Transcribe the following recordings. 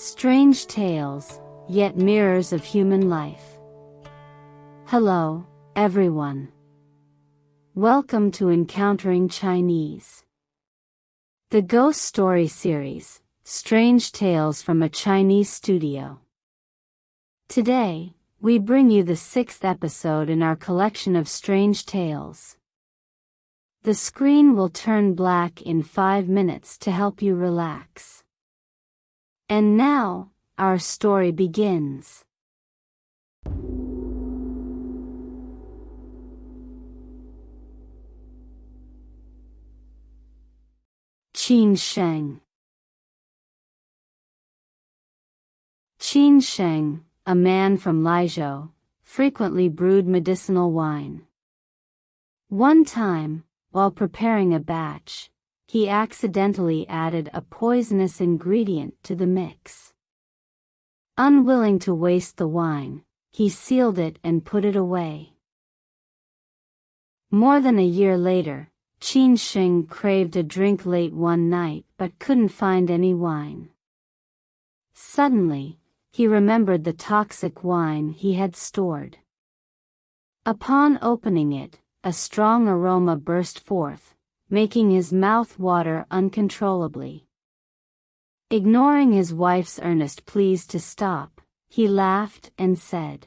Strange tales, yet mirrors of human life. Hello, everyone. Welcome to Encountering Chinese, the ghost story series, Strange Tales from a Chinese Studio. Today, we bring you the 6th episode in our collection of strange tales. The screen will turn black in 5 minutes to help you relax. And now, our story begins. Qin Sheng. Qin Sheng, a man from Laizhou, frequently brewed medicinal wine. One time, while preparing a batch, he accidentally added a poisonous ingredient to the mix. Unwilling to waste the wine, he sealed it and put it away. More than a year later, Qin Sheng craved a drink late one night but couldn't find any wine. Suddenly, he remembered the toxic wine he had stored. Upon opening it, a strong aroma burst forth, making his mouth water uncontrollably. Ignoring his wife's earnest pleas to stop, he laughed and said,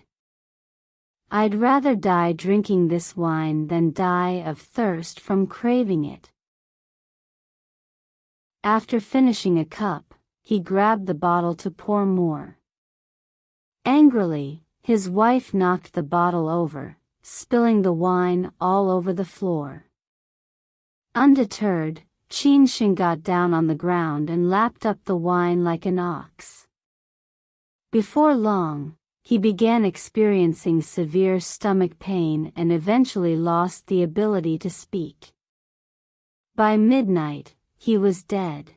"I'd rather die drinking this wine than die of thirst from craving it." After finishing a cup, he grabbed the bottle to pour more. Angrily, his wife knocked the bottle over, spilling the wine all over the floor. Undeterred, Qin Sheng got down on the ground and lapped up the wine like an ox. Before long, he began experiencing severe stomach pain and eventually lost the ability to speak. By midnight, he was dead.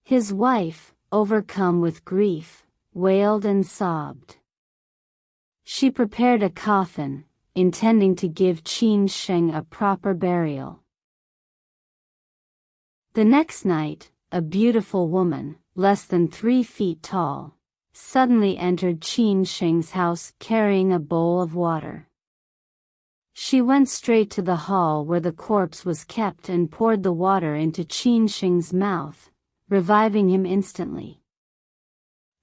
His wife, overcome with grief, wailed and sobbed. She prepared a coffin, intending to give Qin Sheng a proper burial. The next night, a beautiful woman, less than 3 feet tall, suddenly entered Qin Sheng's house carrying a bowl of water. She went straight to the hall where the corpse was kept and poured the water into Qin Sheng's mouth, reviving him instantly.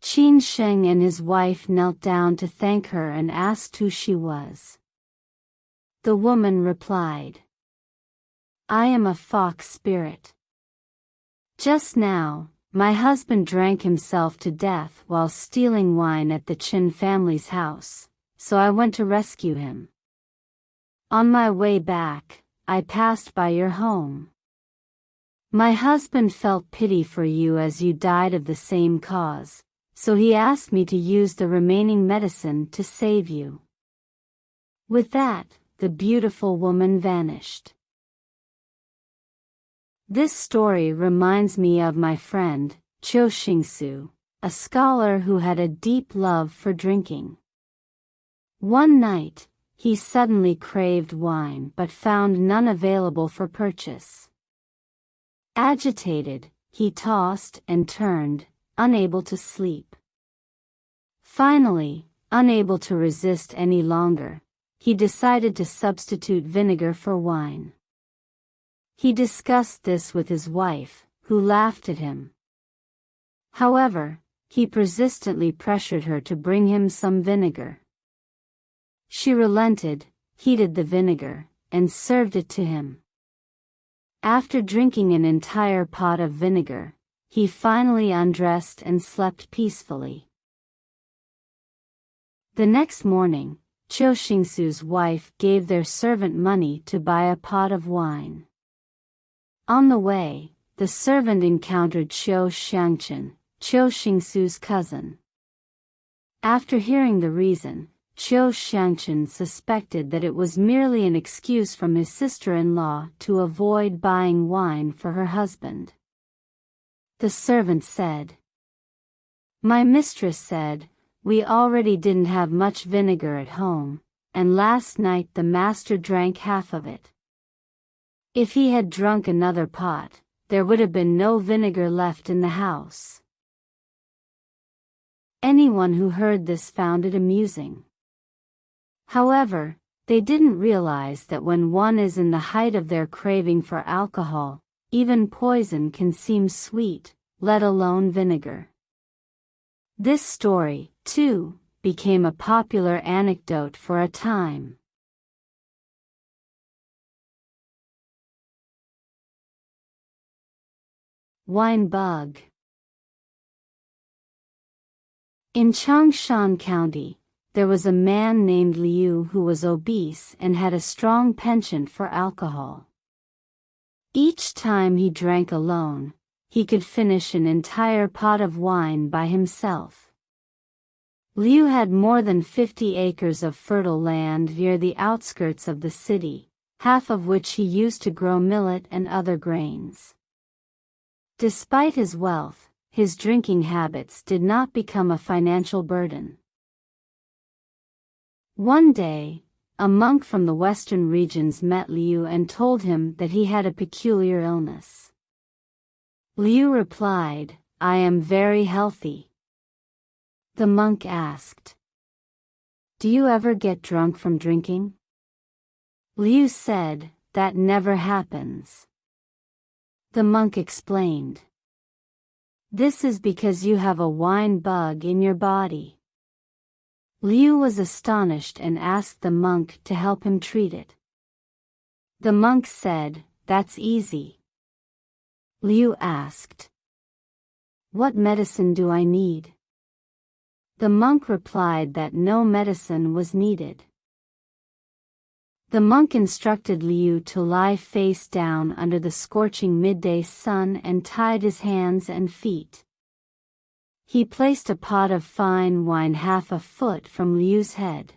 Qin Sheng and his wife knelt down to thank her and asked who she was. The woman replied, "I am a fox spirit. Just now, my husband drank himself to death while stealing wine at the Qin family's house, so I went to rescue him. On my way back, I passed by your home. My husband felt pity for you as you died of the same cause, so he asked me to use the remaining medicine to save you." With that, the beautiful woman vanished. This story reminds me of my friend, Qiu Xingsu, a scholar who had a deep love for drinking. One night, he suddenly craved wine but found none available for purchase. Agitated, he tossed and turned, unable to sleep. Finally, unable to resist any longer, he decided to substitute vinegar for wine. He discussed this with his wife, who laughed at him. However, he persistently pressured her to bring him some vinegar. She relented, heated the vinegar, and served it to him. After drinking an entire pot of vinegar, he finally undressed and slept peacefully. The next morning, Qiu Xingsu's wife gave their servant money to buy a pot of wine. On the way, the servant encountered Qiu Xiangchen, Qiu Xingsu's cousin. After hearing the reason, Qiu Xiangchen suspected that it was merely an excuse from his sister-in-law to avoid buying wine for her husband. The servant said, "My mistress said, we already didn't have much vinegar at home, and last night the master drank half of it. If he had drunk another pot, there would have been no vinegar left in the house." Anyone who heard this found it amusing. However, they didn't realize that when one is in the height of their craving for alcohol, even poison can seem sweet, let alone vinegar. This story, too, became a popular anecdote for a time. Wine bug. In Changshan County, there was a man named Liu who was obese and had a strong penchant for alcohol. Each time he drank alone, he could finish an entire pot of wine by himself. Liu had more than 50 acres of fertile land near the outskirts of the city, half of which he used to grow millet and other grains. Despite his wealth, his drinking habits did not become a financial burden. One day, a monk from the western regions met Liu and told him that he had a peculiar illness. Liu replied, "I am very healthy." The monk asked, "Do you ever get drunk from drinking?" Liu said, "That never happens." The monk explained, "This is because you have a wine bug in your body." Liu was astonished and asked the monk to help him treat it. The monk said, "That's easy." Liu asked, "What medicine do I need?" The monk replied that no medicine was needed. The monk instructed Liu to lie face down under the scorching midday sun and tied his hands and feet. He placed a pot of fine wine half a foot from Liu's head.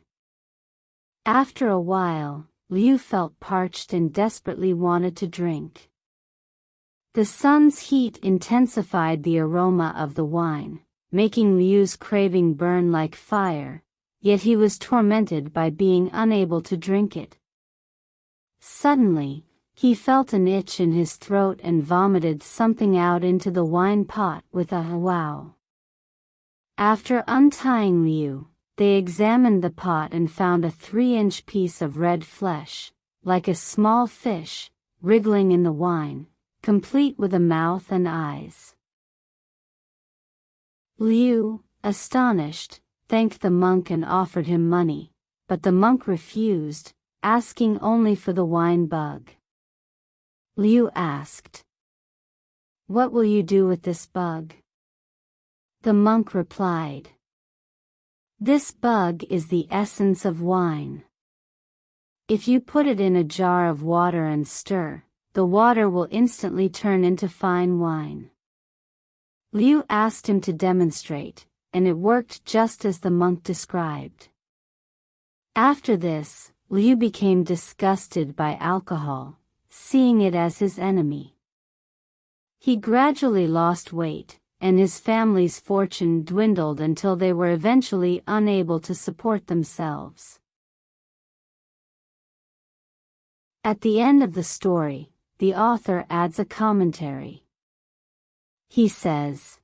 After a while, Liu felt parched and desperately wanted to drink. The sun's heat intensified the aroma of the wine, making Liu's craving burn like fire, yet he was tormented by being unable to drink it. Suddenly, he felt an itch in his throat and vomited something out into the wine pot with a "wow." After untying Liu, they examined the pot and found a 3-inch piece of red flesh, like a small fish, wriggling in the wine, complete with a mouth and eyes. Liu, astonished, thanked the monk and offered him money, but the monk refused, asking only for the wine bug. Liu asked, "What will you do with this bug?" The monk replied, "This bug is the essence of wine. If you put it in a jar of water and stir, the water will instantly turn into fine wine." Liu asked him to demonstrate, and it worked just as the monk described. After this, Liu became disgusted by alcohol, seeing it as his enemy. He gradually lost weight, and his family's fortune dwindled until they were eventually unable to support themselves. At the end of the story, the author adds a commentary. He says,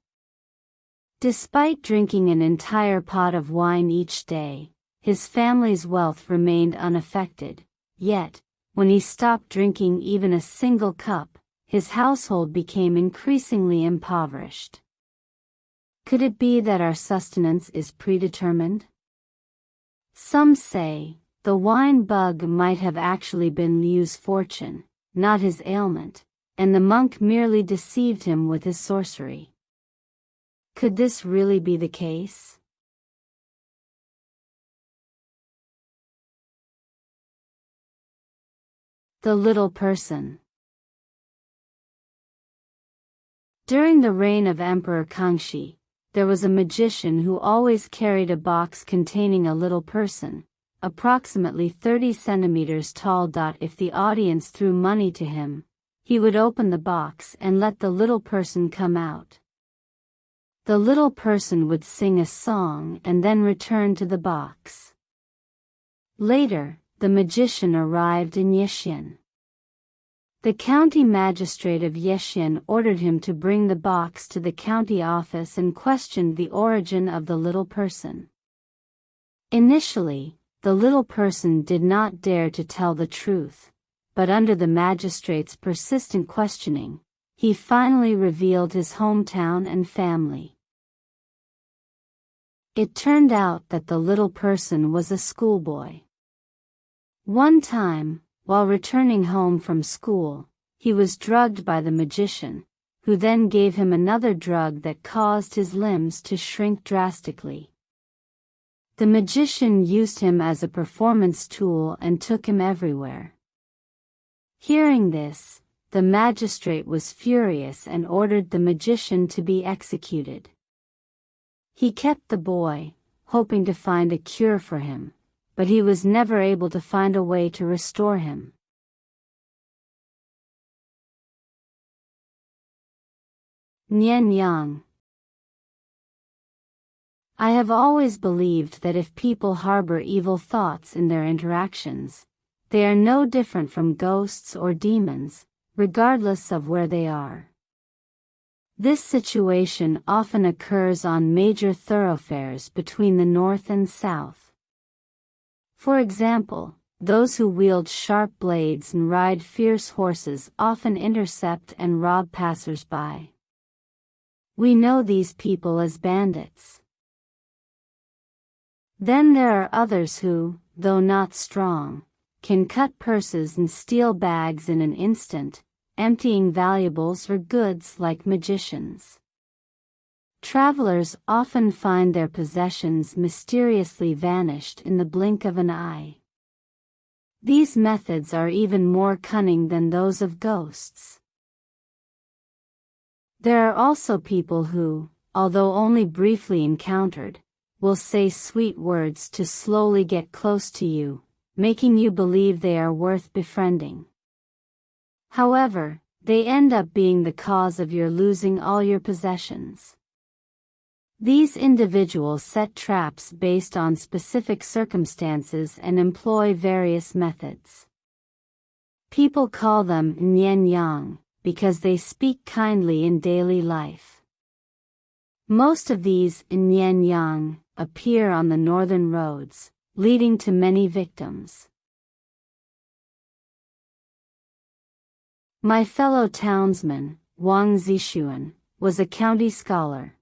"Despite drinking an entire pot of wine each day, his family's wealth remained unaffected, yet, when he stopped drinking even a single cup, his household became increasingly impoverished." Could it be that our sustenance is predetermined? Some say, the wine bug might have actually been Liu's fortune, not his ailment, and the monk merely deceived him with his sorcery. Could this really be the case? The little person. During the reign of Emperor Kangxi, there was a magician who always carried a box containing a little person, approximately 30 centimeters tall. If the audience threw money to him, he would open the box and let the little person come out. The little person would sing a song and then return to the box. Later, the magician arrived in Yixin. The county magistrate of Yeshian ordered him to bring the box to the county office and questioned the origin of the little person. Initially, the little person did not dare to tell the truth, but under the magistrate's persistent questioning, he finally revealed his hometown and family. It turned out that the little person was a schoolboy. One time, while returning home from school, he was drugged by the magician, who then gave him another drug that caused his limbs to shrink drastically. The magician used him as a performance tool and took him everywhere. Hearing this, the magistrate was furious and ordered the magician to be executed. He kept the boy, hoping to find a cure for him, but he was never able to find a way to restore him. Nian Yang. I have always believed that if people harbor evil thoughts in their interactions, they are no different from ghosts or demons, regardless of where they are. This situation often occurs on major thoroughfares between the north and south. For example, those who wield sharp blades and ride fierce horses often intercept and rob passers-by. We know these people as bandits. Then there are others who, though not strong, can cut purses and steal bags in an instant, emptying valuables or goods like magicians. Travelers often find their possessions mysteriously vanished in the blink of an eye. These methods are even more cunning than those of ghosts. There are also people who, although only briefly encountered, will say sweet words to slowly get close to you, making you believe they are worth befriending. However, they end up being the cause of your losing all your possessions. These individuals set traps based on specific circumstances and employ various methods. People call them Nian Yang, because they speak kindly in daily life. Most of these Nian Yang appear on the northern roads, leading to many victims. My fellow townsman, Wang Zixuan, was a county scholar.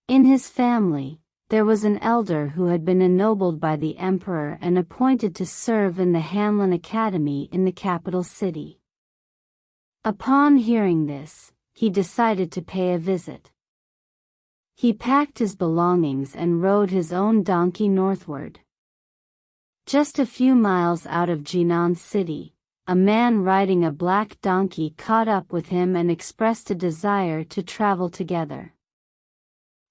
In his family, there was an elder who had been ennobled by the emperor and appointed to serve in the Hanlin Academy in the capital city. Upon hearing this, he decided to pay a visit. He packed his belongings and rode his own donkey northward. Just a few miles out of Jinan City, a man riding a black donkey caught up with him and expressed a desire to travel together.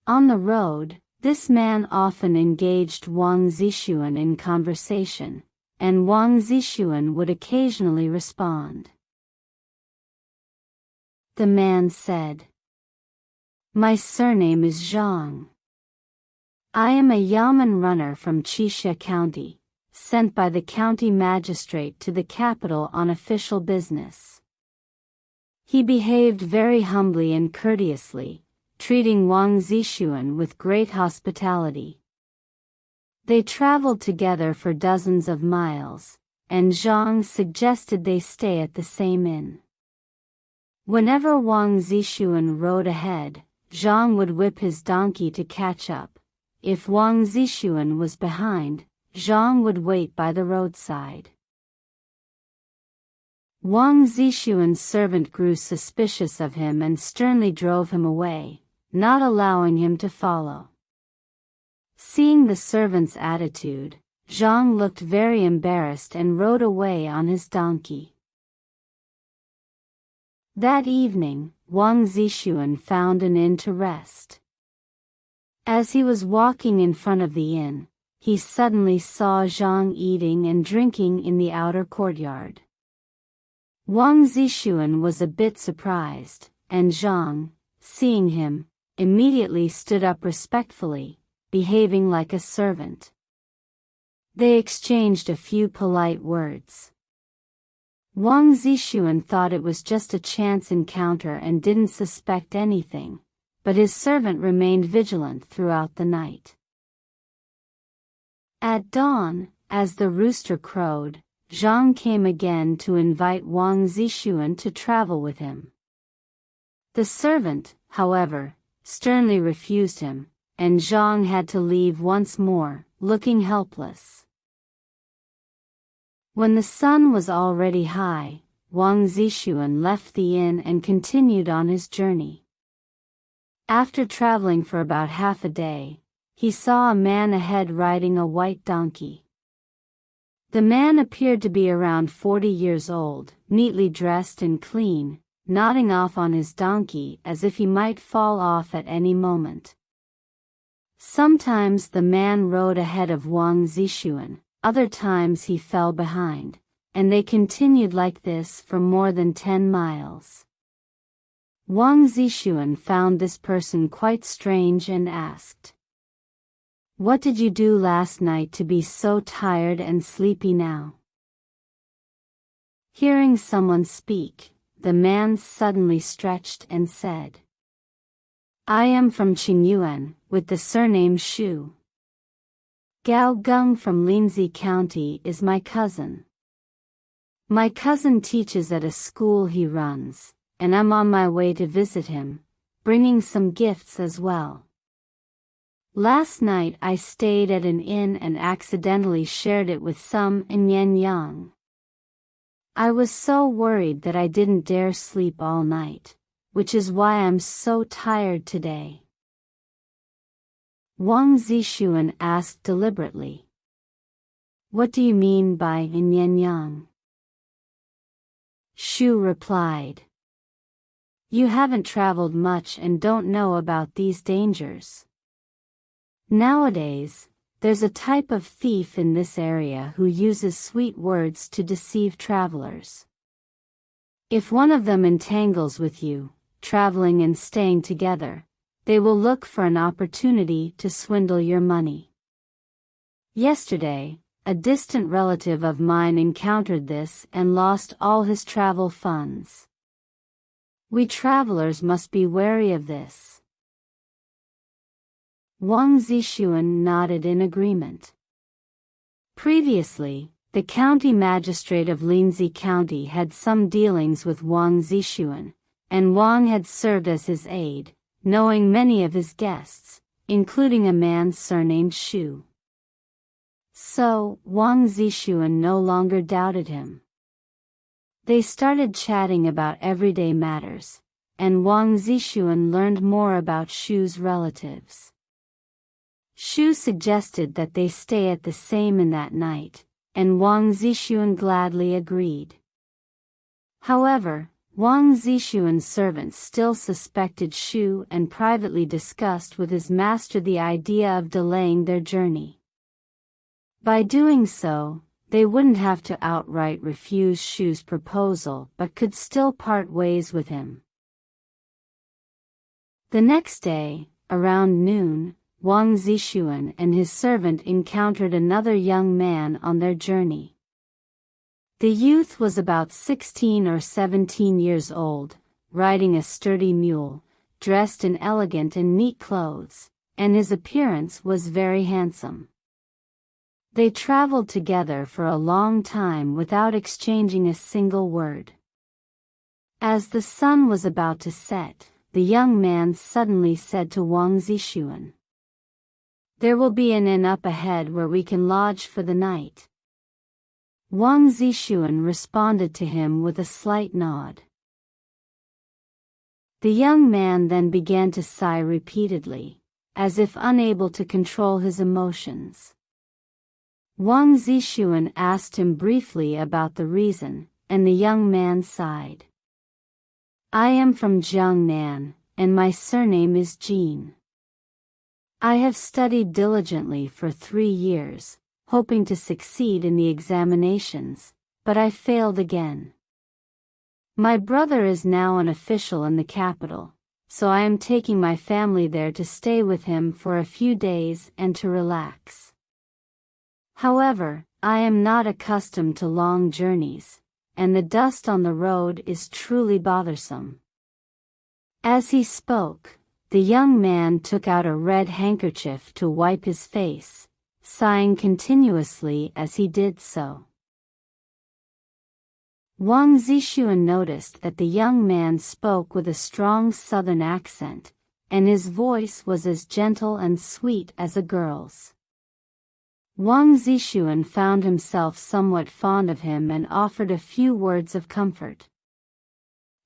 On the road, this man often engaged Wang Zixuan in conversation, and Wang Zixuan would occasionally respond. The man said, "My surname is Zhang. I am a yamen runner from Qixia County, sent by the county magistrate to the capital on official business." He behaved very humbly and courteously, treating Wang Zixuan with great hospitality. They traveled together for dozens of miles, and Zhang suggested they stay at the same inn. Whenever Wang Zixuan rode ahead, Zhang would whip his donkey to catch up. If Wang Zixuan was behind, Zhang would wait by the roadside. Wang Zixuan's servant grew suspicious of him and sternly drove him away, not allowing him to follow. Seeing the servant's attitude, Zhang looked very embarrassed and rode away on his donkey. That evening, Wang Zixuan found an inn to rest. As he was walking in front of the inn, he suddenly saw Zhang eating and drinking in the outer courtyard. Wang Zixuan was a bit surprised, and Zhang, seeing him, immediately stood up respectfully, behaving like a servant. They exchanged a few polite words. Wang Zixuan thought it was just a chance encounter and didn't suspect anything, but his servant remained vigilant throughout the night. At dawn, as the rooster crowed, Zhang came again to invite Wang Zixuan to travel with him. The servant, however, sternly refused him, and Zhang had to leave once more, looking helpless. When the sun was already high, Wang Zixuan left the inn and continued on his journey. After traveling for about half a day, he saw a man ahead riding a white donkey. The man appeared to be around 40 years old, neatly dressed and clean, nodding off on his donkey as if he might fall off at any moment. Sometimes the man rode ahead of Wang Zixuan, other times he fell behind, and they continued like this for more than 10 miles. Wang Zixuan found this person quite strange and asked, "What did you do last night to be so tired and sleepy now?" Hearing someone speak, the man suddenly stretched and said, "I am from Qingyuan, with the surname Xu. Gao Geng from Linzi County is my cousin. My cousin teaches at a school he runs, and I'm on my way to visit him, bringing some gifts as well. Last night I stayed at an inn and accidentally shared it with some in Yang. I was so worried that I didn't dare sleep all night, which is why I'm so tired today." Wang Zixuan asked deliberately, "What do you mean by in Yang?" Xu replied, "You haven't traveled much and don't know about these dangers. Nowadays, there's a type of thief in this area who uses sweet words to deceive travelers. If one of them entangles with you, traveling and staying together, they will look for an opportunity to swindle your money. Yesterday, a distant relative of mine encountered this and lost all his travel funds. We travelers must be wary of this." Wang Zixuan nodded in agreement. Previously, the county magistrate of Linzi County had some dealings with Wang Zixuan, and Wang had served as his aide, knowing many of his guests, including a man surnamed Xu. So, Wang Zixuan no longer doubted him. They started chatting about everyday matters, and Wang Zixuan learned more about Xu's relatives. Xu suggested that they stay at the same inn that night, and Wang Zixuan gladly agreed. However, Wang Zixuan's servants still suspected Xu and privately discussed with his master the idea of delaying their journey. By doing so, they wouldn't have to outright refuse Xu's proposal but could still part ways with him. The next day, around noon, Wang Zixuan and his servant encountered another young man on their journey. The youth was about 16 or 17 years old, riding a sturdy mule, dressed in elegant and neat clothes, and his appearance was very handsome. They traveled together for a long time without exchanging a single word. As the sun was about to set, the young man suddenly said to Wang Zixuan, "There will be an inn up ahead where we can lodge for the night." Wang Zixuan responded to him with a slight nod. The young man then began to sigh repeatedly, as if unable to control his emotions. Wang Zixuan asked him briefly about the reason, and the young man sighed. "I am from Jiangnan, and my surname is Jin. I have studied diligently for 3 years, hoping to succeed in the examinations, but I failed again. My brother is now an official in the capital, so I am taking my family there to stay with him for a few days and to relax. However, I am not accustomed to long journeys, and the dust on the road is truly bothersome." As he spoke, the young man took out a red handkerchief to wipe his face, sighing continuously as he did so. Wang Zixuan noticed that the young man spoke with a strong southern accent, and his voice was as gentle and sweet as a girl's. Wang Zixuan found himself somewhat fond of him and offered a few words of comfort.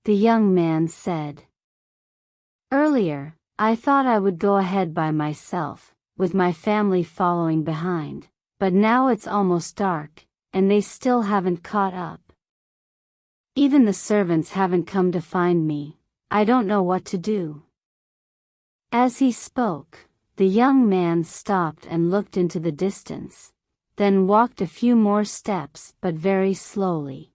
The young man said, "Earlier, I thought I would go ahead by myself, with my family following behind, but now it's almost dark, and they still haven't caught up. Even the servants haven't come to find me. I don't know what to do." As he spoke, the young man stopped and looked into the distance, then walked a few more steps but very slowly.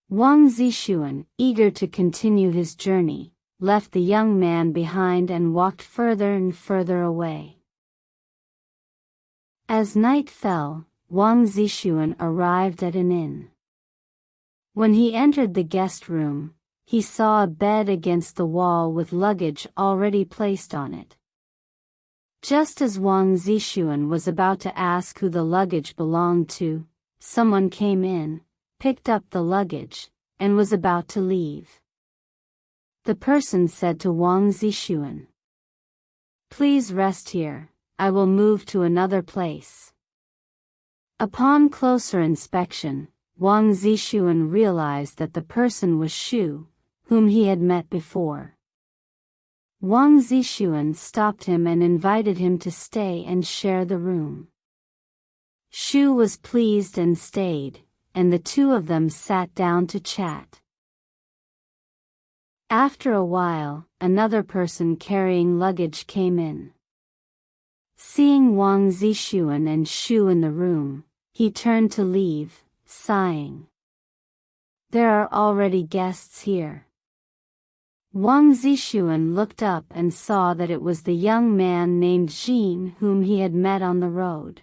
Wang Zixuan, eager to continue his journey, left the young man behind and walked further and further away. As night fell, Wang Zixuan arrived at an inn. When he entered the guest room, he saw a bed against the wall with luggage already placed on it. Just as Wang Zixuan was about to ask who the luggage belonged to, someone came in, picked up the luggage, and was about to leave. The person said to Wang Zixuan, "Please rest here, I will move to another place." Upon closer inspection, Wang Zixuan realized that the person was Shu, whom he had met before. Wang Zixuan stopped him and invited him to stay and share the room. Shu was pleased and stayed, and the two of them sat down to chat. After a while, another person carrying luggage came in. Seeing Wang Zixuan and Shu in the room, he turned to leave, sighing, "There are already guests here." Wang Zixuan looked up and saw that it was the young man named Jin whom he had met on the road.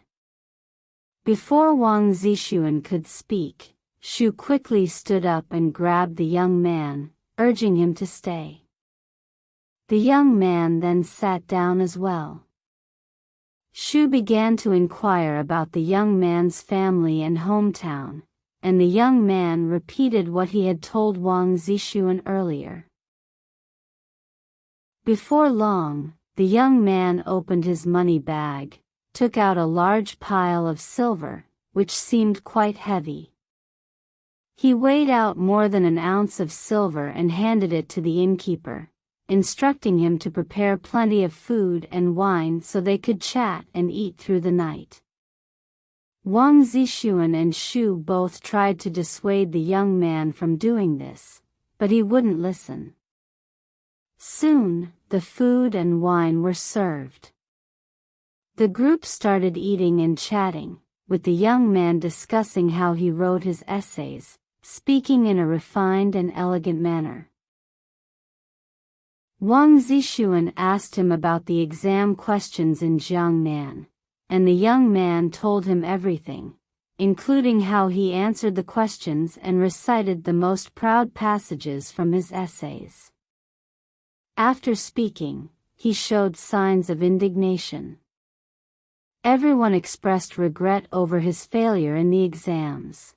Before Wang Zixuan could speak, Shu quickly stood up and grabbed the young man, urging him to stay. The young man then sat down as well. Shu began to inquire about the young man's family and hometown, and the young man repeated what he had told Wang Zixuan earlier. Before long, the young man opened his money bag, took out a large pile of silver, which seemed quite heavy. He weighed out more than an ounce of silver and handed it to the innkeeper, instructing him to prepare plenty of food and wine so they could chat and eat through the night. Wang Zixuan and Shu both tried to dissuade the young man from doing this, but he wouldn't listen. Soon, the food and wine were served. The group started eating and chatting, with the young man discussing how he wrote his essays, speaking in a refined and elegant manner. Wang Zixuan asked him about the exam questions in Jiangnan, and the young man told him everything, including how he answered the questions and recited the most proud passages from his essays. After speaking, he showed signs of indignation. Everyone expressed regret over his failure in the exams.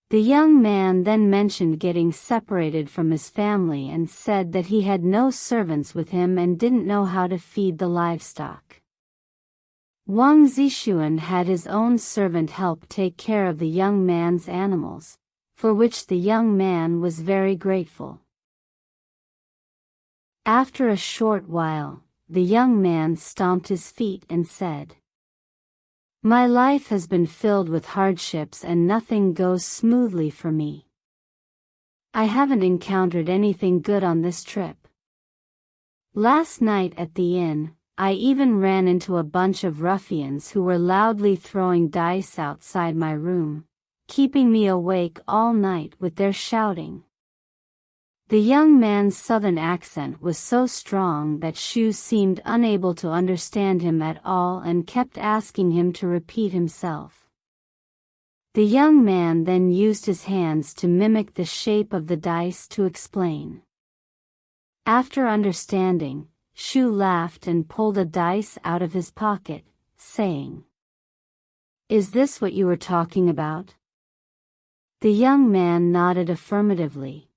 The young man then mentioned getting separated from his family and said that he had no servants with him and didn't know how to feed the livestock. Wang Zixuan had his own servant help take care of the young man's animals, for which the young man was very grateful. After a short while, the young man stomped his feet and said, "My life has been filled with hardships and nothing goes smoothly for me. I haven't encountered anything good on this trip. Last night at the inn, I even ran into a bunch of ruffians who were loudly throwing dice outside my room, keeping me awake all night with their shouting." The young man's southern accent was so strong that Shu seemed unable to understand him at all and kept asking him to repeat himself. The young man then used his hands to mimic the shape of the dice to explain. After understanding, Shu laughed and pulled a dice out of his pocket, saying, "Is this what you were talking about?" The young man nodded affirmatively.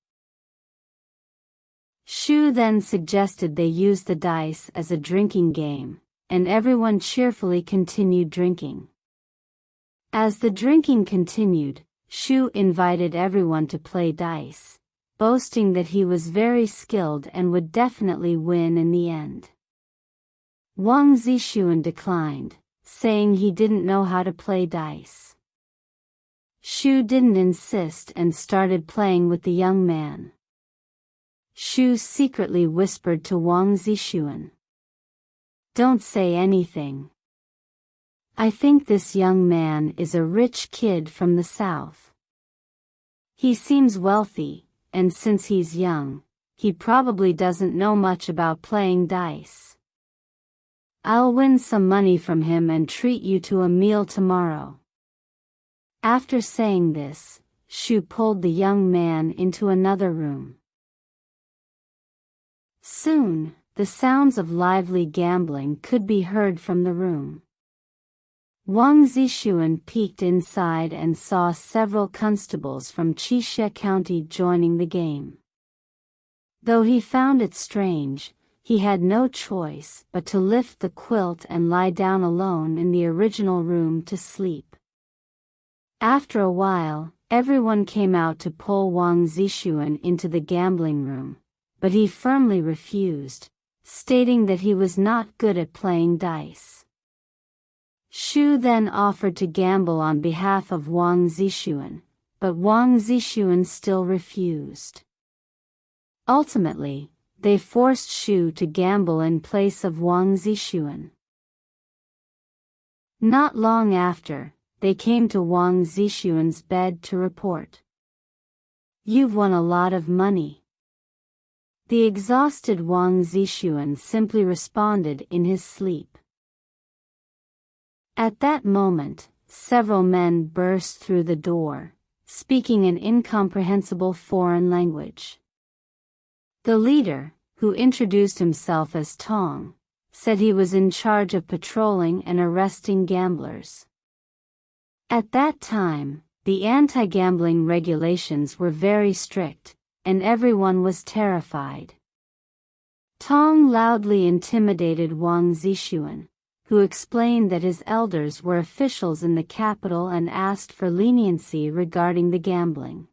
Shu then suggested they use the dice as a drinking game, and everyone cheerfully continued drinking. As the drinking continued, Shu invited everyone to play dice, boasting that he was very skilled and would definitely win in the end. Wang Zixuan declined, saying he didn't know how to play dice. Shu didn't insist and started playing with the young man. Shu secretly whispered to Wang Zixuan, "Don't say anything. I think this young man is a rich kid from the south. He seems wealthy, and since he's young, he probably doesn't know much about playing dice. I'll win some money from him and treat you to a meal tomorrow." After saying this, Shu pulled the young man into another room. Soon, the sounds of lively gambling could be heard from the room. Wang Zixuan peeked inside and saw several constables from Qixia County joining the game. Though he found it strange, he had no choice but to lift the quilt and lie down alone in the original room to sleep. After a while, everyone came out to pull Wang Zixuan into the gambling room, but he firmly refused, stating that he was not good at playing dice. Shu then offered to gamble on behalf of Wang Zixuan, but Wang Zixuan still refused. Ultimately, they forced Shu to gamble in place of Wang Zixuan. Not long after, they came to Wang Zixuan's bed to report, "You've won a lot of money." The exhausted Wang Zixuan simply responded in his sleep. At that moment, several men burst through the door, speaking an incomprehensible foreign language. The leader, who introduced himself as Tong, said he was in charge of patrolling and arresting gamblers. At that time, the anti-gambling regulations were very strict, and everyone was terrified. Tong loudly intimidated Wang Zixuan, who explained that his elders were officials in the capital and asked for leniency regarding the gambling.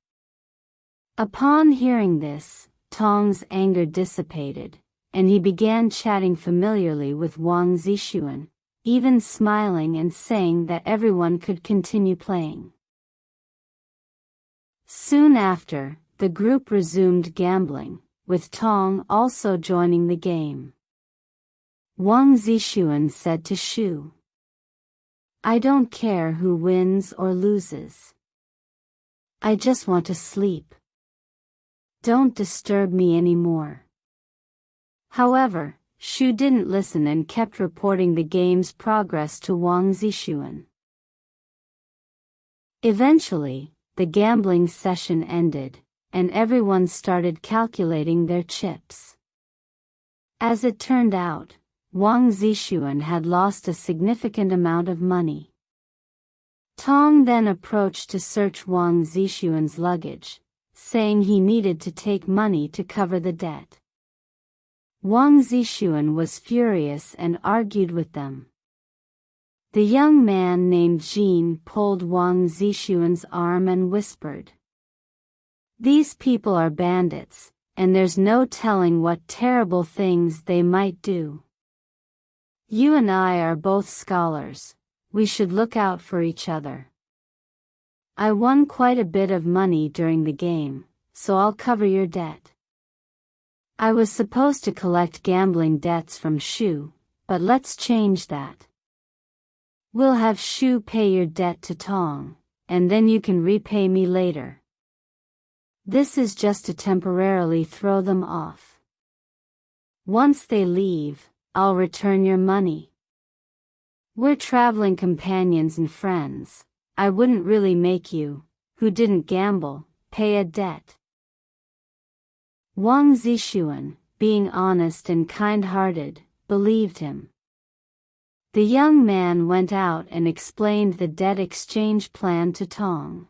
Upon hearing this, Tong's anger dissipated, and he began chatting familiarly with Wang Zixuan, even smiling and saying that everyone could continue playing. Soon after, the group resumed gambling, with Tong also joining the game. Wang Zixuan said to Shu, "I don't care who wins or loses. I just want to sleep. Don't disturb me anymore." However, Shu didn't listen and kept reporting the game's progress to Wang Zixuan. Eventually, the gambling session ended, and everyone started calculating their chips. As it turned out, Wang Zixuan had lost a significant amount of money. Tong then approached to search Wang Zixuan's luggage, saying he needed to take money to cover the debt. Wang Zixuan was furious and argued with them. The young man named Jean pulled Wang Zixuan's arm and whispered, "These people are bandits, and there's no telling what terrible things they might do. You and I are both scholars, we should look out for each other. I won quite a bit of money during the game, so I'll cover your debt. I was supposed to collect gambling debts from Shu, but let's change that. We'll have Shu pay your debt to Tong, and then you can repay me later. This is just to temporarily throw them off. Once they leave, I'll return your money. We're traveling companions and friends. I wouldn't really make you, who didn't gamble, pay a debt." Wang Zixuan, being honest and kind-hearted, believed him. The young man went out and explained the debt exchange plan to Tong.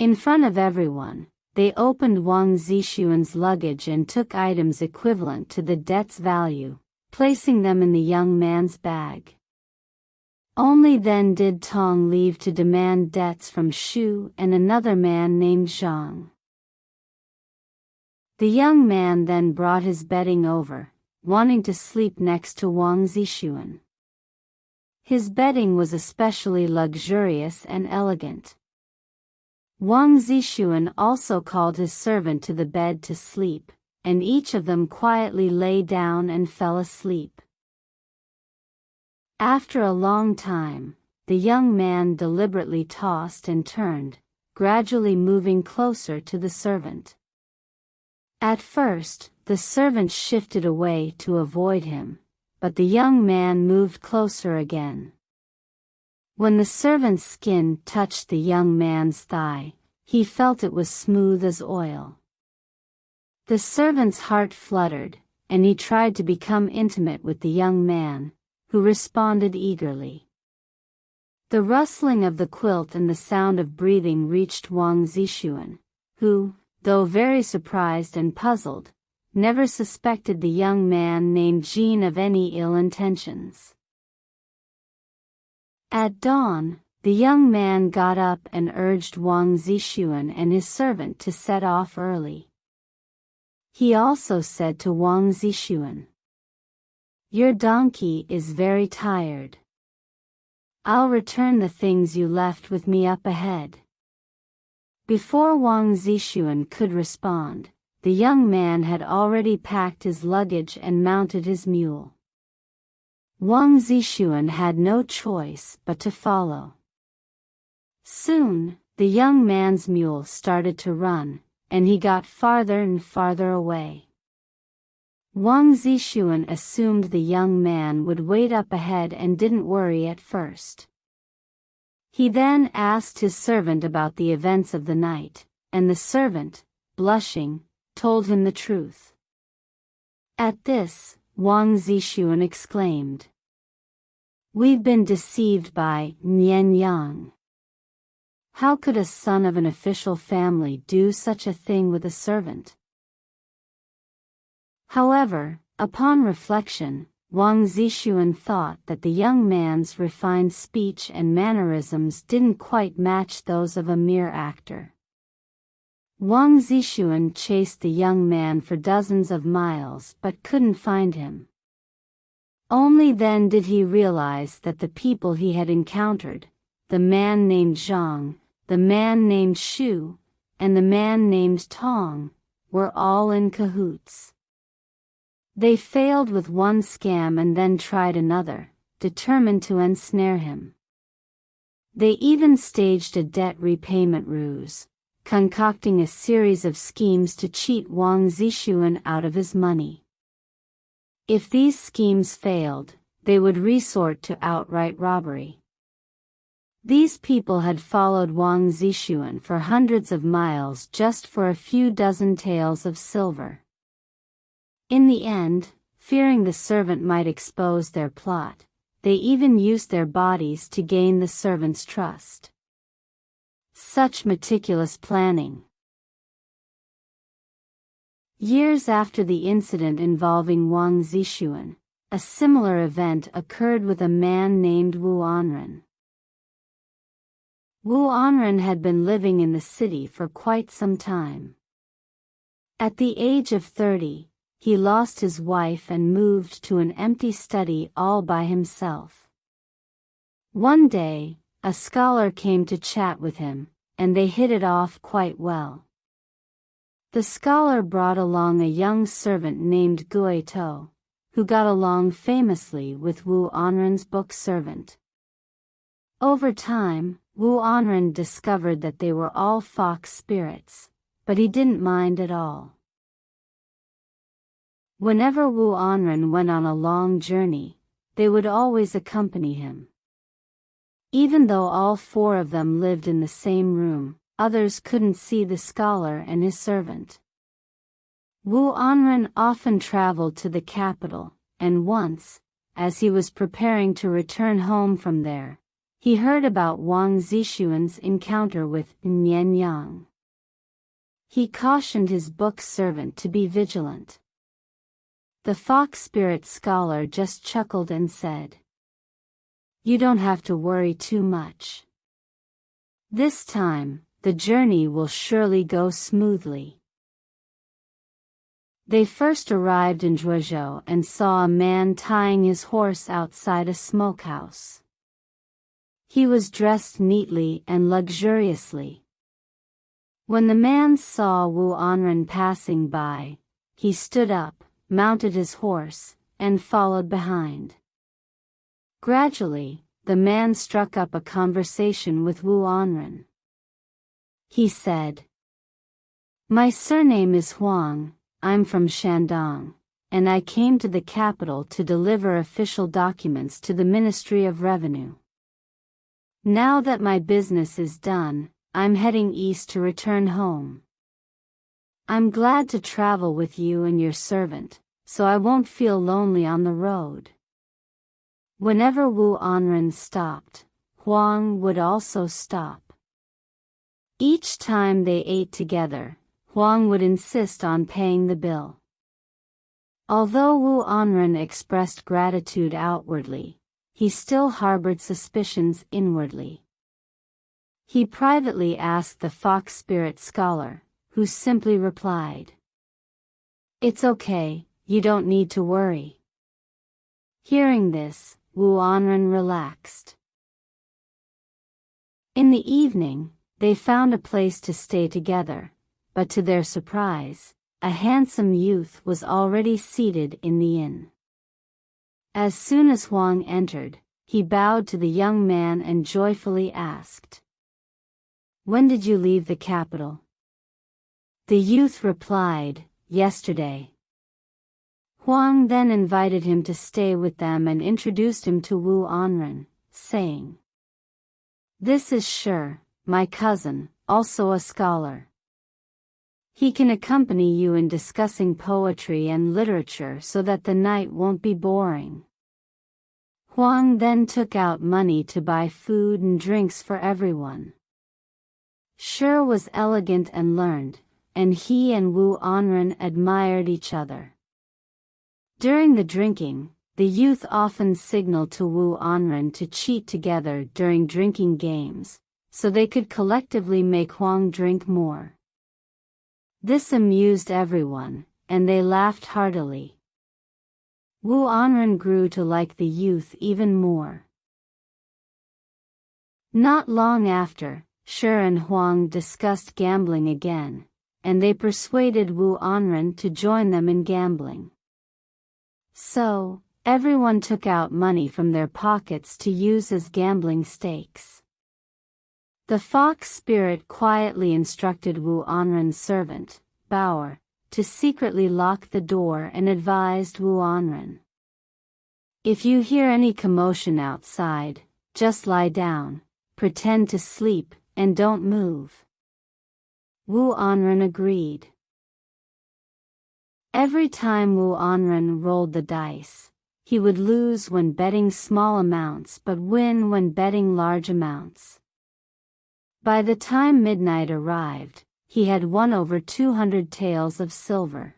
In front of everyone, they opened Wang Zixuan's luggage and took items equivalent to the debt's value, placing them in the young man's bag. Only then did Tong leave to demand debts from Shu and another man named Zhang. The young man then brought his bedding over, wanting to sleep next to Wang Zixuan. His bedding was especially luxurious and elegant. Wang Zixuan also called his servant to the bed to sleep, and each of them quietly lay down and fell asleep. After a long time, the young man deliberately tossed and turned, gradually moving closer to the servant. At first, the servant shifted away to avoid him, but the young man moved closer again. When the servant's skin touched the young man's thigh, he felt it was smooth as oil. The servant's heart fluttered, and he tried to become intimate with the young man, who responded eagerly. The rustling of the quilt and the sound of breathing reached Wang Zixuan, who, though very surprised and puzzled, never suspected the young man named Jean of any ill intentions. At dawn, the young man got up and urged Wang Zixuan and his servant to set off early. He also said to Wang Zixuan, "Your donkey is very tired. I'll return the things you left with me up ahead." Before Wang Zixuan could respond, the young man had already packed his luggage and mounted his mule. Wang Zixuan had no choice but to follow. Soon, the young man's mule started to run, and he got farther and farther away. Wang Zixuan assumed the young man would wait up ahead and didn't worry at first. He then asked his servant about the events of the night, and the servant, blushing, told him the truth. At this, Wang Zixuan exclaimed, "We've been deceived by Nian Yang. How could a son of an official family do such a thing with a servant?" However, upon reflection, Wang Zixuan thought that the young man's refined speech and mannerisms didn't quite match those of a mere actor. Wang Zixuan chased the young man for dozens of miles but couldn't find him. Only then did he realize that the people he had encountered, the man named Zhang, the man named Shu, and the man named Tong, were all in cahoots. They failed with one scam and then tried another, determined to ensnare him. They even staged a debt repayment ruse, concocting a series of schemes to cheat Wang Zixuan out of his money. If these schemes failed, they would resort to outright robbery. These people had followed Wang Zixuan for hundreds of miles just for a few dozen taels of silver. In the end, fearing the servant might expose their plot, they even used their bodies to gain the servant's trust. Such meticulous planning. Years after the incident involving Wang Zixuan, a similar event occurred with a man named Wu Anren. Wu Anren had been living in the city for quite some time. At the age of 30, he lost his wife and moved to an empty study all by himself. One day, a scholar came to chat with him, and they hit it off quite well. The scholar brought along a young servant named Guito, who got along famously with Wu Anren's book servant. Over time, Wu Anren discovered that they were all fox spirits, but he didn't mind at all. Whenever Wu Anren went on a long journey, they would always accompany him. Even though all four of them lived in the same room, others couldn't see the scholar and his servant. Wu Anren often traveled to the capital, and once, as he was preparing to return home from there, he heard about Wang Zixuan's encounter with Nian Yang. He cautioned his book servant to be vigilant. The fox spirit scholar just chuckled and said, "You don't have to worry too much. This time, the journey will surely go smoothly." They first arrived in Zhuozhou and saw a man tying his horse outside a smokehouse. He was dressed neatly and luxuriously. When the man saw Wu Anren passing by, he stood up, mounted his horse, and followed behind. Gradually, the man struck up a conversation with Wu Anren. He said, "My surname is Huang, I'm from Shandong, and I came to the capital to deliver official documents to the Ministry of Revenue. Now that my business is done, I'm heading east to return home. I'm glad to travel with you and your servant, so I won't feel lonely on the road." Whenever Wu Anren stopped, Huang would also stop. Each time they ate together, Huang would insist on paying the bill. Although Wu Anren expressed gratitude outwardly, he still harbored suspicions inwardly. He privately asked the fox spirit scholar, who simply replied, "It's okay, you don't need to worry." Hearing this, Wu Anren relaxed. In the evening, they found a place to stay together, but to their surprise, a handsome youth was already seated in the inn. As soon as Huang entered, he bowed to the young man and joyfully asked, "When did you leave the capital?" The youth replied, "Yesterday." Huang then invited him to stay with them and introduced him to Wu Anren, saying, "This is Shi, my cousin, also a scholar. He can accompany you in discussing poetry and literature so that the night won't be boring." Huang then took out money to buy food and drinks for everyone. Shi was elegant and learned, and he and Wu Anren admired each other. During the drinking, the youth often signaled to Wu Anren to cheat together during drinking games, so they could collectively make Huang drink more. This amused everyone, and they laughed heartily. Wu Anren grew to like the youth even more. Not long after, Shi and Huang discussed gambling again, and they persuaded Wu Anren to join them in gambling. So, everyone took out money from their pockets to use as gambling stakes. The fox spirit quietly instructed Wu Anren's servant, Bauer, to secretly lock the door and advised Wu Anren, "If you hear any commotion outside, just lie down, pretend to sleep, and don't move." Wu Anren agreed. Every time Wu Anren rolled the dice, he would lose when betting small amounts but win when betting large amounts. By the time midnight arrived, he had won over 200 taels of silver.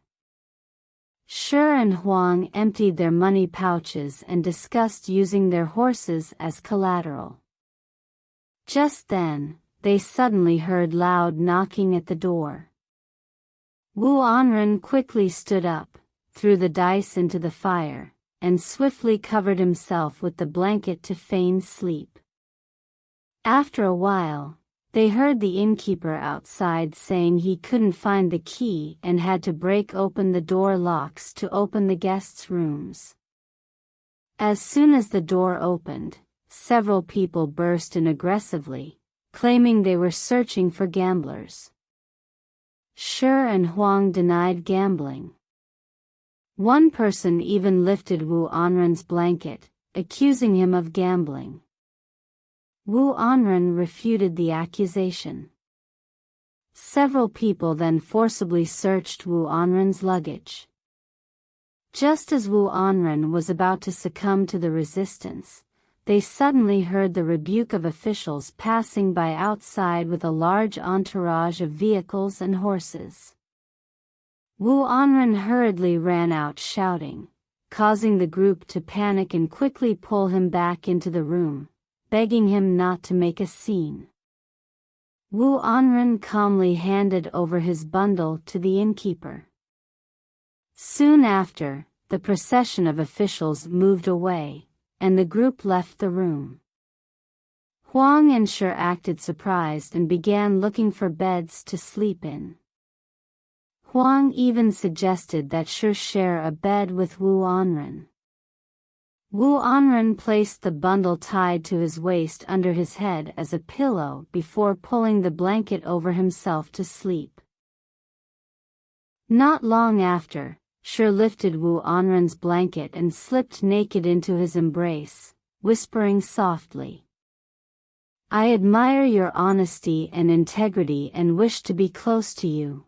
Shi and Huang emptied their money pouches and discussed using their horses as collateral. Just then, they suddenly heard loud knocking at the door. Wu Anren quickly stood up, threw the dice into the fire, and swiftly covered himself with the blanket to feign sleep. After a while, they heard the innkeeper outside saying he couldn't find the key and had to break open the door locks to open the guests' rooms. As soon as the door opened, several people burst in aggressively, claiming they were searching for gamblers. Shi and Huang denied gambling. One person even lifted Wu Anren's blanket, accusing him of gambling. Wu Anren refuted the accusation. Several people then forcibly searched Wu Anren's luggage. Just as Wu Anren was about to succumb to the resistance, they suddenly heard the rebuke of officials passing by outside with a large entourage of vehicles and horses. Wu Anren hurriedly ran out shouting, causing the group to panic and quickly pull him back into the room, begging him not to make a scene. Wu Anren calmly handed over his bundle to the innkeeper. Soon after, the procession of officials moved away, and the group left the room. Huang and Shi acted surprised and began looking for beds to sleep in. Huang even suggested that Shi share a bed with Wu Anren. Wu Anren placed the bundle tied to his waist under his head as a pillow before pulling the blanket over himself to sleep. Not long after, Shi lifted Wu Anren's blanket and slipped naked into his embrace, whispering softly, "I admire your honesty and integrity and wish to be close to you."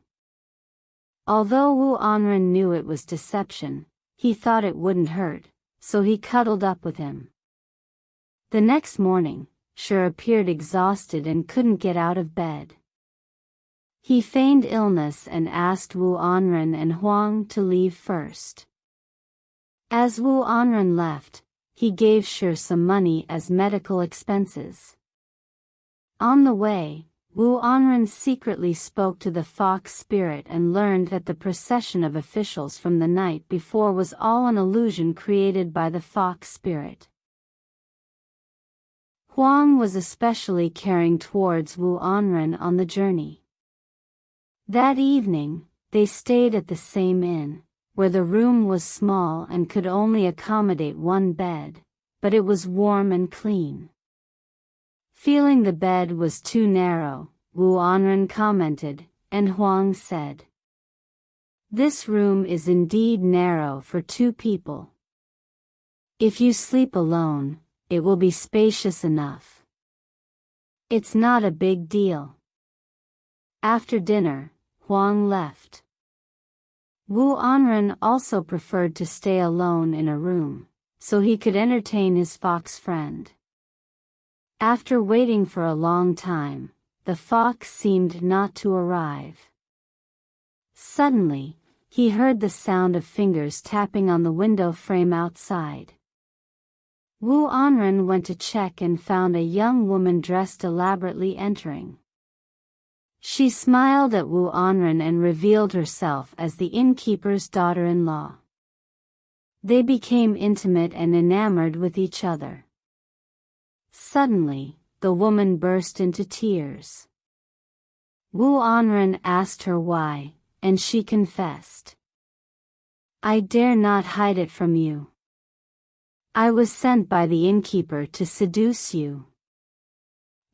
Although Wu Anren knew it was deception, he thought it wouldn't hurt, so he cuddled up with him. The next morning, Shi appeared exhausted and couldn't get out of bed. He feigned illness and asked Wu Anren and Huang to leave first. As Wu Anren left, he gave Shi some money as medical expenses. On the way, Wu Anren secretly spoke to the fox spirit and learned that the procession of officials from the night before was all an illusion created by the fox spirit. Huang was especially caring towards Wu Anren on the journey. That evening, they stayed at the same inn, where the room was small and could only accommodate one bed, but it was warm and clean. Feeling the bed was too narrow, Wu Anren commented, and Huang said, "This room is indeed narrow for two people. If you sleep alone, it will be spacious enough. It's not a big deal." After dinner, Huang left. Wu Anren also preferred to stay alone in a room, so he could entertain his fox friend. After waiting for a long time, the fox seemed not to arrive. Suddenly, he heard the sound of fingers tapping on the window frame outside. Wu Anren went to check and found a young woman dressed elaborately entering. She smiled at Wu Anren and revealed herself as the innkeeper's daughter-in-law. They became intimate and enamored with each other. Suddenly, the woman burst into tears. Wu Anren asked her why, and she confessed, "I dare not hide it from you. I was sent by the innkeeper to seduce you.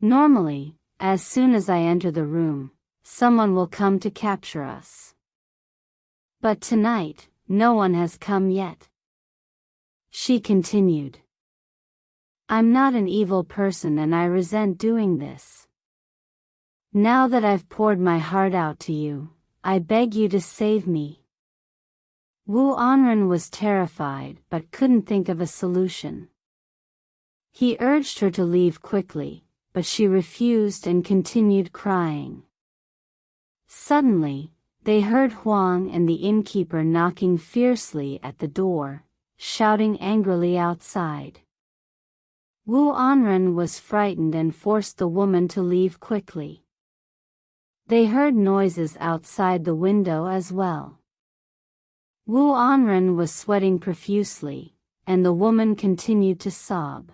Normally, as soon as I enter the room, someone will come to capture us. But tonight, no one has come yet." She continued, "I'm not an evil person and I resent doing this. Now that I've poured my heart out to you, I beg you to save me." Wu Anren was terrified but couldn't think of a solution. He urged her to leave quickly, but she refused and continued crying. Suddenly, they heard Huang and the innkeeper knocking fiercely at the door, shouting angrily outside. Wu Anren was frightened and forced the woman to leave quickly. They heard noises outside the window as well. Wu Anren was sweating profusely, and the woman continued to sob.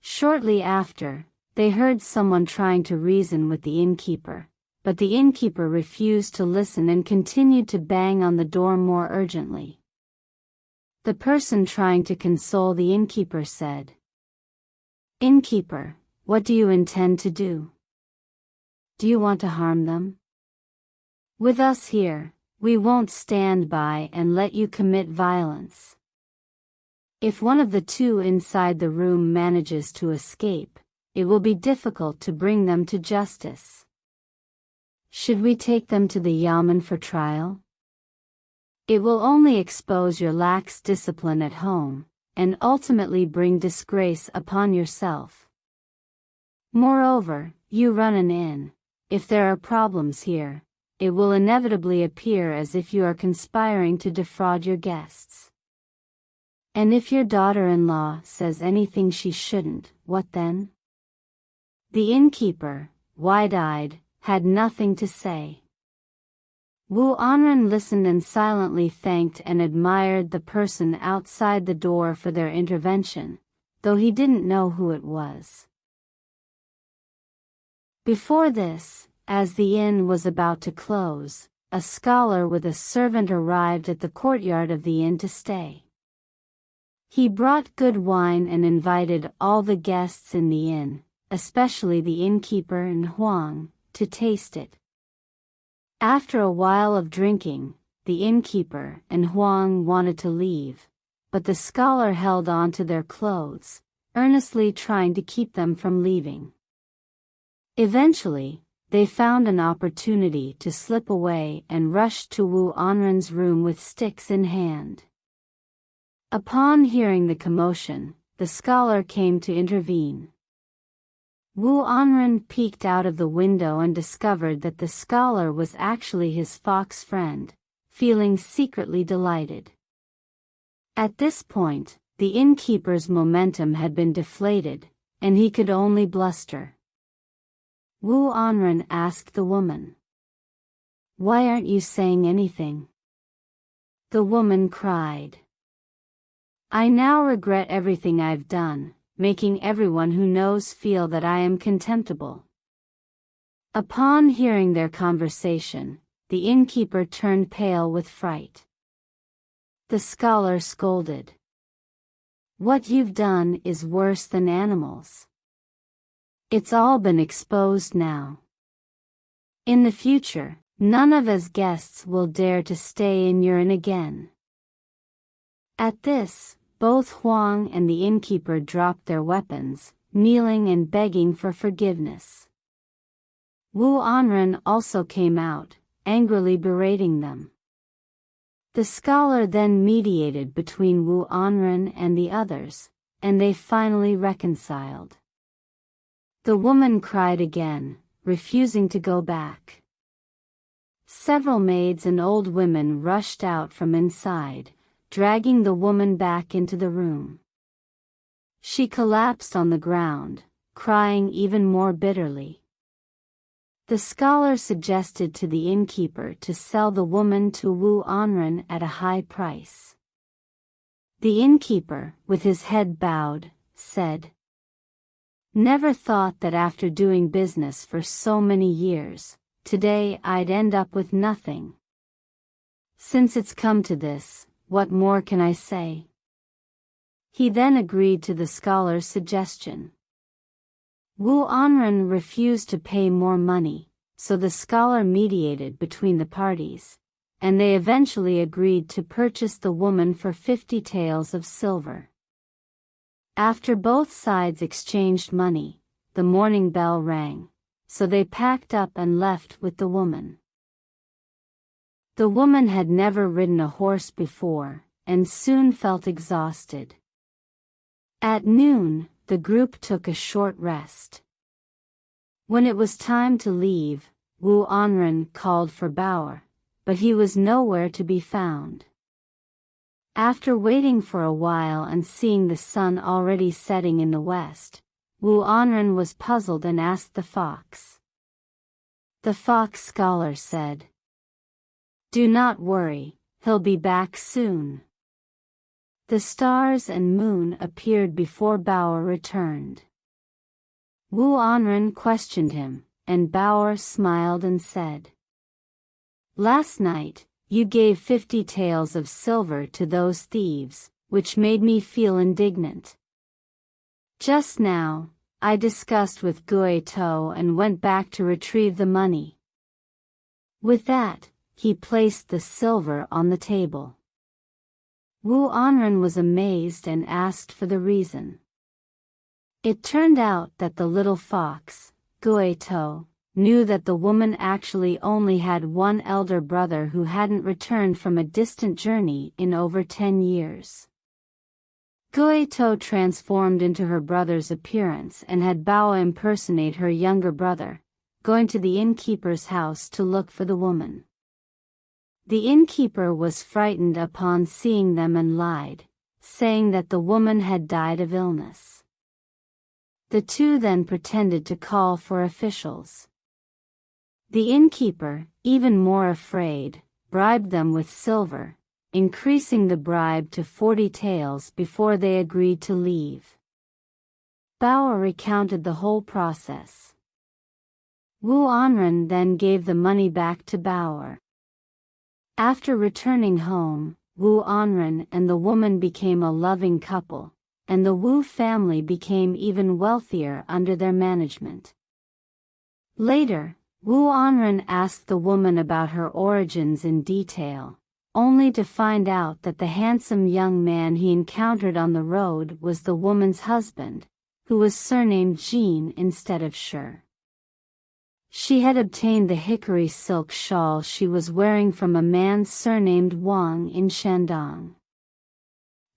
Shortly after, they heard someone trying to reason with the innkeeper, but the innkeeper refused to listen and continued to bang on the door more urgently. The person trying to console the innkeeper said, "Innkeeper, what do you intend to do? Do you want to harm them? With us here, we won't stand by and let you commit violence." If one of the two inside the room manages to escape, it will be difficult to bring them to justice. Should we take them to the yamen for trial? It will only expose your lax discipline at home, and ultimately bring disgrace upon yourself. Moreover, you run an inn. If there are problems here, it will inevitably appear as if you are conspiring to defraud your guests. And if your daughter-in-law says anything she shouldn't, what then? The innkeeper, wide-eyed, had nothing to say. Wu Anren listened and silently thanked and admired the person outside the door for their intervention, though he didn't know who it was. Before this, as the inn was about to close, a scholar with a servant arrived at the courtyard of the inn to stay. He brought good wine and invited all the guests in the inn, especially the innkeeper and Huang, to taste it. After a while of drinking, the innkeeper and Huang wanted to leave, but the scholar held on to their clothes, earnestly trying to keep them from leaving. Eventually, they found an opportunity to slip away and rushed to Wu Anren's room with sticks in hand. Upon hearing the commotion, the scholar came to intervene. Wu Anren peeked out of the window and discovered that the scholar was actually his fox friend, feeling secretly delighted. At this point, the innkeeper's momentum had been deflated, and he could only bluster. Wu Anren asked the woman, "Why aren't you saying anything?" The woman cried, "I now regret everything I've done, making everyone who knows feel that I am contemptible." Upon hearing their conversation, the innkeeper turned pale with fright. The scholar scolded, "What you've done is worse than animals. It's all been exposed now. In the future, none of us guests will dare to stay in your inn again." At this, both Huang and the innkeeper dropped their weapons, kneeling and begging for forgiveness. Wu Anren also came out, angrily berating them. The scholar then mediated between Wu Anren and the others, and they finally reconciled. The woman cried again, refusing to go back. Several maids and old women rushed out from inside, dragging the woman back into the room. She collapsed on the ground, crying even more bitterly. The scholar suggested to the innkeeper to sell the woman to Wu Anren at a high price. The innkeeper, with his head bowed, said, "Never thought that after doing business for so many years, today I'd end up with nothing. Since it's come to this, what more can I say?" He then agreed to the scholar's suggestion. Wu Anren refused to pay more money, so the scholar mediated between the parties, and they eventually agreed to purchase the woman for 50 taels of silver. After both sides exchanged money, the morning bell rang, so they packed up and left with the woman. The woman had never ridden a horse before, and soon felt exhausted. At noon, the group took a short rest. When it was time to leave, Wu Anren called for Bauer, but he was nowhere to be found. After waiting for a while and seeing the sun already setting in the west, Wu Anren was puzzled and asked the fox. The fox scholar said, "Do not worry, he'll be back soon." The stars and moon appeared before Bauer returned. Wu Anren questioned him, and Bauer smiled and said, "Last night, you gave 50 taels of silver to those thieves, which made me feel indignant. Just now, I discussed with Gui To and went back to retrieve the money." With that, he placed the silver on the table. Wu Anren was amazed and asked for the reason. It turned out that the little fox, Gueto, knew that the woman actually only had one elder brother who hadn't returned from a distant journey in over 10 years. Gueto transformed into her brother's appearance and had Bao impersonate her younger brother, going to the innkeeper's house to look for the woman. The innkeeper was frightened upon seeing them and lied, saying that the woman had died of illness. The two then pretended to call for officials. The innkeeper, even more afraid, bribed them with silver, increasing the bribe to 40 taels before they agreed to leave. Bao recounted the whole process. Wu Anren then gave the money back to Bao. After returning home, Wu Anren and the woman became a loving couple, and the Wu family became even wealthier under their management. Later, Wu Anren asked the woman about her origins in detail, only to find out that the handsome young man he encountered on the road was the woman's husband, who was surnamed Jin instead of Shi. She had obtained the hickory silk shawl she was wearing from a man surnamed Wang in Shandong.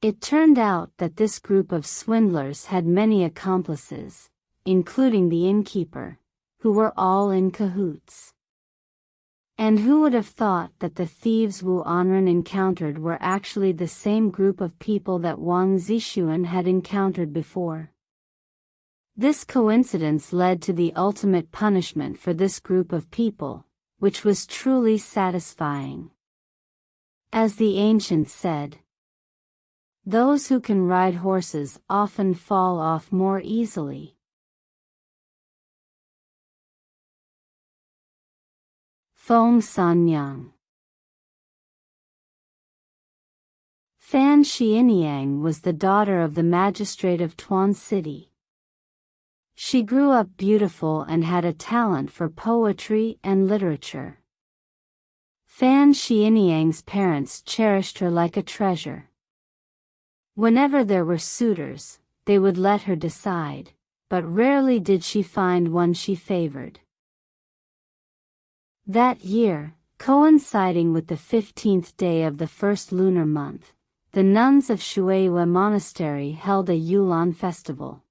It turned out that this group of swindlers had many accomplices, including the innkeeper, who were all in cahoots. And who would have thought that the thieves Wu Anren encountered were actually the same group of people that Wang Zixuan had encountered before? This coincidence led to the ultimate punishment for this group of people, which was truly satisfying. As the ancients said, those who can ride horses often fall off more easily. Feng Sanyang. Fan Xianyang was the daughter of the magistrate of Tuan City. She grew up beautiful and had a talent for poetry and literature. Fan Xianyang's parents cherished her like a treasure. Whenever there were suitors, they would let her decide, but rarely did she find one she favored. That year, coinciding with the 15th day of the first lunar month, the nuns of Shueihua Monastery held a Yulan festival.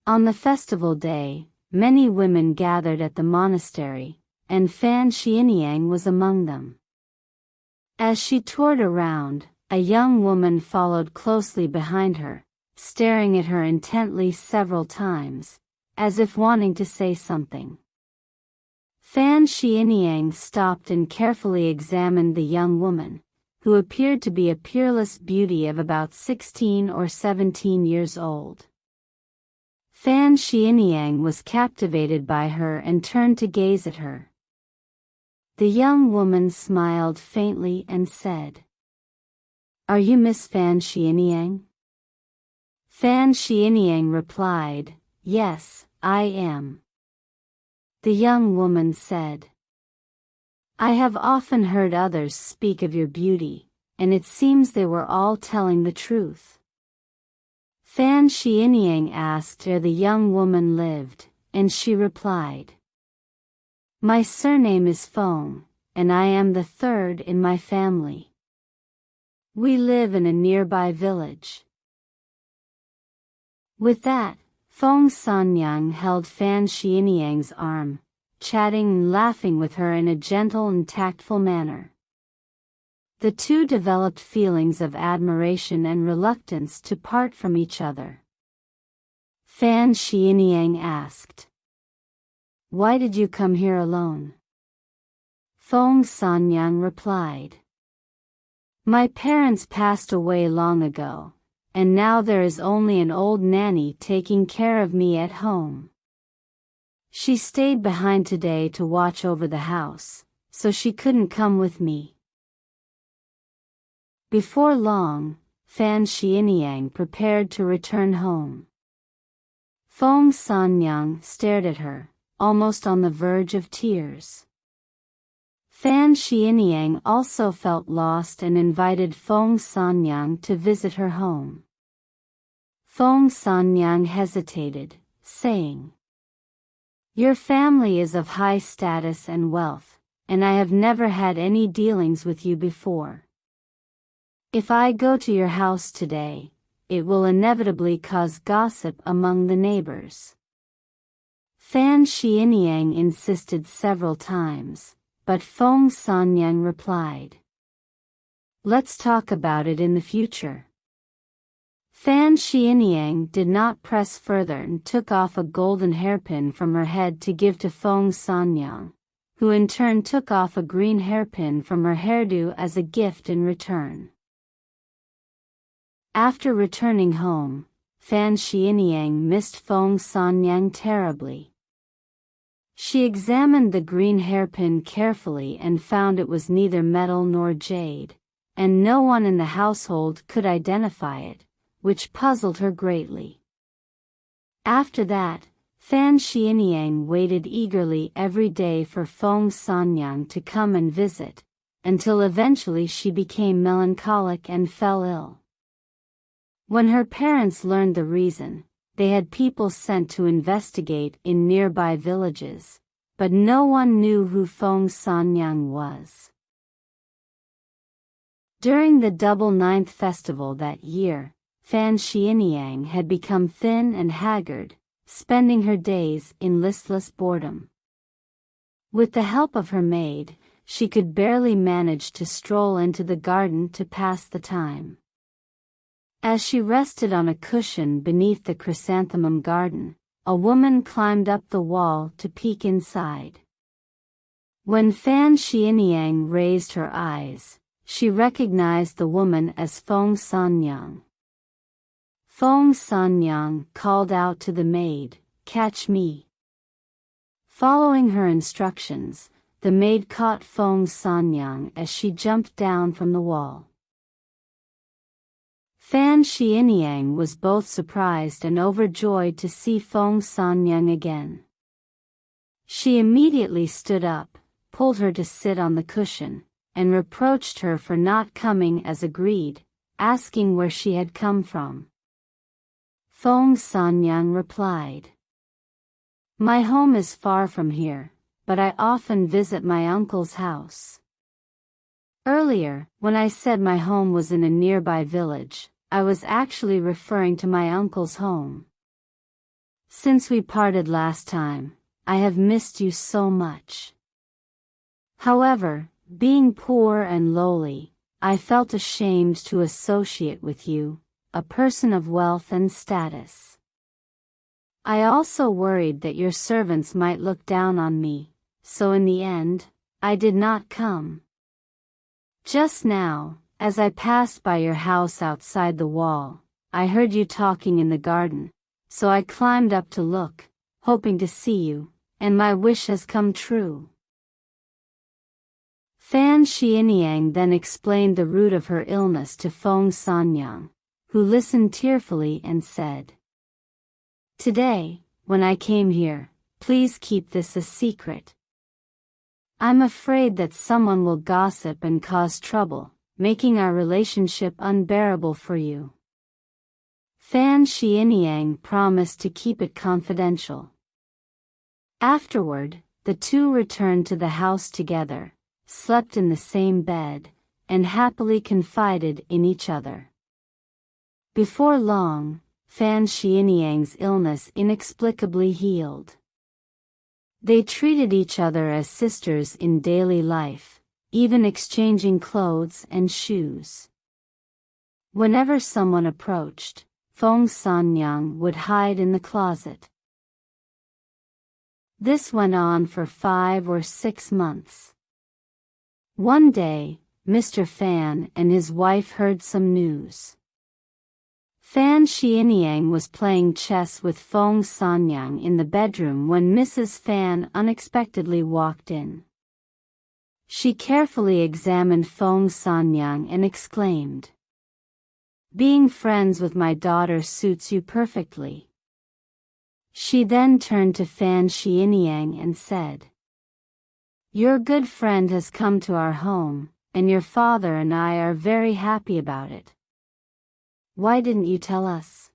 On the festival day, many women gathered at the monastery, and Fan Xianyang was among them. As she toured around, a young woman followed closely behind her, staring at her intently several times, as if wanting to say something. Fan Xianyang stopped and carefully examined the young woman, who appeared to be a peerless beauty of about 16 or 17 years old. Fan Xianyang was captivated by her and turned to gaze at her. The young woman smiled faintly and said, "Are you Miss Fan Xianyang?" Fan Xianyang replied, "Yes, I am." The young woman said, "I have often heard others speak of your beauty, and it seems they were all telling the truth." Fan Xianyang asked where the young woman lived, and she replied, "My surname is Feng, and I am the third in my family. We live in a nearby village." With that, Feng Sanyang held Fan Xianyang's arm, chatting and laughing with her in a gentle and tactful manner. The two developed feelings of admiration and reluctance to part from each other. Fan Xianyang asked, "Why did you come here alone?" Feng Sanyang replied, "My parents passed away long ago, and now there is only an old nanny taking care of me at home. She stayed behind today to watch over the house, so she couldn't come with me." Before long, Fan Xianyang prepared to return home. Feng Sanyang stared at her, almost on the verge of tears. Fan Xianyang also felt lost and invited Feng Sanyang to visit her home. Feng Sanyang hesitated, saying, "Your family is of high status and wealth, and I have never had any dealings with you before. If I go to your house today, it will inevitably cause gossip among the neighbors." Fan Xianyang insisted several times, but Feng Sanyang replied, "Let's talk about it in the future." Fan Xianyang did not press further and took off a golden hairpin from her head to give to Feng Sanyang, who in turn took off a green hairpin from her hairdo as a gift in return. After returning home, Fan Xianyang missed Feng Sanyang terribly. She examined the green hairpin carefully and found it was neither metal nor jade, and no one in the household could identify it, which puzzled her greatly. After that, Fan Xianyang waited eagerly every day for Feng Sanyang to come and visit, until eventually she became melancholic and fell ill. When her parents learned the reason, they had people sent to investigate in nearby villages, but no one knew who Feng Sanyang was. During the Double Ninth Festival that year, Fan Xianyang had become thin and haggard, spending her days in listless boredom. With the help of her maid, she could barely manage to stroll into the garden to pass the time. As she rested on a cushion beneath the chrysanthemum garden, a woman climbed up the wall to peek inside. When Fan Xianyang raised her eyes, she recognized the woman as Feng Sanyang. Feng Sanyang called out to the maid, "Catch me." Following her instructions, the maid caught Feng Sanyang as she jumped down from the wall. Fan Xianyang was both surprised and overjoyed to see Feng Sanyang again. She immediately stood up, pulled her to sit on the cushion, and reproached her for not coming as agreed, asking where she had come from. Feng Sanyang replied, "My home is far from here, but I often visit my uncle's house. Earlier, when I said my home was in a nearby village, I was actually referring to my uncle's home. Since we parted last time, I have missed you so much. However, being poor and lowly, I felt ashamed to associate with you, a person of wealth and status. I also worried that your servants might look down on me, so in the end, I did not come. Just now, as I passed by your house outside the wall, I heard you talking in the garden, so I climbed up to look, hoping to see you, and my wish has come true." Fan Xianyang then explained the root of her illness to Feng Sanyang, who listened tearfully and said, "Today, when I came here, please keep this a secret. I'm afraid that someone will gossip and cause trouble, making our relationship unbearable for you." Fan Xianyang promised to keep it confidential. Afterward, the two returned to the house together, slept in the same bed, and happily confided in each other. Before long, Fan Xianyang's illness inexplicably healed. They treated each other as sisters in daily life, even exchanging clothes and shoes. Whenever someone approached, Feng Sanyang would hide in the closet. This went on for 5 or 6 months. One day, Mr. Fan and his wife heard some news. Fan Xianyang was playing chess with Feng Sanyang in the bedroom when Mrs. Fan unexpectedly walked in. She carefully examined Feng Sanyang and exclaimed, "Being friends with my daughter suits you perfectly." She then turned to Fan Xianyang and said, Your good friend has come to our home, and your father and I are very happy about it. Why didn't you tell us?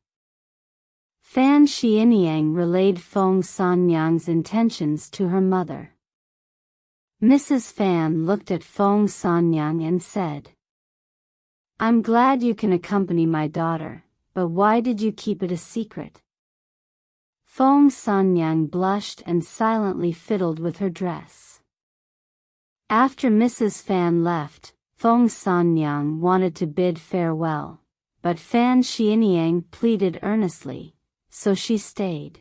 Fan Xianyang relayed Feng Sanyang's intentions to her mother. Mrs. Fan looked at Feng Sanyang and said, I'm glad you can accompany my daughter, but why did you keep it a secret? Feng Sanyang blushed and silently fiddled with her dress. After Mrs. Fan left, Feng Sanyang wanted to bid farewell, but Fan Xianyang pleaded earnestly, so she stayed.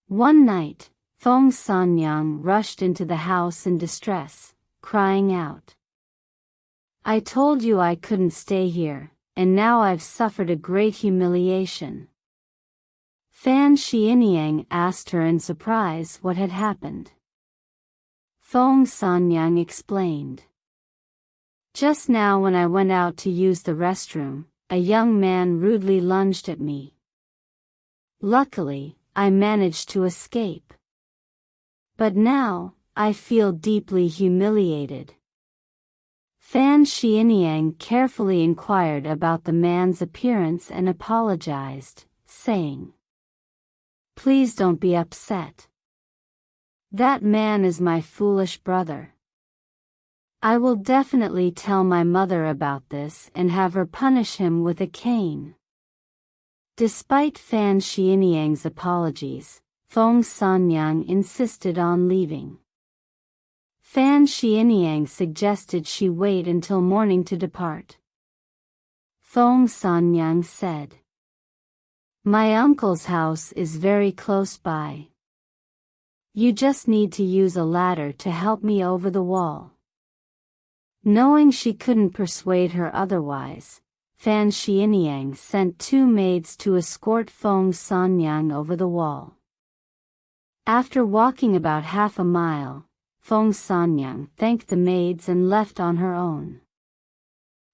One night, Feng Sanyang rushed into the house in distress, crying out, I told you I couldn't stay here, and now I've suffered a great humiliation. Fan Xianyang asked her in surprise what had happened. Feng Sanyang explained. Just now when I went out to use the restroom, a young man rudely lunged at me. Luckily, I managed to escape. But now, I feel deeply humiliated. Fan Xianyang carefully inquired about the man's appearance and apologized, saying, Please don't be upset. That man is my foolish brother. I will definitely tell my mother about this and have her punish him with a cane. Despite Fan Xianyang's apologies, Feng Sanyang insisted on leaving. Fan Xianyang suggested she wait until morning to depart. Feng Sanyang said, My uncle's house is very close by. You just need to use a ladder to help me over the wall. Knowing she couldn't persuade her otherwise, Fan Xianyang sent 2 maids to escort Feng Sanyang over the wall. After walking about half a mile, Feng Sanyang thanked the maids and left on her own.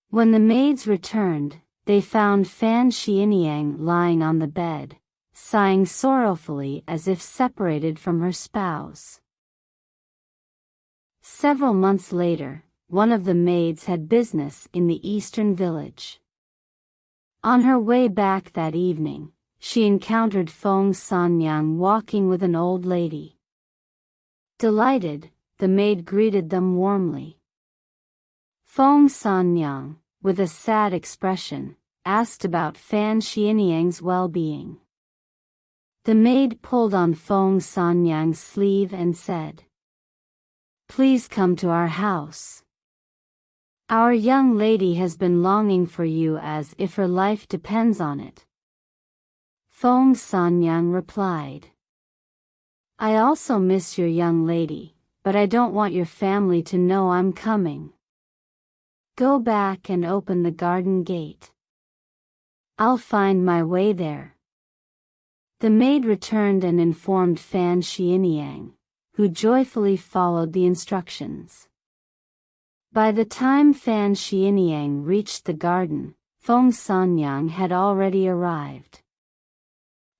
When the maids returned, they found Fan Xianyang lying on the bed, sighing sorrowfully as if separated from her spouse. Several months later, one of the maids had business in the eastern village. On her way back that evening, she encountered Feng Sanyang walking with an old lady. Delighted, the maid greeted them warmly. Feng Sanyang, with a sad expression, asked about Fan Xianyang's well-being. The maid pulled on Feng Sanyang's sleeve and said, Please come to our house. Our young lady has been longing for you as if her life depends on it. Feng Sanyang replied, I also miss your young lady, but I don't want your family to know I'm coming. Go back and open the garden gate. I'll find my way there. The maid returned and informed Fan Xianyang, who joyfully followed the instructions. By the time Fan Xianyang reached the garden, Feng Sanyang had already arrived.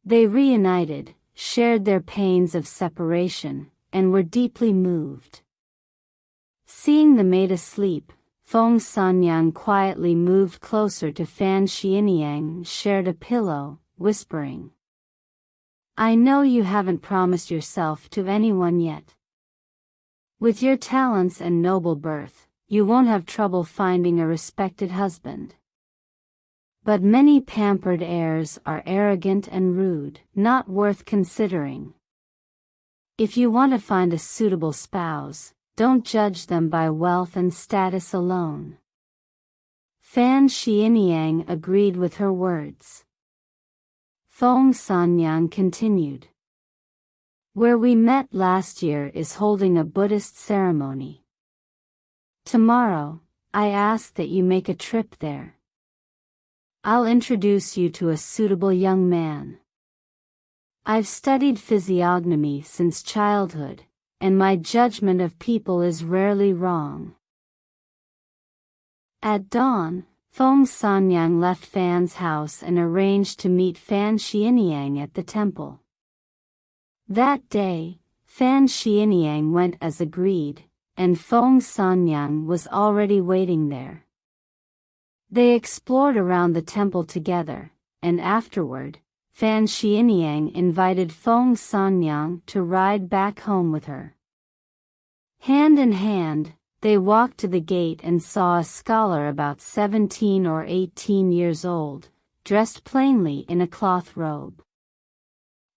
They reunited, shared their pains of separation, and were deeply moved. Seeing the maid asleep, Feng Sanyang quietly moved closer to Fan Xianyang and shared a pillow, whispering, I know you haven't promised yourself to anyone yet. With your talents and noble birth, you won't have trouble finding a respected husband. But many pampered heirs are arrogant and rude, not worth considering. If you want to find a suitable spouse, don't judge them by wealth and status alone. Fan Xianyang agreed with her words. Feng Sanyang continued. Where we met last year is holding a Buddhist ceremony. Tomorrow, I ask that you make a trip there. I'll introduce you to a suitable young man. I've studied physiognomy since childhood, and my judgment of people is rarely wrong. At dawn, Feng Sanyang left Fan's house and arranged to meet Fan Xianyang at the temple. That day, Fan Xianyang went as agreed, and Feng Sanyang was already waiting there. They explored around the temple together, and afterward, Fan Xianyang invited Feng Sanyang to ride back home with her. Hand in hand, they walked to the gate and saw a scholar about 17 or 18 years old, dressed plainly in a cloth robe.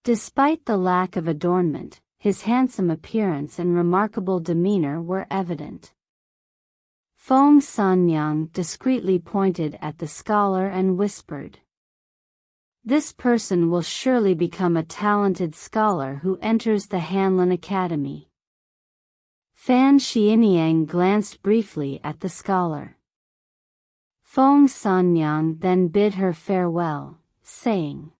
Despite the lack of adornment, his handsome appearance and remarkable demeanor were evident. Feng Sanyang discreetly pointed at the scholar and whispered, "This person will surely become a talented scholar who enters the Hanlin Academy." Fan Xianyang glanced briefly at the scholar. Feng Sanyang then bid her farewell, saying,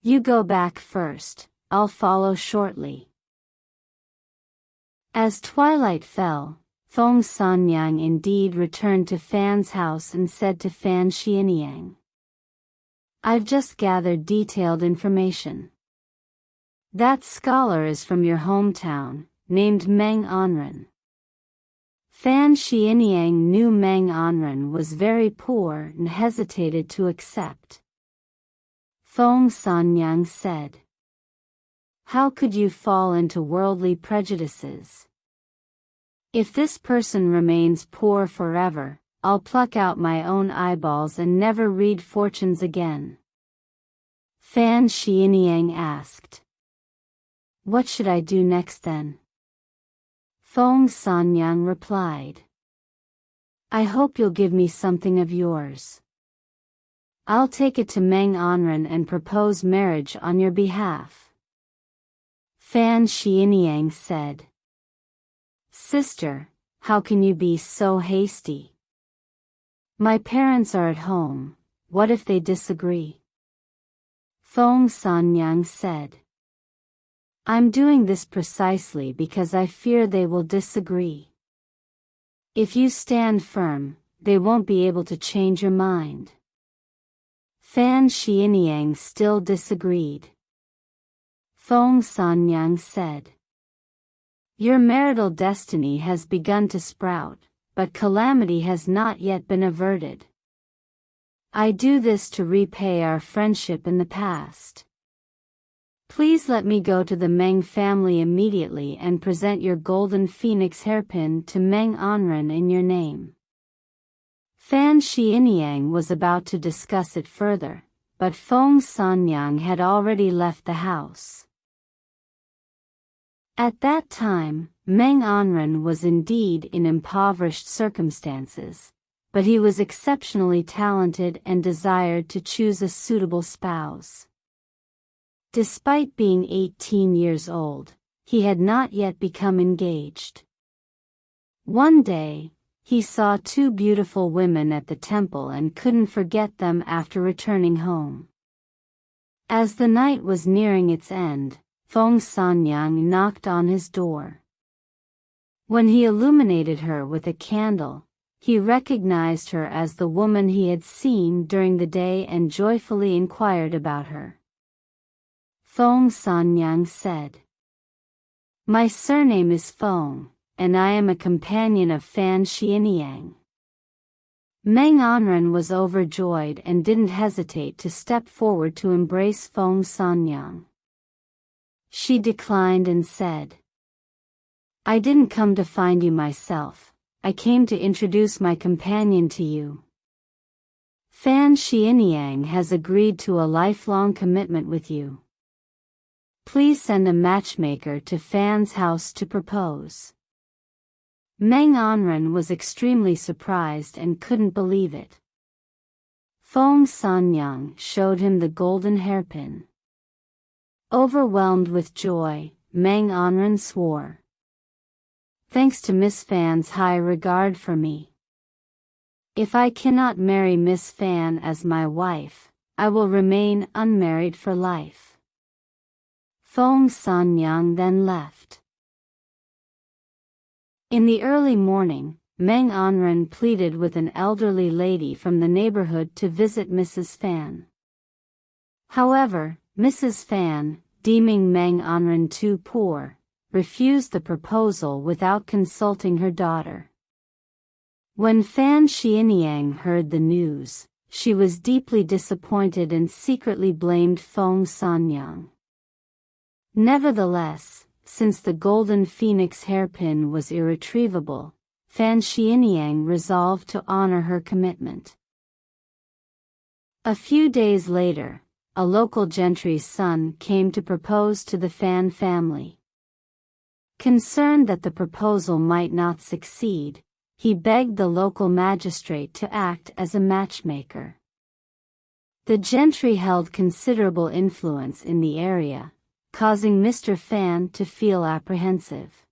"You go back first, I'll follow shortly." As twilight fell, Feng Sanyang indeed returned to Fan's house and said to Fan Xianyang, "I've just gathered detailed information. That scholar is from your hometown, named Meng Onren." Fan Xianyang knew Meng Onren was very poor and hesitated to accept. Feng Sanyang said, "How could you fall into worldly prejudices? If this person remains poor forever, I'll pluck out my own eyeballs and never read fortunes again." Fan Xianyang asked, "What should I do next then?" Feng Sanyang replied, "I hope you'll give me something of yours. I'll take it to Meng Onren and propose marriage on your behalf." Fan Xianyang said, "Sister, how can you be so hasty? My parents are at home, what if they disagree?" Feng Sanyang said, "I'm doing this precisely because I fear they will disagree. If you stand firm, they won't be able to change your mind." Fan Xianyang still disagreed. Feng Sanyang said, "Your marital destiny has begun to sprout, but calamity has not yet been averted. I do this to repay our friendship in the past. Please let me go to the Meng family immediately and present your golden phoenix hairpin to Meng Onren in your name." Fan Xianyang was about to discuss it further, but Feng Sanyang had already left the house. At that time, Meng Onren was indeed in impoverished circumstances, but he was exceptionally talented and desired to choose a suitable spouse. Despite being 18 years old, he had not yet become engaged. One day, he saw two beautiful women at the temple and couldn't forget them after returning home. As the night was nearing its end, Feng Sanyang knocked on his door. When he illuminated her with a candle, he recognized her as the woman he had seen during the day and joyfully inquired about her. Feng Sanyang said, "My surname is Feng, and I am a companion of Fan Xianyang." Meng Onren was overjoyed and didn't hesitate to step forward to embrace Feng Sanyang. She declined and said, "I didn't come to find you myself, I came to introduce my companion to you. Fan Xianyang has agreed to a lifelong commitment with you. Please send a matchmaker to Fan's house to propose." Meng Onren was extremely surprised and couldn't believe it. Feng Sanyang showed him the golden hairpin. Overwhelmed with joy, Meng Onren swore, "Thanks to Miss Fan's high regard for me. If I cannot marry Miss Fan as my wife, I will remain unmarried for life." Feng Sanyang then left. In the early morning, Meng Onren pleaded with an elderly lady from the neighborhood to visit Mrs. Fan. However, Mrs. Fan, deeming Meng Onren too poor, refused the proposal without consulting her daughter. When Fan Xianyang heard the news, she was deeply disappointed and secretly blamed Feng Sanyang. Nevertheless, since the golden phoenix hairpin was irretrievable, Fan Xianyang resolved to honor her commitment. A few days later, a local gentry's son came to propose to the Fan family. Concerned that the proposal might not succeed, he begged the local magistrate to act as a matchmaker. The gentry held considerable influence in the area, causing Mr. Fan to feel apprehensive.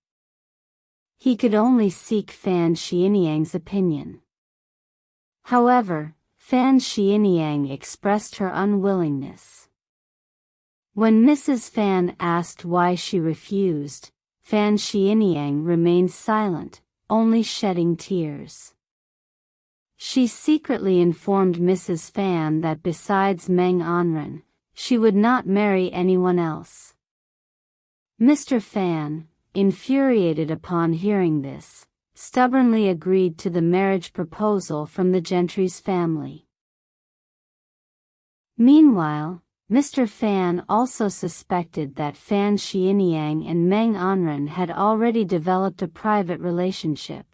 He could only seek Fan Xianyang's opinion. However, Fan Xianyang expressed her unwillingness. When Mrs. Fan asked why she refused, Fan Xianyang remained silent, only shedding tears. She secretly informed Mrs. Fan that besides Meng Anren, she would not marry anyone else. Mr. Fan, infuriated upon hearing this, stubbornly agreed to the marriage proposal from the gentry's family. Meanwhile, Mr. Fan also suspected that Fan Xianyang and Meng Anren had already developed a private relationship.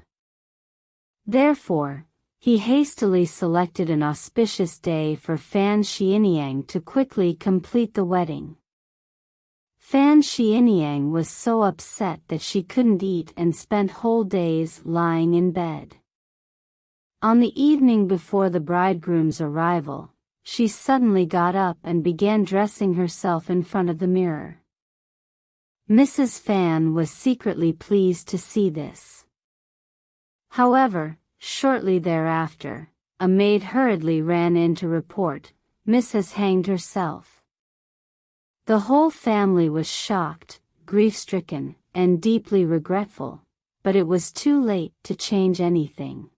Therefore, he hastily selected an auspicious day for Fan Xianyang to quickly complete the wedding. Fan Xianyang was so upset that she couldn't eat and spent whole days lying in bed. On the evening before the bridegroom's arrival, she suddenly got up and began dressing herself in front of the mirror. Mrs. Fan was secretly pleased to see this. However, shortly thereafter, a maid hurriedly ran in to report, "Miss has hanged herself." The whole family was shocked, grief-stricken, and deeply regretful, but it was too late to change anything.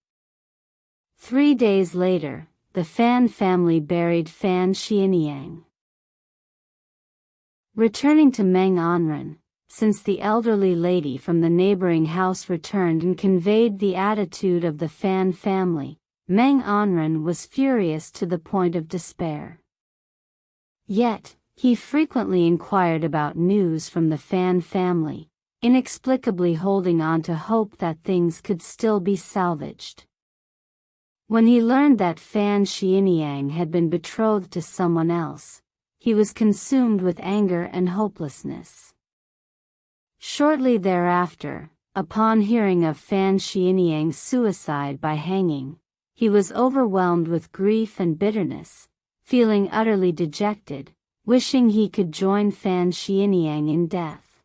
3 days later, the Fan family buried Fan Xianyang. Returning to Meng Anren, since the elderly lady from the neighboring house returned and conveyed the attitude of the Fan family, Meng Anren was furious to the point of despair. Yet, he frequently inquired about news from the Fan family, inexplicably holding on to hope that things could still be salvaged. When he learned that Fan Xianyang had been betrothed to someone else, he was consumed with anger and hopelessness. Shortly thereafter, upon hearing of Fan Xianyang's suicide by hanging, he was overwhelmed with grief and bitterness, feeling utterly dejected, wishing he could join Fan Xianyang in death.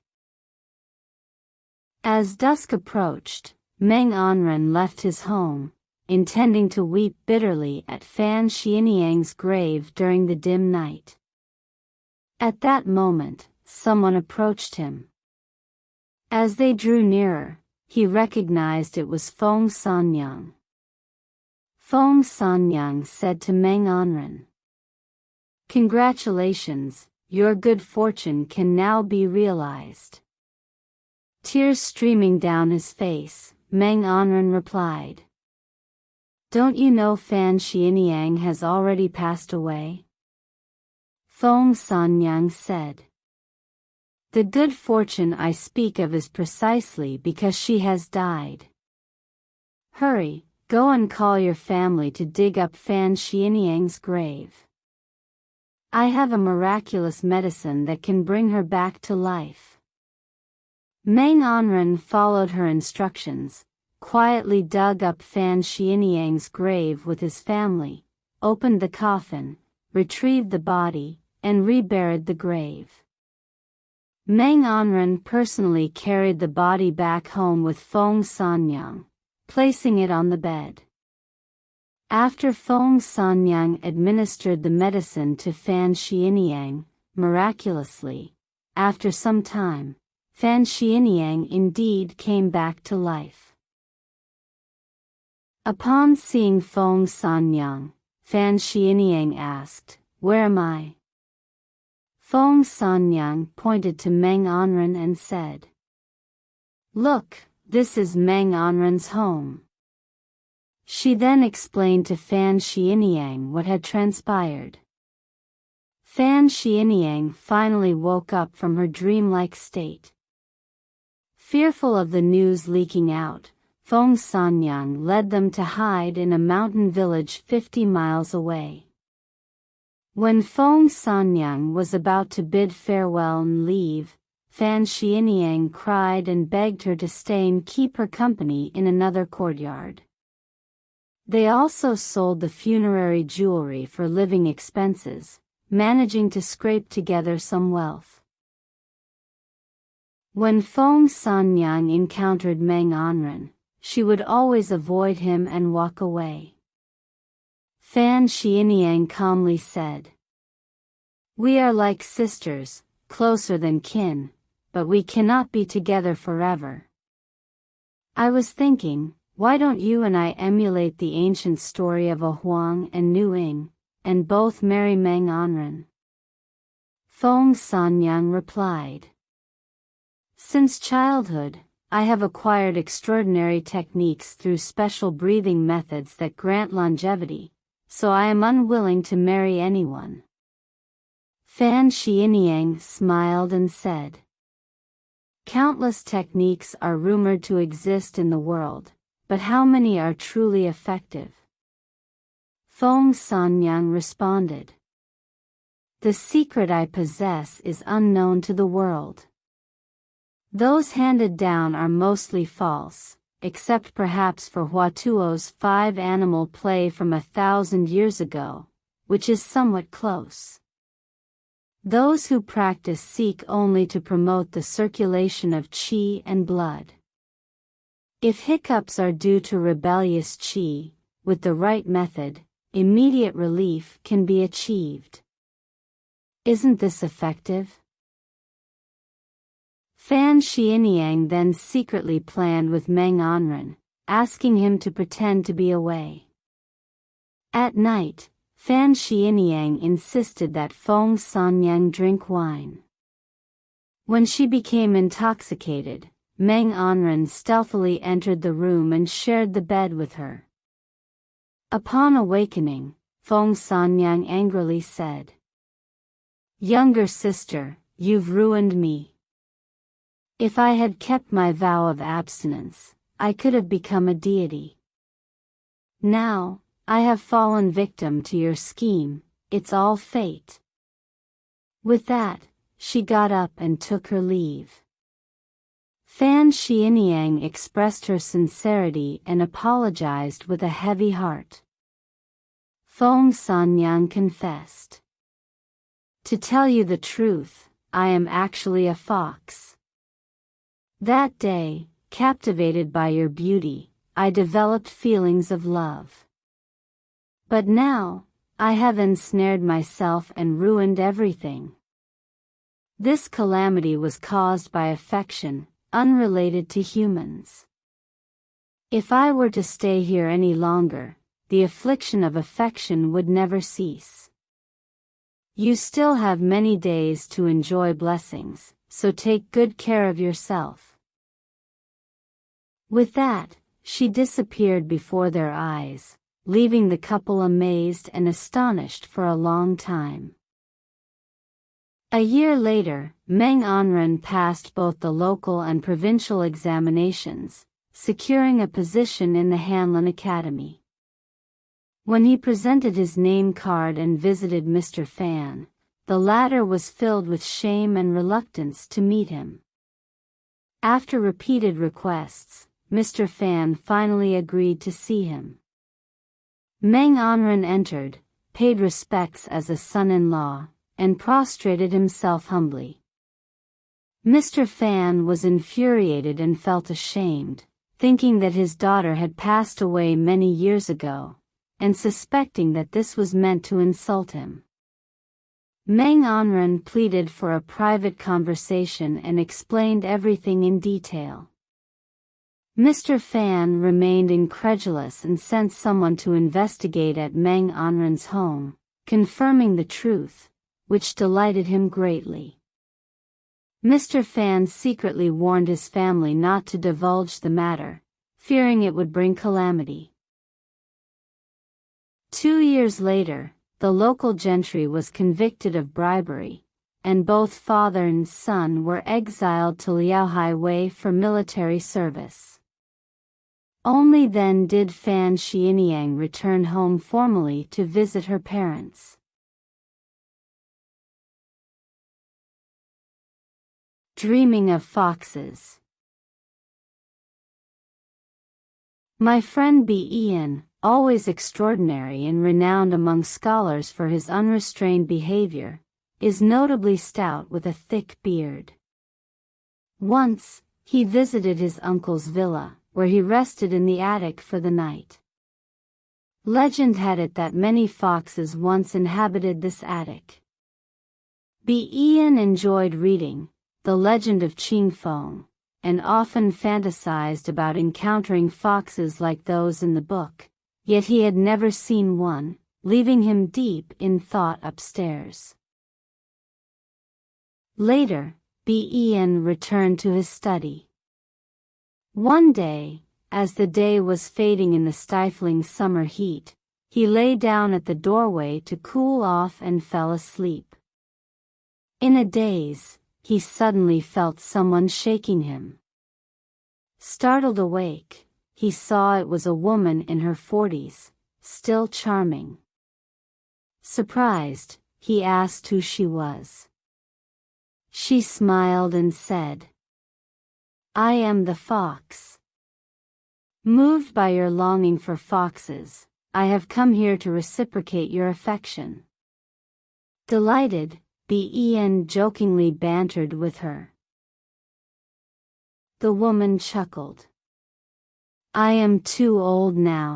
As dusk approached, Meng Anren left his home, intending to weep bitterly at Fan Xianyang's grave during the dim night. At that moment, someone approached him. As they drew nearer, he recognized it was Feng Sanyang. Feng Sanyang said to Meng Anren, "Congratulations, your good fortune can now be realized." Tears streaming down his face, Meng Anren replied, "Don't you know Fan Xianyang has already passed away?" Feng Sanyang said, "The good fortune I speak of is precisely because she has died. Hurry, go and call your family to dig up Fan Xianyang's grave. I have a miraculous medicine that can bring her back to life." Meng Anren followed her instructions, quietly dug up Fan Xianyang's grave with his family, opened the coffin, retrieved the body, and reburied the grave. Meng Anren personally carried the body back home with Feng Sanyang, placing it on the bed. After Feng Sanyang administered the medicine to Fan Xianyang, miraculously, after some time, Fan Xianyang indeed came back to life. Upon seeing Feng Sanyang, Fan Xianyang asked, "Where am I?" Feng Sanyang pointed to Meng Anren and said, Look, this is Meng Anren's home. She then explained to Fan Xianyang what had transpired. Fan Xianyang finally woke up from her dreamlike state. Fearful of the news leaking out, Feng Sanyang led them to hide in a mountain village 50 miles away. When Feng Sanyang was about to bid farewell and leave, Fan Xianyang cried and begged her to stay and keep her company in another courtyard. They also sold the funerary jewelry for living expenses, managing to scrape together some wealth. When Feng Sanyang encountered Meng Anren, she would always avoid him and walk away. Fan Xianyang calmly said, "We are like sisters, closer than kin, but we cannot be together forever. I was thinking, why don't you and I emulate the ancient story of a Huang and Nu Ying, and both marry Meng Anren?" Feng Sanyang replied, "Since childhood, I have acquired extraordinary techniques through special breathing methods that grant longevity, so I am unwilling to marry anyone." Fan Xianyang smiled and said, "Countless techniques are rumored to exist in the world, but how many are truly effective?" Feng Sanyang responded, "The secret I possess is unknown to the world. Those handed down are mostly false, except perhaps for Huatuo's 5-animal play from 1,000 years ago, which is somewhat close. Those who practice seek only to promote the circulation of qi and blood. If hiccups are due to rebellious qi, with the right method, immediate relief can be achieved. Isn't this effective?" Fan Xianyang then secretly planned with Meng Anren, asking him to pretend to be away. At night, Fan Xianyang insisted that Feng Sanyang drink wine. When she became intoxicated, Meng Anren stealthily entered the room and shared the bed with her. Upon awakening, Feng Sanyang angrily said, "Younger sister, you've ruined me. If I had kept my vow of abstinence, I could have become a deity. Now, I have fallen victim to your scheme, it's all fate." With that, she got up and took her leave. Fan Xianyang expressed her sincerity and apologized with a heavy heart. Feng Sanyang confessed, "To tell you the truth, I am actually a fox. That day, captivated by your beauty, I developed feelings of love. But now, I have ensnared myself and ruined everything. This calamity was caused by affection, unrelated to humans. If I were to stay here any longer, the affliction of affection would never cease. You still have many days to enjoy blessings, so take good care of yourself." With that, she disappeared before their eyes, leaving the couple amazed and astonished for a long time. A year later, Meng Anren passed both the local and provincial examinations, securing a position in the Hanlin Academy. When he presented his name card and visited Mr. Fan, the latter was filled with shame and reluctance to meet him. After repeated requests, Mr. Fan finally agreed to see him. Meng Anren entered, paid respects as a son-in-law, and prostrated himself humbly. Mr. Fan was infuriated and felt ashamed, thinking that his daughter had passed away many years ago, and suspecting that this was meant to insult him. Meng Anren pleaded for a private conversation and explained everything in detail. Mr. Fan remained incredulous and sent someone to investigate at Meng Anren's home, confirming the truth, which delighted him greatly. Mr. Fan secretly warned his family not to divulge the matter, fearing it would bring calamity. 2 years later, the local gentry was convicted of bribery, and both father and son were exiled to Liaohai Wei for military service. Only then did Fan Xianyang return home formally to visit her parents. Dreaming of foxes. My friend B. Ian, always extraordinary and renowned among scholars for his unrestrained behavior, is notably stout with a thick beard. Once, he visited his uncle's villa, where he rested in the attic for the night. Legend had it that many foxes once inhabited this attic. B. Ian enjoyed reading The Legend of Qing Feng, and often fantasized about encountering foxes like those in the book, yet he had never seen one, leaving him deep in thought upstairs. Later, B. Ian returned to his study. One day, as the day was fading in the stifling summer heat, he lay down at the doorway to cool off and fell asleep. In a daze, he suddenly felt someone shaking him. Startled awake, he saw it was a woman in her 40s, still charming. Surprised, he asked who she was. She smiled and said, "I am the fox. Moved by your longing for foxes, I have come here to reciprocate your affection." Delighted, B. Ian jokingly bantered with her. The woman chuckled. "I am too old now.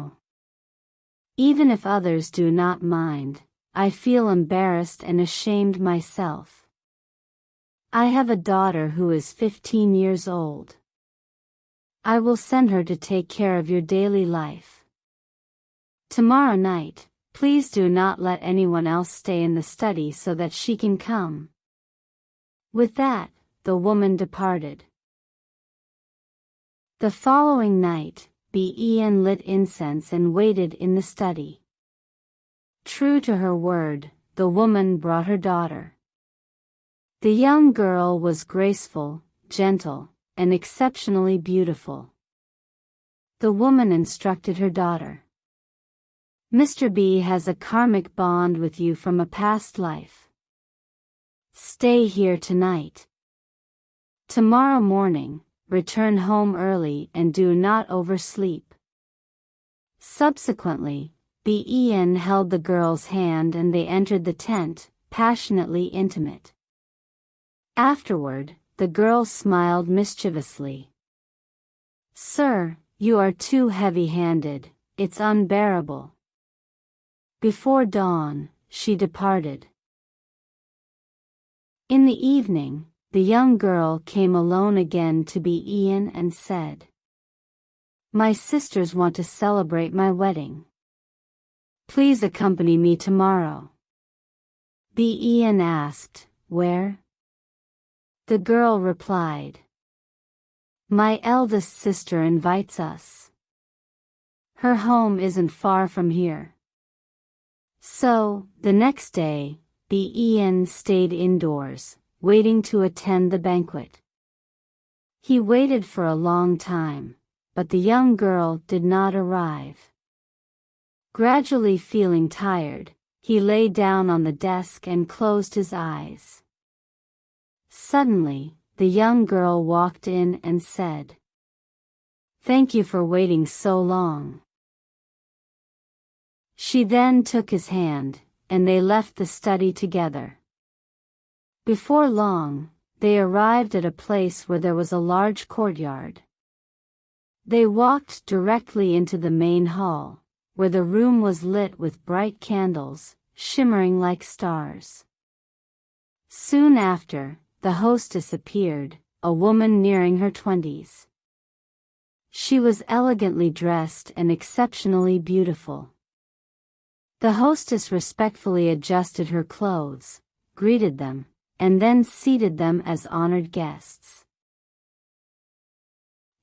Even if others do not mind, I feel embarrassed and ashamed myself. I have a daughter who is 15 years old. I will send her to take care of your daily life. Tomorrow night, please do not let anyone else stay in the study so that she can come." With that, the woman departed. The following night, B. Ian lit incense and waited in the study. True to her word, the woman brought her daughter. The young girl was graceful, gentle, and exceptionally beautiful. The woman instructed her daughter. "Mr. B has a karmic bond with you from a past life. Stay here tonight. Tomorrow morning, return home early and do not oversleep." Subsequently, B. Ian held the girl's hand and they entered the tent, passionately intimate. Afterward, the girl smiled mischievously. "Sir, you are too heavy-handed, it's unbearable." Before dawn, she departed. In the evening, the young girl came alone again to B. Ian and said, "My sisters want to celebrate my wedding. Please accompany me tomorrow." B. Ian asked, "Where?" The girl replied, "My eldest sister invites us. Her home isn't far from here." So, the next day, B. Ian stayed indoors, waiting to attend the banquet. He waited for a long time, but the young girl did not arrive. Gradually feeling tired, he lay down on the desk and closed his eyes. Suddenly, the young girl walked in and said, "Thank you for waiting so long." She then took his hand, and they left the study together. Before long, they arrived at a place where there was a large courtyard. They walked directly into the main hall, where the room was lit with bright candles, shimmering like stars. Soon after, the hostess appeared, a woman nearing her 20s. She was elegantly dressed and exceptionally beautiful. The hostess respectfully adjusted her clothes, greeted them, and then seated them as honored guests.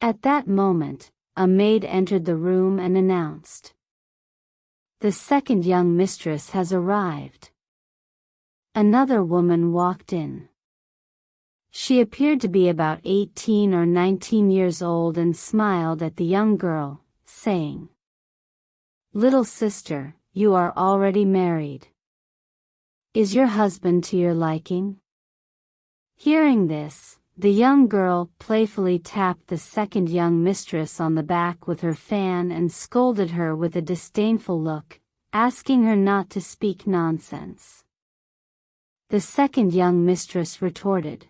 At that moment, a maid entered the room and announced, "The second young mistress has arrived." Another woman walked in. She appeared to be about 18 or 19 years old and smiled at the young girl, saying, "Little sister, you are already married. Is your husband to your liking?" Hearing this, the young girl playfully tapped the second young mistress on the back with her fan and scolded her with a disdainful look, asking her not to speak nonsense. The second young mistress retorted,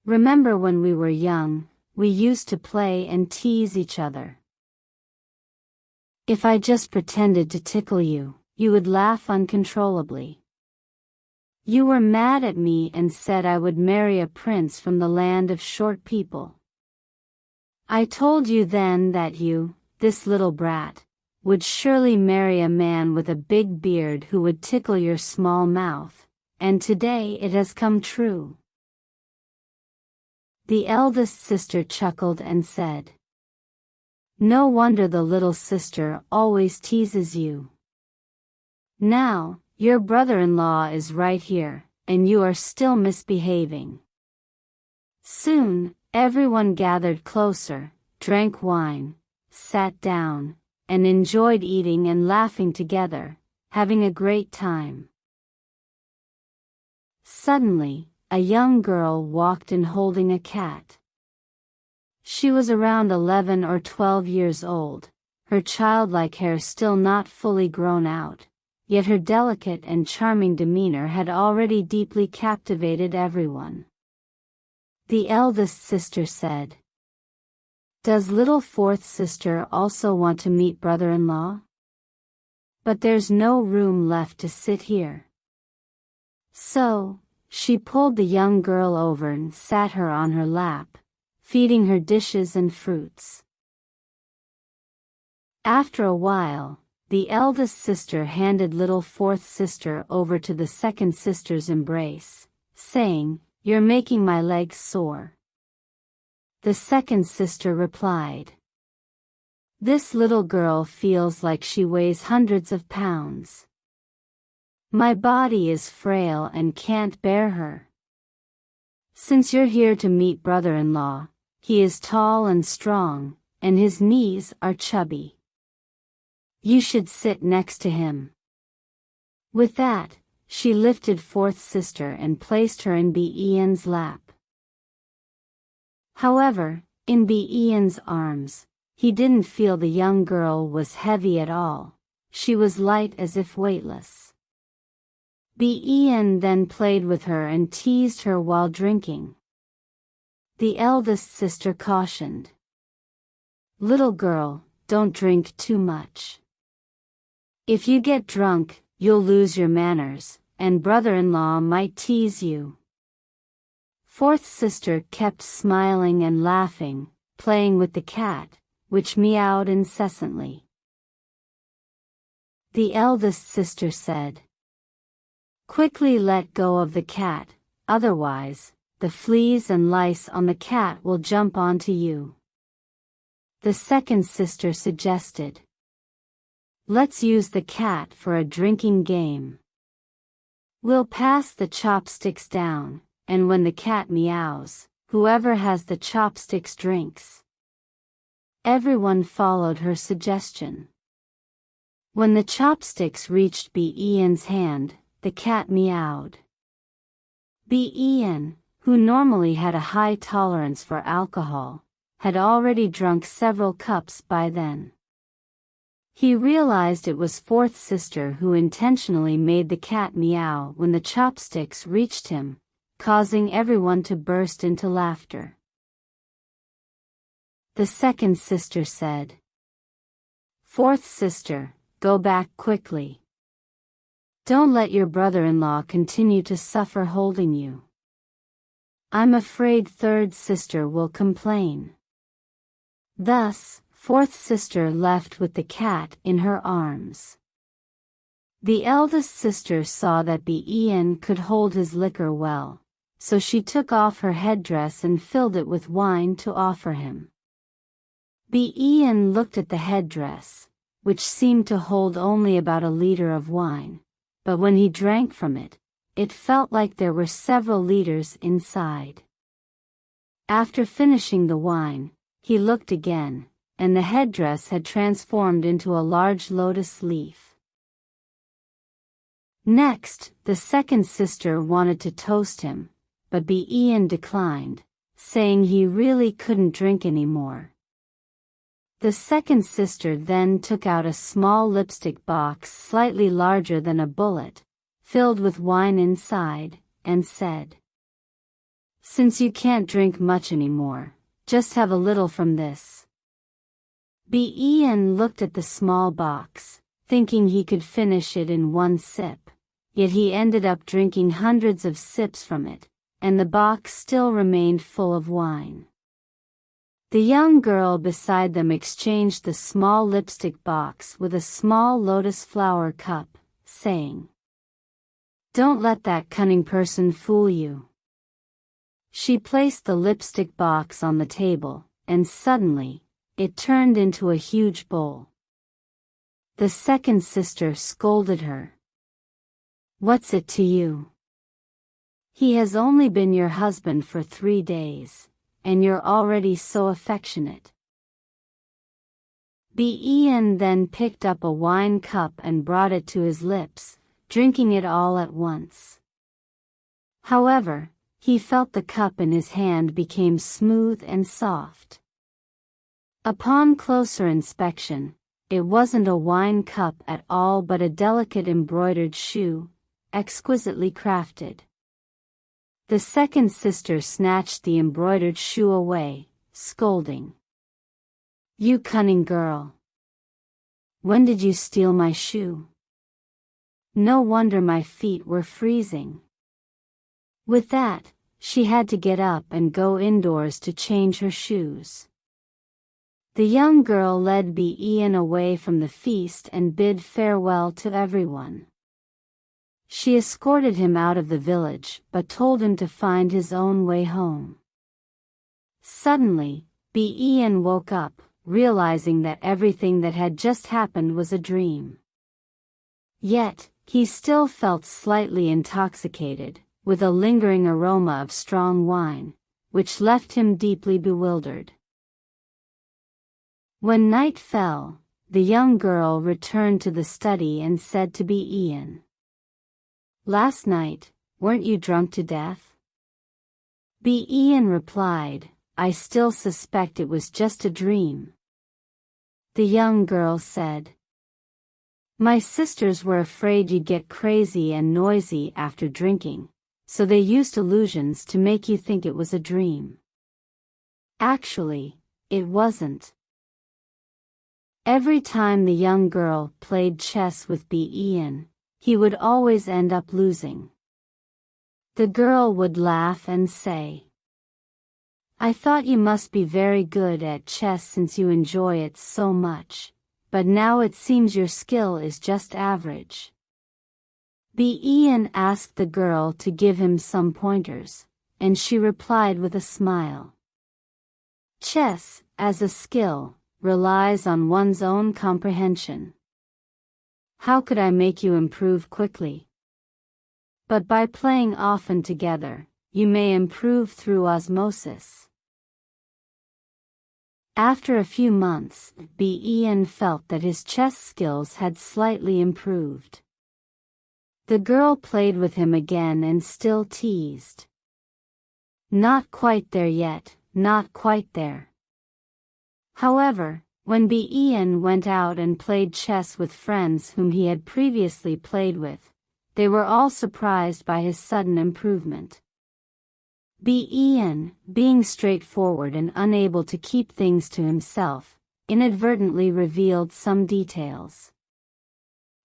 "Remember when we were young, we used to play and tease each other. If I just pretended to tickle you, you would laugh uncontrollably. You were mad at me and said I would marry a prince from the land of short people. I told you then that you, this little brat, would surely marry a man with a big beard who would tickle your small mouth, and today it has come true." The eldest sister chuckled and said, "No wonder the little sister always teases you. Now, your brother-in-law is right here, and you are still misbehaving." Soon, everyone gathered closer, drank wine, sat down, and enjoyed eating and laughing together, having a great time. Suddenly, a young girl walked in holding a cat. She was around 11 or 12 years old, her childlike hair still not fully grown out, yet her delicate and charming demeanor had already deeply captivated everyone. The eldest sister said, "Does little fourth sister also want to meet brother-in-law? But there's no room left to sit here." So, she pulled the young girl over and sat her on her lap, feeding her dishes and fruits. After a while, the eldest sister handed little fourth sister over to the second sister's embrace, saying, "You're making my legs sore." The second sister replied, "This little girl feels like she weighs hundreds of pounds. My body is frail and can't bear her. Since you're here to meet brother-in-law, he is tall and strong, and his knees are chubby. You should sit next to him." With that, she lifted fourth sister and placed her in Ian's lap. However, in Ian's arms, he didn't feel the young girl was heavy at all. She was light as if weightless. Ian then played with her and teased her while drinking. The eldest sister cautioned, "Little girl, don't drink too much. If you get drunk, you'll lose your manners, and brother-in-law might tease you." Fourth sister kept smiling and laughing, playing with the cat, which meowed incessantly. The eldest sister said, "Quickly let go of the cat, otherwise, the fleas and lice on the cat will jump onto you." The second sister suggested, "Let's use the cat for a drinking game. We'll pass the chopsticks down, and when the cat meows, whoever has the chopsticks drinks." Everyone followed her suggestion. When the chopsticks reached Ian's hand, the cat meowed. Ian, who normally had a high tolerance for alcohol, had already drunk several cups by then. He realized it was fourth sister who intentionally made the cat meow when the chopsticks reached him, causing everyone to burst into laughter. The second sister said, "Fourth sister, go back quickly. Don't let your brother-in-law continue to suffer holding you. I'm afraid third sister will complain." Thus, fourth sister left with the cat in her arms. The eldest sister saw that Ian could hold his liquor well, so she took off her headdress and filled it with wine to offer him. Ian looked at the headdress, which seemed to hold only about a liter of wine, but when he drank from it, it felt like there were several liters inside. After finishing the wine, he looked again, and the headdress had transformed into a large lotus leaf. Next, the second sister wanted to toast him, but Ian declined, saying he really couldn't drink anymore. The second sister then took out a small lipstick box slightly larger than a bullet, filled with wine inside, and said, "Since you can't drink much anymore, just have a little from this." Ian looked at the small box, thinking he could finish it in one sip, yet he ended up drinking hundreds of sips from it, and the box still remained full of wine. The young girl beside them exchanged the small lipstick box with a small lotus flower cup, saying, "Don't let that cunning person fool you." She placed the lipstick box on the table, and suddenly, it turned into a huge bowl. The second sister scolded her. "What's it to you? He has only been your husband for 3 days, and you're already so affectionate." Ian then picked up a wine cup and brought it to his lips, drinking it all at once. However, he felt the cup in his hand became smooth and soft. Upon closer inspection, it wasn't a wine cup at all but a delicate embroidered shoe, exquisitely crafted. The second sister snatched the embroidered shoe away, scolding, "You cunning girl! When did you steal my shoe? No wonder my feet were freezing." With that, she had to get up and go indoors to change her shoes. The young girl led Ian away from the feast and bid farewell to everyone. She escorted him out of the village but told him to find his own way home. Suddenly, Ian woke up, realizing that everything that had just happened was a dream. Yet, he still felt slightly intoxicated, with a lingering aroma of strong wine, which left him deeply bewildered. When night fell, the young girl returned to the study and said to Ian, "Last night, weren't you drunk to death?" Ian replied, "I still suspect it was just a dream." The young girl said, "My sisters were afraid you'd get crazy and noisy after drinking, so they used illusions to make you think it was a dream. Actually, it wasn't." Every time the young girl played chess with Ian, he would always end up losing. The girl would laugh and say, "I thought you must be very good at chess since you enjoy it so much, but now it seems your skill is just average." Ian asked the girl to give him some pointers, and she replied with a smile, "Chess, as a skill, relies on one's own comprehension. How could I make you improve quickly? But by playing often together, you may improve through osmosis." After a few months, Ian felt that his chess skills had slightly improved. The girl played with him again and still teased, "Not quite there yet, not quite there." However, when Ian went out and played chess with friends whom he had previously played with, they were all surprised by his sudden improvement. Ian, being straightforward and unable to keep things to himself, inadvertently revealed some details.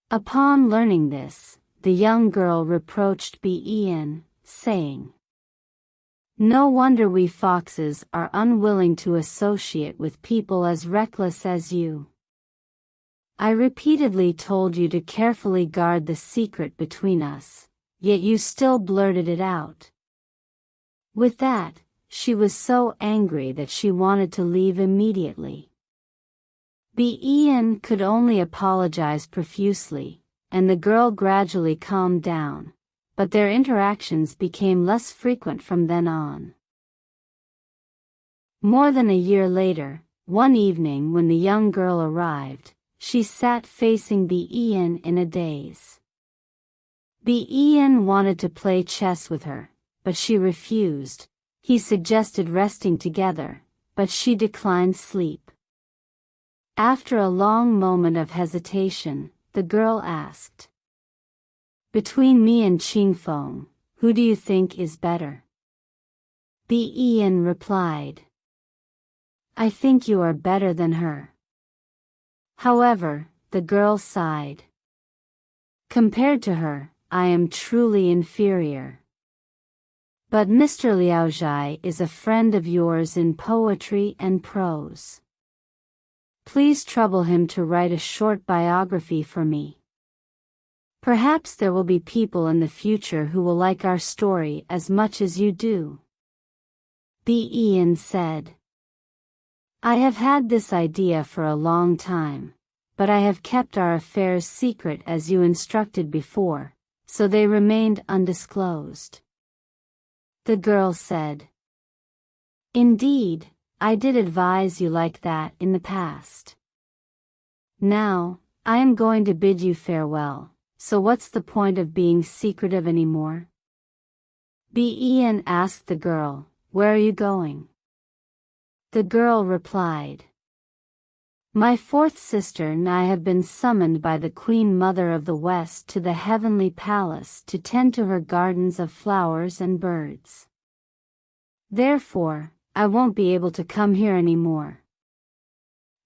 Upon learning this, the young girl reproached Ian, saying, "No wonder we foxes are unwilling to associate with people as reckless as you. I repeatedly told you to carefully guard the secret between us, yet you still blurted it out." With that, she was so angry that she wanted to leave immediately. Ben could only apologize profusely, and the girl gradually calmed down, but their interactions became less frequent from then on. More than a year later, one evening when the young girl arrived, she sat facing Ben in a daze. Ben wanted to play chess with her, but she refused. He suggested resting together, but she declined sleep. After a long moment of hesitation, the girl asked, "Between me and Qingfeng, who do you think is better?" Ben replied, "I think you are better than her." However, the girl sighed. "Compared to her, I am truly inferior. But Mr. Liaozhai is a friend of yours in poetry and prose. Please trouble him to write a short biography for me. Perhaps there will be people in the future who will like our story as much as you do." Ben said, "I have had this idea for a long time, but I have kept our affairs secret as you instructed before, so they remained undisclosed." The girl said, "Indeed, I did advise you like that in the past. Now, I am going to bid you farewell, so what's the point of being secretive anymore?" Ben asked the girl, "Where are you going?" The girl replied, "My fourth sister and I have been summoned by the Queen Mother of the West to the Heavenly Palace to tend to her gardens of flowers and birds. Therefore, I won't be able to come here anymore.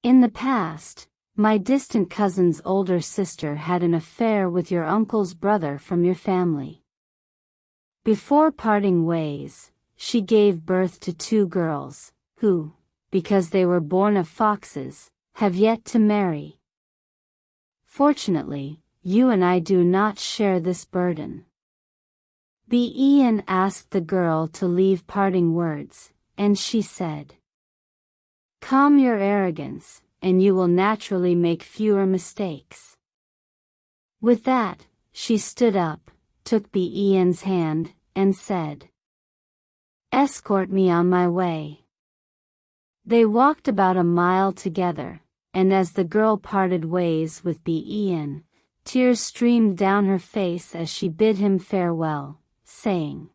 In the past, my distant cousin's older sister had an affair with your uncle's brother from your family. Before parting ways, she gave birth to 2 girls, who, because they were born of foxes, have yet to marry. Fortunately, you and I do not share this burden." Ben asked the girl to leave parting words, and she said, "Calm your arrogance, and you will naturally make fewer mistakes." With that, she stood up, took Ben's hand, and said, "Escort me on my way." They walked about a mile together, and as the girl parted ways with Ben, tears streamed down her face as she bid him farewell, saying,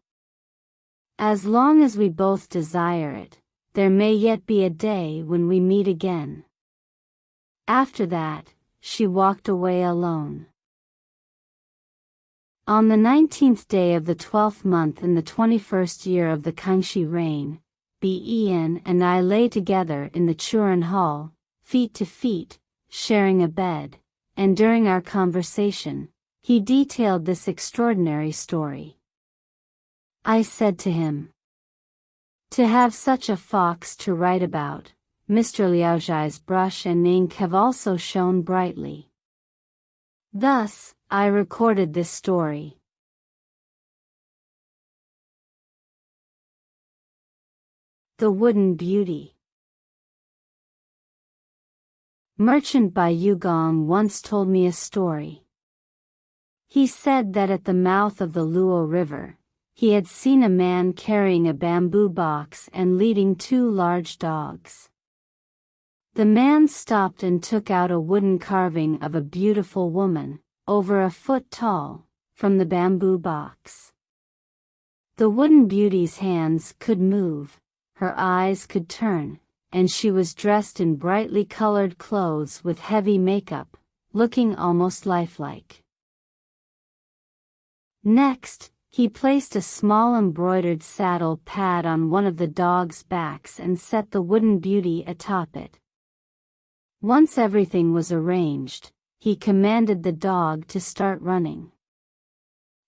"As long as we both desire it, there may yet be a day when we meet again." After that, she walked away alone. On the 19th day of the 12th month in the 21st year of the Kangxi reign, Ben and I lay together in the Churan hall, feet to feet, sharing a bed, and during our conversation, he detailed this extraordinary story. I said to him, "To have such a fox to write about, Mr. Liaozhai's brush and ink have also shone brightly." Thus, I recorded this story. The Wooden Beauty. Merchant Bai Yugong once told me a story. He said that at the mouth of the Luo River, he had seen a man carrying a bamboo box and leading 2 large dogs. The man stopped and took out a wooden carving of a beautiful woman, over a foot tall, from the bamboo box. The wooden beauty's hands could move, her eyes could turn, and she was dressed in brightly colored clothes with heavy makeup, looking almost lifelike. Next, he placed a small embroidered saddle pad on one of the dogs' backs and set the wooden beauty atop it. Once everything was arranged, he commanded the dog to start running.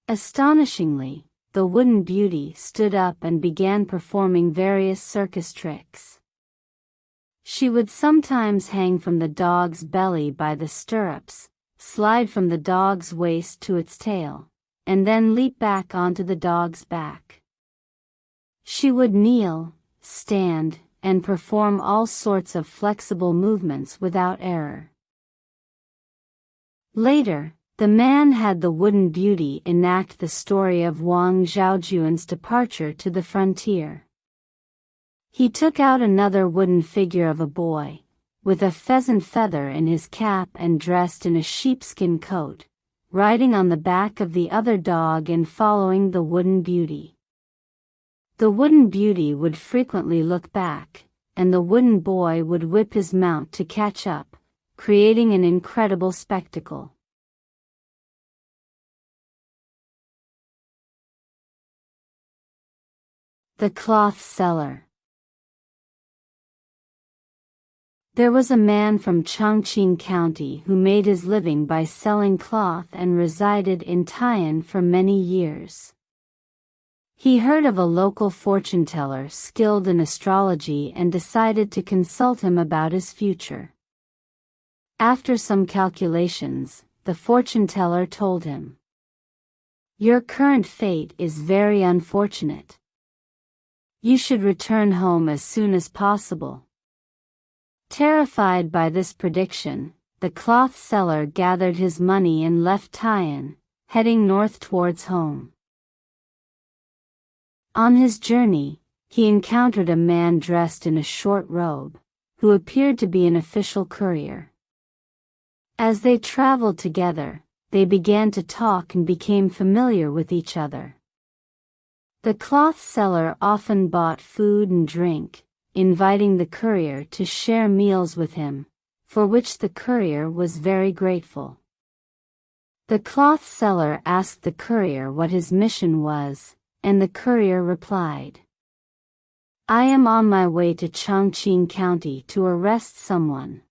Astonishingly, the wooden beauty stood up and began performing various circus tricks. She would sometimes hang from the dog's belly by the stirrups, slide from the dog's waist to its tail, and then leap back onto the dog's back. She would kneel, stand, and perform all sorts of flexible movements without error. Later, the man had the wooden beauty enact the story of Wang Zhaojuan's departure to the frontier. He took out another wooden figure of a boy, with a pheasant feather in his cap and dressed in a sheepskin coat, riding on the back of the other dog and following the wooden beauty. The wooden beauty would frequently look back, and the wooden boy would whip his mount to catch up, creating an incredible spectacle. The cloth seller. There was a man from Chongqing County who made his living by selling cloth and resided in Tai'an for many years. He heard of a local fortune teller skilled in astrology and decided to consult him about his future. After some calculations, the fortune teller told him, "Your current fate is very unfortunate. You should return home as soon as possible." Terrified by this prediction, the cloth seller gathered his money and left Tai'an, heading north towards home. On his journey, he encountered a man dressed in a short robe, who appeared to be an official courier. As they traveled together, they began to talk and became familiar with each other. The cloth seller often bought food and drink, inviting the courier to share meals with him, for which the courier was very grateful. The cloth seller asked the courier what his mission was, and the courier replied, "I am on my way to Chongqing County to arrest someone."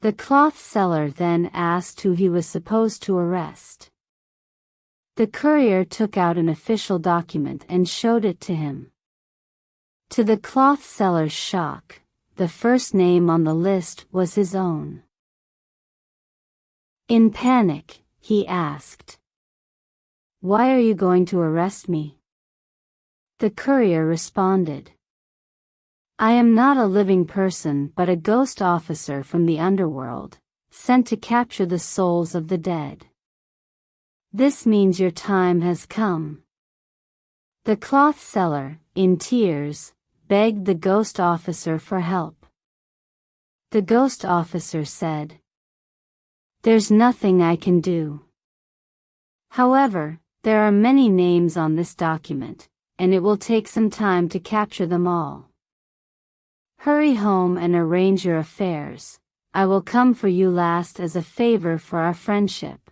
The cloth seller then asked who he was supposed to arrest. The courier took out an official document and showed it to him. To the cloth seller's shock, the first name on the list was his own. In panic, he asked, "Why are you going to arrest me?" The courier responded, "I am not a living person but a ghost officer from the underworld, sent to capture the souls of the dead. This means your time has come." The cloth seller, in tears, begged the ghost officer for help. The ghost officer said, "There's nothing I can do. However, there are many names on this document, and it will take some time to capture them all. Hurry home and arrange your affairs. I will come for you last as a favor for our friendship."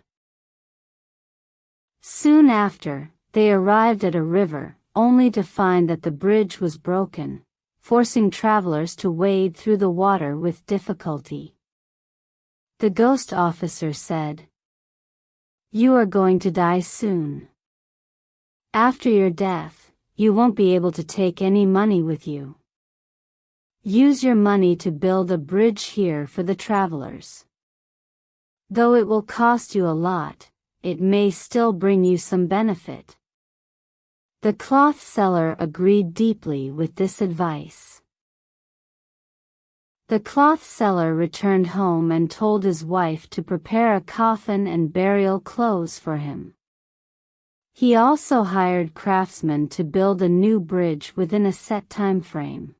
Soon after, they arrived at a river, only to find that the bridge was broken, forcing travelers to wade through the water with difficulty. The ghost officer said, "You are going to die soon. After your death, you won't be able to take any money with you. Use your money to build a bridge here for the travelers. Though it will cost you a lot, it may still bring you some benefit." The cloth seller agreed deeply with this advice. The cloth seller returned home and told his wife to prepare a coffin and burial clothes for him. He also hired craftsmen to build a new bridge within a set time frame.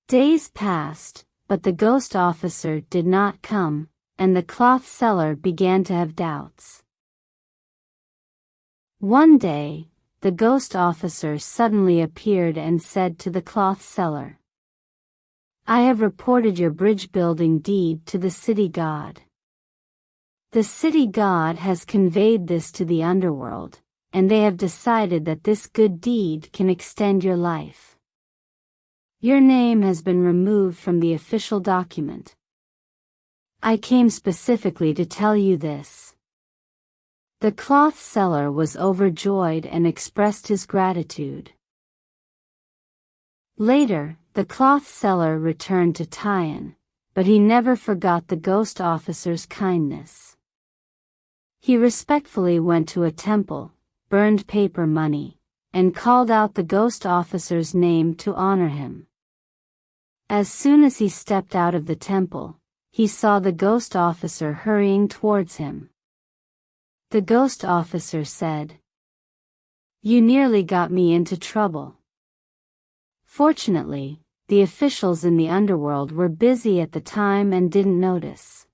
Days passed, but the ghost officer did not come, and the cloth seller began to have doubts. One day, the ghost officer suddenly appeared and said to the cloth seller, "I have reported your bridge building deed to the city god. The city god has conveyed this to the underworld, and they have decided that this good deed can extend your life. Your name has been removed from the official document. I came specifically to tell you this." The cloth seller was overjoyed and expressed his gratitude. Later, the cloth seller returned to Tyon, but he never forgot the ghost officer's kindness. He respectfully went to a temple, burned paper money, and called out the ghost officer's name to honor him. As soon as he stepped out of the temple, he saw the ghost officer hurrying towards him. The ghost officer said, "You nearly got me into trouble." Fortunately, the officials in the underworld were busy at the time and didn't notice.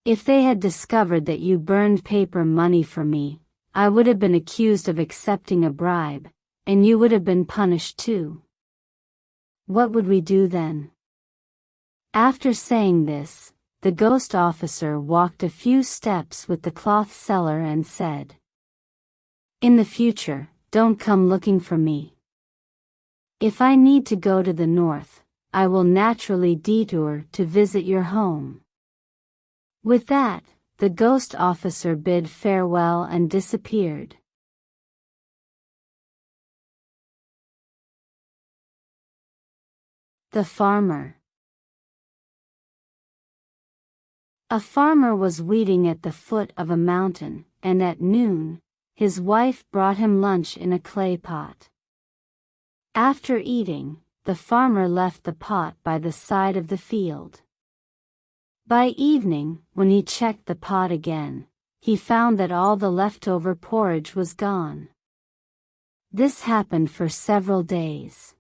If they had discovered that you burned paper money for me, I would have been accused of accepting a bribe, and you would have been punished too. What would we do then? After saying this, the ghost officer walked a few steps with the cloth seller and said, "In the future, don't come looking for me. If I need to go to the north, I will naturally detour to visit your home." With that, the ghost officer bid farewell and disappeared. The farmer. A farmer was weeding at the foot of a mountain, and at noon, his wife brought him lunch in a clay pot. After eating, the farmer left the pot by the side of the field. By evening, when he checked the pot again, he found that all the leftover porridge was gone. This happened for several days.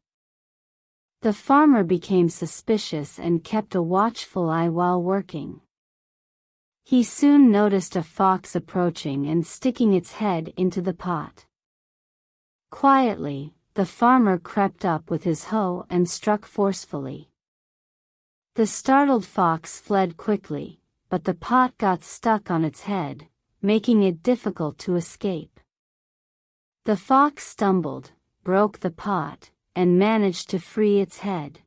The farmer became suspicious and kept a watchful eye while working. He soon noticed a fox approaching and sticking its head into the pot. Quietly, the farmer crept up with his hoe and struck forcefully. The startled fox fled quickly, but the pot got stuck on its head, making it difficult to escape. The fox stumbled, broke the pot, and managed to free its head.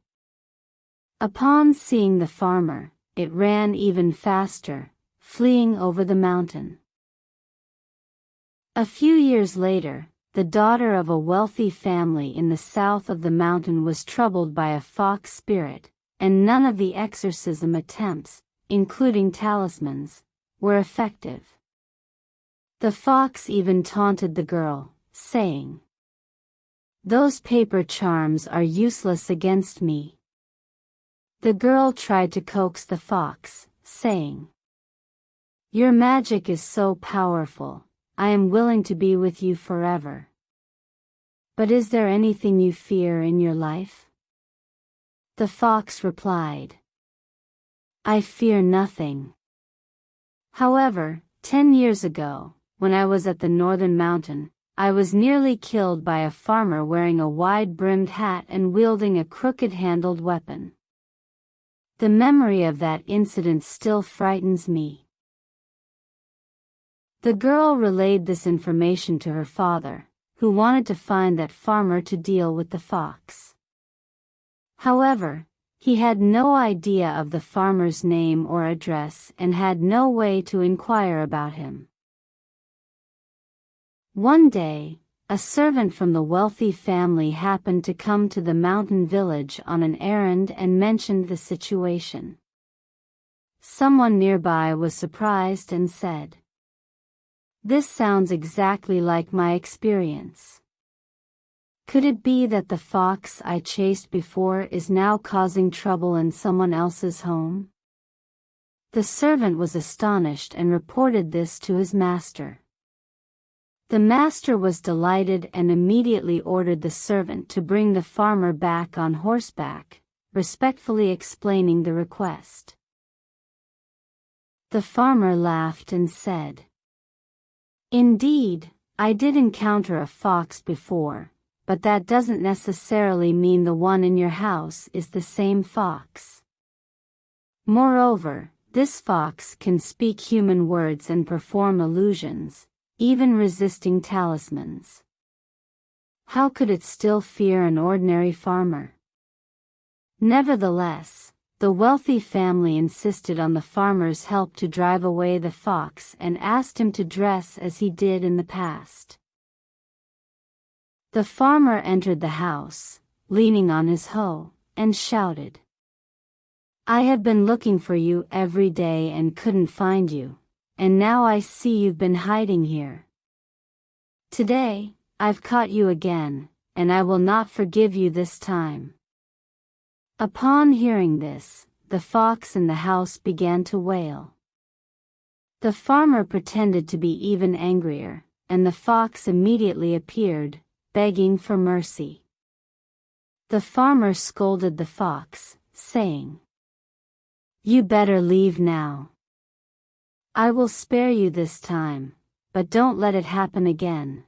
Upon seeing the farmer, it ran even faster, fleeing over the mountain. A few years later, the daughter of a wealthy family in the south of the mountain was troubled by a fox spirit, and none of the exorcism attempts, including talismans, were effective. The fox even taunted the girl, saying, "Those paper charms are useless against me." The girl tried to coax the fox, saying, "Your magic is so powerful, I am willing to be with you forever. But is there anything you fear in your life?" The fox replied, "I fear nothing. However, 10 years ago, when I was at the northern mountain, I was nearly killed by a farmer wearing a wide-brimmed hat and wielding a crooked-handled weapon. The memory of that incident still frightens me." The girl relayed this information to her father, who wanted to find that farmer to deal with the fox. However, he had no idea of the farmer's name or address and had no way to inquire about him. One day, a servant from the wealthy family happened to come to the mountain village on an errand and mentioned the situation. Someone nearby was surprised and said, "This sounds exactly like my experience. Could it be that the fox I chased before is now causing trouble in someone else's home?" The servant was astonished and reported this to his master. The master was delighted and immediately ordered the servant to bring the farmer back on horseback, respectfully explaining the request. The farmer laughed and said, "Indeed, I did encounter a fox before, but that doesn't necessarily mean the one in your house is the same fox. Moreover, this fox can speak human words and perform illusions, even resisting talismans. How could it still fear an ordinary farmer?" Nevertheless, the wealthy family insisted on the farmer's help to drive away the fox and asked him to dress as he did in the past. The farmer entered the house, leaning on his hoe, and shouted, "I have been looking for you every day and couldn't find you, and now I see you've been hiding here. Today, I've caught you again, and I will not forgive you this time." Upon hearing this, the fox in the house began to wail. The farmer pretended to be even angrier, and the fox immediately appeared, begging for mercy. The farmer scolded the fox, saying, "You better leave now. I will spare you this time, but don't let it happen again."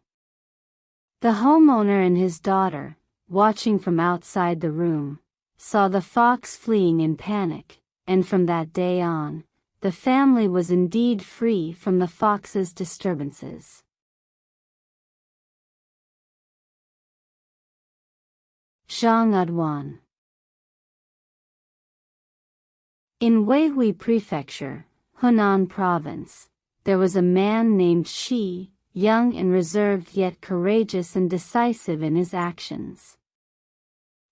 The homeowner and his daughter, watching from outside the room, saw the fox fleeing in panic, and from that day on, the family was indeed free from the fox's disturbances. Zhangudwan. In Weihui Prefecture, Hunan Province, there was a man named Shi, young and reserved yet courageous and decisive in his actions.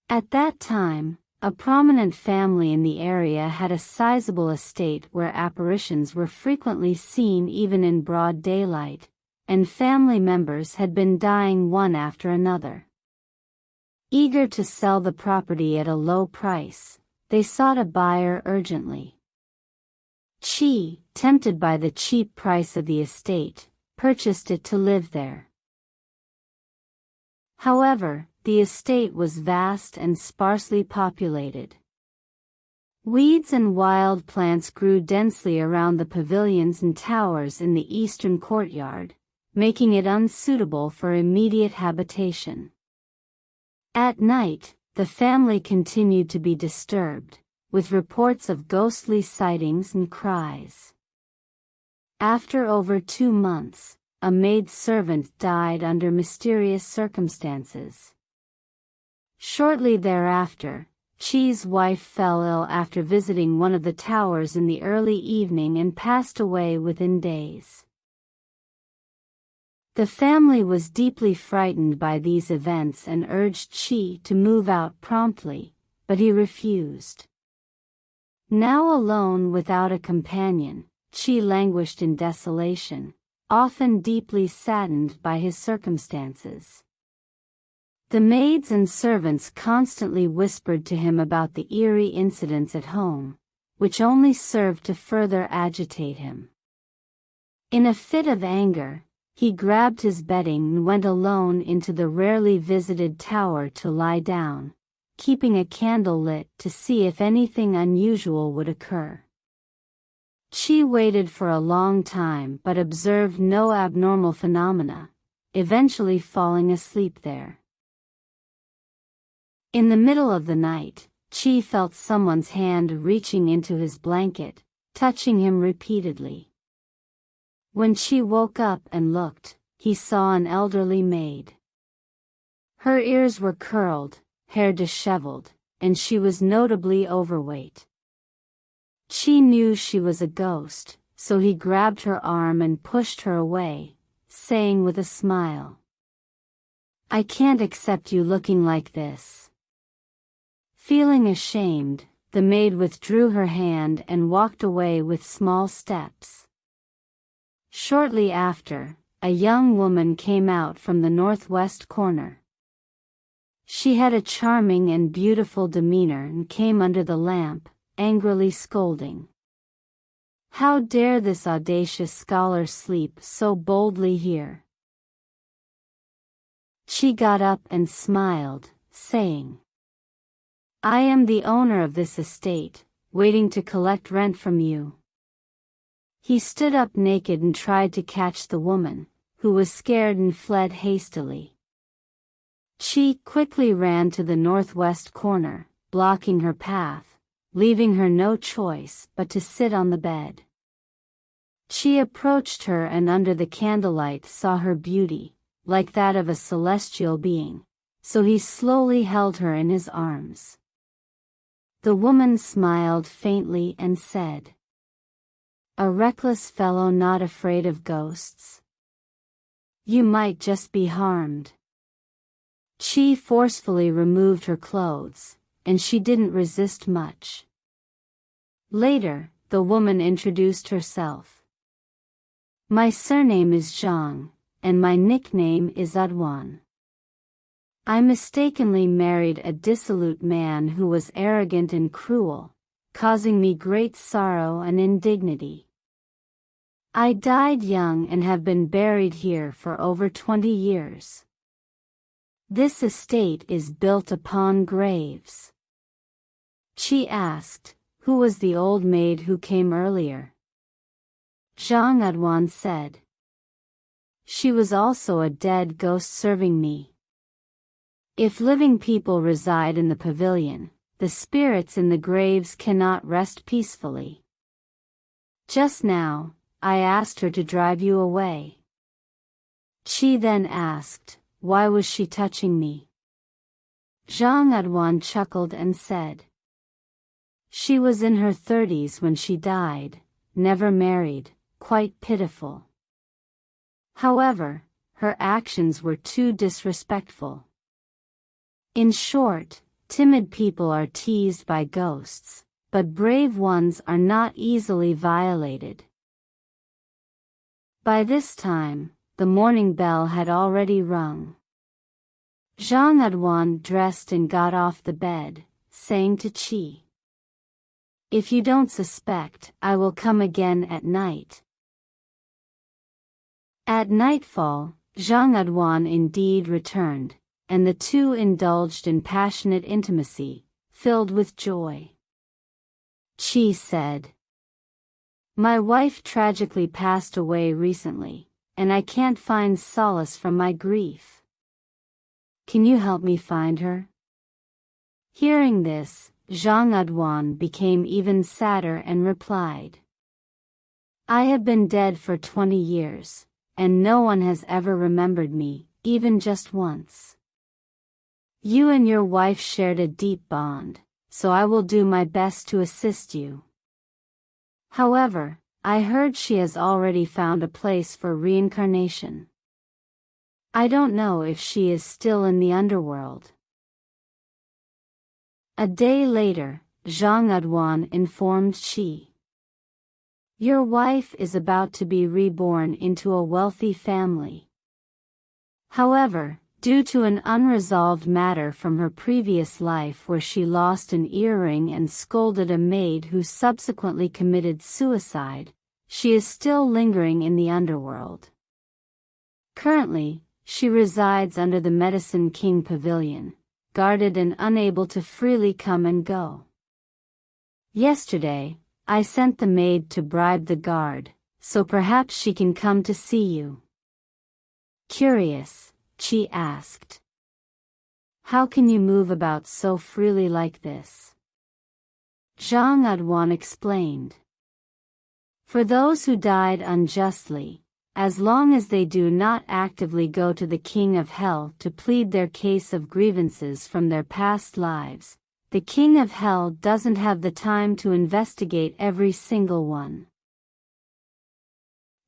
At that time, a prominent family in the area had a sizable estate where apparitions were frequently seen even in broad daylight, and family members had been dying one after another. Eager to sell the property at a low price, they sought a buyer urgently. Chi, tempted by the cheap price of the estate, purchased it to live there. However, the estate was vast and sparsely populated. Weeds and wild plants grew densely around the pavilions and towers in the eastern courtyard, making it unsuitable for immediate habitation. At night, the family continued to be disturbed, with reports of ghostly sightings and cries. After over 2 months, a maid-servant died under mysterious circumstances. Shortly thereafter, Chi's wife fell ill after visiting one of the towers in the early evening and passed away within days. The family was deeply frightened by these events and urged Chi to move out promptly, but he refused. Now alone without a companion, Chi languished in desolation, often deeply saddened by his circumstances. The maids and servants constantly whispered to him about the eerie incidents at home, which only served to further agitate him. In a fit of anger, he grabbed his bedding and went alone into the rarely visited tower to lie down, keeping a candle lit to see if anything unusual would occur. Chi waited for a long time but observed no abnormal phenomena, eventually falling asleep there. In the middle of the night, Chi felt someone's hand reaching into his blanket, touching him repeatedly. When Chi woke up and looked, he saw an elderly maid. Her ears were curled, hair disheveled, and she was notably overweight. Chi knew she was a ghost, so he grabbed her arm and pushed her away, saying with a smile, "I can't accept you looking like this." Feeling ashamed, the maid withdrew her hand and walked away with small steps. Shortly after, a young woman came out from the northwest corner. She had a charming and beautiful demeanor and came under the lamp, angrily scolding. "How dare this audacious scholar sleep so boldly here?" She got up and smiled, saying, "I am the owner of this estate, waiting to collect rent from you." He stood up naked and tried to catch the woman, who was scared and fled hastily. Chi quickly ran to the northwest corner, blocking her path, leaving her no choice but to sit on the bed. Chi approached her and under the candlelight saw her beauty, like that of a celestial being, so he slowly held her in his arms. The woman smiled faintly and said, "A reckless fellow not afraid of ghosts? You might just be harmed." Chi forcefully removed her clothes, and she didn't resist much. Later, the woman introduced herself. My surname is Zhang, and my nickname is Udwan. I mistakenly married a dissolute man who was arrogant and cruel, causing me great sorrow and indignity. I died young and have been buried here for over 20 years. This estate is built upon graves. She asked, who was the old maid who came earlier? Zhang Udwan said. She was also a dead ghost serving me. If living people reside in the pavilion, the spirits in the graves cannot rest peacefully. Just now, I asked her to drive you away. She then asked, why was she touching me? Zhang Udwan chuckled and said. She was in her 30s when she died, never married, quite pitiful. However, her actions were too disrespectful. In short, timid people are teased by ghosts, but brave ones are not easily violated. By this time, the morning bell had already rung. Zhang Udwan dressed and got off the bed, saying to Qi, if you don't suspect, I will come again at night. At nightfall, Zhang Udwan indeed returned, and the two indulged in passionate intimacy, filled with joy. Qi said, my wife tragically passed away recently, and I can't find solace from my grief. Can you help me find her? Hearing this, Zhang Udwan became even sadder and replied, I have been dead for 20 years, and no one has ever remembered me, even just once. You and your wife shared a deep bond, so I will do my best to assist you. However, I heard she has already found a place for reincarnation. I don't know if she is still in the underworld. A day later, Zhang Udwan informed Qi. Your wife is about to be reborn into a wealthy family. However, due to an unresolved matter from her previous life where she lost an earring and scolded a maid who subsequently committed suicide, she is still lingering in the underworld. Currently, she resides under the Medicine King Pavilion, guarded and unable to freely come and go. Yesterday, I sent the maid to bribe the guard, so perhaps she can come to see you. Curious, Qi asked. How can you move about so freely like this? Zhang Udwan explained. For those who died unjustly, as long as they do not actively go to the King of Hell to plead their case of grievances from their past lives, the King of Hell doesn't have the time to investigate every single one.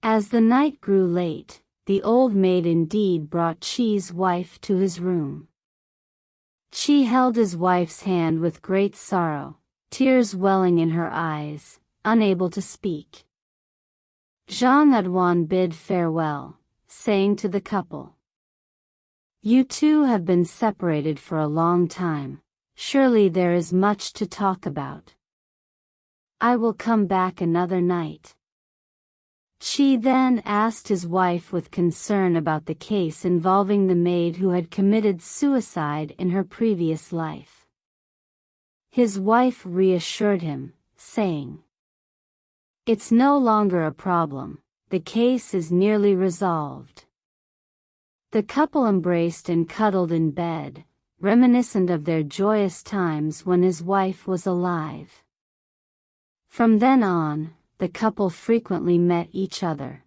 As the night grew late, the old maid indeed brought Qi's wife to his room. Qi held his wife's hand with great sorrow, tears welling in her eyes, unable to speak. Zhang Udwan bid farewell, saying to the couple, You two have been separated for a long time, surely there is much to talk about. I will come back another night. Qi then asked his wife with concern about the case involving the maid who had committed suicide in her previous life. His wife reassured him, saying, It's no longer a problem, the case is nearly resolved. The couple embraced and cuddled in bed, reminiscent of their joyous times when his wife was alive. From then on, the couple frequently met each other.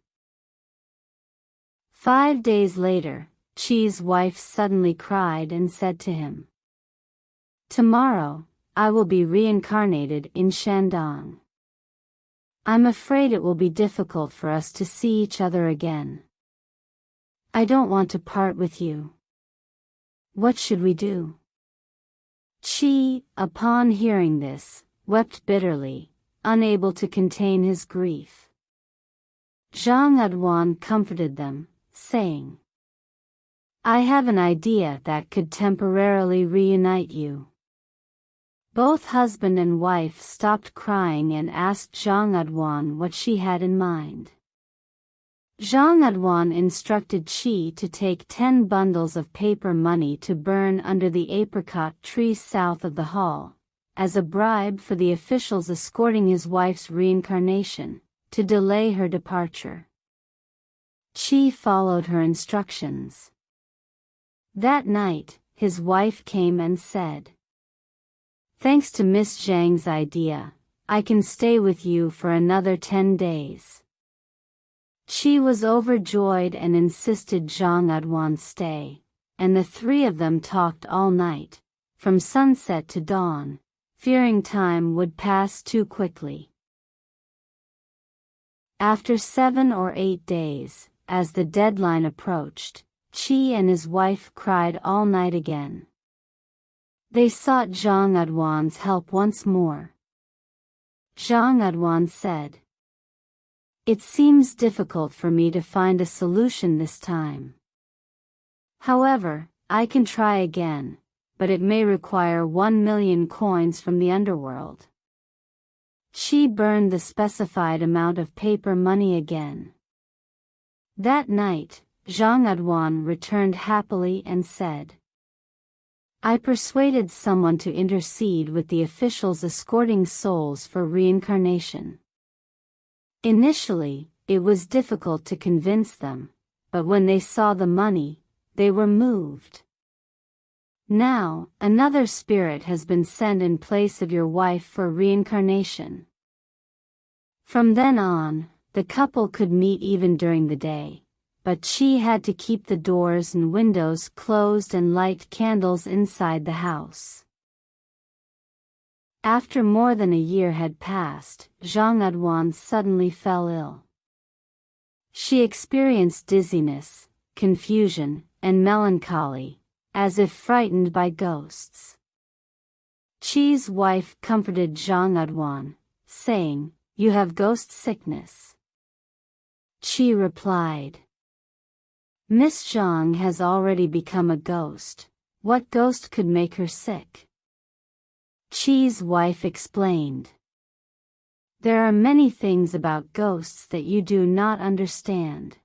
5 days later, Qi's wife suddenly cried and said to him, Tomorrow, I will be reincarnated in Shandong. I'm afraid it will be difficult for us to see each other again. I don't want to part with you. What should we do? Chi, upon hearing this, wept bitterly, unable to contain his grief. Zhang Adwan comforted them, saying, I have an idea that could temporarily reunite you. Both husband and wife stopped crying and asked Zhang Adwan what she had in mind. Zhang Adwan instructed Qi to take 10 bundles of paper money to burn under the apricot trees south of the hall, as a bribe for the officials escorting his wife's reincarnation, to delay her departure. Qi followed her instructions. That night, his wife came and said, Thanks to Miss Zhang's idea, I can stay with you for another 10 days. Qi was overjoyed and insisted Zhang Adwan stay, and the three of them talked all night, from sunset to dawn, fearing time would pass too quickly. After 7 or 8 days, as the deadline approached, Qi and his wife cried all night again. They sought Zhang Adwan's help once more. Zhang Adwan said, It seems difficult for me to find a solution this time. However, I can try again, but it may require 1 million coins from the underworld. She burned the specified amount of paper money again. That night, Zhang Adwan returned happily and said, I persuaded someone to intercede with the officials escorting souls for reincarnation. Initially, it was difficult to convince them, but when they saw the money, they were moved. Now, another spirit has been sent in place of your wife for reincarnation. From then on, the couple could meet even during the day, but she had to keep the doors and windows closed and light candles inside the house. After more than a year had passed, Zhang Adwan suddenly fell ill. She experienced dizziness, confusion, and melancholy, as if frightened by ghosts. Qi's wife comforted Zhang Adwan, saying, You have ghost sickness. Qi replied, Miss Zhang has already become a ghost. What ghost could make her sick? Qi's wife explained, There are many things about ghosts that you do not understand.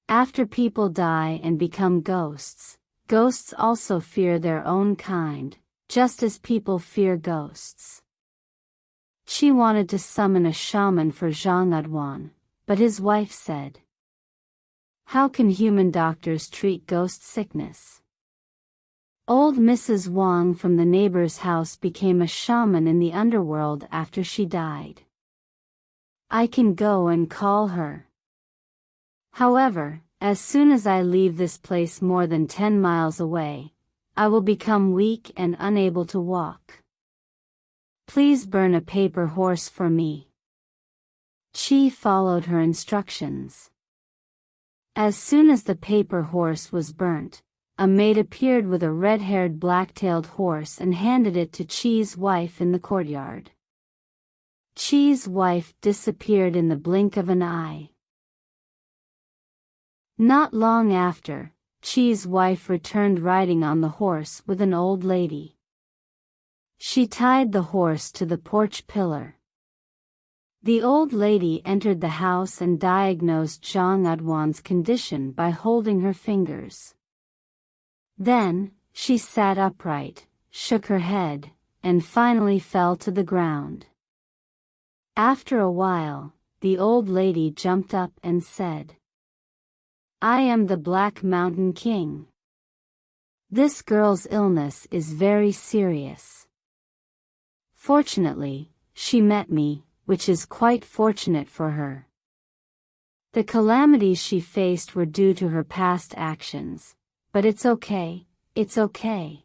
After people die and become ghosts, ghosts also fear their own kind, just as people fear ghosts. Qi wanted to summon a shaman for Zhang Adwan, but his wife said, How can human doctors treat ghost sickness? Old Mrs. Wang from the neighbor's house became a shaman in the underworld after she died. I can go and call her. However, as soon as I leave this place more than 10 miles away, I will become weak and unable to walk. Please burn a paper horse for me. Qi followed her instructions. As soon as the paper horse was burnt, a maid appeared with a red-haired black-tailed horse and handed it to Qi's wife in the courtyard. Qi's wife disappeared in the blink of an eye. Not long after, Qi's wife returned riding on the horse with an old lady. She tied the horse to the porch pillar. The old lady entered the house and diagnosed Zhang Adwan's condition by holding her fingers. Then, she sat upright, shook her head, and finally fell to the ground. After a while, the old lady jumped up and said, I am the Black Mountain King. This girl's illness is very serious. Fortunately, she met me, which is quite fortunate for her. The calamities she faced were due to her past actions, but it's okay, it's okay.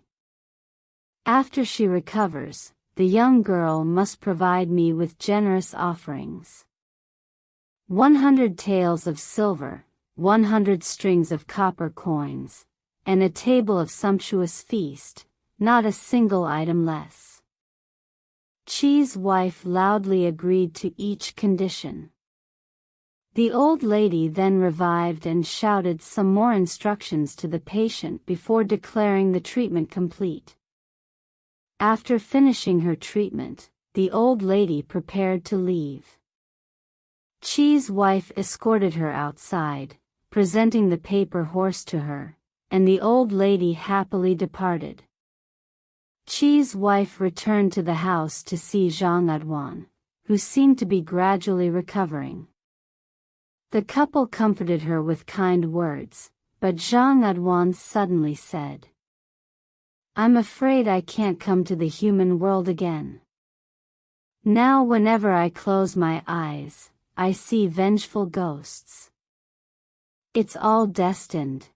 After she recovers, the young girl must provide me with generous offerings. 100 taels of silver, 100 strings of copper coins, and a table of sumptuous feast, not a single item less. Chi's wife loudly agreed to each condition. The old lady then revived and shouted some more instructions to the patient before declaring the treatment complete. After finishing her treatment, the old lady prepared to leave. Chi's wife escorted her outside, presenting the paper horse to her, and the old lady happily departed. Chi's wife returned to the house to see Zhang Adwan, who seemed to be gradually recovering. The couple comforted her with kind words, but Zhang Adwan suddenly said, "I'm afraid I can't come to the human world again. Now whenever I close my eyes, I see vengeful ghosts. It's all destined."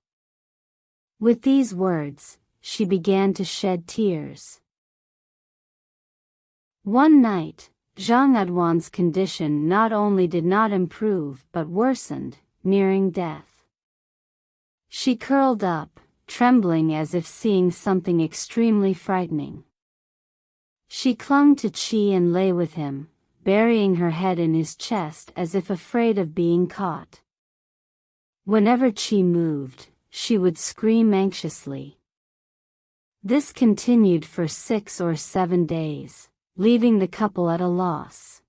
With these words, she began to shed tears. One night, Zhang Adwan's condition not only did not improve but worsened, nearing death. She curled up, trembling as if seeing something extremely frightening. She clung to Chi and lay with him, burying her head in his chest as if afraid of being caught. Whenever Chi moved, she would scream anxiously. This continued for 6 or 7 days, leaving the couple at a loss.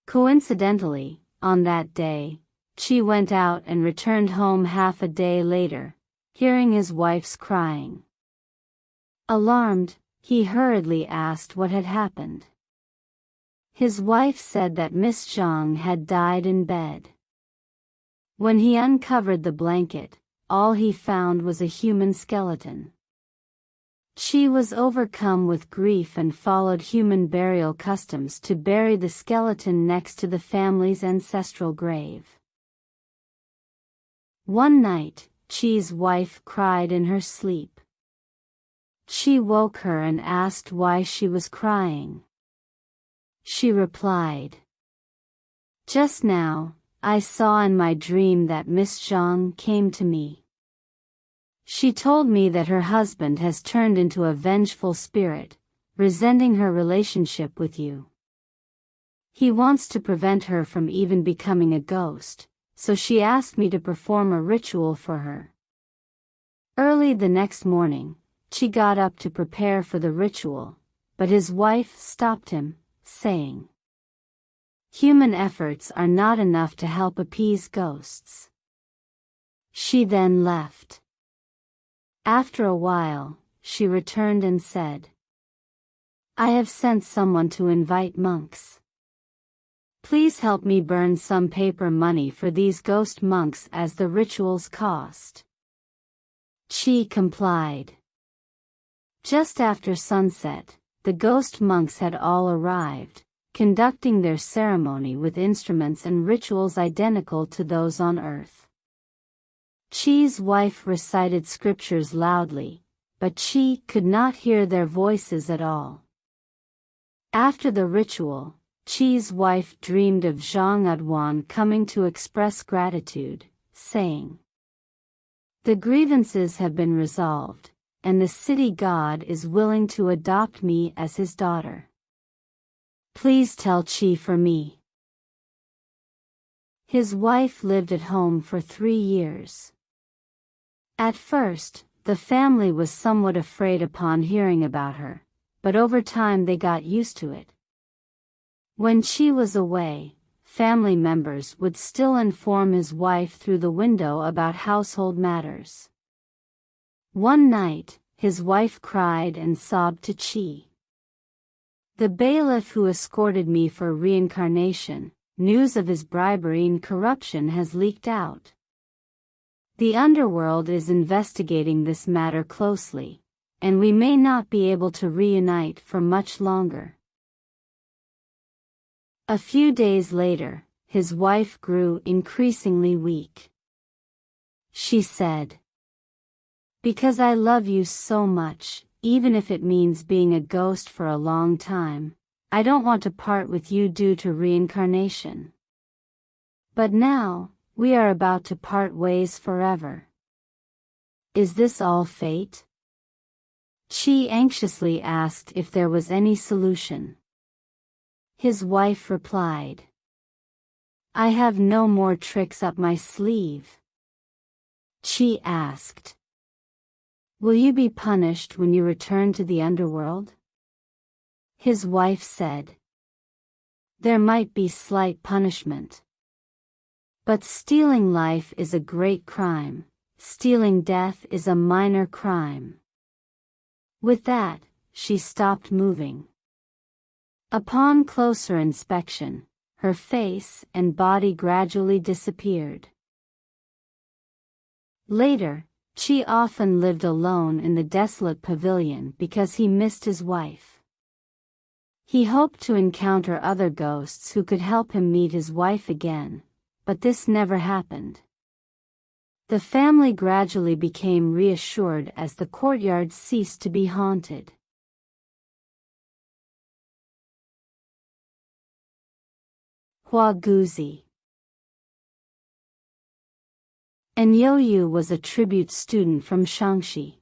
Coincidentally, on that day, Chi went out and returned home half a day later, hearing his wife's crying. Alarmed, he hurriedly asked what had happened. His wife said that Miss Zhang had died in bed. When he uncovered the blanket, all he found was a human skeleton. Chi was overcome with grief and followed human burial customs to bury the skeleton next to the family's ancestral grave. One night, Chi's wife cried in her sleep. Chi woke her and asked why she was crying. She replied, "Just now, I saw in my dream that Miss Zhang came to me. She told me that her husband has turned into a vengeful spirit, resenting her relationship with you. He wants to prevent her from even becoming a ghost, so she asked me to perform a ritual for her." Early the next morning, Chi got up to prepare for the ritual, but his wife stopped him, saying, "Human efforts are not enough to help appease ghosts." She then left. After a while, she returned and said, "I have sent someone to invite monks. Please help me burn some paper money for these ghost monks as the ritual's cost." Chi complied. Just after sunset, the ghost monks had all arrived, conducting their ceremony with instruments and rituals identical to those on earth. Chi's wife recited scriptures loudly, but Chi could not hear their voices at all. After the ritual, Chi's wife dreamed of Zhang Adwan coming to express gratitude, saying, "The grievances have been resolved, and the city god is willing to adopt me as his daughter. Please tell Chi for me." His wife lived at home for 3 years. At first, the family was somewhat afraid upon hearing about her, but over time they got used to it. When Chi was away, family members would still inform his wife through the window about household matters. One night, his wife cried and sobbed to Chi. "The bailiff who escorted me for reincarnation, news of his bribery and corruption has leaked out. The underworld is investigating this matter closely, and we may not be able to reunite for much longer." A few days later, his wife grew increasingly weak. She said, "Because I love you so much, even if it means being a ghost for a long time, I don't want to part with you due to reincarnation. But now, we are about to part ways forever. Is this all fate? She anxiously asked if there was any solution. His wife replied, I have no more tricks up my sleeve. She asked, will you be punished when you return to the underworld? His wife said, there might be slight punishment. But stealing life is a great crime. Stealing death is a minor crime. With that, she stopped moving. Upon closer inspection, her face and body gradually disappeared. Later, Chi often lived alone in the desolate pavilion because he missed his wife. He hoped to encounter other ghosts who could help him meet his wife again, but this never happened. The family gradually became reassured as the courtyard ceased to be haunted. Huaguzi. Enyoyu was a tribute student from Shaanxi.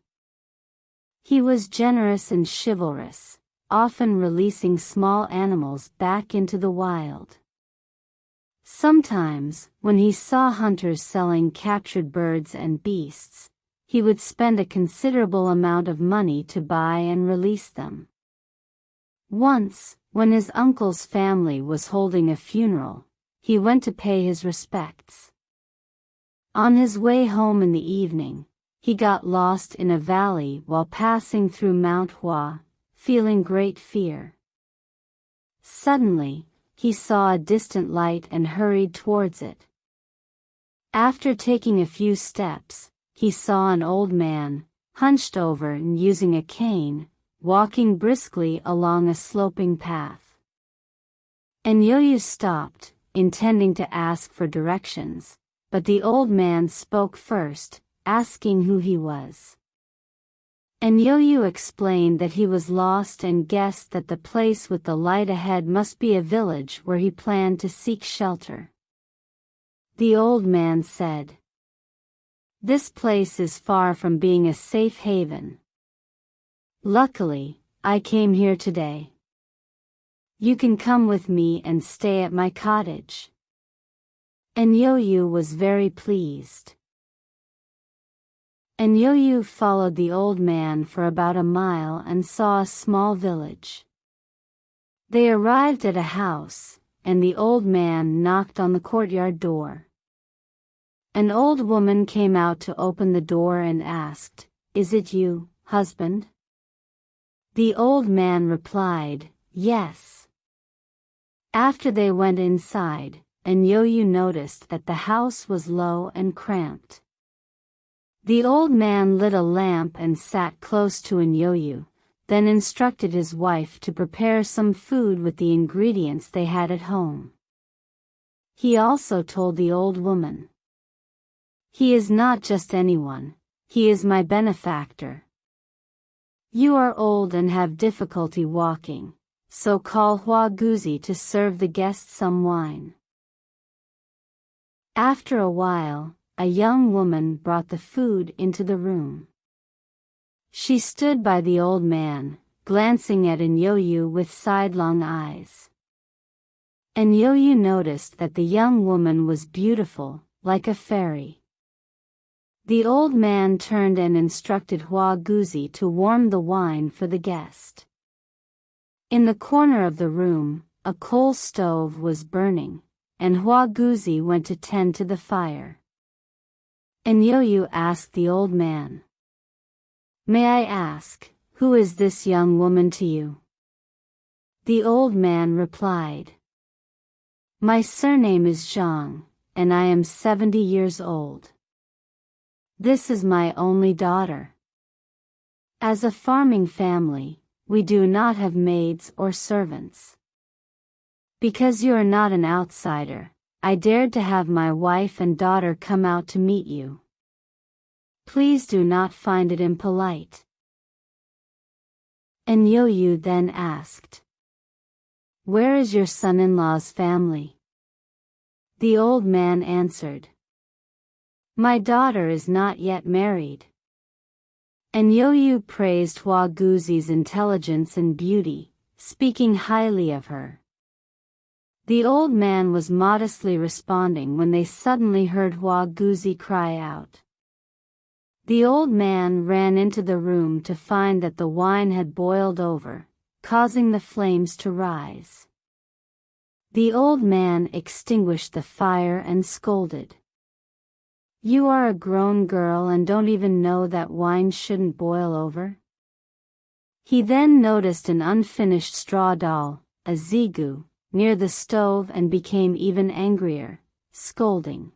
He was generous and chivalrous, often releasing small animals back into the wild. Sometimes, when he saw hunters selling captured birds and beasts, he would spend a considerable amount of money to buy and release them. Once, when his uncle's family was holding a funeral, he went to pay his respects. On his way home in the evening, he got lost in a valley while passing through Mount Hua, feeling great fear. Suddenly, he saw a distant light and hurried towards it. After taking a few steps, he saw an old man, hunched over and using a cane, walking briskly along a sloping path. Enyoyu stopped, intending to ask for directions, but the old man spoke first, asking who he was. Enyoyu explained that he was lost and guessed that the place with the light ahead must be a village where he planned to seek shelter. The old man said, this place is far from being a safe haven. Luckily, I came here today. You can come with me and stay at my cottage. Enyoyu was very pleased. Enyoyu followed the old man for about a mile and saw a small village. They arrived at a house, and the old man knocked on the courtyard door. An old woman came out to open the door and asked, is it you, husband? The old man replied, yes. After they went inside, Enyoyu noticed that the house was low and cramped. The old man lit a lamp and sat close to Enyoyu, then instructed his wife to prepare some food with the ingredients they had at home. He also told the old woman, he is not just anyone, he is my benefactor. You are old and have difficulty walking, so call Huaguzi to serve the guests some wine. After a while, a young woman brought the food into the room. She stood by the old man, glancing at Enyoyu with sidelong eyes. Enyoyu noticed that the young woman was beautiful, like a fairy. The old man turned and instructed Huaguzi to warm the wine for the guest. In the corner of the room, a coal stove was burning, and Huaguzi went to tend to the fire. Enyoyu asked the old man, may I ask, who is this young woman to you? The old man replied, my surname is Zhang, and I am 70 years old. This is my only daughter. As a farming family, we do not have maids or servants. Because you are not an outsider, I dared to have my wife and daughter come out to meet you. Please do not find it impolite. Enyoyu then asked, where is your son-in-law's family? The old man answered, my daughter is not yet married. And Yo-Yu praised Hua Guzi's intelligence and beauty, speaking highly of her. The old man was modestly responding when they suddenly heard Hua Guzi cry out. The old man ran into the room to find that the wine had boiled over, causing the flames to rise. The old man extinguished the fire and scolded. "You are a grown girl and don't even know that wine shouldn't boil over?" He then noticed an unfinished straw doll, a zigu, near the stove and became even angrier, scolding.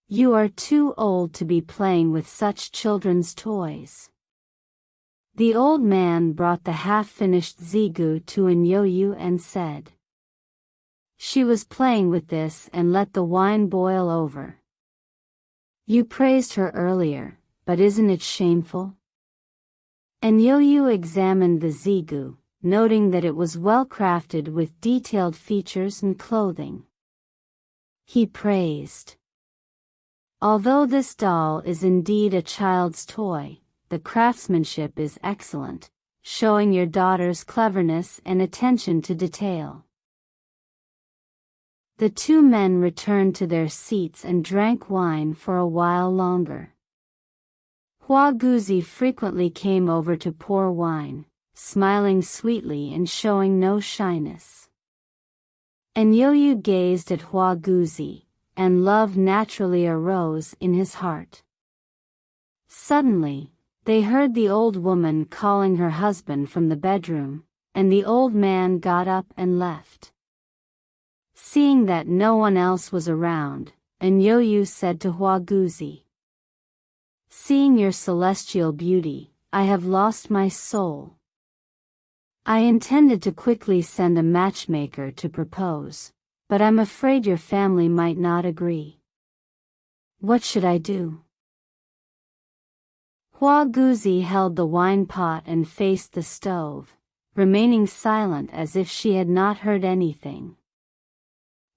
"You are too old to be playing with such children's toys." The old man brought the half-finished zigu to Yo-Yu and said, "She was playing with this and let the wine boil over. You praised her earlier, but isn't it shameful?" And Yo-Yu examined the zigu, noting that it was well crafted with detailed features and clothing. He praised, "Although this doll is indeed a child's toy, the craftsmanship is excellent, showing your daughter's cleverness and attention to detail." The two men returned to their seats and drank wine for a while longer. Hua Guzi frequently came over to pour wine, smiling sweetly and showing no shyness. And Yo-Yu gazed at Hua Guzi, and love naturally arose in his heart. Suddenly, they heard the old woman calling her husband from the bedroom, and the old man got up and left. Seeing that no one else was around, Yo-Yu said to Hua Guzi, "Seeing your celestial beauty, I have lost my soul. I intended to quickly send a matchmaker to propose, but I'm afraid your family might not agree. What should I do?" Hua Guzi held the wine pot and faced the stove, remaining silent as if she had not heard anything.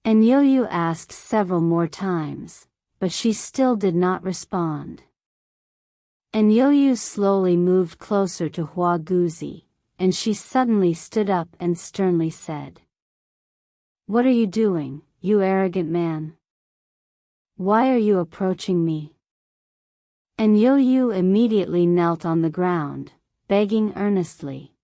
And Yo-Yu asked several more times, but she still did not respond. And Yo-Yu slowly moved closer to Hua Guzi, and she suddenly stood up and sternly said, "What are you doing, you arrogant man? Why are you approaching me?" And Yo-Yu immediately knelt on the ground, begging earnestly.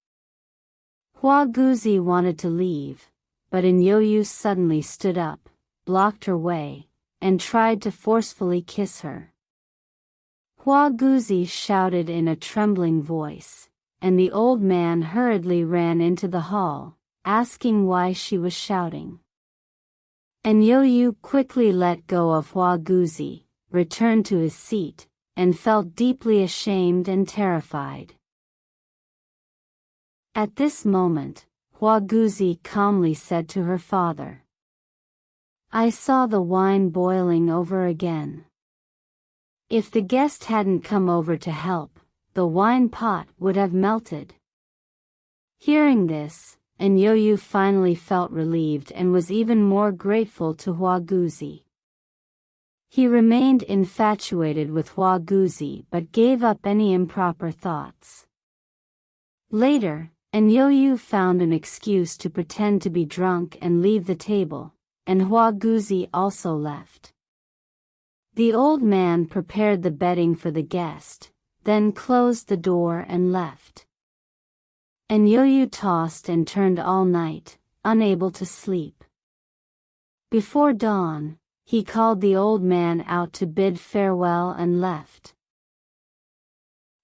Hua Guzi wanted to leave, but Yo-Yu suddenly stood up, blocked her way, and tried to forcefully kiss her. Hua Guzi shouted in a trembling voice, and the old man hurriedly ran into the hall, asking why she was shouting. And Yo-Yu quickly let go of Hua Guzi, returned to his seat, and felt deeply ashamed and terrified. At this moment, Hua Guzi calmly said to her father, "I saw the wine boiling over again. If the guest hadn't come over to help, the wine pot would have melted." Hearing this, Yo-Yu finally felt relieved and was even more grateful to Hua Guzi. He remained infatuated with Hua Guzi but gave up any improper thoughts. Later, Yo-Yu found an excuse to pretend to be drunk and leave the table, and Hua Guzi also left. The old man prepared the bedding for the guest, then closed the door and left. Yo-Yu tossed and turned all night, unable to sleep. Before dawn, he called the old man out to bid farewell and left.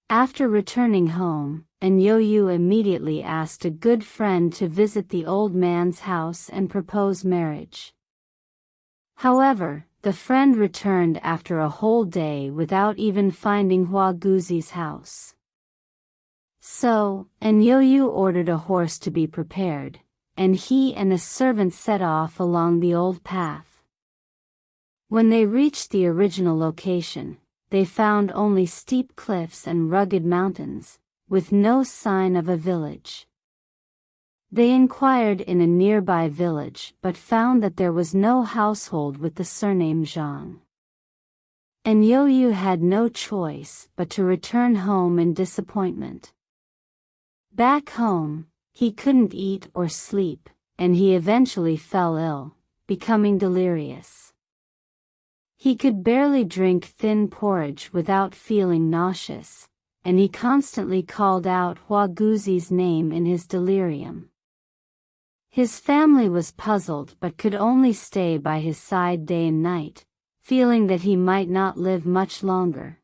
After returning home, Yo-Yu immediately asked a good friend to visit the old man's house and propose marriage. However, the friend returned after a whole day without even finding Hua Guzi's house. So, Yo-Yu ordered a horse to be prepared, and he and a servant set off along the old path. When they reached the original location, they found only steep cliffs and rugged mountains, with no sign of a village. They inquired in a nearby village but found that there was no household with the surname Zhang. And Yo-Yu had no choice but to return home in disappointment. Back home, he couldn't eat or sleep, and he eventually fell ill, becoming delirious. He could barely drink thin porridge without feeling nauseous, and he constantly called out Huaguzi's name in his delirium. His family was puzzled but could only stay by his side day and night, feeling that he might not live much longer.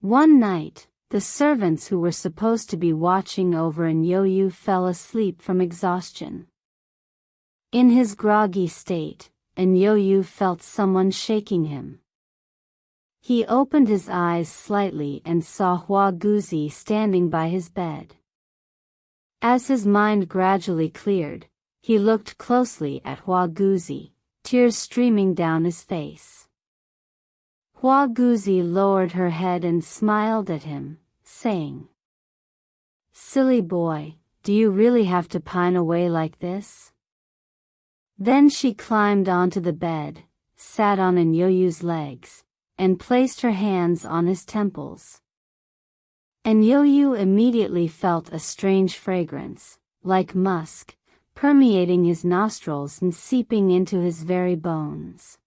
One night, the servants who were supposed to be watching over Yo-Yu fell asleep from exhaustion. In his groggy state, Yo-Yu felt someone shaking him. He opened his eyes slightly and saw Huaguzi standing by his bed. As his mind gradually cleared, he looked closely at Huaguzi, tears streaming down his face. Huaguzi lowered her head and smiled at him, saying, "Silly boy, do you really have to pine away like this?" Then she climbed onto the bed, sat on Yo-Yu's legs, and placed her hands on his temples. Yo-Yu immediately felt a strange fragrance, like musk, permeating his nostrils and seeping into his very bones.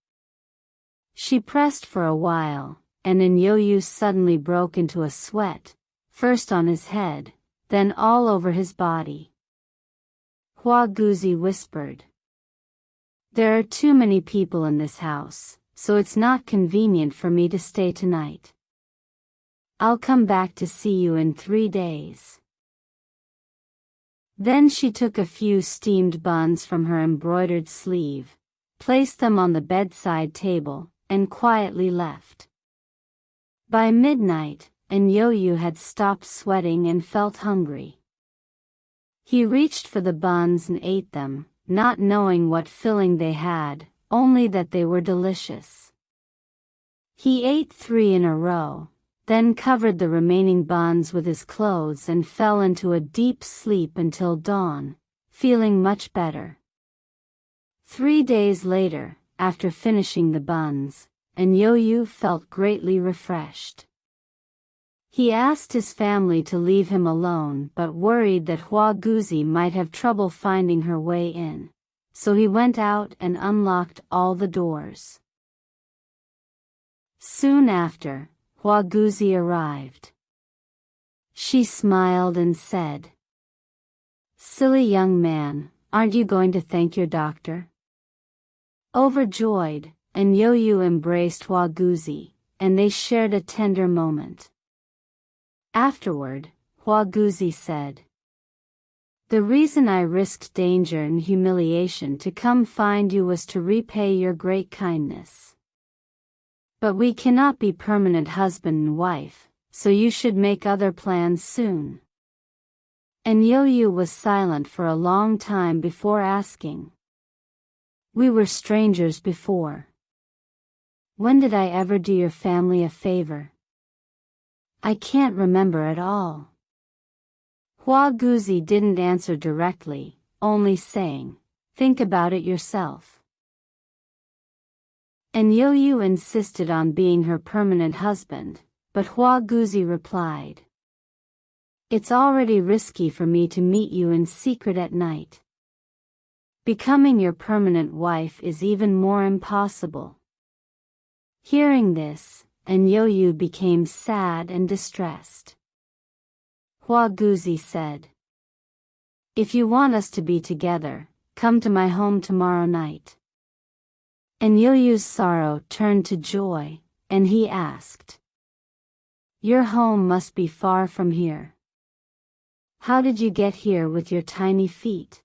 She pressed for a while, and Yo-Yu suddenly broke into a sweat, first on his head, then all over his body. Huaguzi whispered, "There are too many people in this house, so it's not convenient for me to stay tonight. I'll come back to see you in 3 days." Then she took a few steamed buns from her embroidered sleeve, placed them on the bedside table, and quietly left. By midnight, Yo-Yu had stopped sweating and felt hungry. He reached for the buns and ate them, not knowing what filling they had, only that they were delicious. He ate 3 in a row, then covered the remaining buns with his clothes and fell into a deep sleep until dawn, feeling much better. 3 days later, after finishing the buns, Yo-Yu felt greatly refreshed. He asked his family to leave him alone but worried that Huaguzi might have trouble finding her way in, so he went out and unlocked all the doors. Soon after, Huaguzi arrived. She smiled and said, "Silly young man, aren't you going to thank your doctor?" Overjoyed, Yo-Yu embraced Huaguzi, and they shared a tender moment. Afterward, Huaguzi said, "The reason I risked danger and humiliation to come find you was to repay your great kindness. But we cannot be permanent husband and wife, so you should make other plans soon." Yo-Yu was silent for a long time before asking, "We were strangers before. When did I ever do your family a favor?" "I can't remember at all." Huaguzi didn't answer directly, only saying, "Think about it yourself." Yo-Yu insisted on being her permanent husband, but Huaguzi replied, "It's already risky for me to meet you in secret at night. Becoming your permanent wife is even more impossible." Hearing this, Yo-Yu became sad and distressed. Huaguzi said, "If you want us to be together, come to my home tomorrow night." Yo-Yu's sorrow turned to joy, and he asked, "Your home must be far from here. How did you get here with your tiny feet?"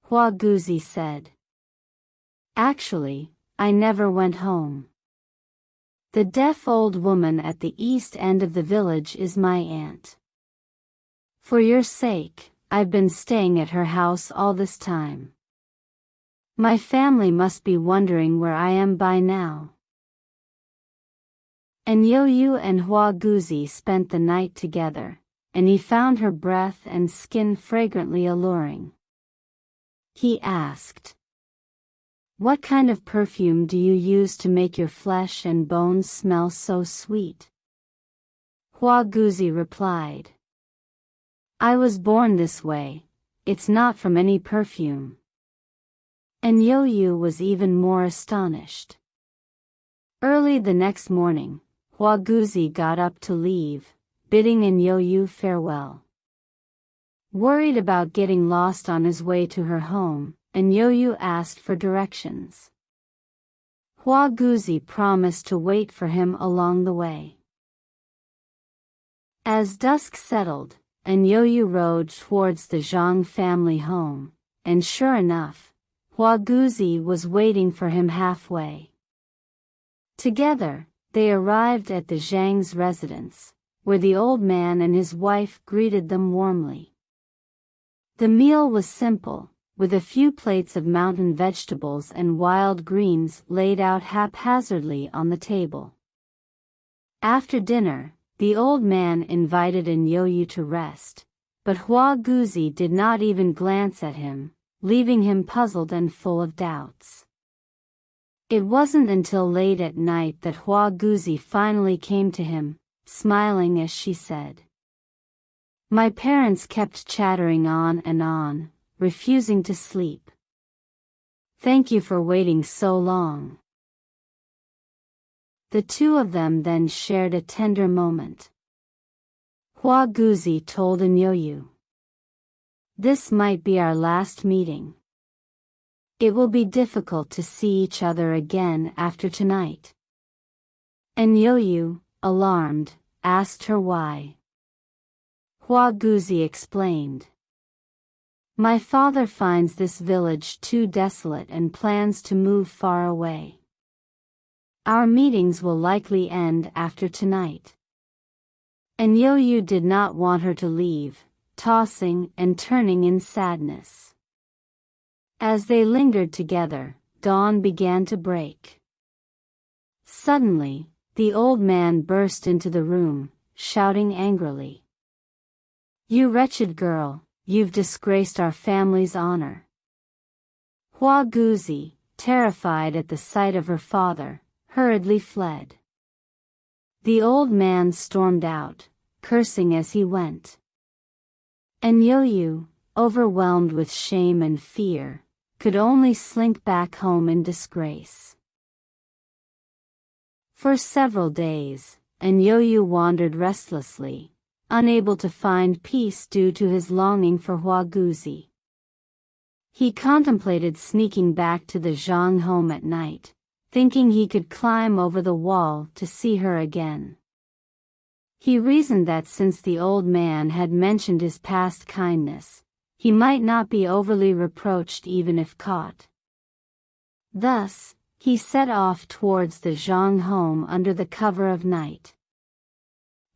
Huaguzi said, "Actually, I never went home. The deaf old woman at the east end of the village is my aunt. For your sake, I've been staying at her house all this time. My family must be wondering where I am by now." Yo-Yu and Huaguzi spent the night together, and he found her breath and skin fragrantly alluring. He asked, What kind of perfume do you use to make your flesh and bones smell so sweet? Huaguzi replied. I was born this way, it's not from any perfume. And Yoyu was even more astonished. Early the next morning, Huaguzi got up to leave, bidding Yoyu farewell. Worried about getting lost on his way to her home, Yoyu asked for directions. Huaguzi promised to wait for him along the way. As dusk settled, Yoyu rode towards the Zhang family home, and sure enough, Huaguzi was waiting for him halfway. Together, they arrived at the Zhang's residence, where the old man and his wife greeted them warmly. The meal was simple, with a few plates of mountain vegetables and wild greens laid out haphazardly on the table. After dinner, the old man invited Yoyu to rest, but Huaguzi did not even glance at him, leaving him puzzled and full of doubts. It wasn't until late at night that Huaguzi finally came to him, smiling as she said, My parents kept chattering on and on, refusing to sleep. Thank you for waiting so long. The two of them then shared a tender moment. Huaguzi told Yoyu, This might be our last meeting. It will be difficult to see each other again after tonight. And Yoyu, alarmed, asked her why. Huaguzi explained. My father finds this village too desolate and plans to move far away. Our meetings will likely end after tonight. And Yoyu did not want her to leave, tossing and turning in sadness. As they lingered together, dawn began to break. Suddenly, the old man burst into the room, shouting angrily. You wretched girl, you've disgraced our family's honor. Huaguzi, terrified at the sight of her father, hurriedly fled. The old man stormed out, cursing as he went. And Yoyu, overwhelmed with shame and fear, could only slink back home in disgrace. For several days, Yoyu wandered restlessly, unable to find peace due to his longing for Huaguzi. He contemplated sneaking back to the Zhang home at night, thinking he could climb over the wall to see her again. He reasoned that since the old man had mentioned his past kindness, he might not be overly reproached even if caught. Thus, he set off towards the Zhang home under the cover of night.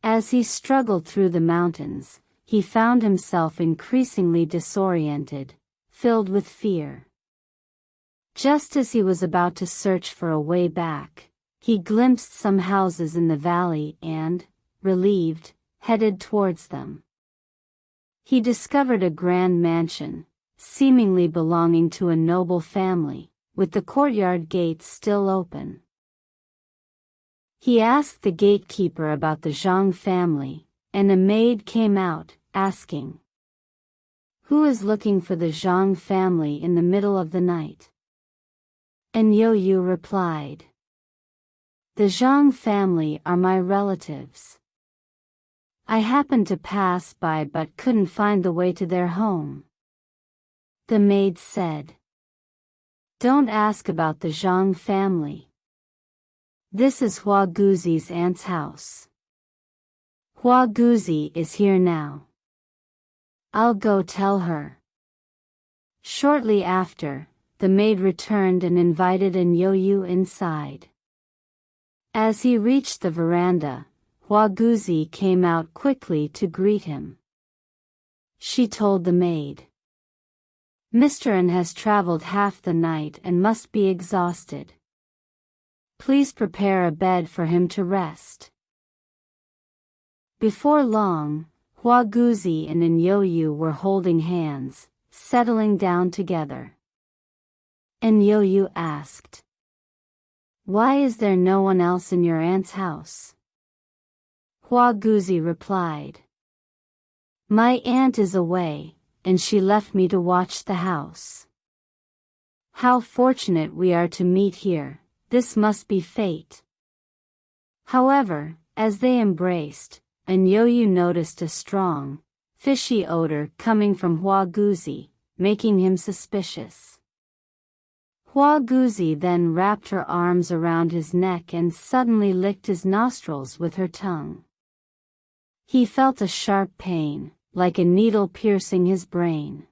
As he struggled through the mountains, he found himself increasingly disoriented, filled with fear. Just as he was about to search for a way back, he glimpsed some houses in the valley and, relieved, headed towards them. He discovered a grand mansion, seemingly belonging to a noble family, with the courtyard gates still open. He asked the gatekeeper about the Zhang family, and a maid came out, asking, Who is looking for the Zhang family in the middle of the night? And Yoyu replied, The Zhang family are my relatives. I happened to pass by but couldn't find the way to their home. The maid said, Don't ask about the Zhang family. This is Huaguzi's aunt's house. Huaguzi is here now. I'll go tell her. Shortly after, the maid returned and invited Yoyu inside. As he reached the veranda, Huaguzi came out quickly to greet him. She told the maid, Mr. N has traveled half the night and must be exhausted. Please prepare a bed for him to rest. Before long, Huaguzi and Yoyu were holding hands, settling down together. And Yo-Yu asked, "Why is there no one else in your aunt's house?" Hua Guzi replied, "My aunt is away, and she left me to watch the house. How fortunate we are to meet here, this must be fate." However, as they embraced, and Yo-Yu noticed a strong, fishy odor coming from Hua Guzi, making him suspicious. Hua Guzi then wrapped her arms around his neck and suddenly licked his nostrils with her tongue. He felt a sharp pain, like a needle piercing his brain.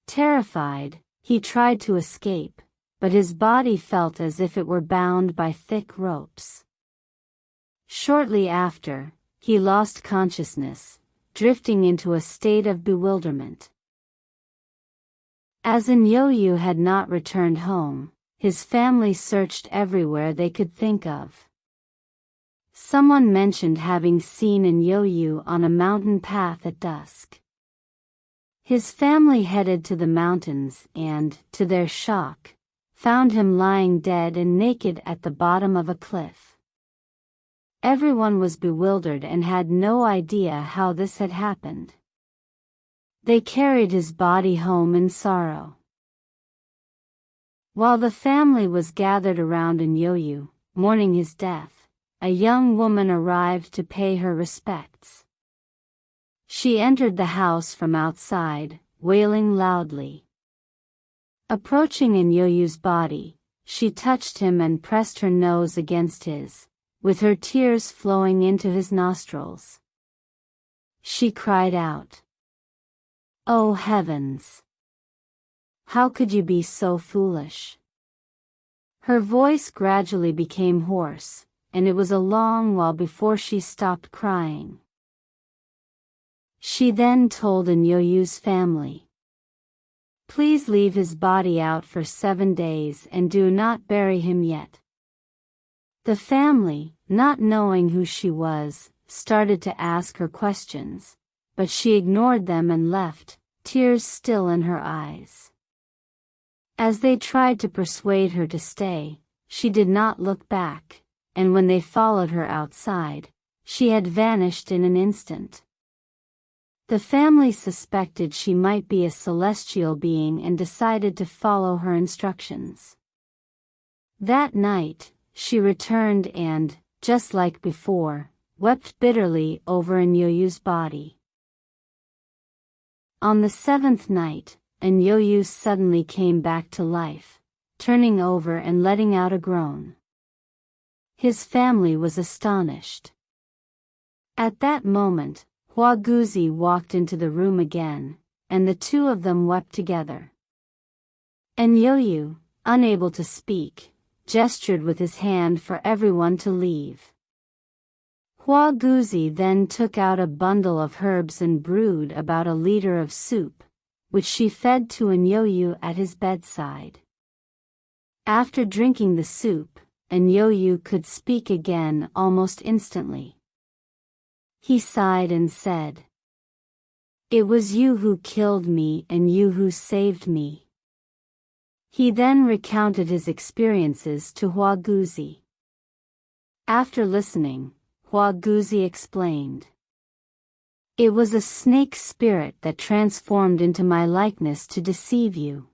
Terrified, he tried to escape, but his body felt as if it were bound by thick ropes. Shortly after, he lost consciousness, drifting into a state of bewilderment. As Yo-Yu had not returned home, his family searched everywhere they could think of. Someone mentioned having seen Yo-Yu on a mountain path at dusk. His family headed to the mountains and, to their shock, found him lying dead and naked at the bottom of a cliff. Everyone was bewildered and had no idea how this had happened. They carried his body home in sorrow. While the family was gathered around Yo-Yu, mourning his death, a young woman arrived to pay her respects. She entered the house from outside, wailing loudly. Approaching Yo-Yu's body, she touched him and pressed her nose against his, with her tears flowing into his nostrils. She cried out, "Oh heavens! How could you be so foolish?" Her voice gradually became hoarse, and it was a long while before she stopped crying. She then told Yo-Yu's family, "Please leave his body out for 7 days and do not bury him yet." The family, not knowing who she was, started to ask her questions, but she ignored them and left, tears still in her eyes. As they tried to persuade her to stay, she did not look back, and when they followed her outside, she had vanished in an instant. The family suspected she might be a celestial being and decided to follow her instructions. That night, she returned and, just like before, wept bitterly over Yo-Yu's body. On the 7th night, Yo-Yu suddenly came back to life, turning over and letting out a groan. His family was astonished. At that moment, Hua Guzi walked into the room again, and the two of them wept together. Yo-Yu, unable to speak, gestured with his hand for everyone to leave. Hua Guzi then took out a bundle of herbs and brewed about a liter of soup, which she fed to Yo-Yu at his bedside. After drinking the soup, Yo-Yu could speak again almost instantly. He sighed and said, "It was you who killed me and you who saved me." He then recounted his experiences to Hua Guzi. After listening, Hua Guzi explained, "It was a snake spirit that transformed into my likeness to deceive you.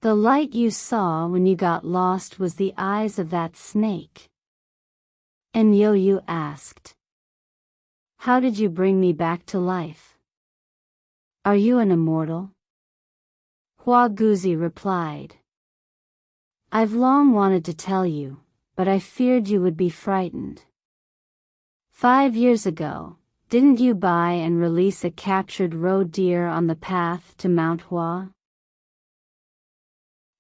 The light you saw when you got lost was the eyes of that snake." Yo-Yu asked, "How did you bring me back to life? Are you an immortal?" Hua Guzi replied, "I've long wanted to tell you, but I feared you would be frightened. 5 years ago, didn't you buy and release a captured roe deer on the path to Mount Hua?"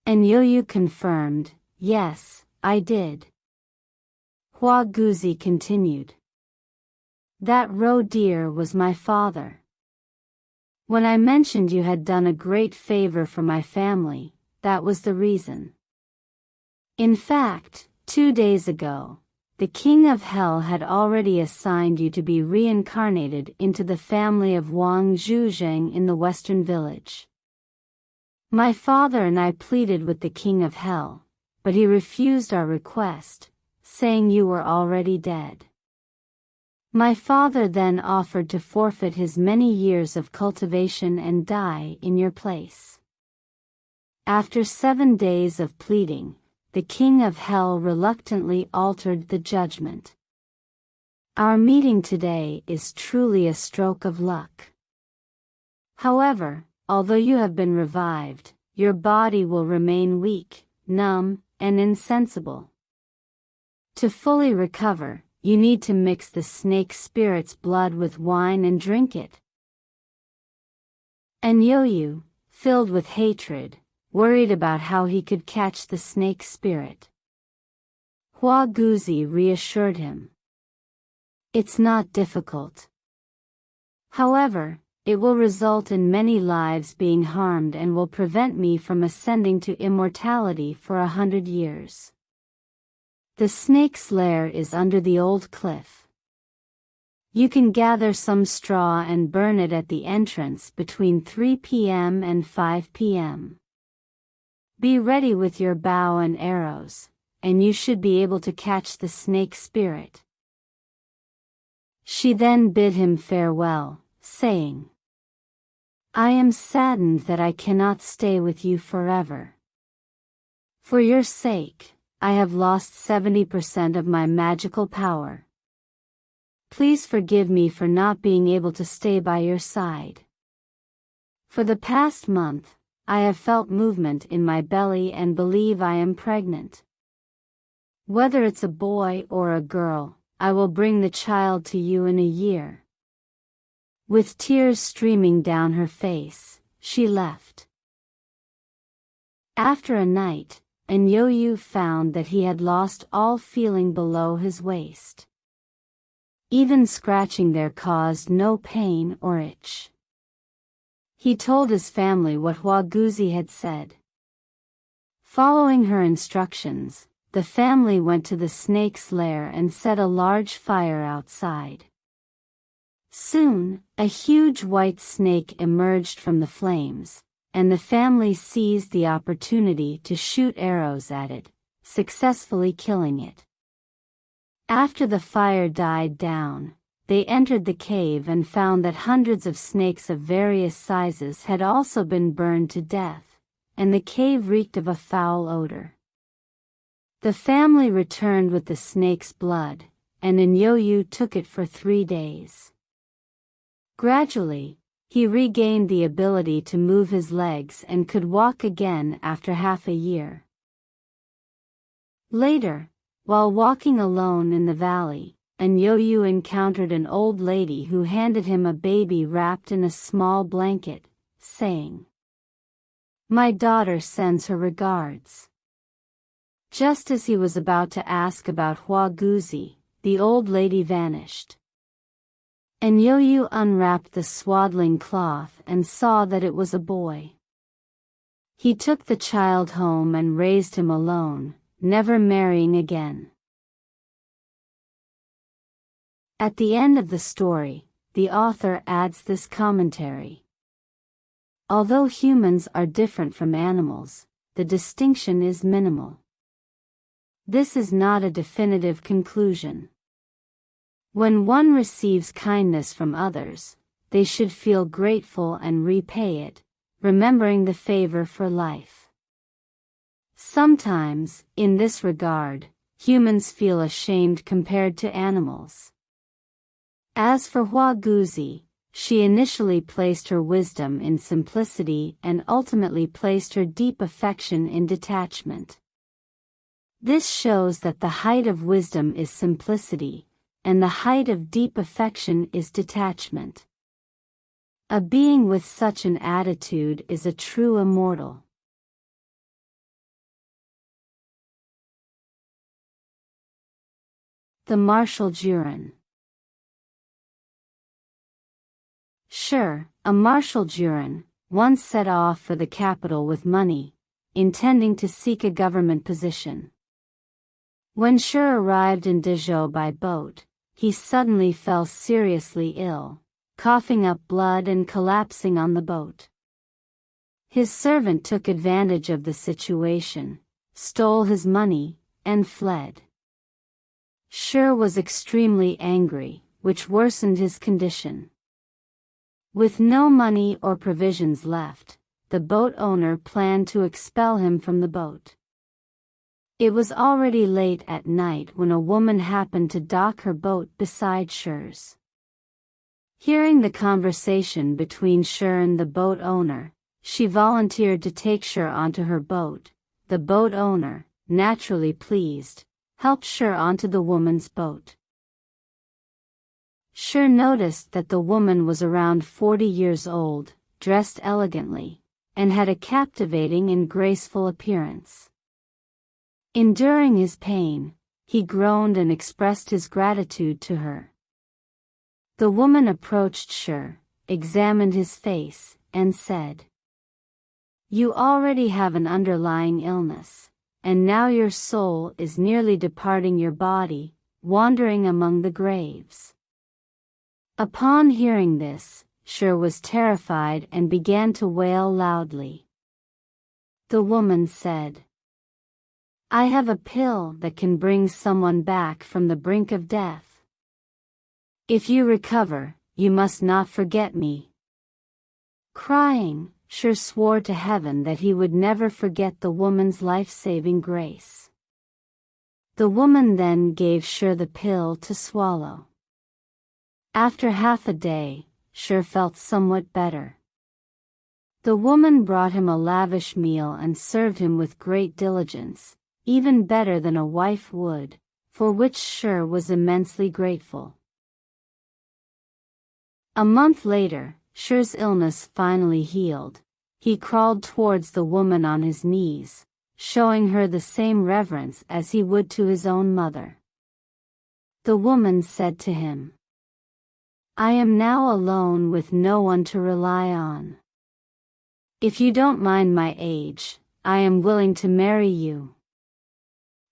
Yo-Yu confirmed, "Yes, I did." Hua Guzi continued, "That roe deer was my father. When I mentioned you had done a great favor for my family, that was the reason. In fact, 2 days ago, the king of hell had already assigned you to be reincarnated into the family of Wang Zhuzheng in the western village. My father and I pleaded with the king of hell, but he refused our request, saying you were already dead. My father then offered to forfeit his many years of cultivation and die in your place. After 7 days of pleading, the king of hell reluctantly altered the judgment. Our meeting today is truly a stroke of luck. However, although you have been revived, your body will remain weak, numb, and insensible. To fully recover, you need to mix the snake spirit's blood with wine and drink it. And Yoyu, filled with hatred, worried about how he could catch the snake spirit. Hua Guzi reassured him. It's not difficult. However, it will result in many lives being harmed and will prevent me from ascending to immortality for 100 years. The snake's lair is under the old cliff. You can gather some straw and burn it at the entrance between 3 p.m. and 5 p.m. Be ready with your bow and arrows, and you should be able to catch the snake spirit. She then bid him farewell, saying, I am saddened that I cannot stay with you forever. For your sake, I have lost 70% of my magical power. Please forgive me for not being able to stay by your side. For the past month, I have felt movement in my belly and believe I am pregnant. Whether it's a boy or a girl, I will bring the child to you in a year. With tears streaming down her face, she left. After a night, Yoyu found that he had lost all feeling below his waist. Even scratching there caused no pain or itch. He told his family what Hua Guzi had said. Following her instructions, the family went to the snake's lair and set a large fire outside. Soon, a huge white snake emerged from the flames, and the family seized the opportunity to shoot arrows at it, successfully killing it. After the fire died down, they entered the cave and found that hundreds of snakes of various sizes had also been burned to death, and the cave reeked of a foul odor. The family returned with the snake's blood, and Yoyu took it for 3 days. Gradually, he regained the ability to move his legs and could walk again after half a year. Later, while walking alone in the valley, Yoyu encountered an old lady who handed him a baby wrapped in a small blanket, saying, My daughter sends her regards. Just as he was about to ask about Hua Guzi, the old lady vanished. Yoyu unwrapped the swaddling cloth and saw that it was a boy. He took the child home and raised him alone, never marrying again. At the end of the story, the author adds this commentary. Although humans are different from animals, the distinction is minimal. This is not a definitive conclusion. When one receives kindness from others, they should feel grateful and repay it, remembering the favor for life. Sometimes, in this regard, humans feel ashamed compared to animals. As for Hua Guzi, she initially placed her wisdom in simplicity and ultimately placed her deep affection in detachment. This shows that the height of wisdom is simplicity, and the height of deep affection is detachment. A being with such an attitude is a true immortal. The Martial Juran. Sure, a Martial Juran once set off for the capital with money, intending to seek a government position. When Sure arrived in Dezhou by boat, he suddenly fell seriously ill, coughing up blood and collapsing on the boat. His servant took advantage of the situation, stole his money, and fled. Shur was extremely angry, which worsened his condition. With no money or provisions left, the boat owner planned to expel him from the boat. It was already late at night when a woman happened to dock her boat beside Shur's. Hearing the conversation between Shur and the boat owner, she volunteered to take Shur onto her boat. The boat owner, naturally pleased, helped Shur onto the woman's boat. Shur noticed that the woman was around 40 years old, dressed elegantly, and had a captivating and graceful appearance. Enduring his pain, he groaned and expressed his gratitude to her. The woman approached Shur, examined his face, and said, "You already have an underlying illness, and now your soul is nearly departing your body, wandering among the graves." Upon hearing this, Shur was terrified and began to wail loudly. The woman said, "I have a pill that can bring someone back from the brink of death. If you recover, you must not forget me." Crying, Shur swore to heaven that he would never forget the woman's life-saving grace. The woman then gave Shur the pill to swallow. After half a day, Shur felt somewhat better. The woman brought him a lavish meal and served him with great diligence, even better than a wife would, for which Shur was immensely grateful. A month later, Shur's illness finally healed. He crawled towards the woman on his knees, showing her the same reverence as he would to his own mother. The woman said to him, "I am now alone with no one to rely on. If you don't mind my age, I am willing to marry you."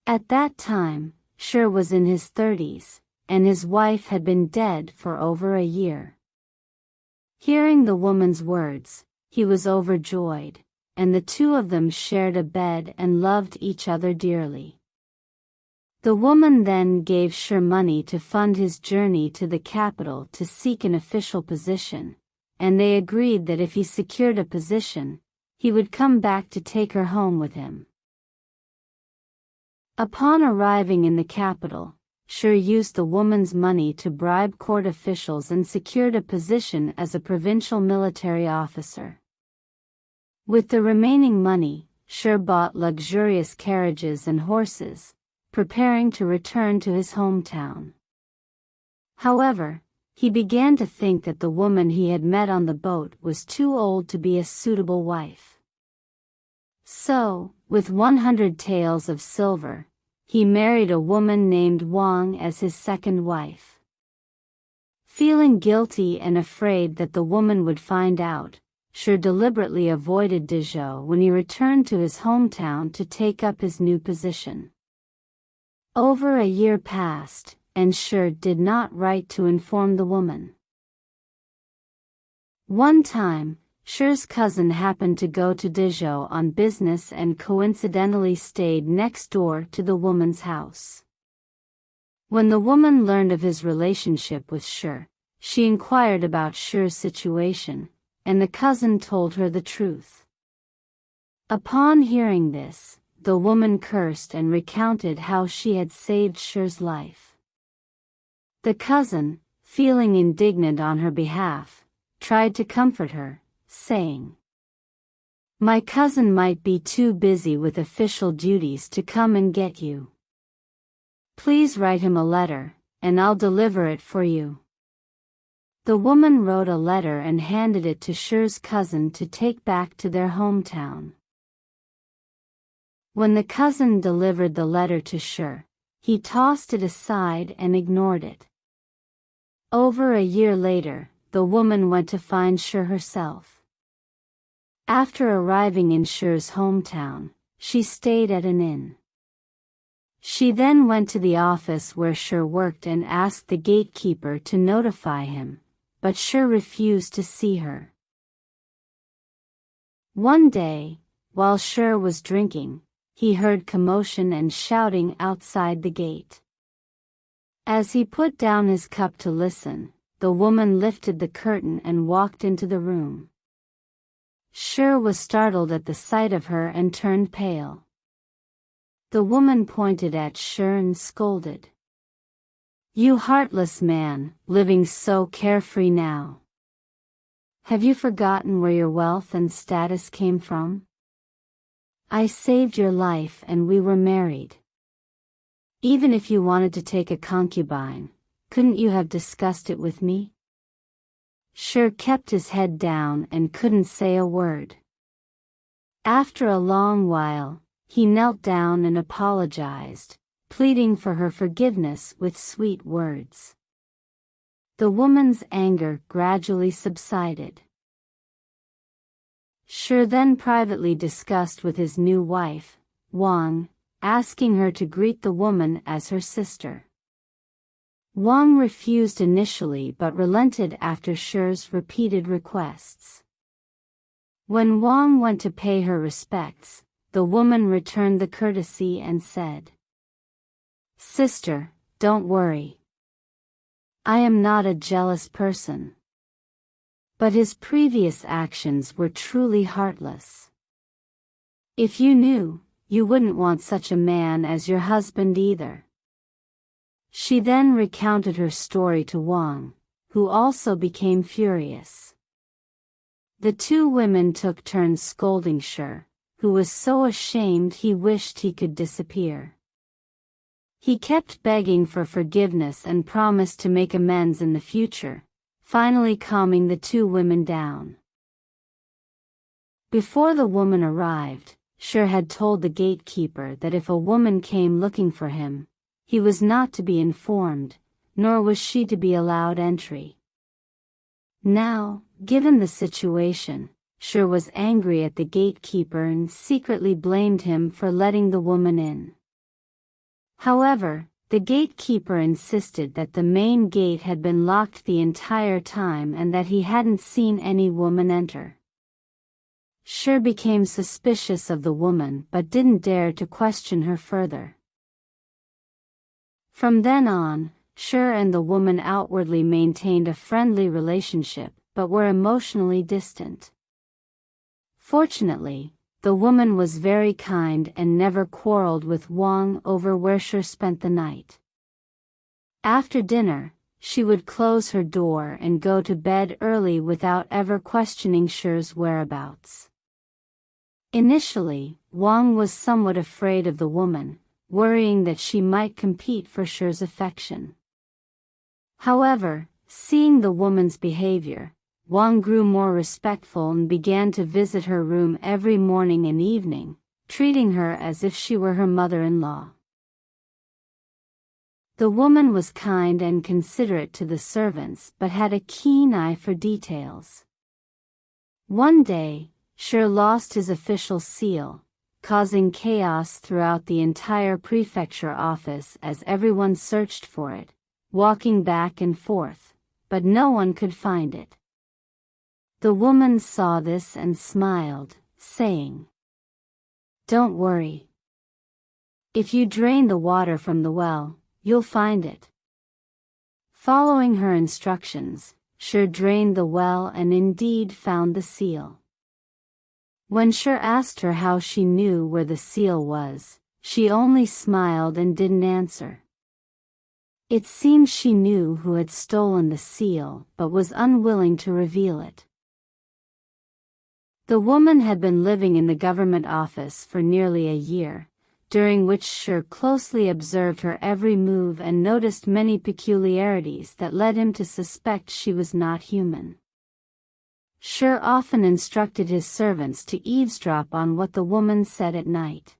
At that time, Shur was in his 30s, and his wife had been dead for over a year. Hearing the woman's words, he was overjoyed, and the two of them shared a bed and loved each other dearly. The woman then gave Shur money to fund his journey to the capital to seek an official position, and they agreed that if he secured a position, he would come back to take her home with him. Upon arriving in the capital, Shur used the woman's money to bribe court officials and secured a position as a provincial military officer. With the remaining money, Shur bought luxurious carriages and horses, preparing to return to his hometown. However, he began to think that the woman he had met on the boat was too old to be a suitable wife. So, with 100 taels of silver, he married a woman named Wang as his second wife. Feeling guilty and afraid that the woman would find out, Shur deliberately avoided Dezhou when he returned to his hometown to take up his new position. Over a year passed, and Shur did not write to inform the woman. One time, Shur's cousin happened to go to Dezhou on business and coincidentally stayed next door to the woman's house. When the woman learned of his relationship with Shur, she inquired about Shur's situation, and the cousin told her the truth. Upon hearing this, the woman cursed and recounted how she had saved Shur's life. The cousin, feeling indignant on her behalf, tried to comfort her, saying, "My cousin might be too busy with official duties to come and get you. Please write him a letter, and I'll deliver it for you." The woman wrote a letter and handed it to Shur's cousin to take back to their hometown. When the cousin delivered the letter to Shur, he tossed it aside and ignored it. Over a year later, the woman went to find Shur herself. After arriving in Shur's hometown, she stayed at an inn. She then went to the office where Shur worked and asked the gatekeeper to notify him, but Shur refused to see her. One day, while Sher was drinking, he heard commotion and shouting outside the gate. As he put down his cup to listen, the woman lifted the curtain and walked into the room. Sher was startled at the sight of her and turned pale. The woman pointed at Sher and scolded. "You heartless man, living so carefree now. Have you forgotten where your wealth and status came from? I saved your life and we were married. Even if you wanted to take a concubine, couldn't you have discussed it with me?" Sher kept his head down and couldn't say a word. After a long while, he knelt down and apologized, pleading for her forgiveness with sweet words. The woman's anger gradually subsided. Sher then privately discussed with his new wife, Wang, asking her to greet the woman as her sister. Wang refused initially but relented after Sher's repeated requests. When Wang went to pay her respects, the woman returned the courtesy and said, "Sister, don't worry. I am not a jealous person." But his previous actions were truly heartless. "If you knew, you wouldn't want such a man as your husband either." She then recounted her story to Wang, who also became furious. The two women took turns scolding Sher, who was so ashamed he wished he could disappear. He kept begging for forgiveness and promised to make amends in the future, finally calming the two women down. Before the woman arrived, Sher had told the gatekeeper that if a woman came looking for him, he was not to be informed, nor was she to be allowed entry. Now, given the situation, Sher was angry at the gatekeeper and secretly blamed him for letting the woman in. However, the gatekeeper insisted that the main gate had been locked the entire time and that he hadn't seen any woman enter. Sher became suspicious of the woman but didn't dare to question her further. From then on, Sher and the woman outwardly maintained a friendly relationship but were emotionally distant. Fortunately, the woman was very kind and never quarreled with Wang over where Sher spent the night. After dinner, she would close her door and go to bed early without ever questioning Sher's whereabouts. Initially, Wang was somewhat afraid of the woman, worrying that she might compete for Sher's affection. However, seeing the woman's behavior, Wang grew more respectful and began to visit her room every morning and evening, treating her as if she were her mother-in-law. The woman was kind and considerate to the servants but had a keen eye for details. One day, Sher lost his official seal, causing chaos throughout the entire prefecture office as everyone searched for it, walking back and forth, but no one could find it. The woman saw this and smiled, saying, "Don't worry. If you drain the water from the well, you'll find it." Following her instructions, Sher drained the well and indeed found the seal. When Sher asked her how she knew where the seal was, she only smiled and didn't answer. It seemed she knew who had stolen the seal but was unwilling to reveal it. The woman had been living in the government office for nearly a year, during which Sher closely observed her every move and noticed many peculiarities that led him to suspect she was not human. Sher often instructed his servants to eavesdrop on what the woman said at night.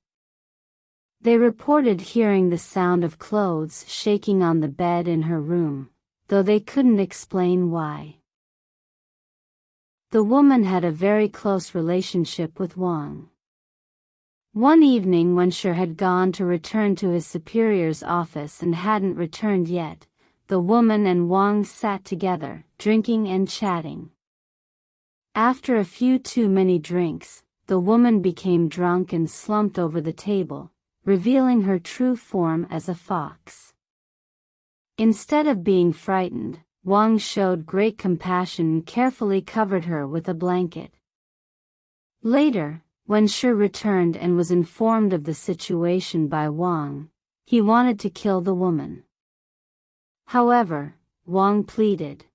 They reported hearing the sound of clothes shaking on the bed in her room, though they couldn't explain why. The woman had a very close relationship with Wang. One evening when Sher had gone to return to his superior's office and hadn't returned yet, the woman and Wang sat together, drinking and chatting. After a few too many drinks, the woman became drunk and slumped over the table, revealing her true form as a fox. Instead of being frightened, Wang showed great compassion and carefully covered her with a blanket. Later, when Shi returned and was informed of the situation by Wang, he wanted to kill the woman. However, Wang pleaded.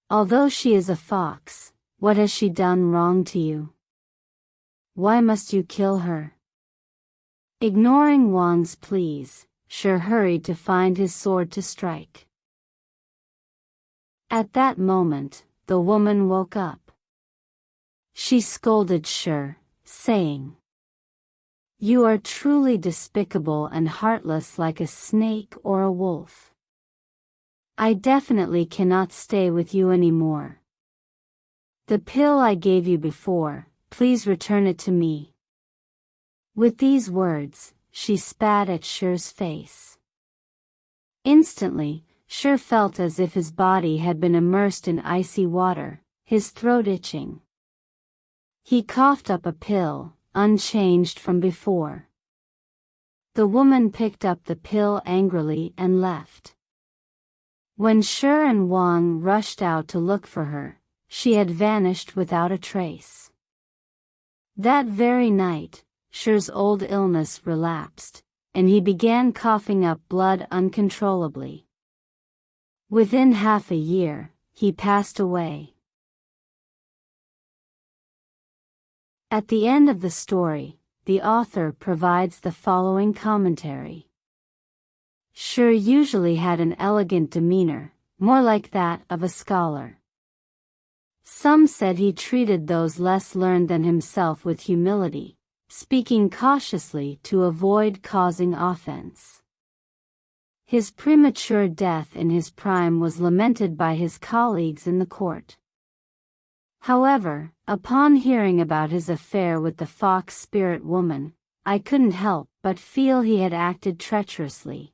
Although she is a fox, what has she done wrong to you? Why must you kill her? Ignoring Wang's pleas, Shi hurried to find his sword to strike. At that moment, the woman woke up. She scolded Shi, saying, "You are truly despicable and heartless like a snake or a wolf. I definitely cannot stay with you anymore. The pill I gave you before, please return it to me." With these words, she spat at Shi's face. Instantly, Shi felt as if his body had been immersed in icy water, his throat itching. He coughed up a pill, unchanged from before. The woman picked up the pill angrily and left. When Shi and Wang rushed out to look for her, she had vanished without a trace. That very night, Shi's old illness relapsed, and he began coughing up blood uncontrollably. Within half a year, he passed away. At the end of the story, the author provides the following commentary. Shi usually had an elegant demeanor, more like that of a scholar. Some said he treated those less learned than himself with humility, speaking cautiously to avoid causing offense. His premature death in his prime was lamented by his colleagues in the court. However, upon hearing about his affair with the fox spirit woman, I couldn't help but feel he had acted treacherously.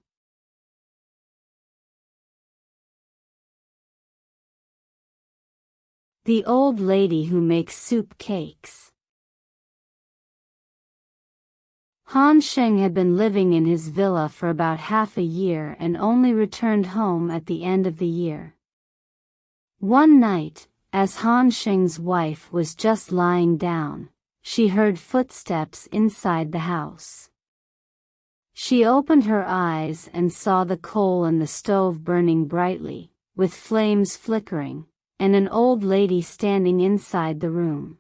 The old lady who makes soup cakes. Han Sheng had been living in his villa for about half a year and only returned home at the end of the year. One night, as Han Sheng's wife was just lying down, she heard footsteps inside the house. She opened her eyes and saw the coal in the stove burning brightly, with flames flickering, and an old lady standing inside the room.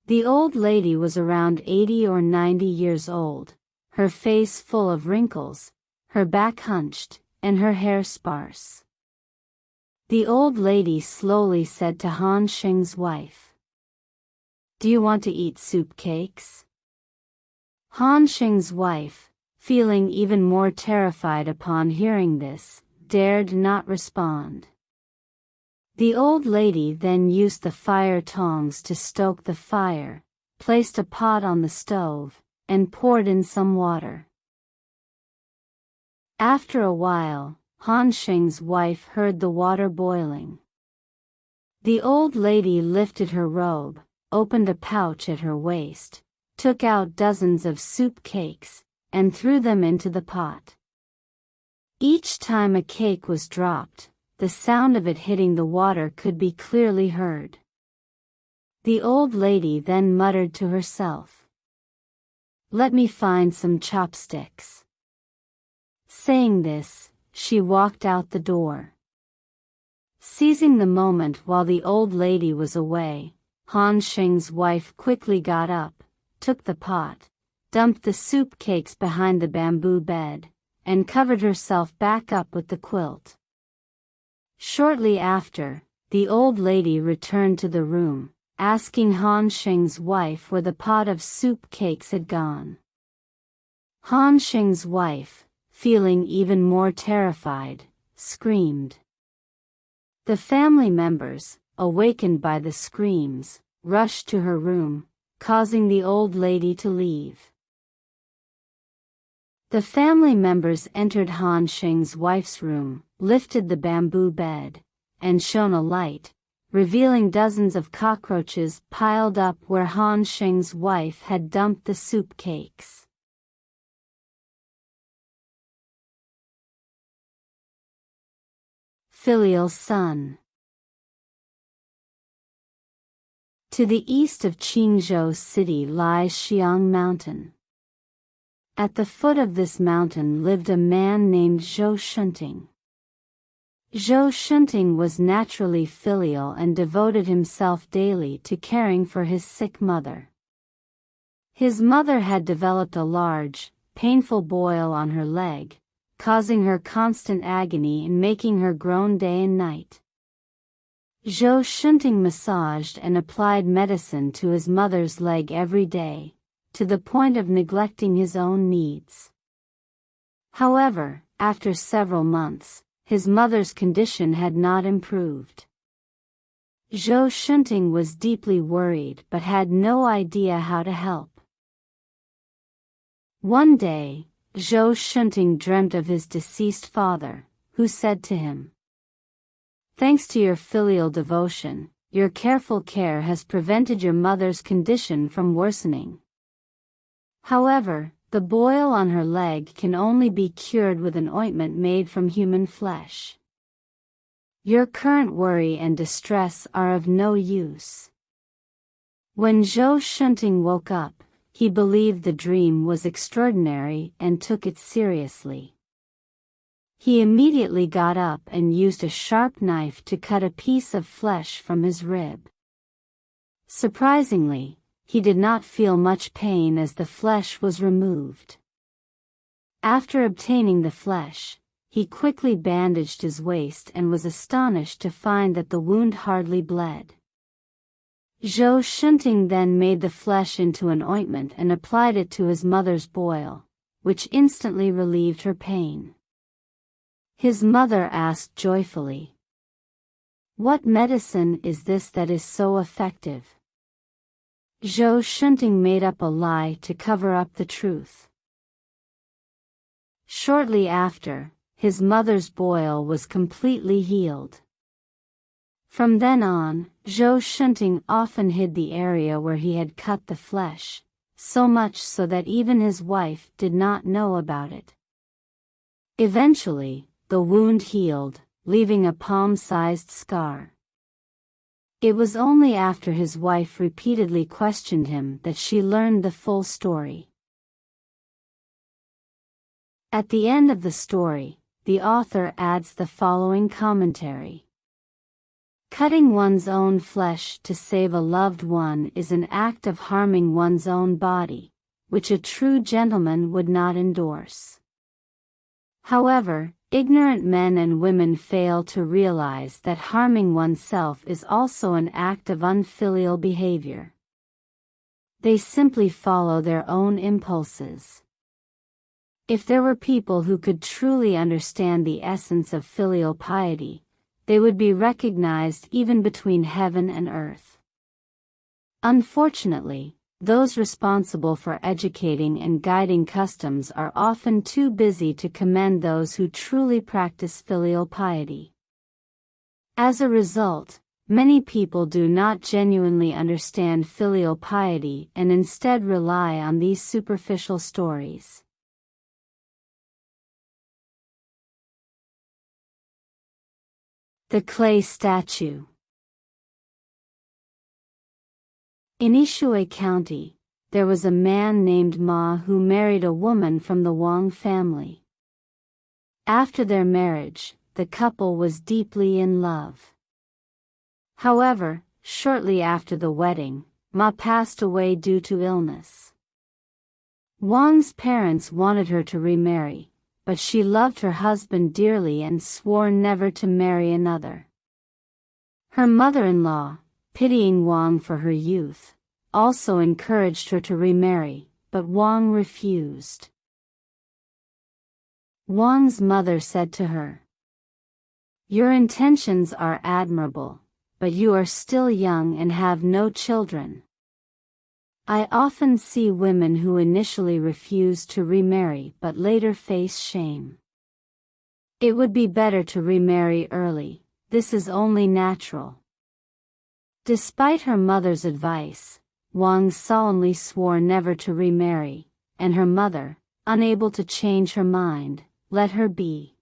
The old lady was around 80 or 90 years old, her face full of wrinkles, her back hunched, and her hair sparse. The old lady slowly said to Han Sheng's wife, "Do you want to eat soup cakes?" Han Sheng's wife, feeling even more terrified upon hearing this, dared not respond. The old lady then used the fire tongs to stoke the fire, placed a pot on the stove, and poured in some water. After a while, Han Sheng's wife heard the water boiling. The old lady lifted her robe, opened a pouch at her waist, took out dozens of soup cakes, and threw them into the pot. Each time a cake was dropped, the sound of it hitting the water could be clearly heard. The old lady then muttered to herself, "Let me find some chopsticks." Saying this, she walked out the door. Seizing the moment while the old lady was away, Han Sheng's wife quickly got up, took the pot, dumped the soup cakes behind the bamboo bed, and covered herself back up with the quilt. Shortly after, the old lady returned to the room, asking Han Sheng's wife where the pot of soup cakes had gone. Han Sheng's wife, feeling even more terrified, screamed. The family members, awakened by the screams, rushed to her room, causing the old lady to leave. The family members entered Han Sheng's wife's room, lifted the bamboo bed, and shone a light, revealing dozens of cockroaches piled up where Han Sheng's wife had dumped the soup cakes. Filial son. To the east of Qingzhou City lies Xiang Mountain. At the foot of this mountain lived a man named Zhou Shunting. Zhou Shunting was naturally filial and devoted himself daily to caring for his sick mother. His mother had developed a large, painful boil on her leg, causing her constant agony and making her groan day and night. Zhou Shunting massaged and applied medicine to his mother's leg every day, to the point of neglecting his own needs. However, after several months, his mother's condition had not improved. Zhou Shunting was deeply worried but had no idea how to help. One day, Zhou Shunting dreamt of his deceased father, who said to him, "Thanks to your filial devotion, your careful care has prevented your mother's condition from worsening. However, the boil on her leg can only be cured with an ointment made from human flesh. Your current worry and distress are of no use." When Zhou Shunting woke up, he believed the dream was extraordinary and took it seriously. He immediately got up and used a sharp knife to cut a piece of flesh from his rib. Surprisingly, he did not feel much pain as the flesh was removed. After obtaining the flesh, he quickly bandaged his waist and was astonished to find that the wound hardly bled. Zhou Shunting then made the flesh into an ointment and applied it to his mother's boil, which instantly relieved her pain. His mother asked joyfully, "What medicine is this that is so effective?" Zhou Shunting made up a lie to cover up the truth. Shortly after, his mother's boil was completely healed. From then on, Zhou Shunting often hid the area where he had cut the flesh, so much so that even his wife did not know about it. Eventually, the wound healed, leaving a palm-sized scar. It was only after his wife repeatedly questioned him that she learned the full story. At the end of the story, the author adds the following commentary. Cutting one's own flesh to save a loved one is an act of harming one's own body, which a true gentleman would not endorse. However, ignorant men and women fail to realize that harming oneself is also an act of unfilial behavior. They simply follow their own impulses. If there were people who could truly understand the essence of filial piety, they would be recognized even between heaven and earth. Unfortunately, those responsible for educating and guiding customs are often too busy to commend those who truly practice filial piety. As a result, many people do not genuinely understand filial piety and instead rely on these superficial stories. The clay statue. In Ishui County, there was a man named Ma who married a woman from the Wang family. After their marriage, the couple was deeply in love. However, shortly after the wedding, Ma passed away due to illness. Wang's parents wanted her to remarry, but she loved her husband dearly and swore never to marry another. Her mother-in-law, pitying Wang for her youth, also encouraged her to remarry, but Wang refused. Wang's mother said to her, "Your intentions are admirable, but you are still young and have no children. I often see women who initially refuse to remarry but later face shame. It would be better to remarry early, this is only natural." Despite her mother's advice, Wang solemnly swore never to remarry, and her mother, unable to change her mind, let her be.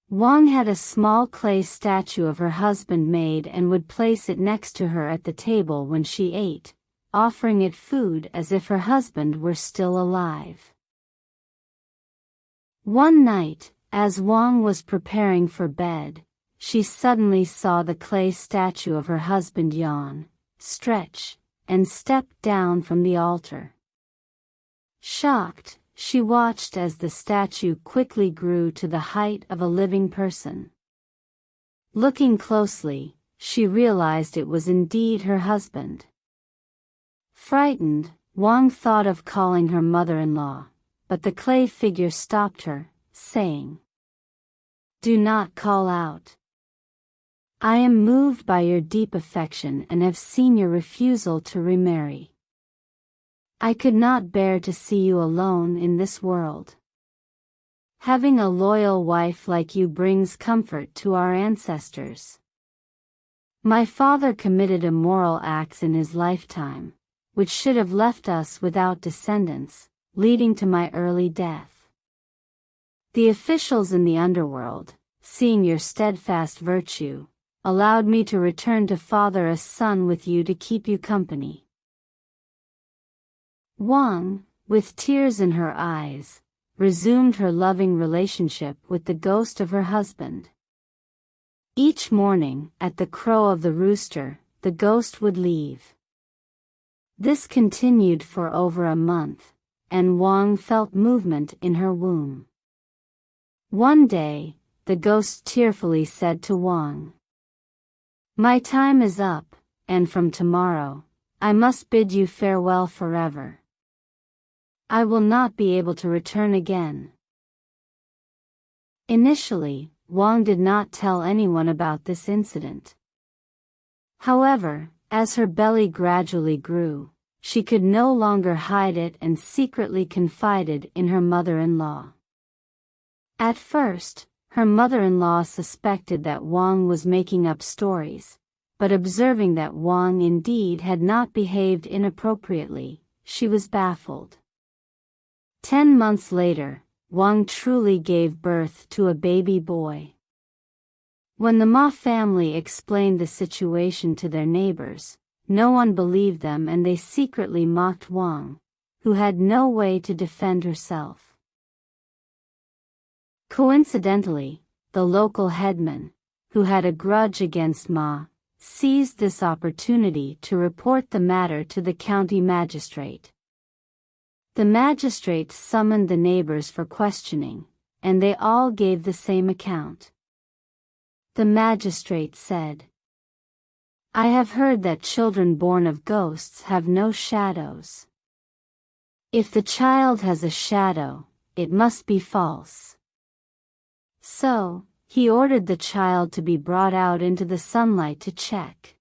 Wang had a small clay statue of her husband made and would place it next to her at the table when she ate, offering it food as if her husband were still alive. One night, as Wang was preparing for bed, she suddenly saw the clay statue of her husband yawn, stretch, and step down from the altar. Shocked, she watched as the statue quickly grew to the height of a living person. Looking closely, she realized it was indeed her husband. Frightened, Wang thought of calling her mother-in-law, but the clay figure stopped her, saying, "Do not call out. I am moved by your deep affection and have seen your refusal to remarry. I could not bear to see you alone in this world. Having a loyal wife like you brings comfort to our ancestors. My father committed immoral acts in his lifetime, which should have left us without descendants, leading to my early death. The officials in the underworld, seeing your steadfast virtue, allowed me to return to father a son with you to keep you company." Wang, with tears in her eyes, resumed her loving relationship with the ghost of her husband. Each morning, at the crow of the rooster, the ghost would leave. This continued for over a month, and Wang felt movement in her womb. One day, the ghost tearfully said to Wang, "My time is up, and from tomorrow, I must bid you farewell forever. I will not be able to return again." Initially, Wang did not tell anyone about this incident. However, as her belly gradually grew, she could no longer hide it and secretly confided in her mother-in-law. At first, her mother-in-law suspected that Wang was making up stories, but observing that Wang indeed had not behaved inappropriately, she was baffled. 10 months later, Wang truly gave birth to a baby boy. When the Ma family explained the situation to their neighbors, no one believed them and they secretly mocked Wang, who had no way to defend herself. Coincidentally, the local headman, who had a grudge against Ma, seized this opportunity to report the matter to the county magistrate. The magistrate summoned the neighbors for questioning, and they all gave the same account. The magistrate said, "I have heard that children born of ghosts have no shadows. If the child has a shadow, it must be false." So, he ordered the child to be brought out into the sunlight to check.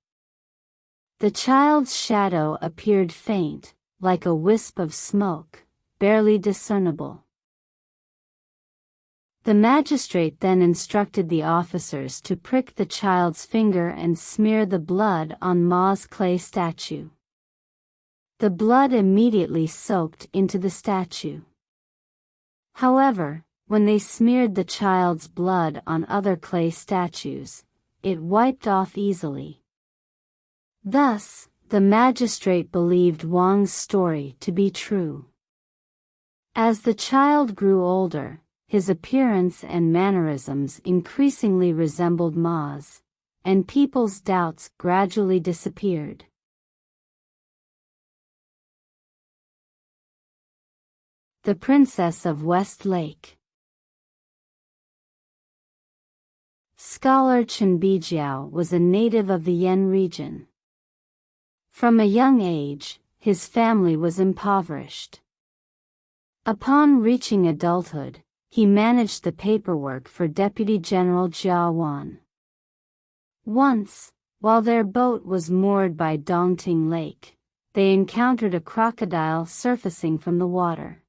The child's shadow appeared faint, like a wisp of smoke, barely discernible. The magistrate then instructed the officers to prick the child's finger and smear the blood on Ma's clay statue. The blood immediately soaked into the statue. However, when they smeared the child's blood on other clay statues, it wiped off easily. Thus, the magistrate believed Wang's story to be true. As the child grew older, his appearance and mannerisms increasingly resembled Ma's, and people's doubts gradually disappeared. The Princess of West Lake. Scholar Chen Bijiao was a native of the Yan region. From a young age, his family was impoverished. Upon reaching adulthood, he managed the paperwork for Deputy General Jia Wan. Once, while their boat was moored by Dongting Lake, they encountered a crocodile surfacing from the water.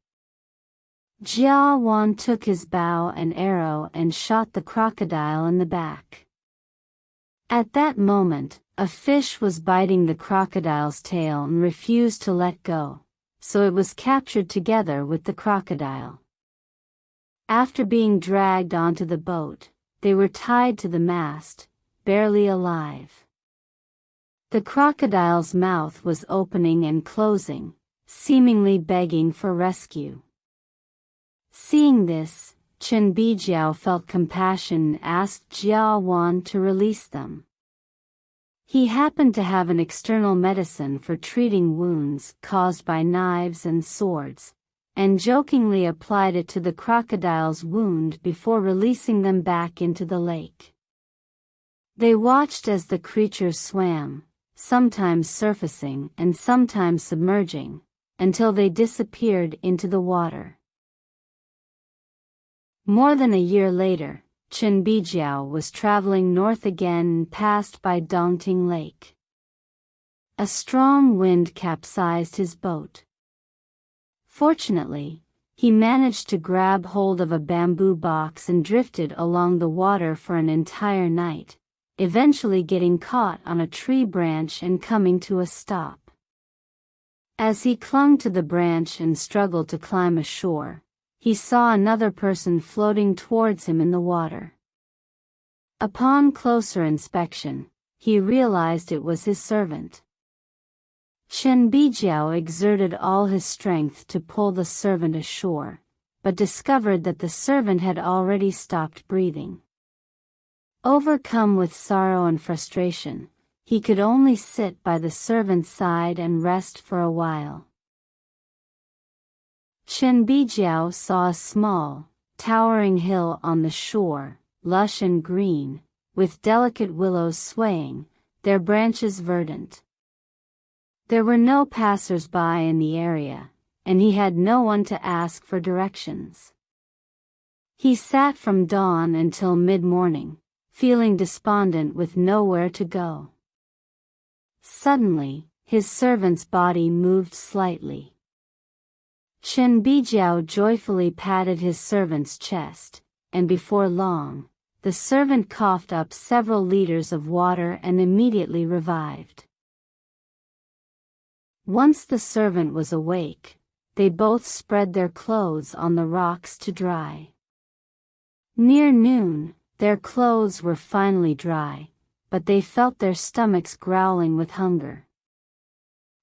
Jia Wan took his bow and arrow and shot the crocodile in the back. At that moment, A fish was biting the crocodile's tail and refused to let go, so it was captured together with the crocodile. After being dragged onto the boat, they were tied to the mast, barely alive. The crocodile's mouth was opening and closing, seemingly begging for rescue. Seeing this, Chen Bijiao felt compassion and asked Jia Wan to release them. He happened to have an external medicine for treating wounds caused by knives and swords, and jokingly applied it to the crocodile's wound before releasing them back into the lake. They watched as the creatures swam, sometimes surfacing and sometimes submerging, until they disappeared into the water. More than a year later, Chen Bijiao was traveling north again and passed by Dongting Lake. A strong wind capsized his boat. Fortunately, he managed to grab hold of a bamboo box and drifted along the water for an entire night, eventually getting caught on a tree branch and coming to a stop. As he clung to the branch and struggled to climb ashore, he saw another person floating towards him in the water. Upon closer inspection, he realized it was his servant. Chen Bijiao exerted all his strength to pull the servant ashore, but discovered that the servant had already stopped breathing. Overcome with sorrow and frustration, he could only sit by the servant's side and rest for a while. Chen Bijiao saw a small, towering hill on the shore, lush and green, with delicate willows swaying, their branches verdant. There were no passers-by in the area, and he had no one to ask for directions. He sat from dawn until mid-morning, feeling despondent with nowhere to go. Suddenly, his servant's body moved slightly. Chen Bijiao joyfully patted his servant's chest, and before long, the servant coughed up several liters of water and immediately revived. Once the servant was awake, they both spread their clothes on the rocks to dry. Near noon, their clothes were finally dry, but they felt their stomachs growling with hunger.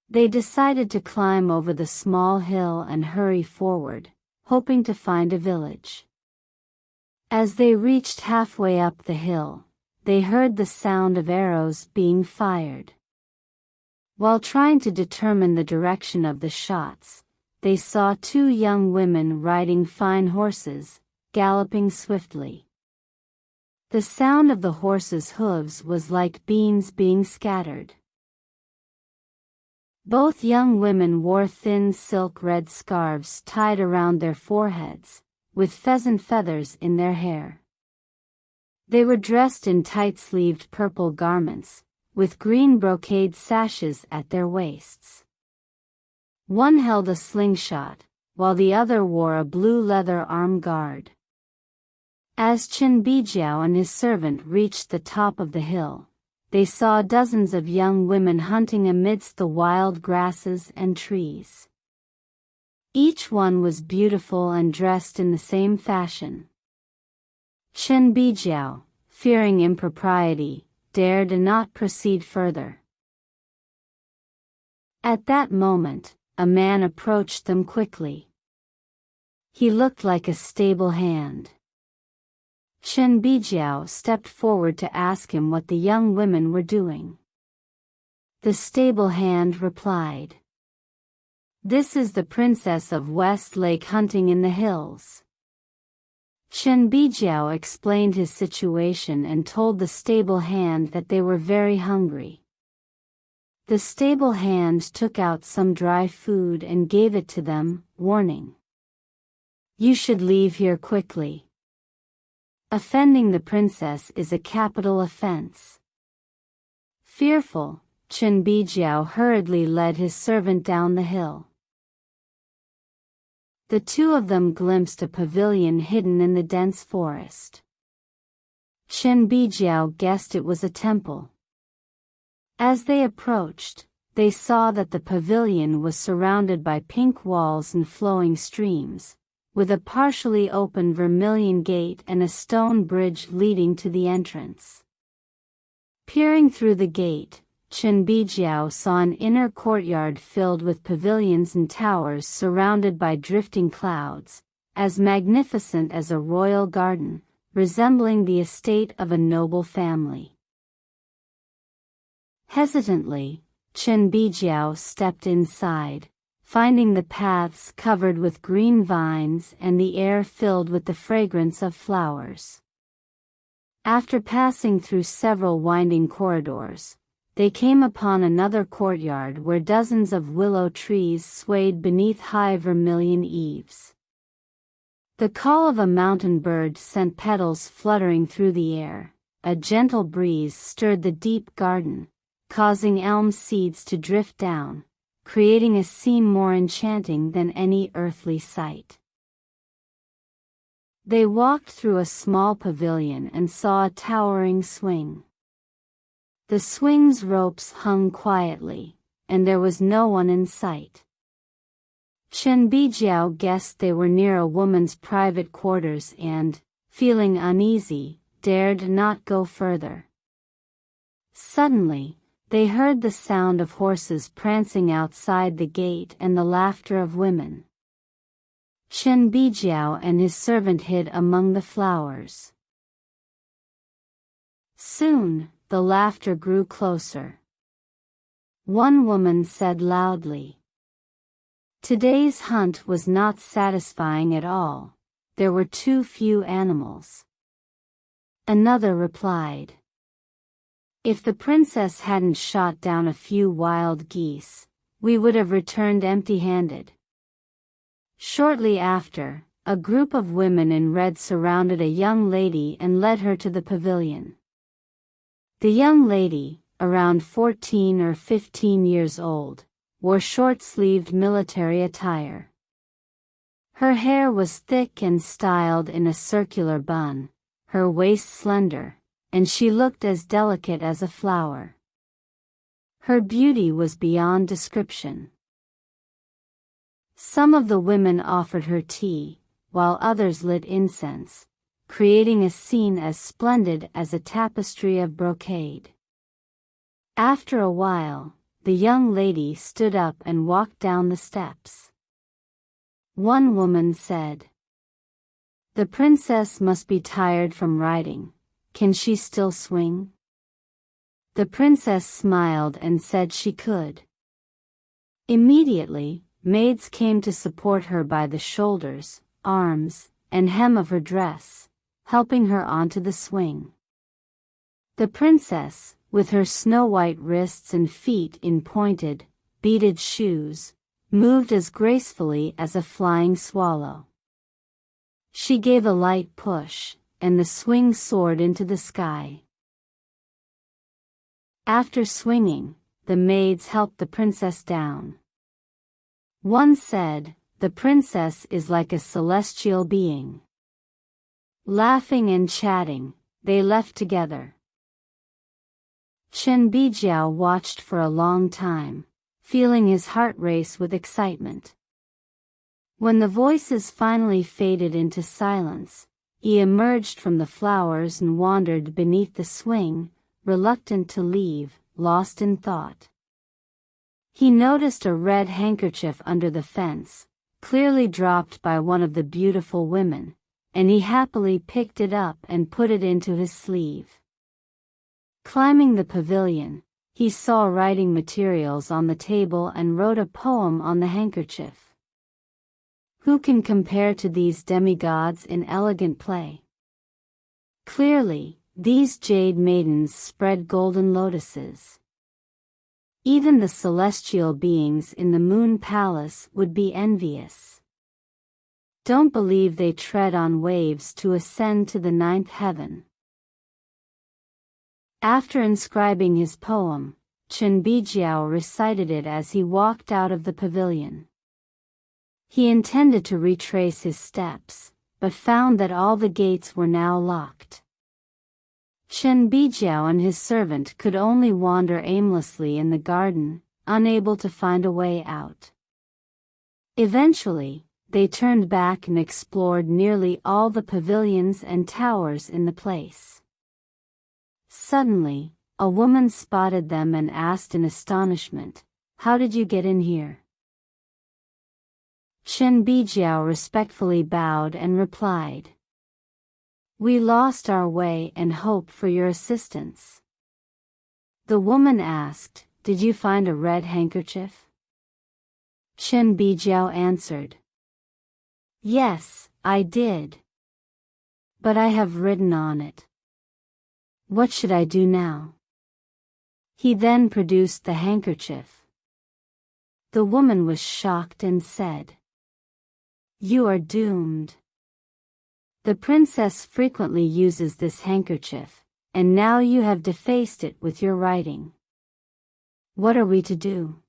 They decided to climb over the small hill and hurry forward, hoping to find a village. As they reached halfway up the hill, they heard the sound of arrows being fired. While trying to determine the direction of the shots, they saw two young women riding fine horses, galloping swiftly. The sound of the horses' hooves was like beans being scattered. Both young women wore thin silk red scarves tied around their foreheads, with pheasant feathers in their hair. They were dressed in tight-sleeved purple garments, with green brocade sashes at their waists. One held a slingshot, while the other wore a blue leather arm guard. As Chen Bijiao and his servant reached the top of the hill, they saw dozens of young women hunting amidst the wild grasses and trees. Each one was beautiful and dressed in the same fashion. Chen Bijiao, fearing impropriety, dared not proceed further. At that moment, a man approached them quickly. He looked like a stable hand. Chen Bijiao stepped forward to ask him what the young women were doing. The stable hand replied, "This is the princess of West Lake hunting in the hills." Chen Bijiao explained his situation and told the stable hand that they were very hungry. The stable hand took out some dry food and gave it to them, warning, "You should leave here quickly. Offending the princess is a capital offense." Fearful, Chen Bijiao hurriedly led his servant down the hill. The two of them glimpsed a pavilion hidden in the dense forest. Chen Bijiao guessed it was a temple. As they approached, they saw that the pavilion was surrounded by pink walls and flowing streams, with a partially open vermilion gate and a stone bridge leading to the entrance. Peering through the gate, Chen Bijiao saw an inner courtyard filled with pavilions and towers surrounded by drifting clouds, as magnificent as a royal garden, resembling the estate of a noble family. Hesitantly, Chen Bijiao stepped inside, finding the paths covered with green vines and the air filled with the fragrance of flowers. After passing through several winding corridors, they came upon another courtyard where dozens of willow trees swayed beneath high vermilion eaves. The call of a mountain bird sent petals fluttering through the air. A gentle breeze stirred the deep garden, causing elm seeds to drift down, creating a scene more enchanting than any earthly sight. They walked through a small pavilion and saw a towering swing. The swing's ropes hung quietly, and there was no one in sight. Chen Bijiao guessed they were near a woman's private quarters and, feeling uneasy, dared not go further. Suddenly, they heard the sound of horses prancing outside the gate and the laughter of women. Chen Bijiao and his servant hid among the flowers. Soon, the laughter grew closer. One woman said loudly, "Today's hunt was not satisfying at all. There were too few animals." Another replied, "If the princess hadn't shot down a few wild geese, we would have returned empty-handed." Shortly after, a group of women in red surrounded a young lady and led her to the pavilion. The young lady, around 14 or 15 years old, wore short-sleeved military attire. Her hair was thick and styled in a circular bun, her waist slender, and she looked as delicate as a flower. Her beauty was beyond description. Some of the women offered her tea, while others lit incense, creating a scene as splendid as a tapestry of brocade. After a while, the young lady stood up and walked down the steps. One woman said, "The princess must be tired from riding. Can she still swing?" The princess smiled and said she could. Immediately, maids came to support her by the shoulders, arms, and hem of her dress, helping her onto the swing. The princess, with her snow-white wrists and feet in pointed, beaded shoes, moved as gracefully as a flying swallow. She gave a light push, and the swing soared into the sky. After swinging, the maids helped the princess down. One said, "The princess is like a celestial being." Laughing and chatting, they left together. Chen Bijiao watched for a long time, feeling his heart race with excitement. When the voices finally faded into silence, he emerged from the flowers and wandered beneath the swing, reluctant to leave, lost in thought. He noticed a red handkerchief under the fence, clearly dropped by one of the beautiful women, and he happily picked it up and put it into his sleeve. Climbing the pavilion, he saw writing materials on the table and wrote a poem on the handkerchief. Who can compare to these demigods in elegant play? Clearly, these jade maidens spread golden lotuses. Even the celestial beings in the moon palace would be envious. Don't believe they tread on waves to ascend to the ninth heaven. After inscribing his poem, Chen Bijiao recited it as he walked out of the pavilion. He intended to retrace his steps, but found that all the gates were now locked. Chen Bijiao and his servant could only wander aimlessly in the garden, unable to find a way out. Eventually, they turned back and explored nearly all the pavilions and towers in the place. Suddenly, a woman spotted them and asked in astonishment, "How did you get in here?" Chen Bijiao respectfully bowed and replied, "We lost our way and hope for your assistance." The woman asked, "Did you find a red handkerchief?" Chen Bijiao answered, "Yes, I did. But I have written on it. What should I do now?" He then produced the handkerchief. The woman was shocked and said, "You are doomed. The princess frequently uses this handkerchief, and now you have defaced it with your writing. What are we to do?"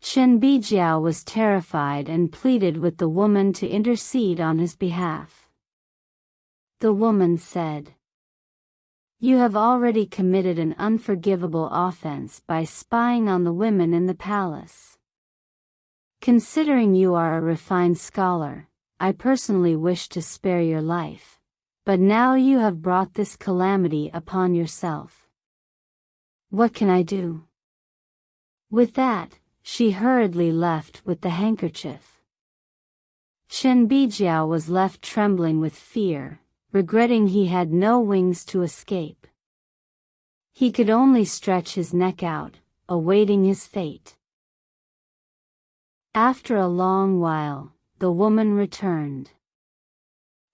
Chen Bijiao was terrified and pleaded with the woman to intercede on his behalf. The woman said, "You have already committed an unforgivable offense by spying on the women in the palace. Considering you are a refined scholar, I personally wish to spare your life, but now you have brought this calamity upon yourself. What can I do?" With that, she hurriedly left with the handkerchief. Chen Bijiao was left trembling with fear, regretting he had no wings to escape. He could only stretch his neck out, awaiting his fate. After a long while, the woman returned.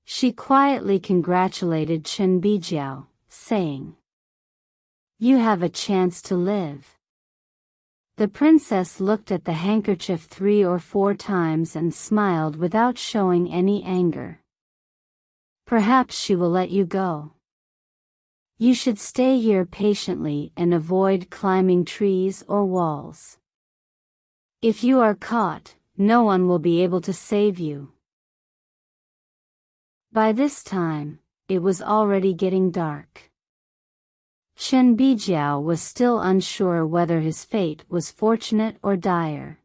She quietly congratulated Chen Bijiao, saying, "You have a chance to live." The princess looked at the handkerchief 3 or 4 times and smiled without showing any anger. "Perhaps she will let you go. You should stay here patiently and avoid climbing trees or walls. If you are caught, no one will be able to save you." By this time, it was already getting dark. Chen Bijiao was still unsure whether his fate was fortunate or dire.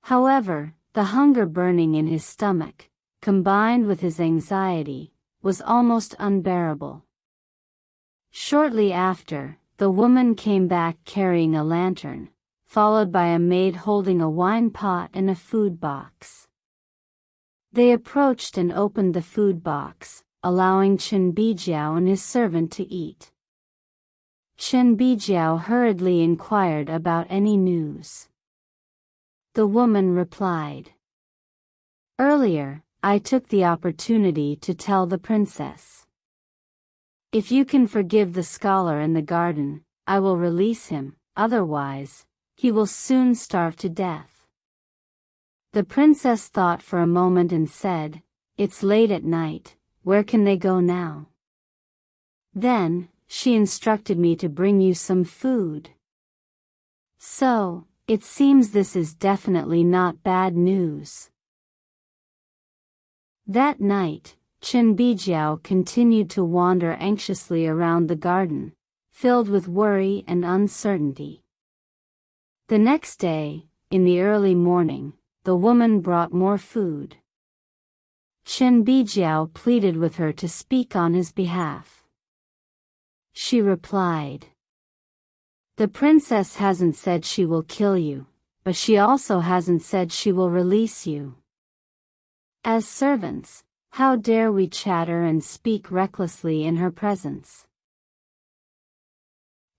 However, the hunger burning in his stomach, combined with his anxiety, was almost unbearable. Shortly after, the woman came back carrying a lantern, followed by a maid holding a wine pot and a food box. They approached and opened the food box, allowing Chen Bijiao and his servant to eat. Chen Bijiao hurriedly inquired about any news. The woman replied, "Earlier, I took the opportunity to tell the princess. If you can forgive the scholar in the garden, I will release him, otherwise, he will soon starve to death." The princess thought for a moment and said, "It's late at night, where can they go now?" Then, she instructed me to bring you some food. So, it seems this is definitely not bad news. That night, Chen Bijiao continued to wander anxiously around the garden, filled with worry and uncertainty. The next day, in the early morning, the woman brought more food. Chen Bijiao pleaded with her to speak on his behalf. She replied, "The princess hasn't said she will kill you, but she also hasn't said she will release you. As servants, how dare we chatter and speak recklessly in her presence?"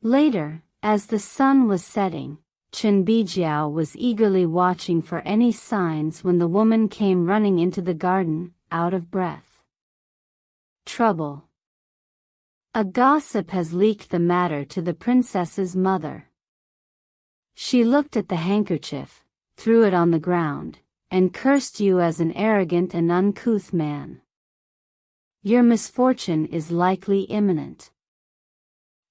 Later, as the sun was setting, Chen Bijiao was eagerly watching for any signs when the woman came running into the garden, out of breath. Trouble. A gossip has leaked the matter to the princess's mother. She looked at the handkerchief, threw it on the ground, and cursed you as an arrogant and uncouth man. Your misfortune is likely imminent.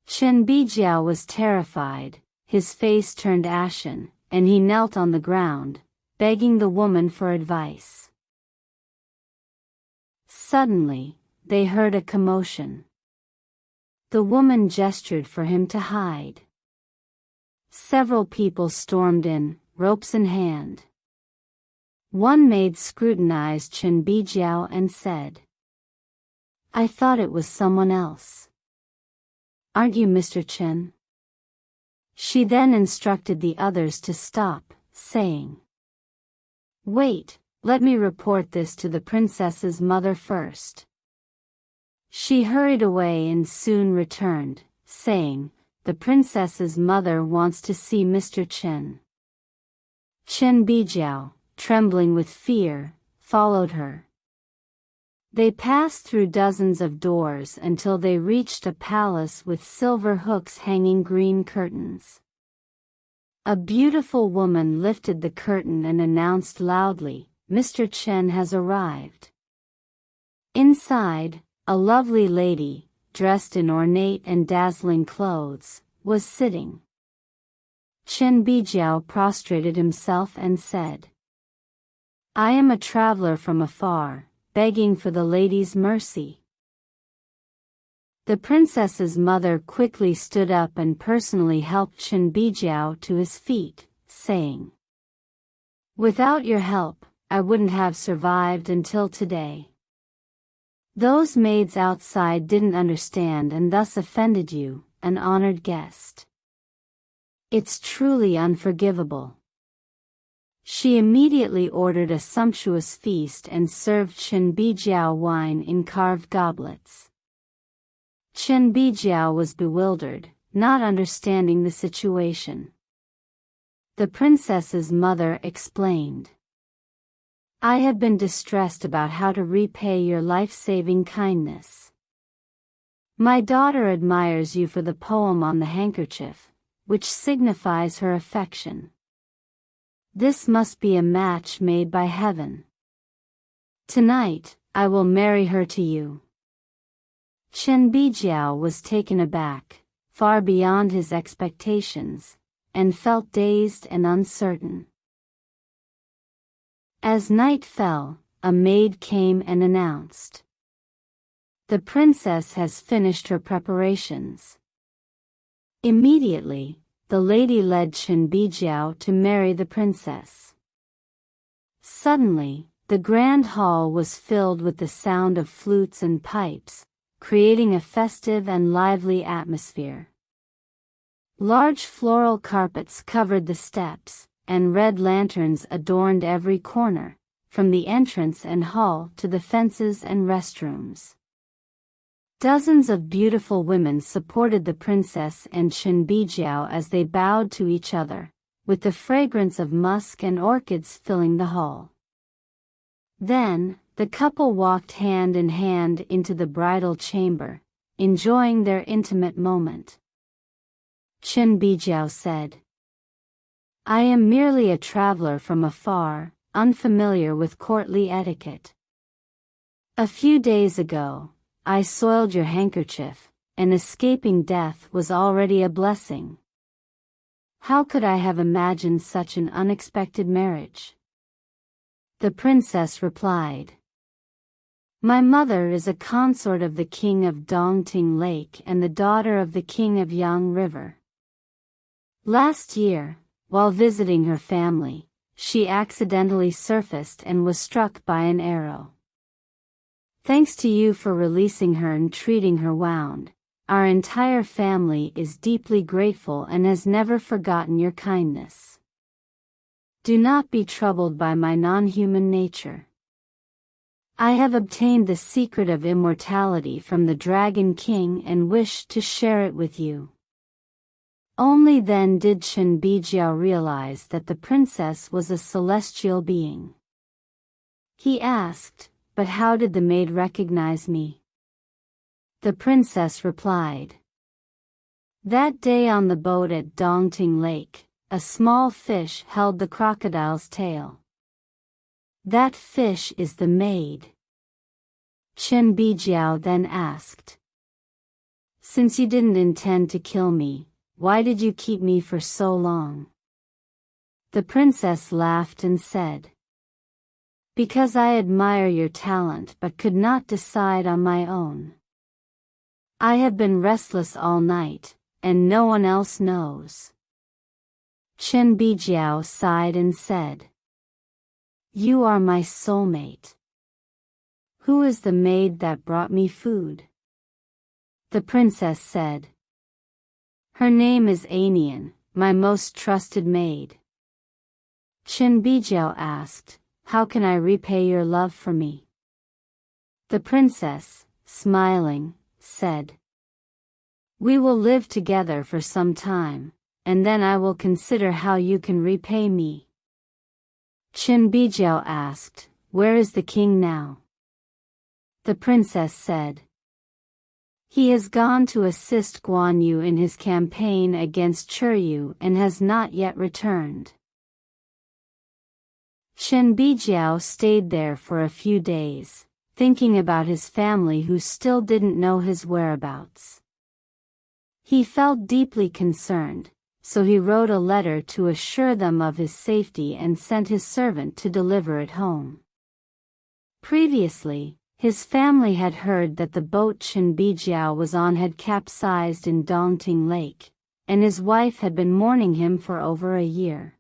Chen Bijiao was terrified, his face turned ashen, and he knelt on the ground, begging the woman for advice. Suddenly, they heard a commotion. The woman gestured for him to hide. Several people stormed in, ropes in hand. One maid scrutinized Chen Bijiao and said, "I thought it was someone else. Aren't you Mr. Chen?" She then instructed the others to stop, saying, "Wait, let me report this to the princess's mother first." She hurried away and soon returned, saying, "The princess's mother wants to see Mr. Chen." Chen Bijiao, trembling with fear, followed her. They passed through dozens of doors until they reached a palace with silver hooks hanging green curtains. A beautiful woman lifted the curtain and announced loudly, "Mr. Chen has arrived." Inside, a lovely lady, dressed in ornate and dazzling clothes, was sitting. Chen Bijiao prostrated himself and said, "I am a traveler from afar, begging for the lady's mercy." The princess's mother quickly stood up and personally helped Chen Bijiao to his feet, saying, "Without your help, I wouldn't have survived until today. Those maids outside didn't understand and thus offended you, an honored guest. It's truly unforgivable." She immediately ordered a sumptuous feast and served Chen Bijiao wine in carved goblets. Chen Bijiao was bewildered, not understanding the situation. The princess's mother explained, "I have been distressed about how to repay your life-saving kindness. My daughter admires you for the poem on the handkerchief, which signifies her affection. This must be a match made by heaven. Tonight, I will marry her to you." Chen Bijiao was taken aback, far beyond his expectations, and felt dazed and uncertain. As night fell, a maid came and announced, "The princess has finished her preparations." Immediately, the lady led Chen Bijiao to marry the princess. Suddenly, the grand hall was filled with the sound of flutes and pipes, creating a festive and lively atmosphere. Large floral carpets covered the steps, and red lanterns adorned every corner, from the entrance and hall to the fences and restrooms. Dozens of beautiful women supported the princess and Chen Bijiao as they bowed to each other, with the fragrance of musk and orchids filling the hall. Then, the couple walked hand in hand into the bridal chamber, enjoying their intimate moment. Chen Bijiao said, "I am merely a traveler from afar, unfamiliar with courtly etiquette. A few days ago, I soiled your handkerchief, and escaping death was already a blessing. How could I have imagined such an unexpected marriage?" The princess replied, "My mother is a consort of the king of Dongting Lake and the daughter of the king of Yang River. Last year, while visiting her family, she accidentally surfaced and was struck by an arrow. Thanks to you for releasing her and treating her wound, our entire family is deeply grateful and has never forgotten your kindness. Do not be troubled by my non-human nature. I have obtained the secret of immortality from the Dragon King and wish to share it with you." Only then did Chen Bijiao realize that the princess was a celestial being. He asked, "But how did the maid recognize me?" The princess replied, "That day on the boat at Dongting Lake, a small fish held the crocodile's tail. That fish is the maid." Chen Bijiao then asked, "Since you didn't intend to kill me, why did you keep me for so long?" The princess laughed and said, Because I admire your talent but could not decide on my own. I have been restless all night, and no one else knows. Chen Bijiao sighed and said, You are my soulmate. Who is the maid that brought me food? The princess said, Her name is Anian, my most trusted maid. Chen Bijiao asked, How can I repay your love for me? The princess, smiling, said, We will live together for some time, and then I will consider how you can repay me. Chen Bijiao asked, Where is the king now? The princess said, He has gone to assist Guan Yu in his campaign against Churyu and has not yet returned. Chen Bijiao stayed there for a few days, thinking about his family who still didn't know his whereabouts. He felt deeply concerned, so he wrote a letter to assure them of his safety and sent his servant to deliver it home. Previously, his family had heard that the boat Chen Bijiao was on had capsized in Dongting Lake, and his wife had been mourning him for over a year.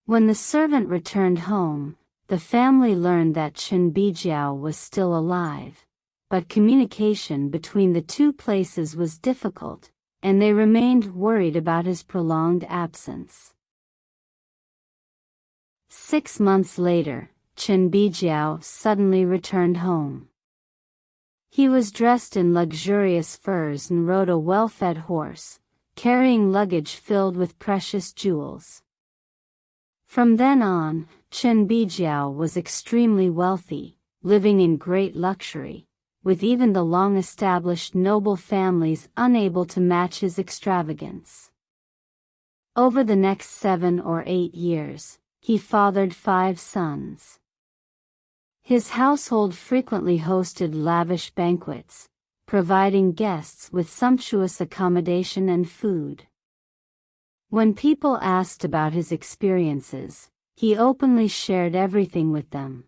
When the servant returned home, the family learned that Chen Bijiao was still alive, but communication between the two places was difficult, and they remained worried about his prolonged absence. 6 months later, Chen Bijiao suddenly returned home. He was dressed in luxurious furs and rode a well-fed horse, carrying luggage filled with precious jewels. From then on, Chen Bijiao was extremely wealthy, living in great luxury, with even the long-established noble families unable to match his extravagance. Over the next 7 or 8 years, he fathered 5 sons. His household frequently hosted lavish banquets, providing guests with sumptuous accommodation and food. When people asked about his experiences, he openly shared everything with them.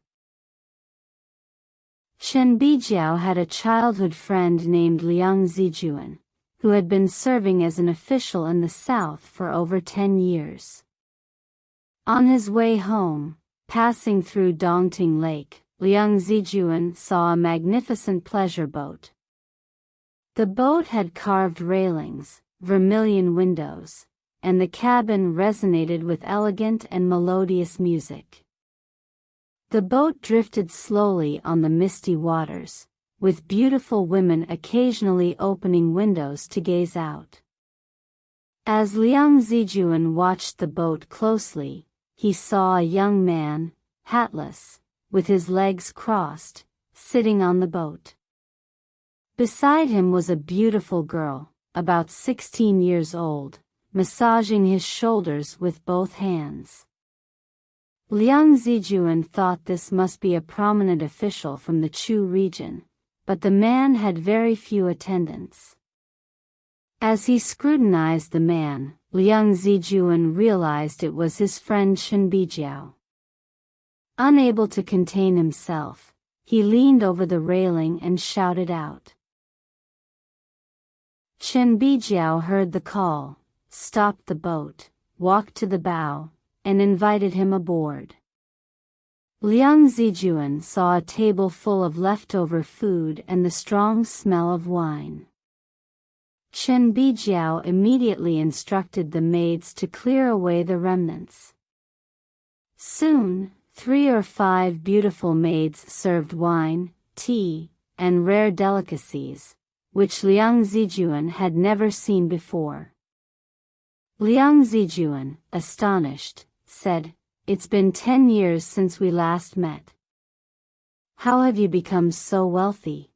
Chen Bijiao had a childhood friend named Liang Zijuan, who had been serving as an official in the south for over 10 years. On his way home, passing through Dongting Lake, Liang Zijuan saw a magnificent pleasure boat. The boat had carved railings, vermilion windows, and the cabin resonated with elegant and melodious music. The boat drifted slowly on the misty waters, with beautiful women occasionally opening windows to gaze out. As Liang Zijuan watched the boat closely, he saw a young man, hatless, with his legs crossed, sitting on the boat. Beside him was a beautiful girl, about 16 years old, massaging his shoulders with both hands. Liang Zijuan thought this must be a prominent official from the Chu region, but the man had very few attendants. As he scrutinized the man, Liang Zijuan realized it was his friend Chen Bijiao. Unable to contain himself, he leaned over the railing and shouted out. Chen Bijiao heard the call, stopped the boat, walked to the bow, and invited him aboard. Liang Zijuan saw a table full of leftover food and the strong smell of wine. Chen Bijiao immediately instructed the maids to clear away the remnants. Soon, 3 or 5 beautiful maids served wine, tea, and rare delicacies, which Liang Zijuan had never seen before. Liang Zijuan, astonished, said, "It's been 10 years since we last met. How have you become so wealthy?"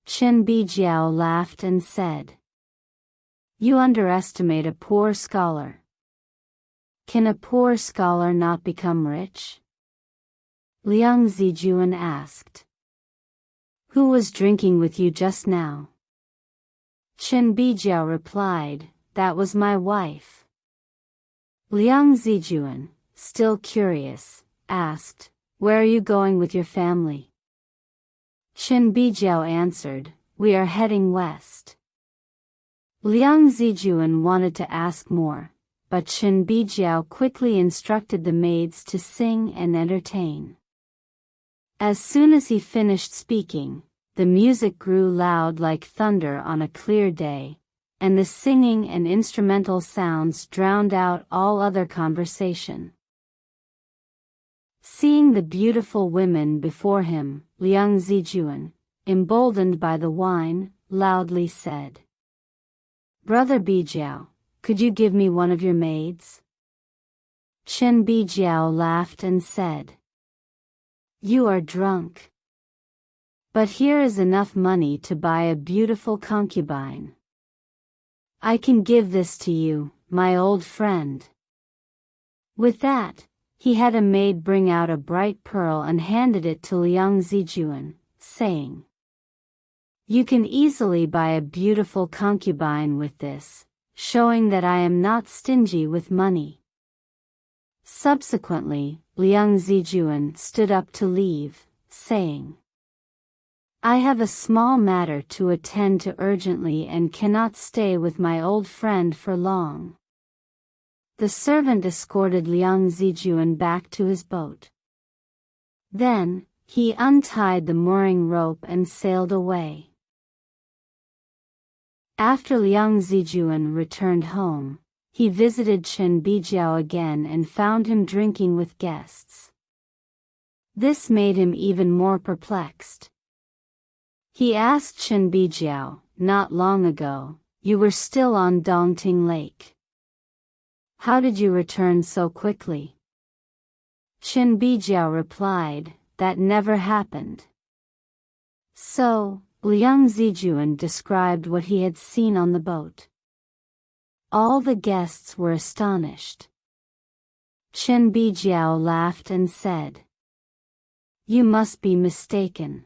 Chen Bijiao laughed and said, "You underestimate a poor scholar. Can a poor scholar not become rich?" Liang Zijuan asked. "Who was drinking with you just now?" Chen Bijiao replied, "That was my wife." Liang Zijuan, still curious, asked, Where are you going with your family? Chen Bijiao answered, we are heading west. Liang Zijuan wanted to ask more, but Chen Bijiao quickly instructed the maids to sing and entertain. As soon as he finished speaking, the music grew loud like thunder on a clear day, and the singing and instrumental sounds drowned out all other conversation. Seeing the beautiful women before him, Liang Zijuan, emboldened by the wine, loudly said, Brother Bijiao, could you give me one of your maids? Chen Bijiao laughed and said, You are drunk. But here is enough money to buy a beautiful concubine. I can give this to you, my old friend. With that, he had a maid bring out a bright pearl and handed it to Liang Zijuan, saying, You can easily buy a beautiful concubine with this, showing that I am not stingy with money. Subsequently, Liang Zijuan stood up to leave, saying, I have a small matter to attend to urgently and cannot stay with my old friend for long. The servant escorted Liang Zijuan back to his boat. Then, he untied the mooring rope and sailed away. After Liang Zijuan returned home, he visited Chen Bijiao again and found him drinking with guests. This made him even more perplexed. He asked Chen Bijiao, not long ago, you were still on Dongting Lake. How did you return so quickly? Chen Bijiao replied, that never happened. So, Liang Zijuan described what he had seen on the boat. All the guests were astonished. Chen Bijiao laughed and said, You must be mistaken.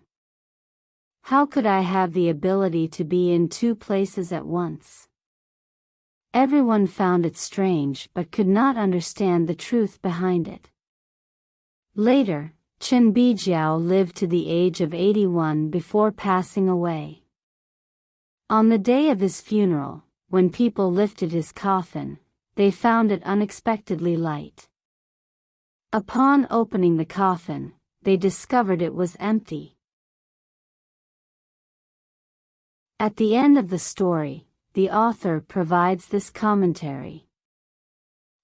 How could I have the ability to be in two places at once? Everyone found it strange but could not understand the truth behind it. Later, Chen Bijiao lived to the age of 81 before passing away. On the day of his funeral, when people lifted his coffin, they found it unexpectedly light. Upon opening the coffin, they discovered it was empty. At the end of the story, the author provides this commentary.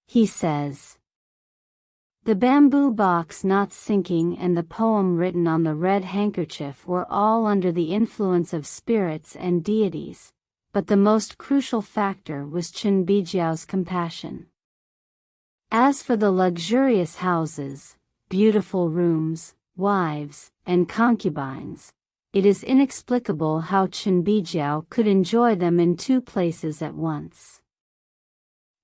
He says, The bamboo box not sinking and the poem written on the red handkerchief were all under the influence of spirits and deities, but the most crucial factor was Chen Bijiao's compassion. As for the luxurious houses, beautiful rooms, wives, and concubines, it is inexplicable how Chen Bijiao could enjoy them in two places at once.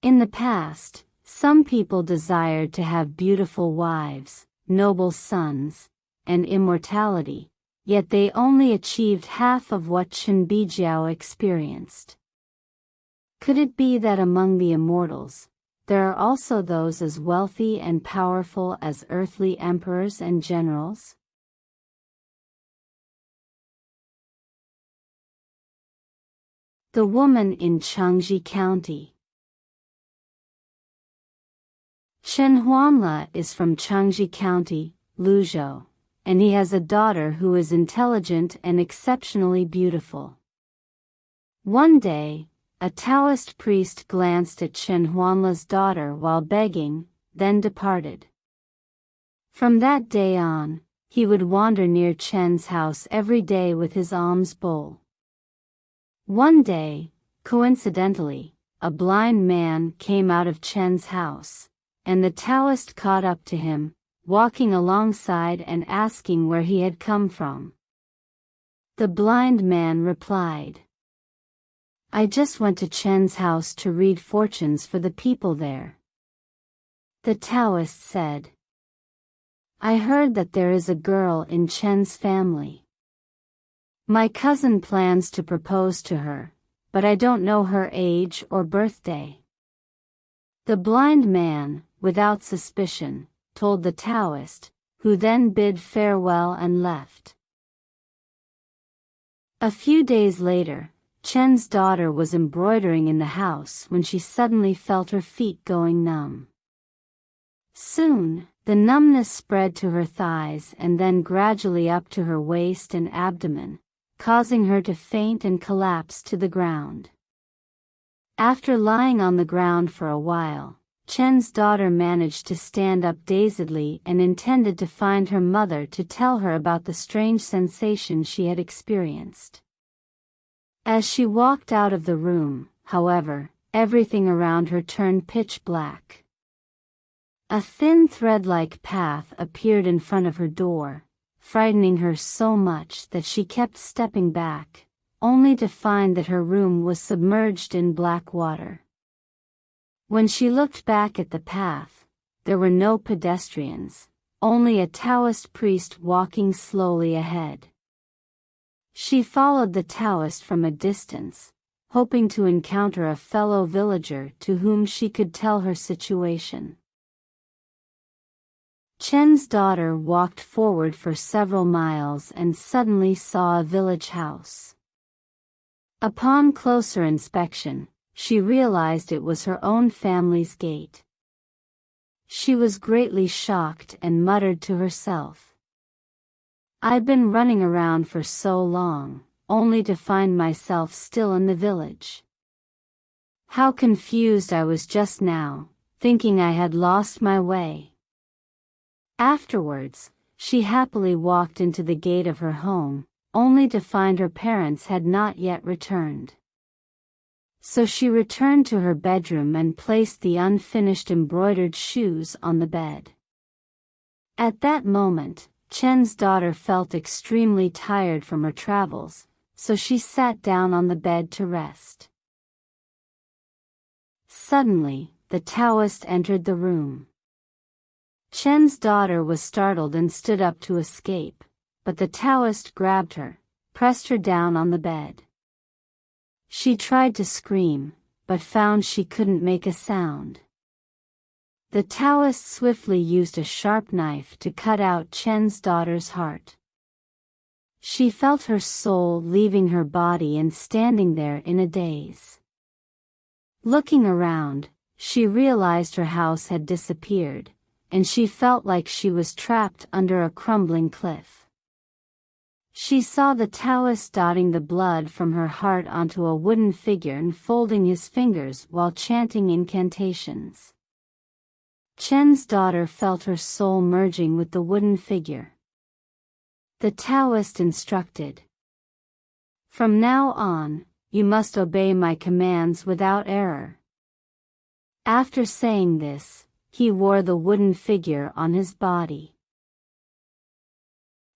In the past, some people desired to have beautiful wives, noble sons, and immortality, yet they only achieved half of what Chen Bijiao experienced. Could it be that among the immortals, there are also those as wealthy and powerful as earthly emperors and generals? The woman in Chengji County. Chen Huanle is from Chengji County, Luzhou, and he has a daughter who is intelligent and exceptionally beautiful. One day, a Taoist priest glanced at Chen Huanle's daughter while begging, then departed. From that day on, he would wander near Chen's house every day with his alms bowl. One day, coincidentally, a blind man came out of Chen's house, and the Taoist caught up to him, walking alongside and asking where he had come from. The blind man replied, I just went to Chen's house to read fortunes for the people there. The Taoist said, I heard that there is a girl in Chen's family. My cousin plans to propose to her, but I don't know her age or birthday. The blind man, without suspicion, told the Taoist, who then bid farewell and left. A few days later, Chen's daughter was embroidering in the house when she suddenly felt her feet going numb. Soon, the numbness spread to her thighs and then gradually up to her waist and abdomen, causing her to faint and collapse to the ground. After lying on the ground for a while, Chen's daughter managed to stand up dazedly and intended to find her mother to tell her about the strange sensation she had experienced. As she walked out of the room, however, everything around her turned pitch black. A thin thread-like path appeared in front of her door, frightening her so much that she kept stepping back, only to find that her room was submerged in black water. When she looked back at the path, there were no pedestrians, only a Taoist priest walking slowly ahead. She followed the Taoist from a distance, hoping to encounter a fellow villager to whom she could tell her situation. Chen's daughter walked forward for several miles and suddenly saw a village house. Upon closer inspection, she realized it was her own family's gate. She was greatly shocked and muttered to herself, "I've been running around for so long, only to find myself still in the village. How confused I was just now, thinking I had lost my way." Afterwards, she happily walked into the gate of her home, only to find her parents had not yet returned. So she returned to her bedroom and placed the unfinished embroidered shoes on the bed. At that moment, Chen's daughter felt extremely tired from her travels, so she sat down on the bed to rest. Suddenly, the Taoist entered the room. Chen's daughter was startled and stood up to escape, but the Taoist grabbed her, pressed her down on the bed. She tried to scream, but found she couldn't make a sound. The Taoist swiftly used a sharp knife to cut out Chen's daughter's heart. She felt her soul leaving her body and standing there in a daze. Looking around, she realized her house had disappeared, and she felt like she was trapped under a crumbling cliff. She saw the Taoist dotting the blood from her heart onto a wooden figure and folding his fingers while chanting incantations. Chen's daughter felt her soul merging with the wooden figure. The Taoist instructed, "From now on, you must obey my commands without error." After saying this, he wore the wooden figure on his body.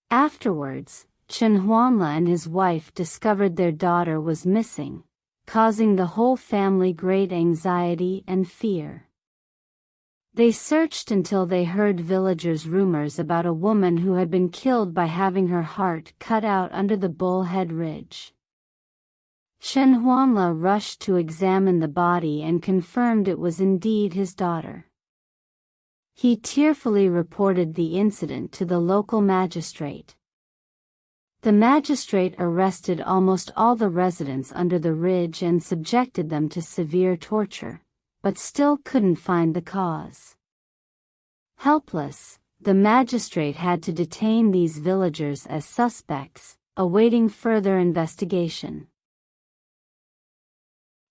Afterwards, Chen Huanla and his wife discovered their daughter was missing, causing the whole family great anxiety and fear. They searched until they heard villagers' rumors about a woman who had been killed by having her heart cut out under the bullhead ridge. Chen Huanla rushed to examine the body and confirmed it was indeed his daughter. He tearfully reported the incident to the local magistrate. The magistrate arrested almost all the residents under the ridge and subjected them to severe torture, but still couldn't find the cause. Helpless, the magistrate had to detain these villagers as suspects, awaiting further investigation.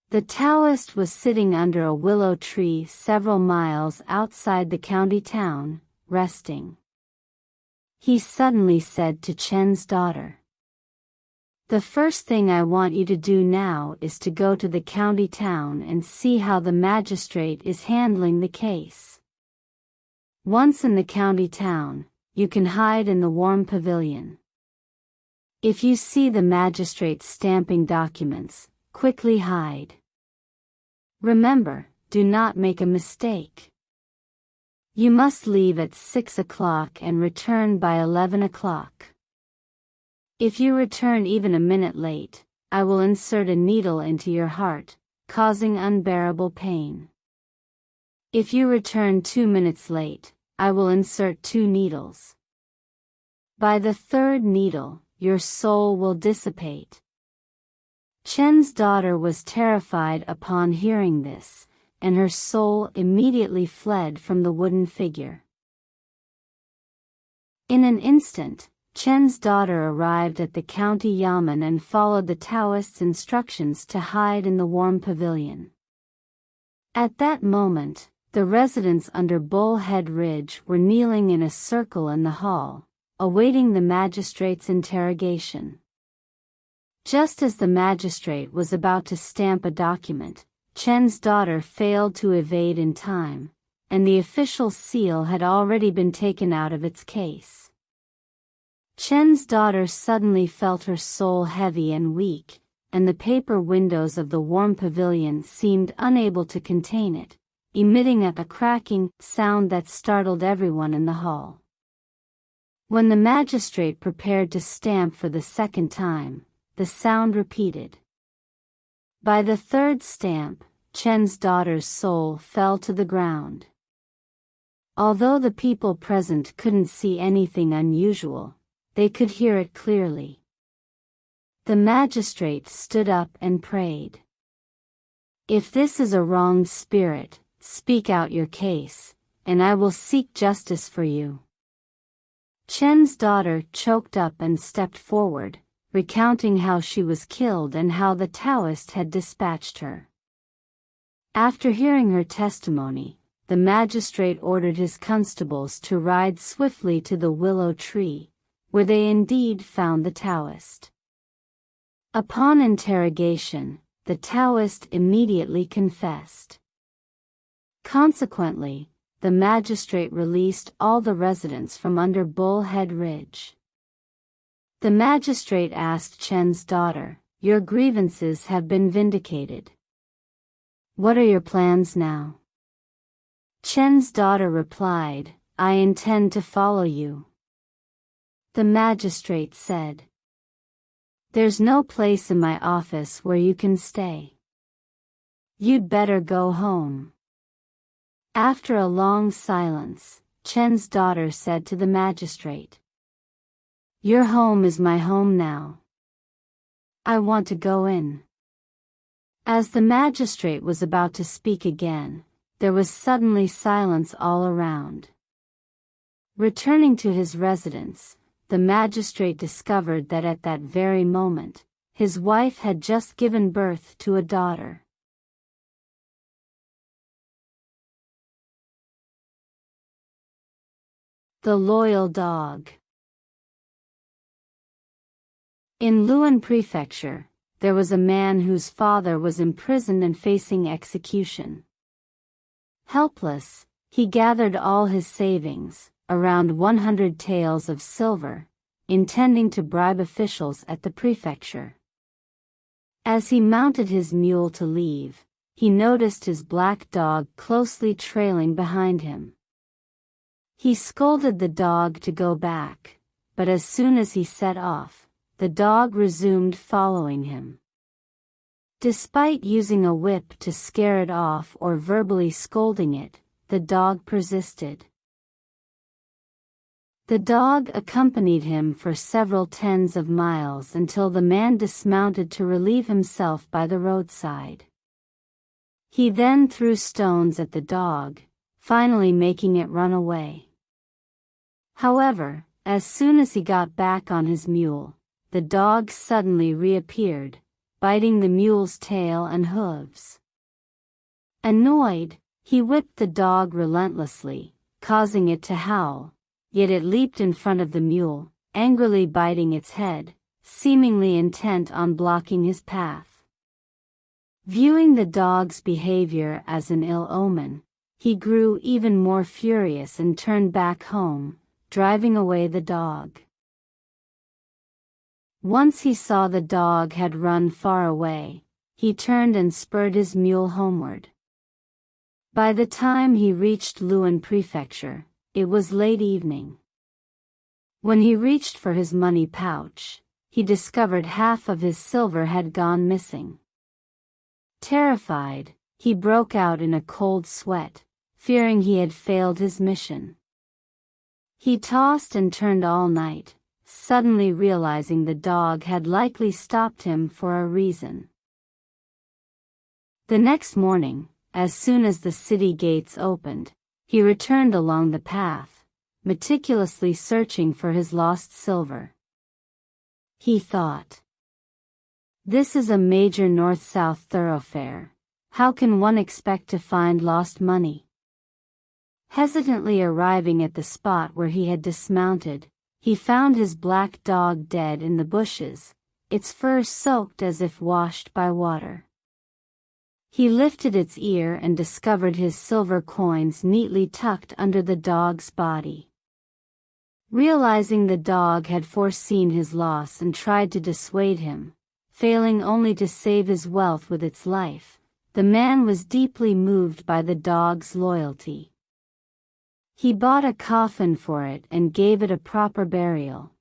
The Taoist was sitting under a willow tree several miles outside the county town, resting. He suddenly said to Chen's daughter, "The first thing I want you to do now is to go to the county town and see how the magistrate is handling the case. Once in the county town, you can hide in the warm pavilion. If you see the magistrate stamping documents, quickly hide. Remember, do not make a mistake. You must leave at 6 o'clock and return by 11 o'clock. If you return even a minute late, I will insert a needle into your heart, causing unbearable pain. If you return 2 minutes late, I will insert 2 needles, By the third needle, your soul will dissipate. Chen's daughter was terrified upon hearing this, and her soul immediately fled from the wooden figure. In an instant, Chen's daughter arrived at the county yamen and followed the Taoist's instructions to hide in the warm pavilion. At that moment, the residents under Bullhead Ridge were kneeling in a circle in the hall, awaiting the magistrate's interrogation. Just as the magistrate was about to stamp a document, Chen's daughter failed to evade in time, and the official seal had already been taken out of its case. Chen's daughter suddenly felt her soul heavy and weak, and the paper windows of the warm pavilion seemed unable to contain it, emitting a cracking sound that startled everyone in the hall. When the magistrate prepared to stamp for the second time, the sound repeated. By the third stamp, Chen's daughter's soul fell to the ground. Although the people present couldn't see anything unusual, they could hear it clearly. The magistrate stood up and prayed. If this is a wronged spirit, speak out your case, and I will seek justice for you. Chen's daughter choked up and stepped forward, recounting how she was killed and how the Taoist had dispatched her. After hearing her testimony, the magistrate ordered his constables to ride swiftly to the willow tree, where they indeed found the Taoist. Upon interrogation, the Taoist immediately confessed. Consequently, the magistrate released all the residents from under Bullhead Ridge. The magistrate asked Chen's daughter, "Your grievances have been vindicated. What are your plans now?" Chen's daughter replied, "I intend to follow you." The magistrate said, "There's no place in my office where you can stay. You'd better go home." After a long silence, Chen's daughter said to the magistrate, "Your home is my home now. I want to go in." As the magistrate was about to speak again, there was suddenly silence all around. Returning to his residence, the magistrate discovered that at that very moment, his wife had just given birth to a daughter. The Loyal Dog. In Luan Prefecture, there was a man whose father was imprisoned and facing execution. Helpless, he gathered all his savings, around 100 taels of silver, intending to bribe officials at the prefecture. As he mounted his mule to leave, he noticed his black dog closely trailing behind him. He scolded the dog to go back, but as soon as he set off, the dog resumed following him. Despite using a whip to scare it off or verbally scolding it, the dog persisted. The dog accompanied him for several tens of miles until the man dismounted to relieve himself by the roadside. He then threw stones at the dog, finally making it run away. However, as soon as he got back on his mule, the dog suddenly reappeared, biting the mule's tail and hooves. Annoyed, he whipped the dog relentlessly, causing it to howl, yet it leaped in front of the mule, angrily biting its head, seemingly intent on blocking his path. Viewing the dog's behavior as an ill omen, he grew even more furious and turned back home, driving away the dog. Once he saw the dog had run far away, he turned and spurred his mule homeward. By the time he reached Luan Prefecture, it was late evening. When he reached for his money pouch, he discovered half of his silver had gone missing. Terrified, he broke out in a cold sweat, fearing he had failed his mission. He tossed and turned all night, suddenly realizing the dog had likely stopped him for a reason. The next morning, as soon as the city gates opened, he returned along the path, meticulously searching for his lost silver. He thought, "This is a major north-south thoroughfare. How can one expect to find lost money?" Hesitantly arriving at the spot where he had dismounted, he found his black dog dead in the bushes, its fur soaked as if washed by water. He lifted its ear and discovered his silver coins neatly tucked under the dog's body. Realizing the dog had foreseen his loss and tried to dissuade him, failing only to save his wealth with its life, the man was deeply moved by the dog's loyalty. He bought a coffin for it and gave it a proper burial.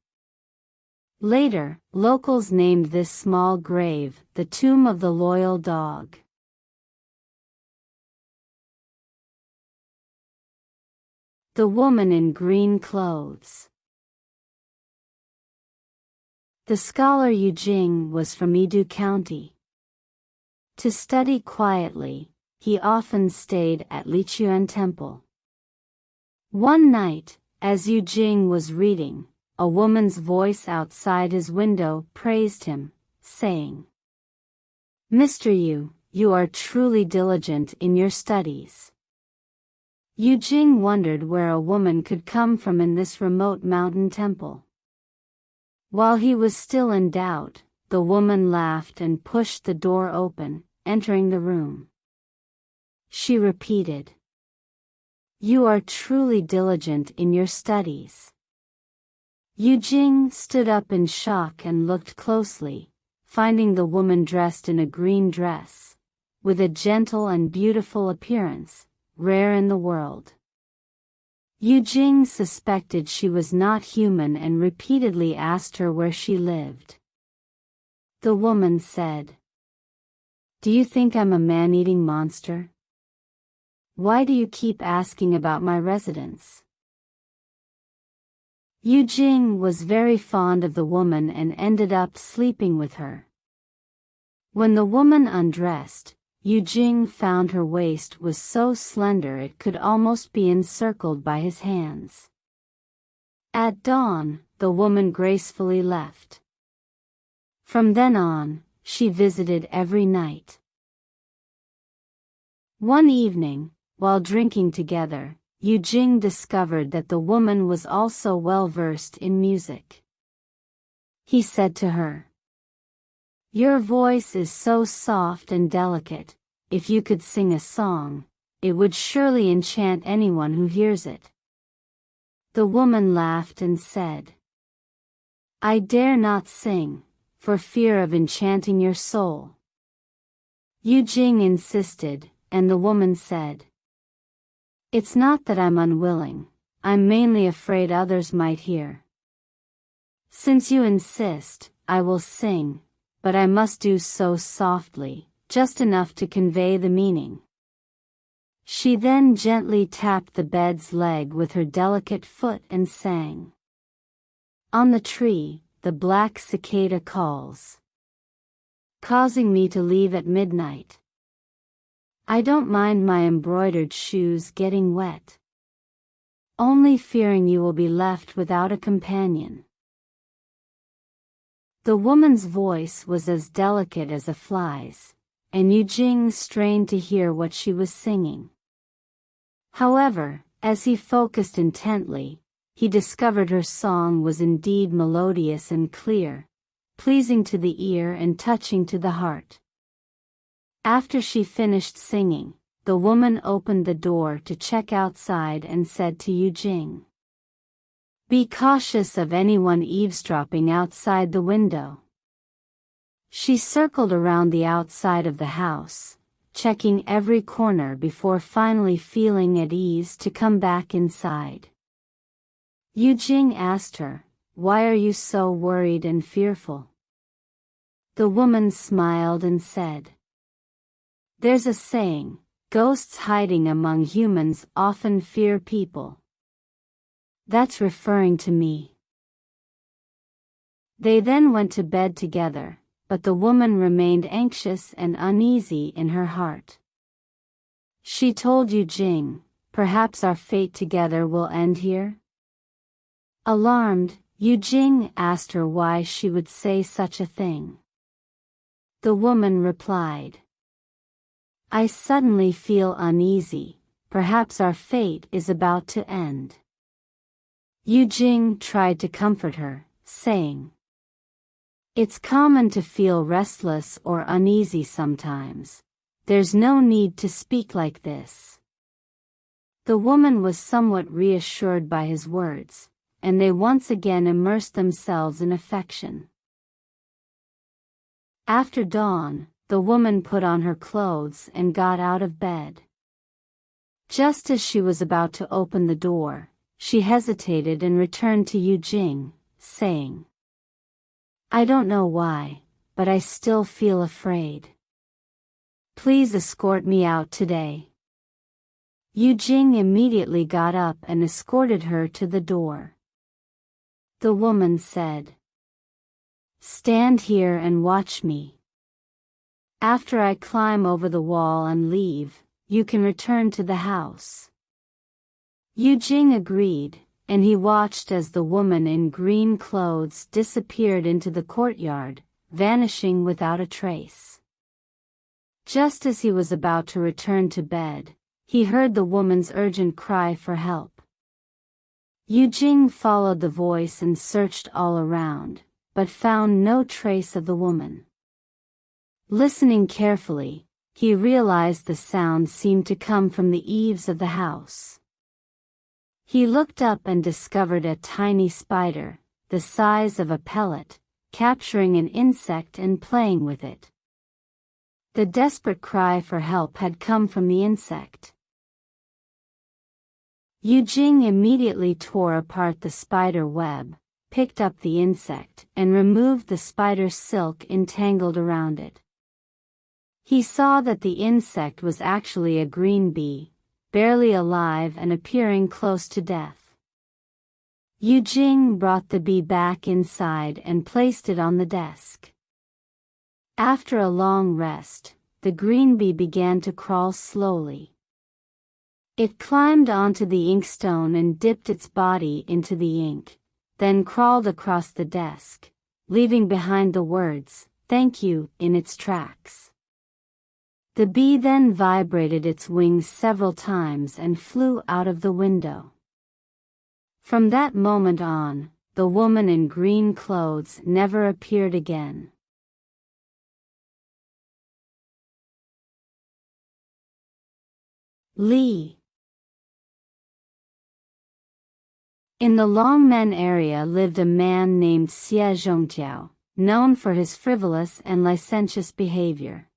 Later, locals named this small grave the Tomb of the Loyal Dog. The woman in green clothes. The scholar Yu Jing was from Edo County. To study quietly, he often stayed at Lichuan Temple. One night, as Yu Jing was reading, a woman's voice outside his window praised him, saying, "Mr. Yu, you are truly diligent in your studies." Yu Jing wondered where a woman could come from in this remote mountain temple. While he was still in doubt, the woman laughed and pushed the door open, entering the room. She repeated, "You are truly diligent in your studies." Yu Jing stood up in shock and looked closely, finding the woman dressed in a green dress, with a gentle and beautiful appearance, rare in the world. Yu Jing suspected she was not human and repeatedly asked her where she lived. The woman said, "Do you think I'm a man-eating monster? Why do you keep asking about my residence?" Yu Jing was very fond of the woman and ended up sleeping with her. When the woman undressed, Yu Jing found her waist was so slender it could almost be encircled by his hands. At dawn, the woman gracefully left. From then on, she visited every night. One evening, while drinking together, Yu Jing discovered that the woman was also well versed in music. He said to her, "Your voice is so soft and delicate. If you could sing a song, it would surely enchant anyone who hears it." The woman laughed and said, "I dare not sing, for fear of enchanting your soul." Yu Jing insisted, and the woman said, "It's not that I'm unwilling, I'm mainly afraid others might hear. Since you insist, I will sing, but I must do so softly, just enough to convey the meaning." She then gently tapped the bed's leg with her delicate foot and sang, "On the tree, the black cicada calls, causing me to leave at midnight. I don't mind my embroidered shoes getting wet, only fearing you will be left without a companion." The woman's voice was as delicate as a fly's, and Yu Jing strained to hear what she was singing. However, as he focused intently, he discovered her song was indeed melodious and clear, pleasing to the ear and touching to the heart. After she finished singing, the woman opened the door to check outside and said to Yu Jing, "Be cautious of anyone eavesdropping outside the window." She circled around the outside of the house, checking every corner before finally feeling at ease to come back inside. Yu Jing asked her, "Why are you so worried and fearful?" The woman smiled and said, "There's a saying, ghosts hiding among humans often fear people. That's referring to me." They then went to bed together, but the woman remained anxious and uneasy in her heart. She told Yu Jing, "Perhaps our fate together will end here?" Alarmed, Yu Jing asked her why she would say such a thing. The woman replied, "I suddenly feel uneasy, perhaps our fate is about to end." Yu Jing tried to comfort her, saying, "It's common to feel restless or uneasy sometimes. There's no need to speak like this." The woman was somewhat reassured by his words, and they once again immersed themselves in affection. After dawn, the woman put on her clothes and got out of bed. Just as she was about to open the door, she hesitated and returned to Yu Jing, saying, "I don't know why, but I still feel afraid. Please escort me out today." Yu Jing immediately got up and escorted her to the door. The woman said, "Stand here and watch me. After I climb over the wall and leave, you can return to the house." Yu Jing agreed, and he watched as the woman in green clothes disappeared into the courtyard, vanishing without a trace. Just as he was about to return to bed, he heard the woman's urgent cry for help. Yu Jing followed the voice and searched all around, but found no trace of the woman. Listening carefully, he realized the sound seemed to come from the eaves of the house. He looked up and discovered a tiny spider, the size of a pellet, capturing an insect and playing with it. The desperate cry for help had come from the insect. Yu Jing immediately tore apart the spider web, picked up the insect, and removed the spider's silk entangled around it. He saw that the insect was actually a green bee, barely alive and appearing close to death. Yu Jing brought the bee back inside and placed it on the desk. After a long rest, the green bee began to crawl slowly. It climbed onto the inkstone and dipped its body into the ink, then crawled across the desk, leaving behind the words, "Thank you," in its tracks. The bee then vibrated its wings several times and flew out of the window. From that moment on, the woman in green clothes never appeared again. Li. In the Longmen area lived a man named Xie Zhongjiao, known for his frivolous and licentious behavior.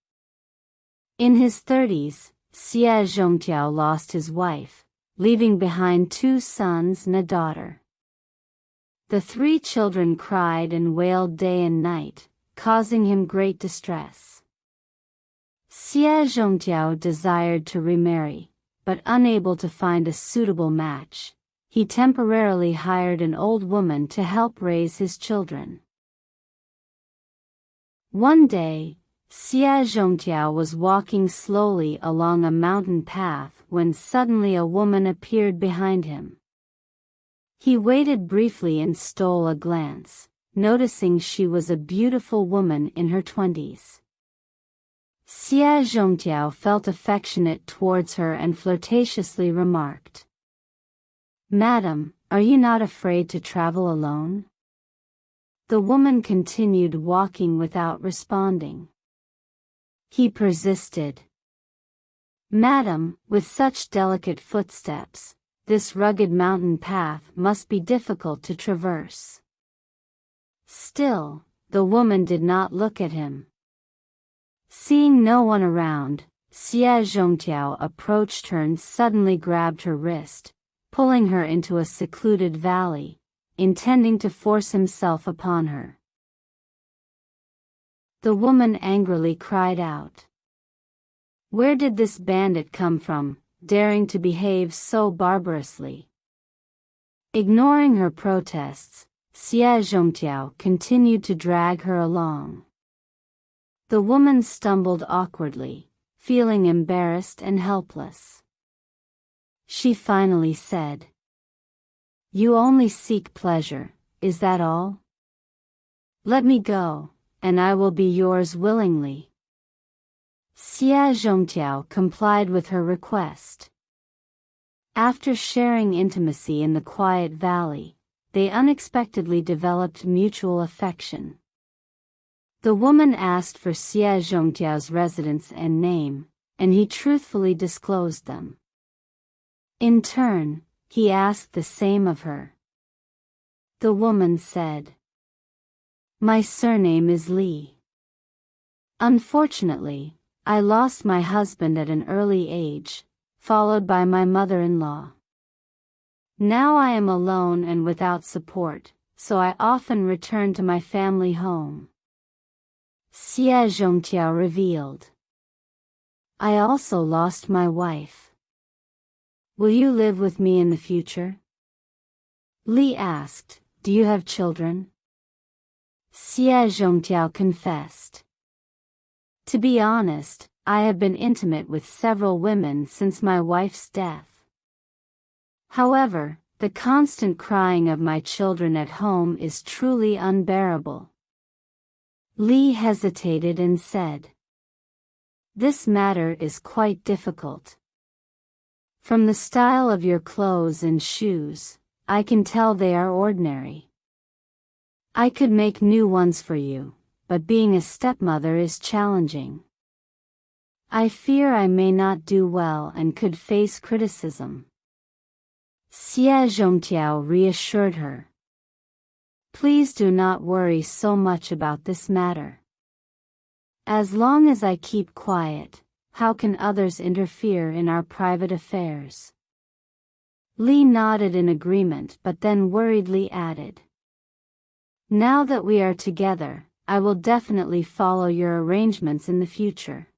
In his 30s, Xie Zhongjiao lost his wife, leaving behind 2 sons and a daughter. The 3 children cried and wailed day and night, causing him great distress. Xie Zhongjiao desired to remarry, but unable to find a suitable match, he temporarily hired an old woman to help raise his children. One day, Xie Zhongjiao was walking slowly along a mountain path when suddenly a woman appeared behind him. He waited briefly and stole a glance, noticing she was a beautiful woman in her 20s. Xie Zhongjiao felt affectionate towards her and flirtatiously remarked, "Madam, are you not afraid to travel alone?" The woman continued walking without responding. He persisted, "Madam, with such delicate footsteps, this rugged mountain path must be difficult to traverse." Still, the woman did not look at him. Seeing no one around, Xie Zhongjiao approached her and suddenly grabbed her wrist, pulling her into a secluded valley, intending to force himself upon her. The woman angrily cried out, "Where did this bandit come from, daring to behave so barbarously?" Ignoring her protests, Xie Zhongtiao continued to drag her along. The woman stumbled awkwardly, feeling embarrassed and helpless. She finally said, "You only seek pleasure, is that all? Let me go, and I will be yours willingly." Xie Zhongtiao complied with her request. After sharing intimacy in the quiet valley, they unexpectedly developed mutual affection. The woman asked for Xie Zhongtiao's residence and name, and he truthfully disclosed them. In turn, he asked the same of her. The woman said, "My surname is Li. Unfortunately, I lost my husband at an early age, followed by my mother-in-law. Now I am alone and without support, so I often return to my family home." Xie Zhongtiao revealed, "I also lost my wife. Will you live with me in the future?" Li asked, "Do you have children?" Xie Zhongtiao confessed, "To be honest, I have been intimate with several women since my wife's death. However, the constant crying of my children at home is truly unbearable." Li hesitated and said, "This matter is quite difficult. From the style of your clothes and shoes, I can tell they are ordinary. I could make new ones for you, but being a stepmother is challenging. I fear I may not do well and could face criticism." Xie Zhongtiao reassured her, "Please do not worry so much about this matter. As long as I keep quiet, how can others interfere in our private affairs?" Li nodded in agreement but then worriedly added, "Now that we are together, I will definitely follow your arrangements in the future.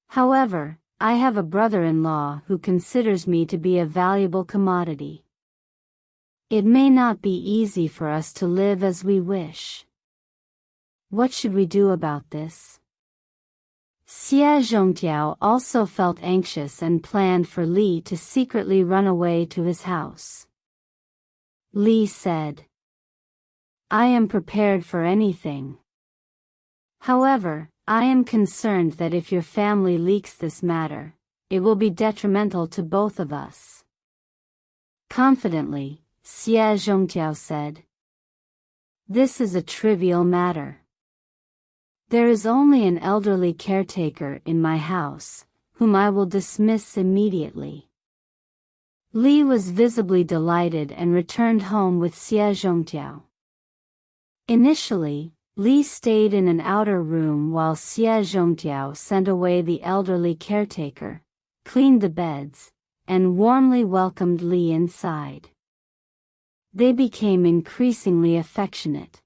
However, I have a brother-in-law who considers me to be a valuable commodity. It may not be easy for us to live as we wish. What should we do about this?" Xie Zhongtiao also felt anxious and planned for Li to secretly run away to his house. Li said, "I am prepared for anything. However, I am concerned that if your family leaks this matter, it will be detrimental to both of us." Confidently, Xie Zhongtiao said, "This is a trivial matter. There is only an elderly caretaker in my house, whom I will dismiss immediately." Li was visibly delighted and returned home with Xie Zhongtiao. Initially, Li stayed in an outer room while Xie Zhongtiao sent away the elderly caretaker, cleaned the beds, and warmly welcomed Li inside. They became increasingly affectionate.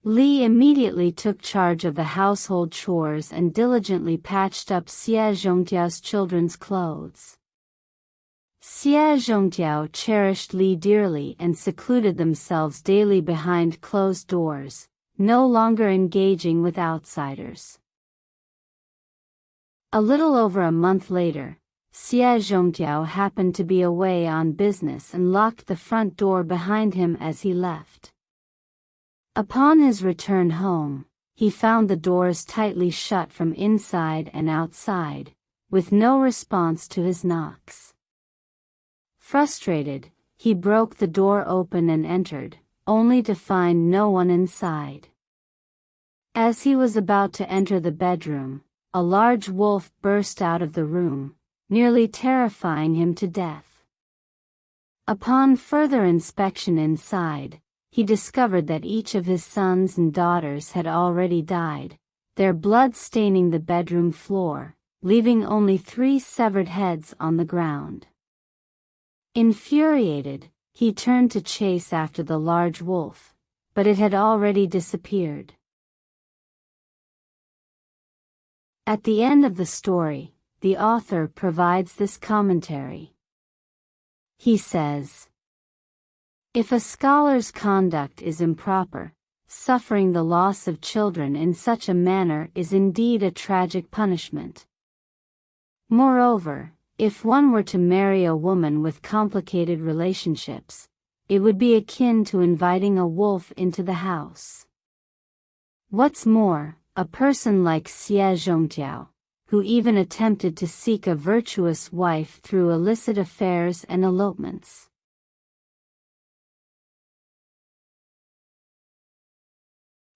Li immediately took charge of the household chores and diligently patched up Xie Zhongtiao's children's clothes. Xie Zhongtiao cherished Li dearly and secluded themselves daily behind closed doors, no longer engaging with outsiders. A little over a month later, Xie Zhongtiao happened to be away on business and locked the front door behind him as he left. Upon his return home, he found the doors tightly shut from inside and outside, with no response to his knocks. Frustrated, he broke the door open and entered, only to find no one inside. As he was about to enter the bedroom, a large wolf burst out of the room, nearly terrifying him to death. Upon further inspection inside, he discovered that each of his sons and daughters had already died, their blood staining the bedroom floor, leaving only 3 severed heads on the ground. Infuriated, he turned to chase after the large wolf, but it had already disappeared. At the end of the story, the author provides this commentary. He says, If a scholar's conduct is improper, suffering the loss of children in such a manner is indeed a tragic punishment. Moreover, if one were to marry a woman with complicated relationships, it would be akin to inviting a wolf into the house. What's more, a person like Xie Zhongtiao, who even attempted to seek a virtuous wife through illicit affairs and elopements.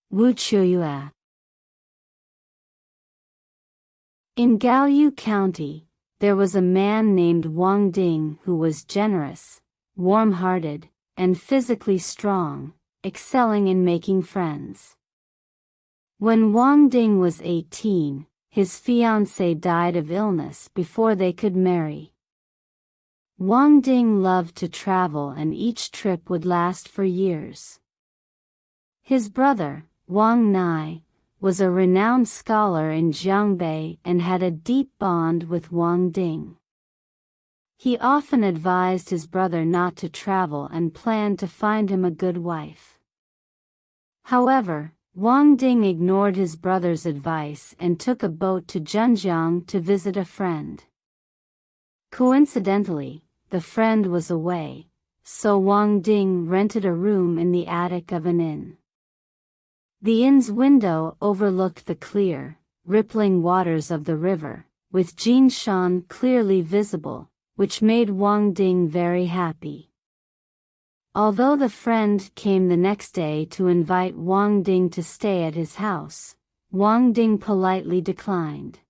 Wu Chuyue. In Gaoyu County, there was a man named Wang Ding who was generous, warm-hearted, and physically strong, excelling in making friends. When Wang Ding was 18, his fiancée died of illness before they could marry. Wang Ding loved to travel and each trip would last for years. His brother, Wang Nai, was a renowned scholar in Jiangbei and had a deep bond with Wang Ding. He often advised his brother not to travel and planned to find him a good wife. However, Wang Ding ignored his brother's advice and took a boat to Zhenjiang to visit a friend. Coincidentally, the friend was away, so Wang Ding rented a room in the attic of an inn. The inn's window overlooked the clear, rippling waters of the river, with Jinshan clearly visible, which made Wang Ding very happy. Although the friend came the next day to invite Wang Ding to stay at his house, Wang Ding politely declined.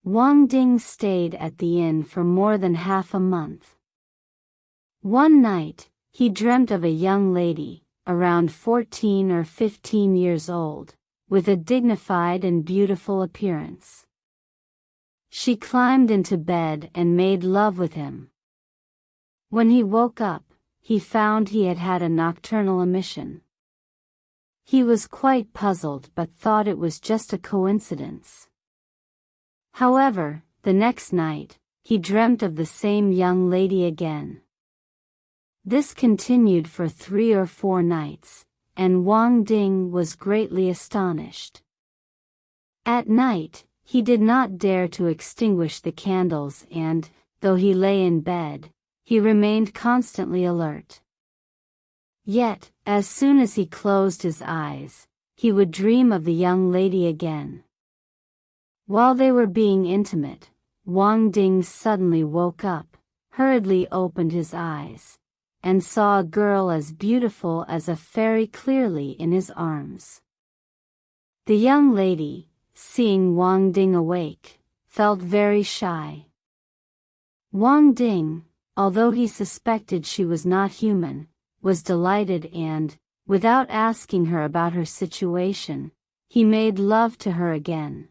Wang Ding stayed at the inn for more than half a month. One night, he dreamt of a young lady, around 14 or 15 years old, with a dignified and beautiful appearance. She climbed into bed and made love with him. When he woke up, he found he had had a nocturnal emission. He was quite puzzled but thought it was just a coincidence. However, the next night, he dreamt of the same young lady again. This continued for 3 or 4 nights, and Wang Ding was greatly astonished. At night, he did not dare to extinguish the candles and, though he lay in bed, he remained constantly alert. Yet, as soon as he closed his eyes, he would dream of the young lady again. While they were being intimate, Wang Ding suddenly woke up, hurriedly opened his eyes, and saw a girl as beautiful as a fairy clearly in his arms. The young lady, seeing Wang Ding awake, felt very shy. Wang Ding, although he suspected she was not human, was delighted and, without asking her about her situation, he made love to her again.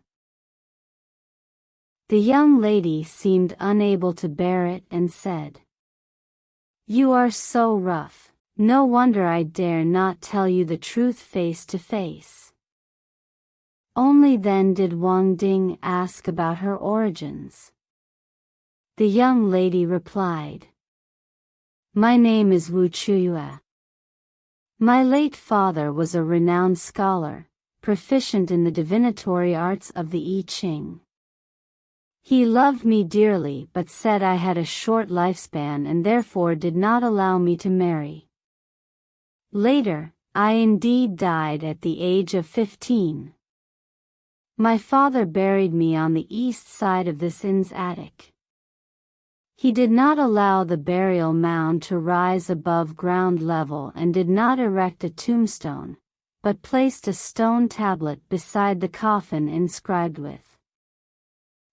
The young lady seemed unable to bear it and said, "You are so rough, no wonder I dare not tell you the truth face to face." Only then did Wang Ding ask about her origins. The young lady replied, "My name is Wu Chuyue. My late father was a renowned scholar, proficient in the divinatory arts of the I Ching. He loved me dearly but said I had a short lifespan and therefore did not allow me to marry. Later, I indeed died at the age of 15. My father buried me on the east side of this inn's attic. He did not allow the burial mound to rise above ground level and did not erect a tombstone, but placed a stone tablet beside the coffin inscribed with,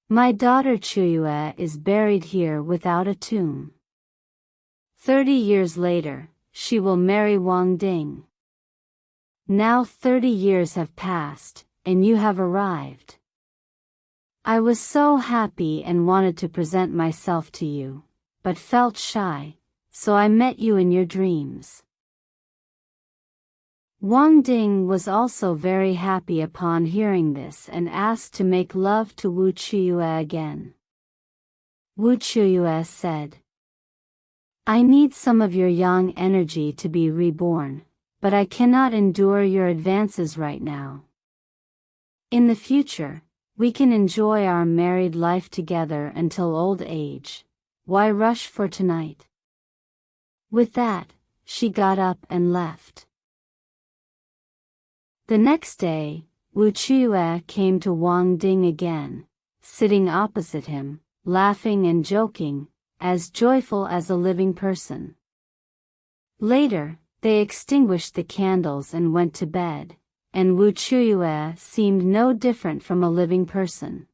'My daughter Chuyue is buried here without a tomb. 30 years later, she will marry Wang Ding.' Now 30 years have passed, and you have arrived. I was so happy and wanted to present myself to you, but felt shy, so I met you in your dreams." Wang Ding was also very happy upon hearing this and asked to make love to Wu Chuyue again. Wu Chuyue said, I need some of your yang energy to be reborn, but I cannot endure your advances right now. In the future, we can enjoy our married life together until old age. Why rush for tonight? With that, she got up and left. The next day, Wu Chiyue came to Wang Ding again, sitting opposite him, laughing and joking, as joyful as a living person. Later, they extinguished the candles and went to bed, and Wu Chiyue seemed no different from a living person.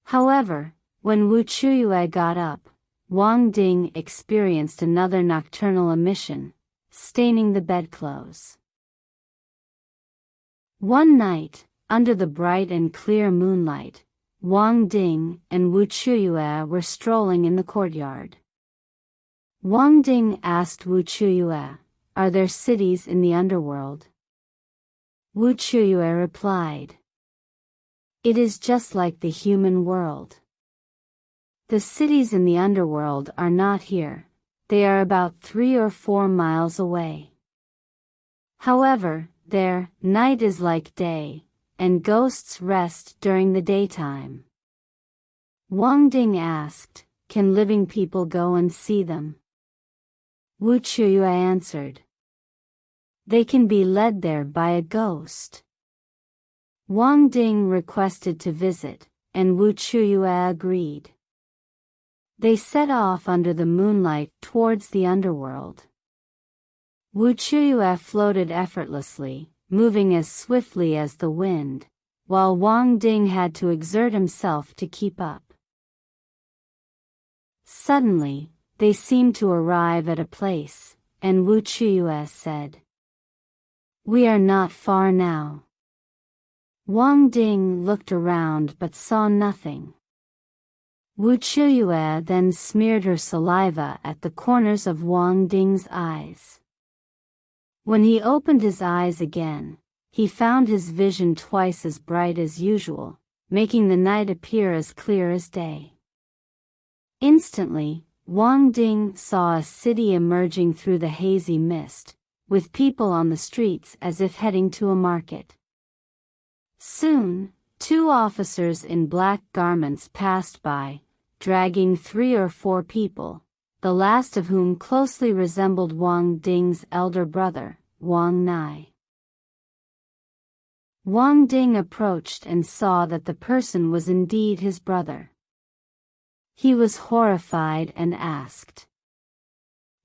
However, when Wu Chiyue got up, Wang Ding experienced another nocturnal emission, staining the bedclothes. One night, under the bright and clear moonlight, Wang Ding and Wu Chiyue were strolling in the courtyard. Wang Ding asked Wu Chiyue, "Are there cities in the underworld?" Wu Chiyue replied, "It is just like the human world. The cities in the underworld are not here, they are about 3 or 4 miles away. However, there, night is like day, and ghosts rest during the daytime." Wang Ding asked, "Can living people go and see them?" Wu Chiyue answered, "They can be led there by a ghost." Wang Ding requested to visit, and Wu Chiyue agreed. They set off under the moonlight towards the underworld. Wu Chiyue floated effortlessly, moving as swiftly as the wind, while Wang Ding had to exert himself to keep up. Suddenly, they seemed to arrive at a place, and Wu Chiyue said, "We are not far now." Wang Ding looked around but saw nothing. Wu Chiyue then smeared her saliva at the corners of Wang Ding's eyes. When he opened his eyes again, he found his vision twice as bright as usual, making the night appear as clear as day. Instantly, Wang Ding saw a city emerging through the hazy mist, with people on the streets as if heading to a market. Soon, 2 officers in black garments passed by, dragging 3 or 4 people, the last of whom closely resembled Wang Ding's elder brother, Wang Nai. Wang Ding approached and saw that the person was indeed his brother. He was horrified and asked,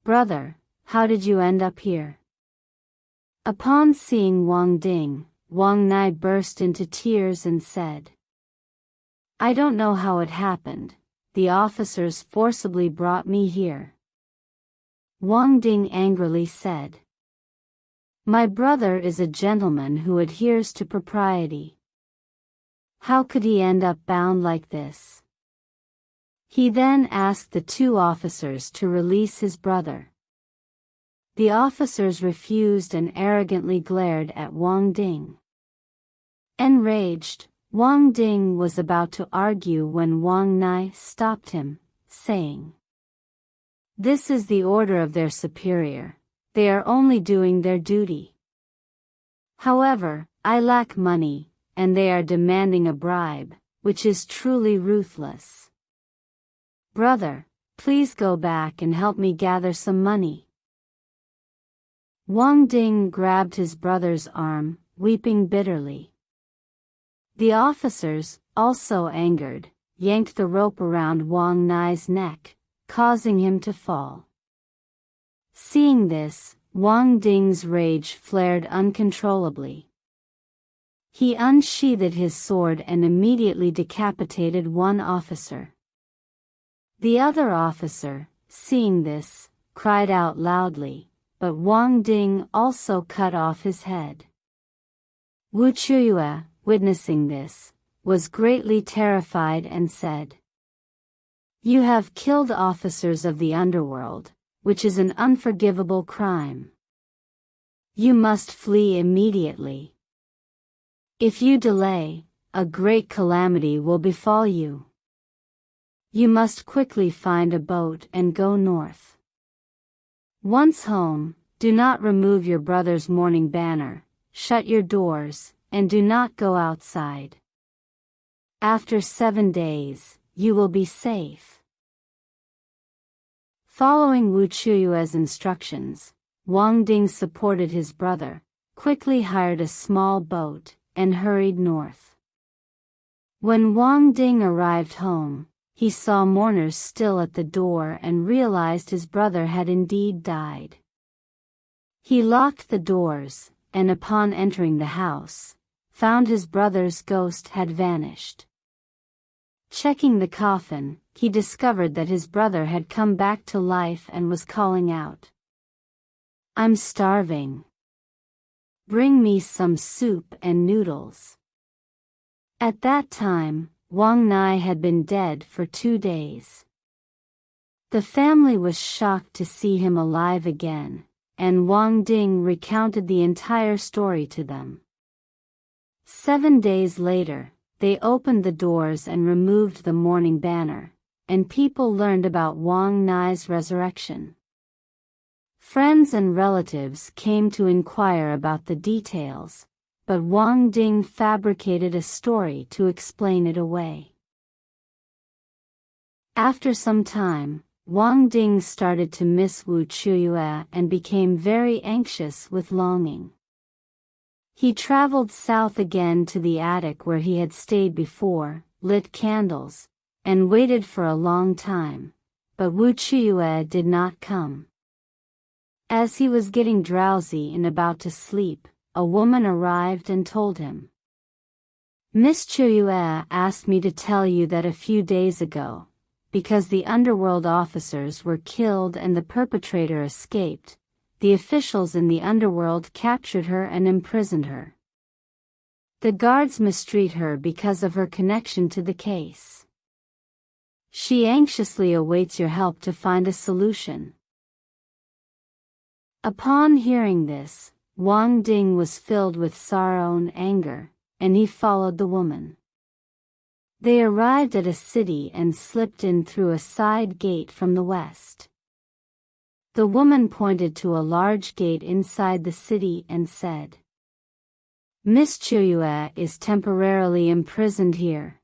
"Brother, how did you end up here?" Upon seeing Wang Ding, Wang Nai burst into tears and said, "I don't know how it happened. The officers forcibly brought me here." Wang Ding angrily said, "My brother is a gentleman who adheres to propriety. How could he end up bound like this?" He then asked the 2 officers to release his brother. The officers refused and arrogantly glared at Wang Ding. Enraged, Wang Ding was about to argue when Wang Nai stopped him, saying, "This is the order of their superior, they are only doing their duty. However, I lack money, and they are demanding a bribe, which is truly ruthless. Brother, please go back and help me gather some money." Wang Ding grabbed his brother's arm, weeping bitterly. The officers, also angered, yanked the rope around Wang Nai's neck, causing him to fall. Seeing this, Wang Ding's rage flared uncontrollably. He unsheathed his sword and immediately decapitated 1 officer. The other officer, seeing this, cried out loudly, but Wang Ding also cut off his head. Wu Chiyue, witnessing this, was greatly terrified and said, "You have killed officers of the underworld, which is an unforgivable crime. You must flee immediately. If you delay, a great calamity will befall you. You must quickly find a boat and go north." Once home, do not remove your brother's mourning banner, shut your doors, and do not go outside. After 7 days, you will be safe. Following Wu Chuyue's instructions, Wang Ding supported his brother, quickly hired a small boat, and hurried north. When Wang Ding arrived home, he saw mourners still at the door and realized his brother had indeed died. He locked the doors, and upon entering the house, found his brother's ghost had vanished. Checking the coffin, he discovered that his brother had come back to life and was calling out, "I'm starving. Bring me some soup and noodles." At that time, Wang Nai had been dead for 2 days. The family was shocked to see him alive again, and Wang Ding recounted the entire story to them. 7 days later, they opened the doors and removed the mourning banner, and people learned about Wang Nai's resurrection. Friends and relatives came to inquire about the details, but Wang Ding fabricated a story to explain it away. After some time, Wang Ding started to miss Wu Chuyue and became very anxious with longing. He traveled south again to the attic where he had stayed before, lit candles, and waited for a long time, but Wu Chuyue did not come. As he was getting drowsy and about to sleep, a woman arrived and told him, "Miss Chuyue asked me to tell you that a few days ago, because the underworld officers were killed and the perpetrator escaped, the officials in the underworld captured her and imprisoned her. The guards mistreat her because of her connection to the case. She anxiously awaits your help to find a solution." Upon hearing this, Wang Ding was filled with sorrow and anger, and he followed the woman. They arrived at a city and slipped in through a side gate from the west. The woman pointed to a large gate inside the city and said, "Miss Chuyue is temporarily imprisoned here."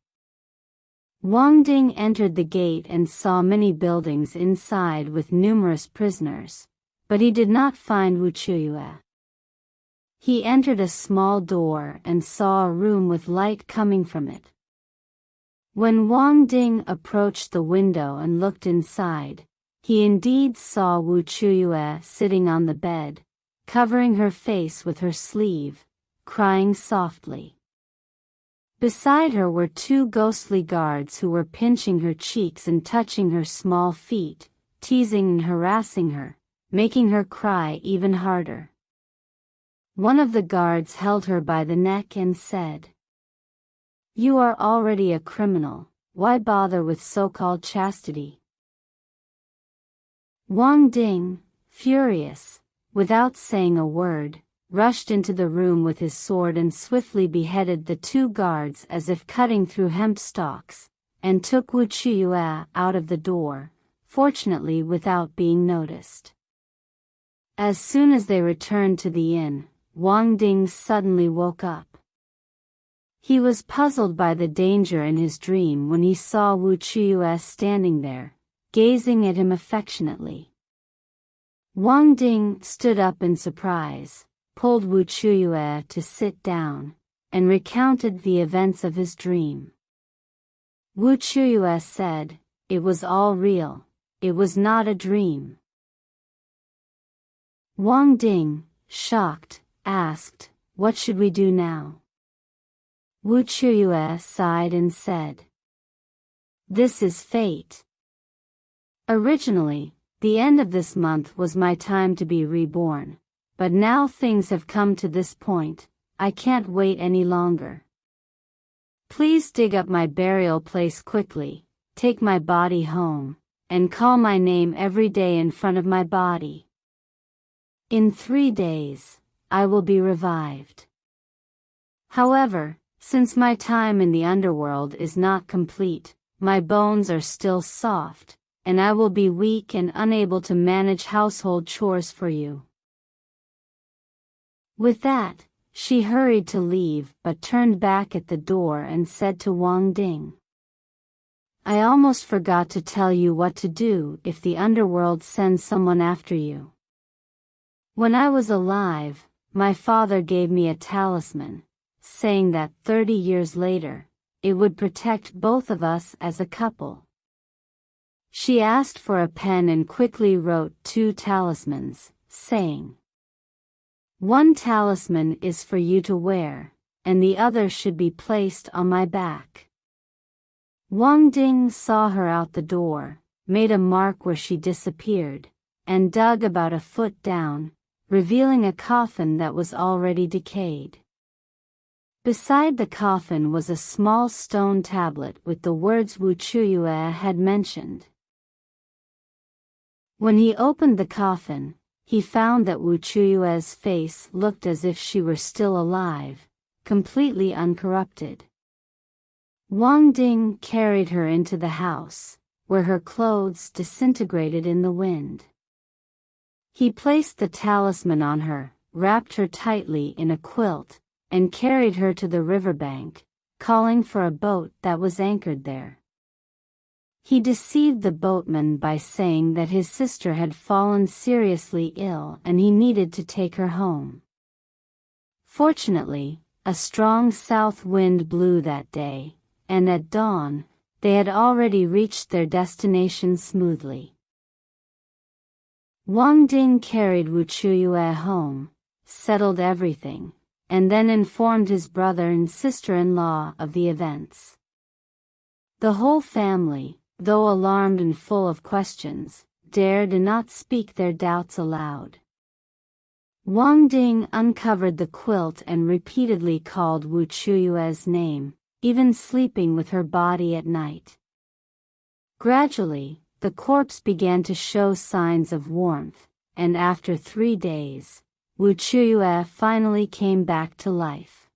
Wang Ding entered the gate and saw many buildings inside with numerous prisoners, but he did not find Wu Chuyue. He entered a small door and saw a room with light coming from it. When Wang Ding approached the window and looked inside, he indeed saw Wu Chuyue sitting on the bed, covering her face with her sleeve, crying softly. Beside her were 2 ghostly guards who were pinching her cheeks and touching her small feet, teasing and harassing her, making her cry even harder. One of the guards held her by the neck and said, "You are already a criminal, why bother with so-called chastity?" Wang Ding, furious, without saying a word, rushed into the room with his sword and swiftly beheaded the 2 guards as if cutting through hemp stalks, and took Wu Chuyue out of the door, fortunately without being noticed. As soon as they returned to the inn, Wang Ding suddenly woke up. He was puzzled by the danger in his dream when he saw Wu Chuyue standing there, gazing at him affectionately. Wang Ding stood up in surprise, pulled Wu Chuyue to sit down, and recounted the events of his dream. Wu Chuyue said, "It was all real, it was not a dream." Wang Ding, shocked, asked, "What should we do now?" Wu Chuyue sighed and said, "This is fate. Originally, the end of this month was my time to be reborn, but now things have come to this point, I can't wait any longer. Please dig up my burial place quickly, take my body home, and call my name every day in front of my body. In 3 days, I will be revived. However, since my time in the underworld is not complete, my bones are still soft, and I will be weak and unable to manage household chores for you." With that, she hurried to leave but turned back at the door and said to Wang Ding, "I almost forgot to tell you what to do if the underworld sends someone after you. When I was alive, my father gave me a talisman, saying that 30 years later, it would protect both of us as a couple." She asked for a pen and quickly wrote 2 talismans, saying, "One talisman is for you to wear, and the other should be placed on my back." Wang Ding saw her out the door, made a mark where she disappeared, and dug about a foot down, revealing a coffin that was already decayed. Beside the coffin was a small stone tablet with the words Wu Chuyue had mentioned. When he opened the coffin, he found that Wu Chuyue's face looked as if she were still alive, completely uncorrupted. Wang Ding carried her into the house, where her clothes disintegrated in the wind. He placed the talisman on her, wrapped her tightly in a quilt, and carried her to the riverbank, calling for a boat that was anchored there. He deceived the boatman by saying that his sister had fallen seriously ill and he needed to take her home. Fortunately, a strong south wind blew that day, and at dawn, they had already reached their destination smoothly. Wang Ding carried Wu Chuyue home, settled everything, and then informed his brother and sister-in-law of the events. The whole family, though alarmed and full of questions, dared not speak their doubts aloud. Wang Ding uncovered the quilt and repeatedly called Wu Chuyue's name, even sleeping with her body at night. Gradually, the corpse began to show signs of warmth, and after 3 days, Wu Chuyue finally came back to life.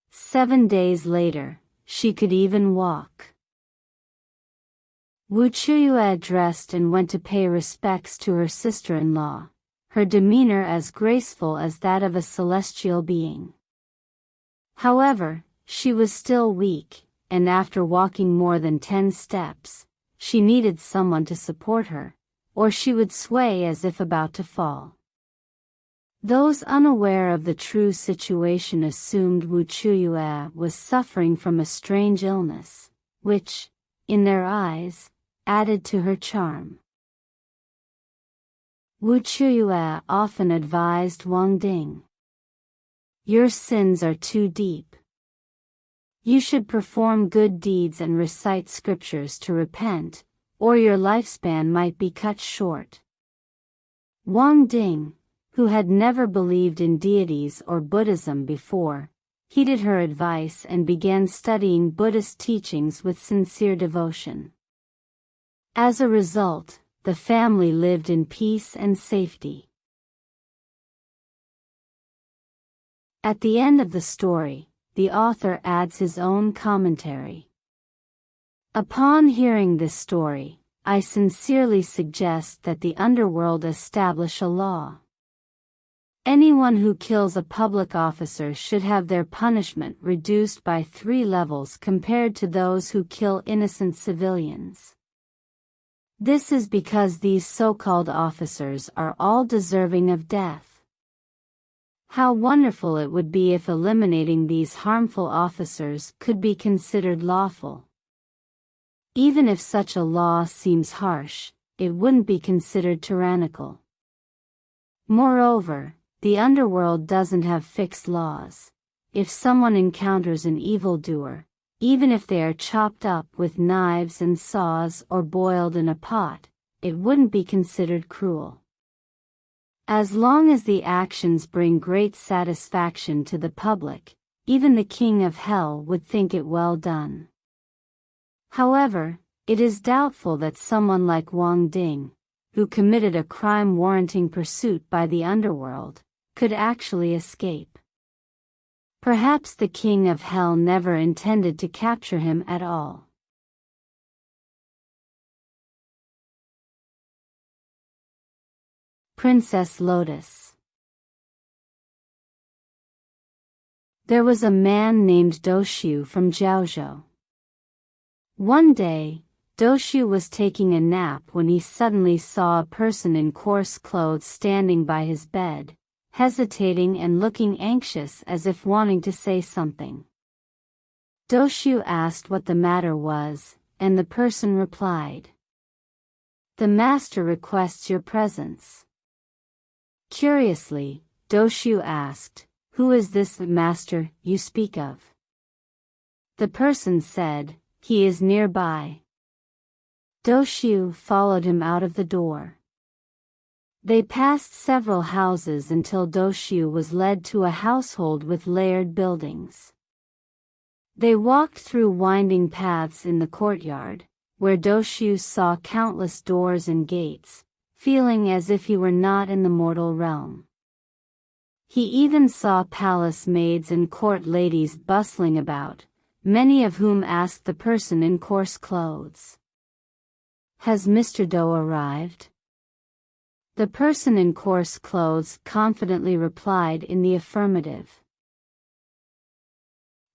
7 days later, she could even walk. Wu Chuyue dressed and went to pay respects to her sister-in-law, her demeanor as graceful as that of a celestial being. However, she was still weak, and after walking more than 10 steps, she needed someone to support her, or she would sway as if about to fall. Those unaware of the true situation assumed Wu Chuyue was suffering from a strange illness, which, in their eyes, added to her charm. Wu Chuyue often advised Wang Ding, "Your sins are too deep. You should perform good deeds and recite scriptures to repent, or your lifespan might be cut short." Wang Ding, who had never believed in deities or Buddhism before, heeded her advice and began studying Buddhist teachings with sincere devotion. As a result, the family lived in peace and safety. At the end of the story, the author adds his own commentary. Upon hearing this story, I sincerely suggest that the underworld establish a law. Anyone who kills a public officer should have their punishment reduced by 3 levels compared to those who kill innocent civilians. This is because these so-called officers are all deserving of death. How wonderful it would be if eliminating these harmful officers could be considered lawful. Even if such a law seems harsh, it wouldn't be considered tyrannical. Moreover, the underworld doesn't have fixed laws. If someone encounters an evildoer, even if they are chopped up with knives and saws or boiled in a pot, it wouldn't be considered cruel. As long as the actions bring great satisfaction to the public, even the king of hell would think it well done. However, it is doubtful that someone like Wang Ding, who committed a crime warranting pursuit by the underworld, could actually escape. Perhaps the king of hell never intended to capture him at all. Princess Lotus. There was a man named Doshu from Jiaozhou. One day, Doshu was taking a nap when he suddenly saw a person in coarse clothes standing by his bed, hesitating and looking anxious as if wanting to say something. Doshu asked what the matter was, and the person replied, "The master requests your presence." Curiously, Doshu asked, "Who is this master you speak of?" The person said, "He is nearby." Doshu followed him out of the door. They passed several houses until Doshu was led to a household with layered buildings. They walked through winding paths in the courtyard, where Doshu saw countless doors and gates, feeling as if he were not in the mortal realm. He even saw palace maids and court ladies bustling about, many of whom asked the person in coarse clothes, "Has Mr. Do arrived?" The person in coarse clothes confidently replied in the affirmative.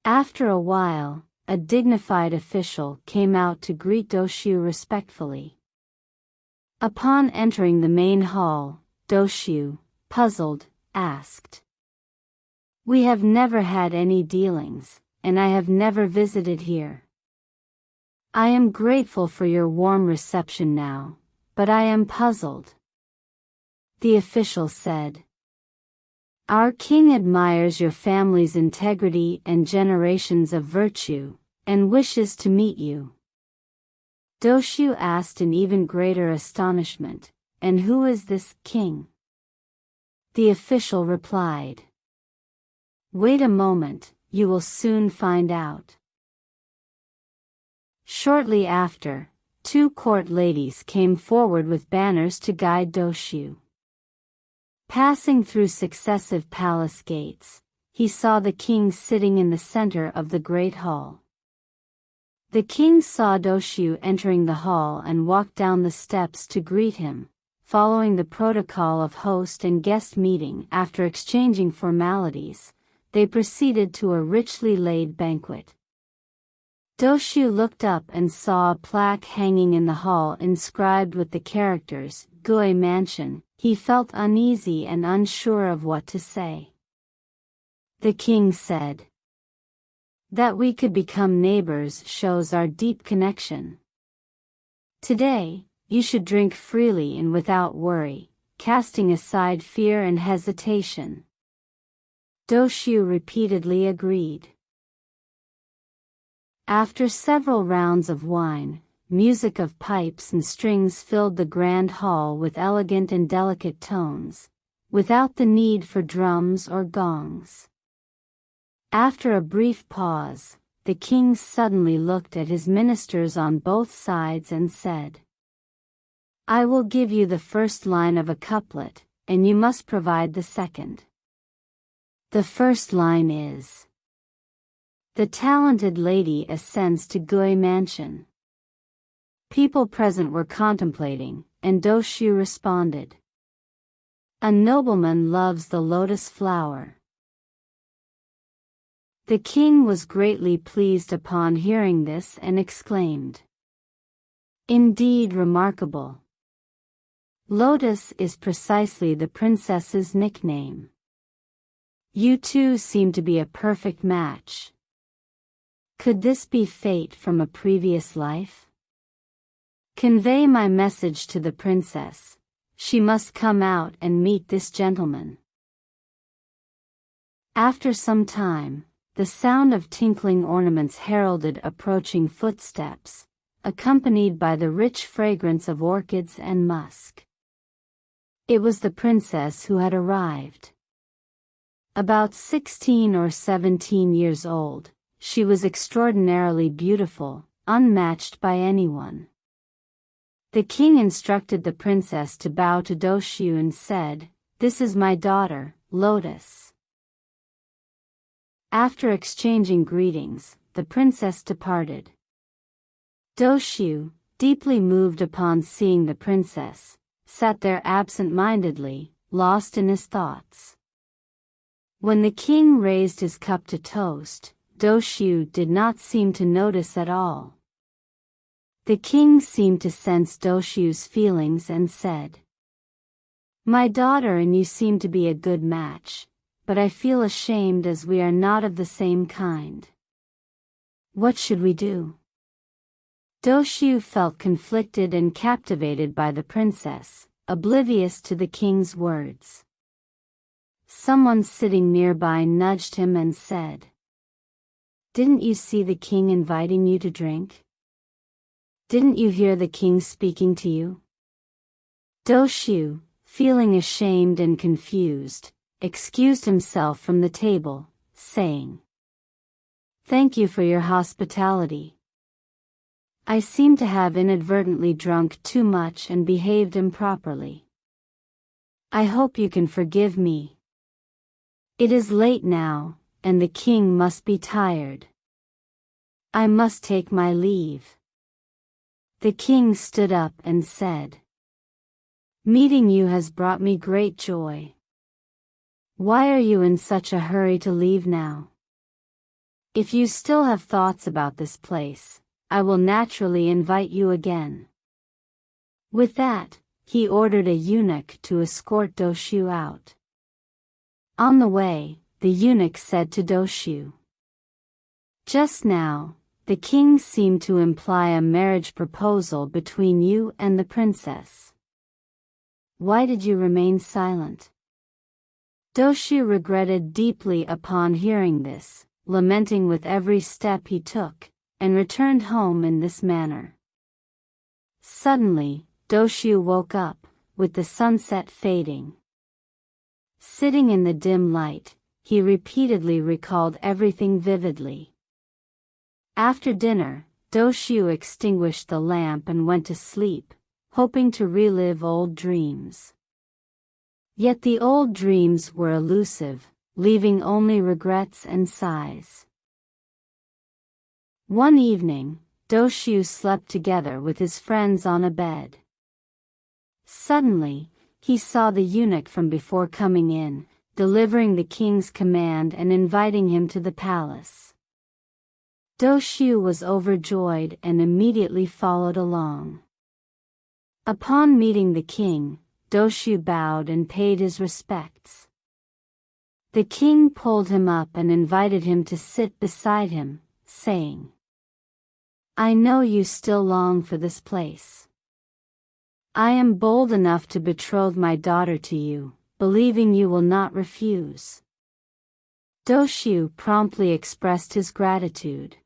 After a while, a dignified official came out to greet Doshu respectfully. Upon entering the main hall, Doshu, puzzled, asked, "We have never had any dealings, and I have never visited here. I am grateful for your warm reception now, but I am puzzled." The official said, "Our king admires your family's integrity and generations of virtue, and wishes to meet you." Doshu asked in even greater astonishment, "And who is this king?" The official replied, "Wait a moment, you will soon find out." Shortly after, two court ladies came forward with banners to guide Doshu. Passing through successive palace gates, he saw the king sitting in the center of the great hall. The king saw Doshu entering the hall and walked down the steps to greet him, following the protocol of host and guest meeting. After exchanging formalities, they proceeded to a richly laid banquet. Doshu looked up and saw a plaque hanging in the hall inscribed with the characters, "Gui Mansion." He felt uneasy and unsure of what to say. The king said, "That we could become neighbors shows our deep connection. Today, you should drink freely and without worry, casting aside fear and hesitation." Doshu repeatedly agreed. After several rounds of wine, music of pipes and strings filled the grand hall with elegant and delicate tones, without the need for drums or gongs. After a brief pause, the king suddenly looked at his ministers on both sides and said, "I will give you the first line of a couplet, and you must provide the second." The first line is, "The talented lady ascends to Gui Mansion." People present were contemplating, and Doshu responded, "A nobleman loves the lotus flower." The king was greatly pleased upon hearing this and exclaimed, "Indeed remarkable. Lotus is precisely the princess's nickname. You two seem to be a perfect match. Could this be fate from a previous life? Convey my message to the princess. She must come out and meet this gentleman." After some time, the sound of tinkling ornaments heralded approaching footsteps, accompanied by the rich fragrance of orchids and musk. It was the princess who had arrived. About 16 or 17 years old, she was extraordinarily beautiful, unmatched by anyone. The king instructed the princess to bow to Doshu and said, "This is my daughter, Lotus." After exchanging greetings, the princess departed. Doshu, deeply moved upon seeing the princess, sat there absent-mindedly, lost in his thoughts. When the king raised his cup to toast, Doshu did not seem to notice at all. The king seemed to sense Doshu's feelings and said, "My daughter and you seem to be a good match, but I feel ashamed as we are not of the same kind. What should we do?" Doshu felt conflicted and captivated by the princess, oblivious to the king's words. Someone sitting nearby nudged him and said, "Didn't you see the king inviting you to drink? Didn't you hear the king speaking to you?" Doshu, feeling ashamed and confused, excused himself from the table, saying, "Thank you for your hospitality. I seem to have inadvertently drunk too much and behaved improperly. I hope you can forgive me. It is late now, and the king must be tired. I must take my leave." The king stood up and said, "Meeting you has brought me great joy. Why are you in such a hurry to leave now? If you still have thoughts about this place, I will naturally invite you again." With that, he ordered a eunuch to escort Doshu out. On the way, the eunuch said to Doshu, "Just now, the king seemed to imply a marriage proposal between you and the princess. Why did you remain silent?" Doshu regretted deeply upon hearing this, lamenting with every step he took, and returned home in this manner. Suddenly, Doshu woke up, with the sunset fading. Sitting in the dim light, he repeatedly recalled everything vividly. After dinner, Doshu extinguished the lamp and went to sleep, hoping to relive old dreams. Yet the old dreams were elusive, leaving only regrets and sighs. One evening, Doshu slept together with his friends on a bed. Suddenly, he saw the eunuch from before coming in, delivering the king's command and inviting him to the palace. Doshu was overjoyed and immediately followed along. Upon meeting the king, Doshu bowed and paid his respects. The king pulled him up and invited him to sit beside him, saying, "I know you still long for this place. I am bold enough to betroth my daughter to you, believing you will not refuse." Doshu promptly expressed his gratitude.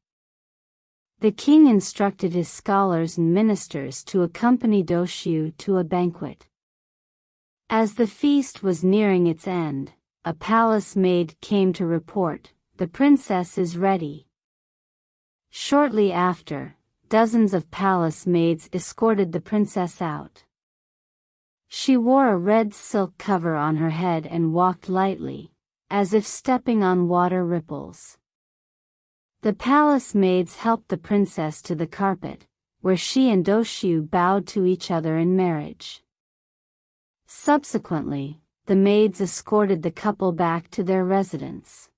The king instructed his scholars and ministers to accompany Doshu to a banquet. As the feast was nearing its end, a palace maid came to report, "The princess is ready." Shortly after, dozens of palace maids escorted the princess out. She wore a red silk cover on her head and walked lightly, as if stepping on water ripples. The palace maids helped the princess to the carpet, where she and Doshu bowed to each other in marriage. Subsequently, the maids escorted the couple back to their residence.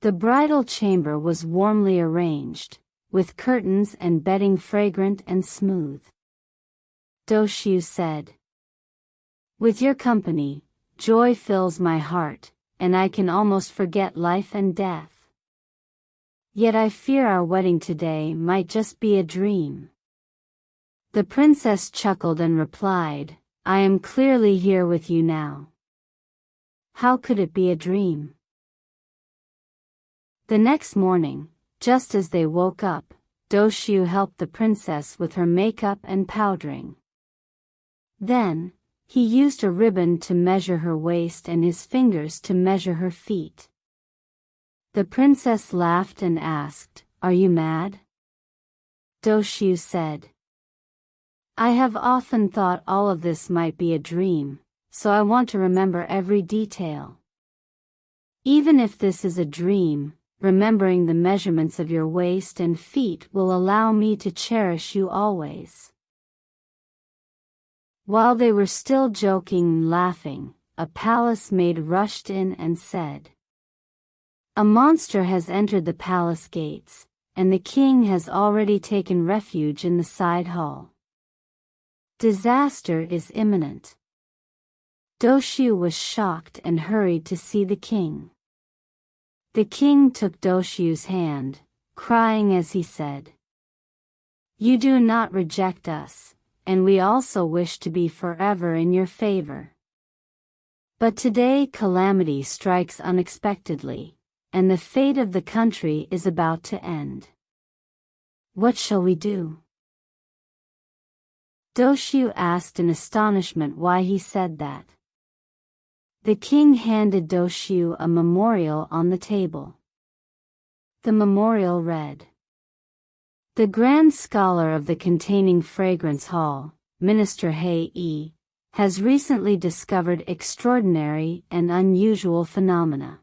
The bridal chamber was warmly arranged, with curtains and bedding fragrant and smooth. Doshu said, "With your company, joy fills my heart, and I can almost forget life and death. Yet I fear our wedding today might just be a dream." The princess chuckled and replied, "I am clearly here with you now. How could it be a dream?" The next morning, just as they woke up, Doshu helped the princess with her makeup and powdering. Then, he used a ribbon to measure her waist and his fingers to measure her feet. The princess laughed and asked, "Are you mad?" Doshu said, "I have often thought all of this might be a dream, so I want to remember every detail. Even if this is a dream, remembering the measurements of your waist and feet will allow me to cherish you always." While they were still joking and laughing, a palace maid rushed in and said, "A monster has entered the palace gates, and the king has already taken refuge in the side hall. Disaster is imminent." Doshu was shocked and hurried to see the king. The king took Doshu's hand, crying as he said, "You do not reject us, and we also wish to be forever in your favor. But today calamity strikes unexpectedly, and the fate of the country is about to end. What shall we do?" Doshu asked in astonishment why he said that. The king handed Doshu a memorial on the table. The memorial read, "The grand scholar of the containing fragrance hall, Minister Hei, has recently discovered extraordinary and unusual phenomena.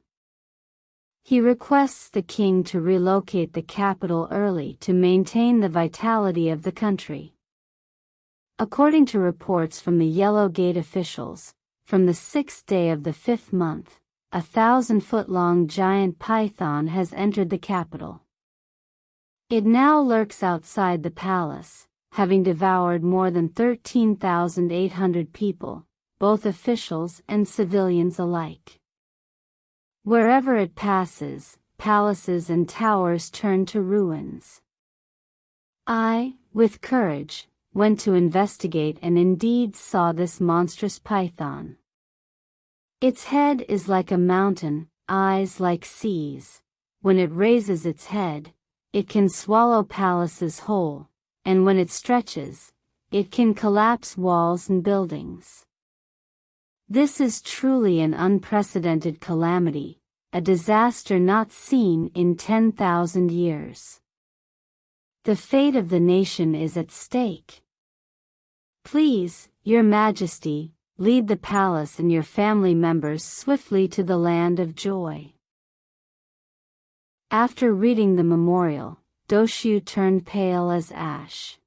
He requests the king to relocate the capital early to maintain the vitality of the country. According to reports from the Yellow Gate officials, from the 6th day of the 5th month, a 1,000-foot-long giant python has entered the capital. It now lurks outside the palace, having devoured more than 13,800 people, both officials and civilians alike. Wherever it passes, palaces and towers turn to ruins. I, with courage, went to investigate and indeed saw this monstrous python. Its head is like a mountain, eyes like seas. When it raises its head, it can swallow palaces whole, and when it stretches, it can collapse walls and buildings. This is truly an unprecedented calamity, a disaster not seen in 10,000 years. The fate of the nation is at stake. Please, Your Majesty, lead the palace and your family members swiftly to the land of joy." After reading the memorial, Doshu turned pale as ash.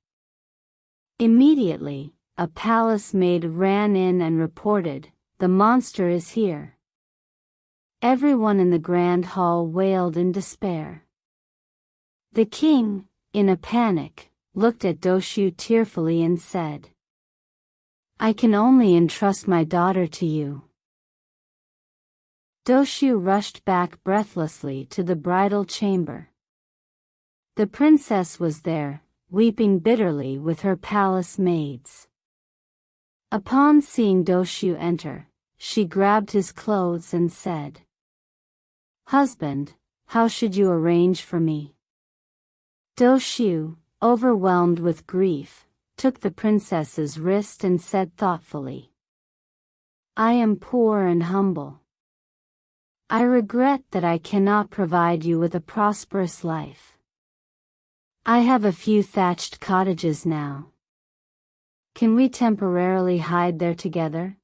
Immediately, a palace maid ran in and reported, "The monster is here." Everyone in the grand hall wailed in despair. The king, in a panic, looked at Doshu tearfully and said, "I can only entrust my daughter to you." Doshu rushed back breathlessly to the bridal chamber. The princess was there, weeping bitterly with her palace maids. Upon seeing Doshu enter, she grabbed his clothes and said, "Husband, how should you arrange for me?" Doshu, overwhelmed with grief, took the princess's wrist and said thoughtfully, "I am poor and humble. I regret that I cannot provide you with a prosperous life. I have a few thatched cottages now. Can we temporarily hide there together?"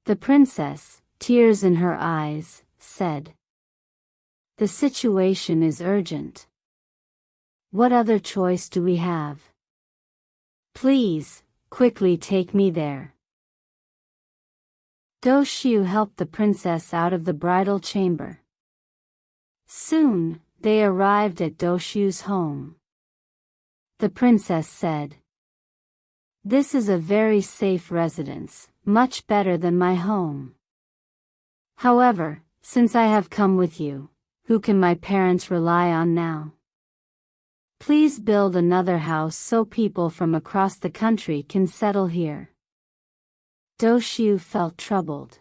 The princess, tears in her eyes, said, "The situation is urgent. What other choice do we have? Please, quickly take me there." Doshu helped the princess out of the bridal chamber. Soon, they arrived at Doshu's home. The princess said, "This is a very safe residence, much better than my home. However, since I have come with you, who can my parents rely on now? Please build another house so people from across the country can settle here." Doshu felt troubled.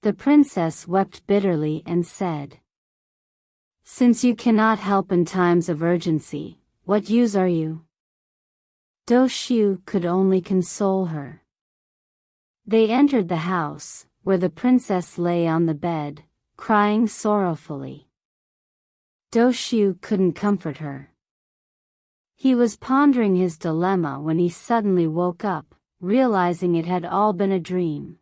The princess wept bitterly and said, "Since you cannot help in times of urgency, what use are you?" Doshu could only console her. They entered the house, where the princess lay on the bed, crying sorrowfully. Doshu couldn't comfort her. He was pondering his dilemma when he suddenly woke up, realizing it had all been a dream.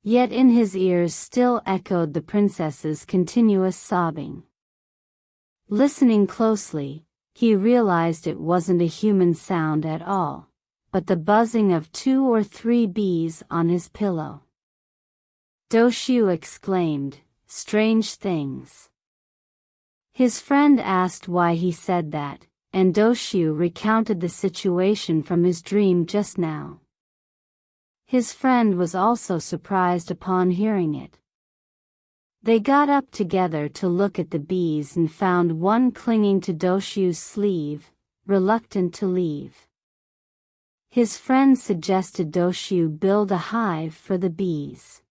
Yet in his ears still echoed the princess's continuous sobbing. Listening closely, he realized it wasn't a human sound at all, but the buzzing of 2 or 3 bees on his pillow. Doshu exclaimed, "Strange things." His friend asked why he said that, and Doshu recounted the situation from his dream just now. His friend was also surprised upon hearing it. They got up together to look at the bees and found one clinging to Doshu's sleeve, reluctant to leave. His friend suggested Doshu build a hive for the bees.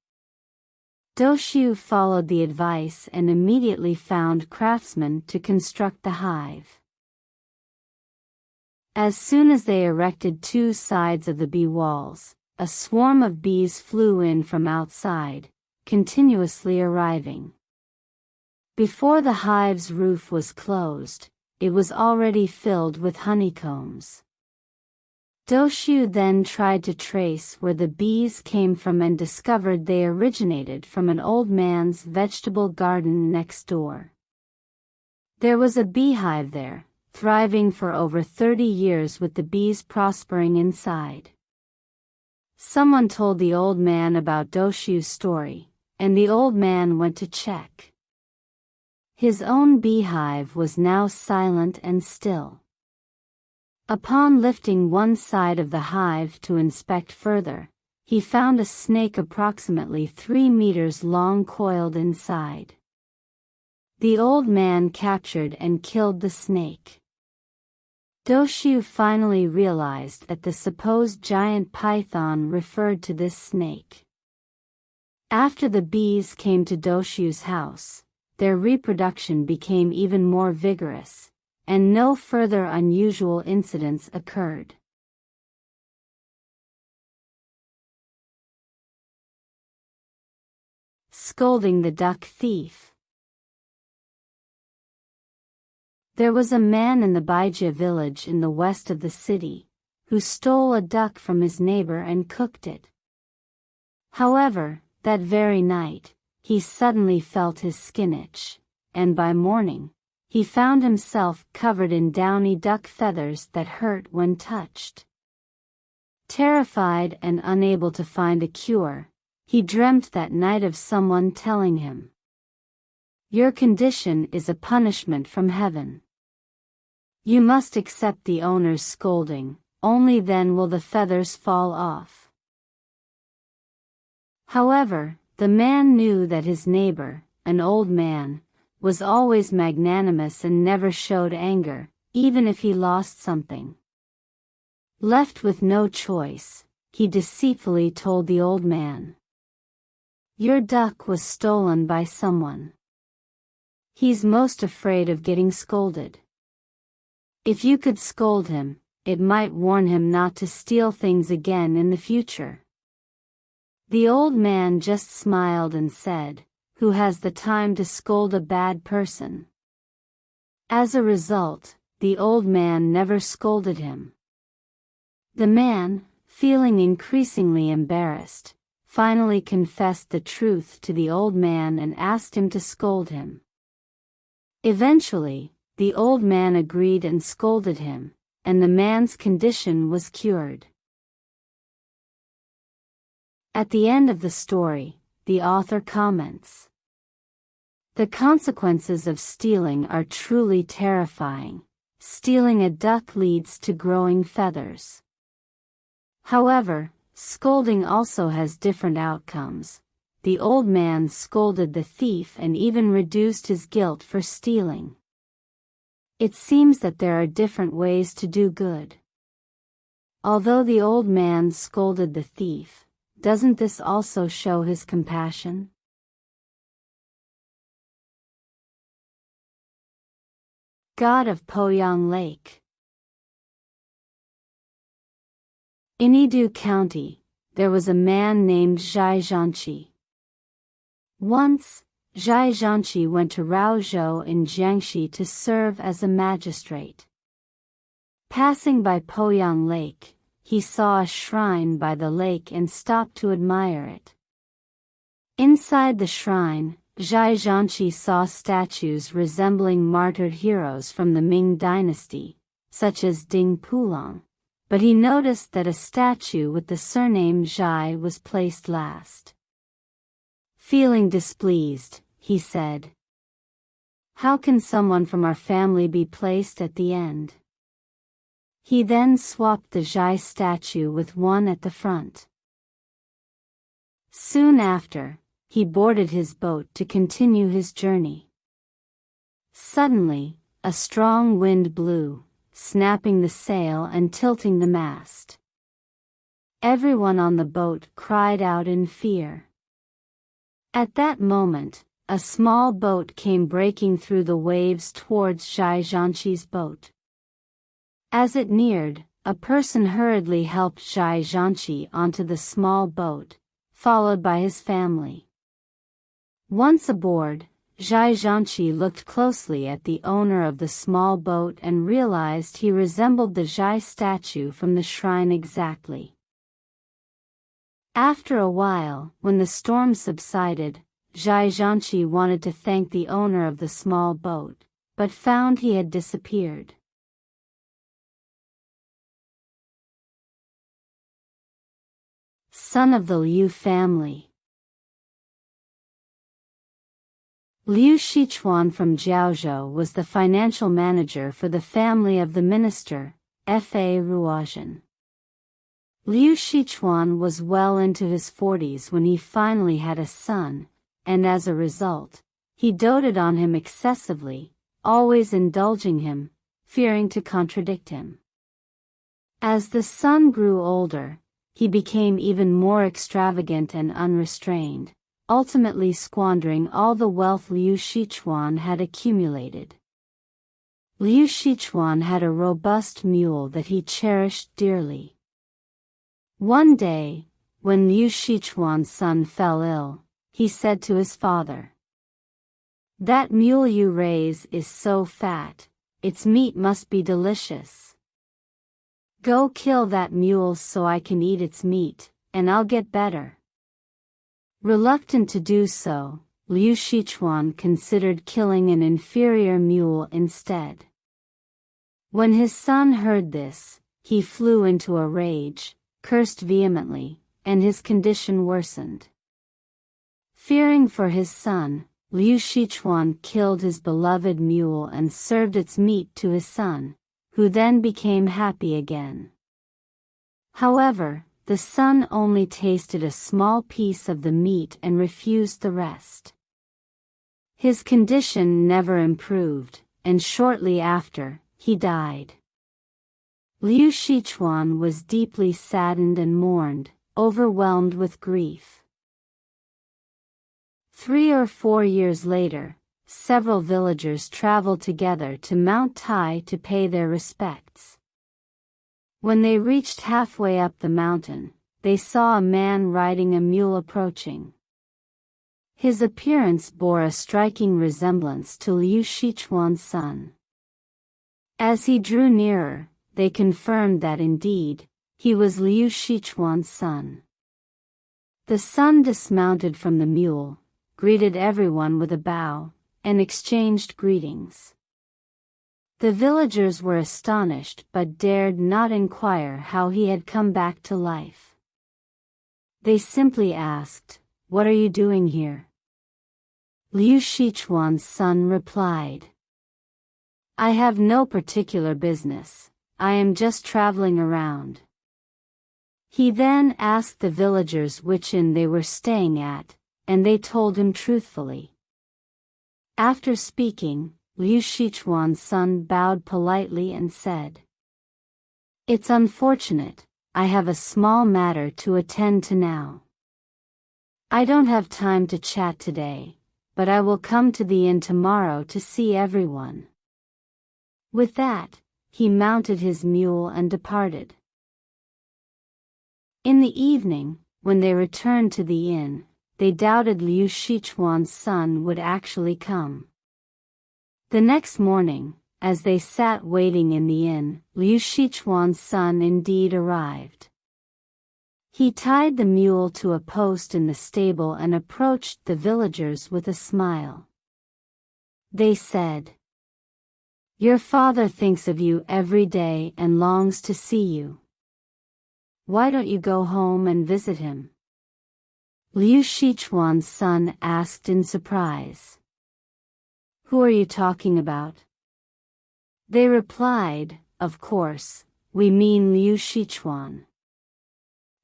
Doshu followed the advice and immediately found craftsmen to construct the hive. As soon as they erected 2 sides of the bee walls, a swarm of bees flew in from outside, continuously arriving. Before the hive's roof was closed, it was already filled with honeycombs. Doshu then tried to trace where the bees came from and discovered they originated from an old man's vegetable garden next door. There was a beehive there, thriving for over 30 years with the bees prospering inside. Someone told the old man about Doshu's story, and the old man went to check. His own beehive was now silent and still. Upon lifting one side of the hive to inspect further, he found a snake approximately 3 meters long coiled inside. The old man captured and killed the snake. Doshu finally realized that the supposed giant python referred to this snake. After the bees came to Doshu's house, their reproduction became even more vigorous, and no further unusual incidents occurred. Scolding the duck thief. There was a man in the Baija village in the west of the city, who stole a duck from his neighbor and cooked it. However, that very night, he suddenly felt his skin itch, and by morning, he found himself covered in downy duck feathers that hurt when touched. Terrified and unable to find a cure, he dreamt that night of someone telling him, "Your condition is a punishment from heaven. You must accept the owner's scolding, only then will the feathers fall off." However, the man knew that his neighbor, an old man, was always magnanimous and never showed anger, even if he lost something. Left with no choice, he deceitfully told the old man, "Your duck was stolen by someone. He's most afraid of getting scolded. If you could scold him, it might warn him not to steal things again in the future." The old man just smiled and said, "Who has the time to scold a bad person?" As a result, the old man never scolded him. The man, feeling increasingly embarrassed, finally confessed the truth to the old man and asked him to scold him. Eventually, the old man agreed and scolded him, and the man's condition was cured. At the end of the story, the author comments, "The consequences of stealing are truly terrifying. Stealing a duck leads to growing feathers. However, scolding also has different outcomes. The old man scolded the thief and even reduced his guilt for stealing. It seems that there are different ways to do good. Although the old man scolded the thief, doesn't this also show his compassion?" God of Poyang Lake. In Edo County, there was a man named Zhai Zhanqi. Once, Zhai Zhanqi went to Raozhou in Jiangxi to serve as a magistrate. Passing by Poyang Lake, he saw a shrine by the lake and stopped to admire it. Inside the shrine, Zhai Zhanqi saw statues resembling martyred heroes from the Ming dynasty, such as Ding Pulong, but he noticed that a statue with the surname Zhai was placed last. Feeling displeased, he said, "How can someone from our family be placed at the end?" He then swapped the Zhai statue with one at the front. Soon after, he boarded his boat to continue his journey. Suddenly, a strong wind blew, snapping the sail and tilting the mast. Everyone on the boat cried out in fear. At that moment, a small boat came breaking through the waves towards Zhai Zhanqi's boat. As it neared, a person hurriedly helped Zhai Zhanqi onto the small boat, followed by his family. Once aboard, Zhai Zhanqi looked closely at the owner of the small boat and realized he resembled the Zhai statue from the shrine exactly. After a while, when the storm subsided, Zhai Zhanqi wanted to thank the owner of the small boat, but found he had disappeared. Son of the Liu family. Liu Shichuan from Jiaozhou was the financial manager for the family of the minister, Fa Ruozhen. Liu Shichuan was well into his 40s when he finally had a son, and as a result, he doted on him excessively, always indulging him, fearing to contradict him. As the son grew older, he became even more extravagant and unrestrained, ultimately squandering all the wealth Liu Shichuan had accumulated. Liu Shichuan had a robust mule that he cherished dearly. One day, when Liu Shichuan's son fell ill, he said to his father, "That mule you raise is so fat, its meat must be delicious. Go kill that mule so I can eat its meat, and I'll get better." Reluctant to do so, Liu Shichuan considered killing an inferior mule instead. When his son heard this, he flew into a rage, cursed vehemently, and his condition worsened. Fearing for his son, Liu Shichuan killed his beloved mule and served its meat to his son, who then became happy again. However, the son only tasted a small piece of the meat and refused the rest. His condition never improved, and shortly after, he died. Liu Shichuan was deeply saddened and mourned, overwhelmed with grief. 3 or 4 years later, several villagers traveled together to Mount Tai to pay their respects. When they reached halfway up the mountain, they saw a man riding a mule approaching. His appearance bore a striking resemblance to Liu Shichuan's son. As he drew nearer, they confirmed that indeed, he was Liu Shichuan's son. The son dismounted from the mule, greeted everyone with a bow, and exchanged greetings. The villagers were astonished but dared not inquire how he had come back to life. They simply asked, "What are you doing here?" Liu Shichuan's son replied, "I have no particular business, I am just traveling around." He then asked the villagers which inn they were staying at, and they told him truthfully. After speaking, Liu Shichuan's son bowed politely and said, "It's unfortunate, I have a small matter to attend to now. I don't have time to chat today, but I will come to the inn tomorrow to see everyone." With that, he mounted his mule and departed. In the evening, when they returned to the inn, they doubted Liu Shichuan's son would actually come. The next morning, as they sat waiting in the inn, Liu Shichuan's son indeed arrived. He tied the mule to a post in the stable and approached the villagers with a smile. They said, "Your father thinks of you every day and longs to see you. Why don't you go home and visit him? Liu Shichuan's son asked in surprise. Who are you talking about? They replied, Of course, we mean Liu Shichuan.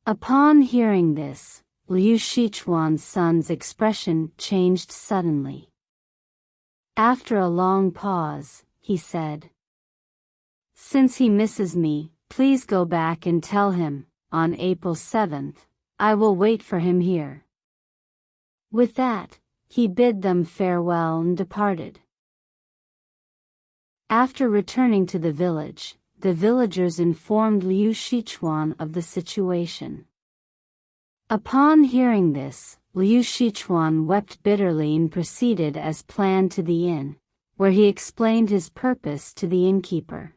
Upon hearing this, Liu Shichuan's son's expression changed suddenly. After a long pause, he said, Since he misses me, please go back and tell him, on April 7th, I will wait for him here. With that, he bid them farewell and departed. After returning to the village, the villagers informed Liu Shichuan of the situation. Upon hearing this, Liu Shichuan wept bitterly and proceeded as planned to the inn, where he explained his purpose to the innkeeper.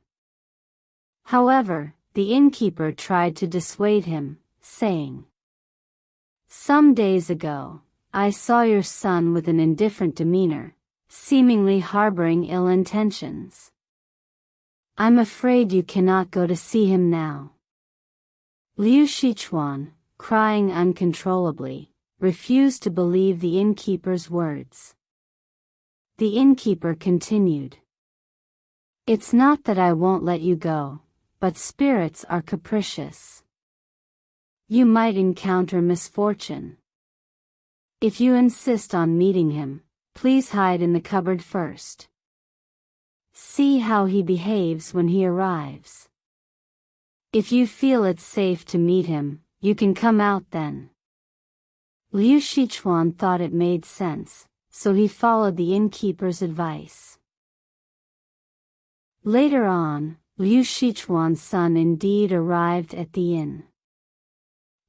However, the innkeeper tried to dissuade him, saying, Some days ago, I saw your son with an indifferent demeanor, seemingly harboring ill intentions. I'm afraid you cannot go to see him now. Liu Shichuan, crying uncontrollably, refused to believe the innkeeper's words. The innkeeper continued. It's not that I won't let you go, but spirits are capricious. You might encounter misfortune. If you insist on meeting him, please hide in the cupboard first. See how he behaves when he arrives. If you feel it's safe to meet him, you can come out then. Liu Shichuan thought it made sense, so he followed the innkeeper's advice. Later on, Liu Shichuan's son indeed arrived at the inn.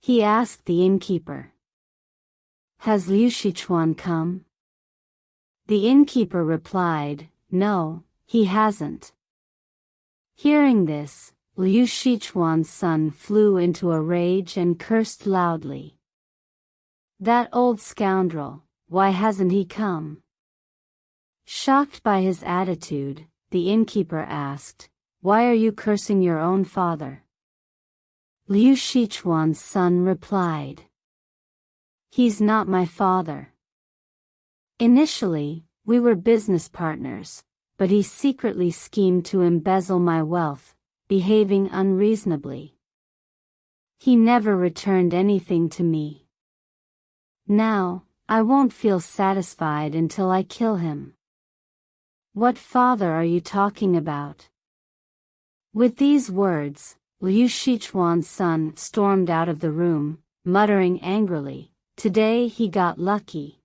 He asked the innkeeper, Has Liu Shichuan come? The innkeeper replied, No, he hasn't. Hearing this, Liu Shichuan's son flew into a rage and cursed loudly. That old scoundrel, why hasn't he come? Shocked by his attitude, the innkeeper asked, Why are you cursing your own father? Liu Shichuan's son replied, He's not my father. Initially, we were business partners, but he secretly schemed to embezzle my wealth, behaving unreasonably. He never returned anything to me. Now, I won't feel satisfied until I kill him. What father are you talking about? With these words, Liu Shichuan's son stormed out of the room, muttering angrily, Today he got lucky.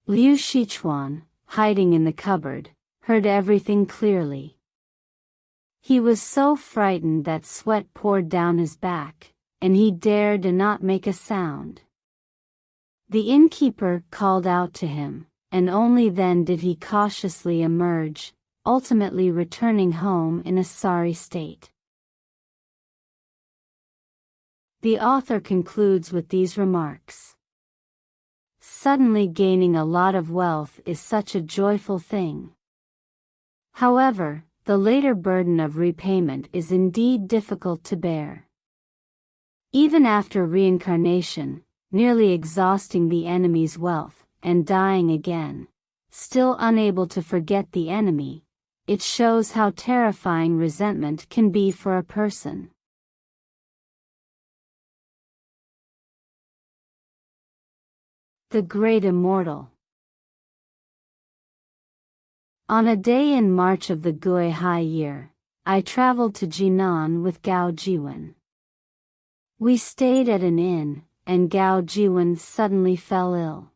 Liu Shichuan, hiding in the cupboard, heard everything clearly. He was so frightened that sweat poured down his back, and he dared not make a sound. The innkeeper called out to him, and only then did he cautiously emerge, ultimately returning home in a sorry state. The author concludes with these remarks. Suddenly gaining a lot of wealth is such a joyful thing. However, the later burden of repayment is indeed difficult to bear. Even after reincarnation, nearly exhausting the enemy's wealth, and dying again, still unable to forget the enemy, it shows how terrifying resentment can be for a person. The Great Immortal. On a day in March of the Gui Hai year, I traveled to Jinan with Gao Jiwen. We stayed at an inn, and Gao Jiwen suddenly fell ill.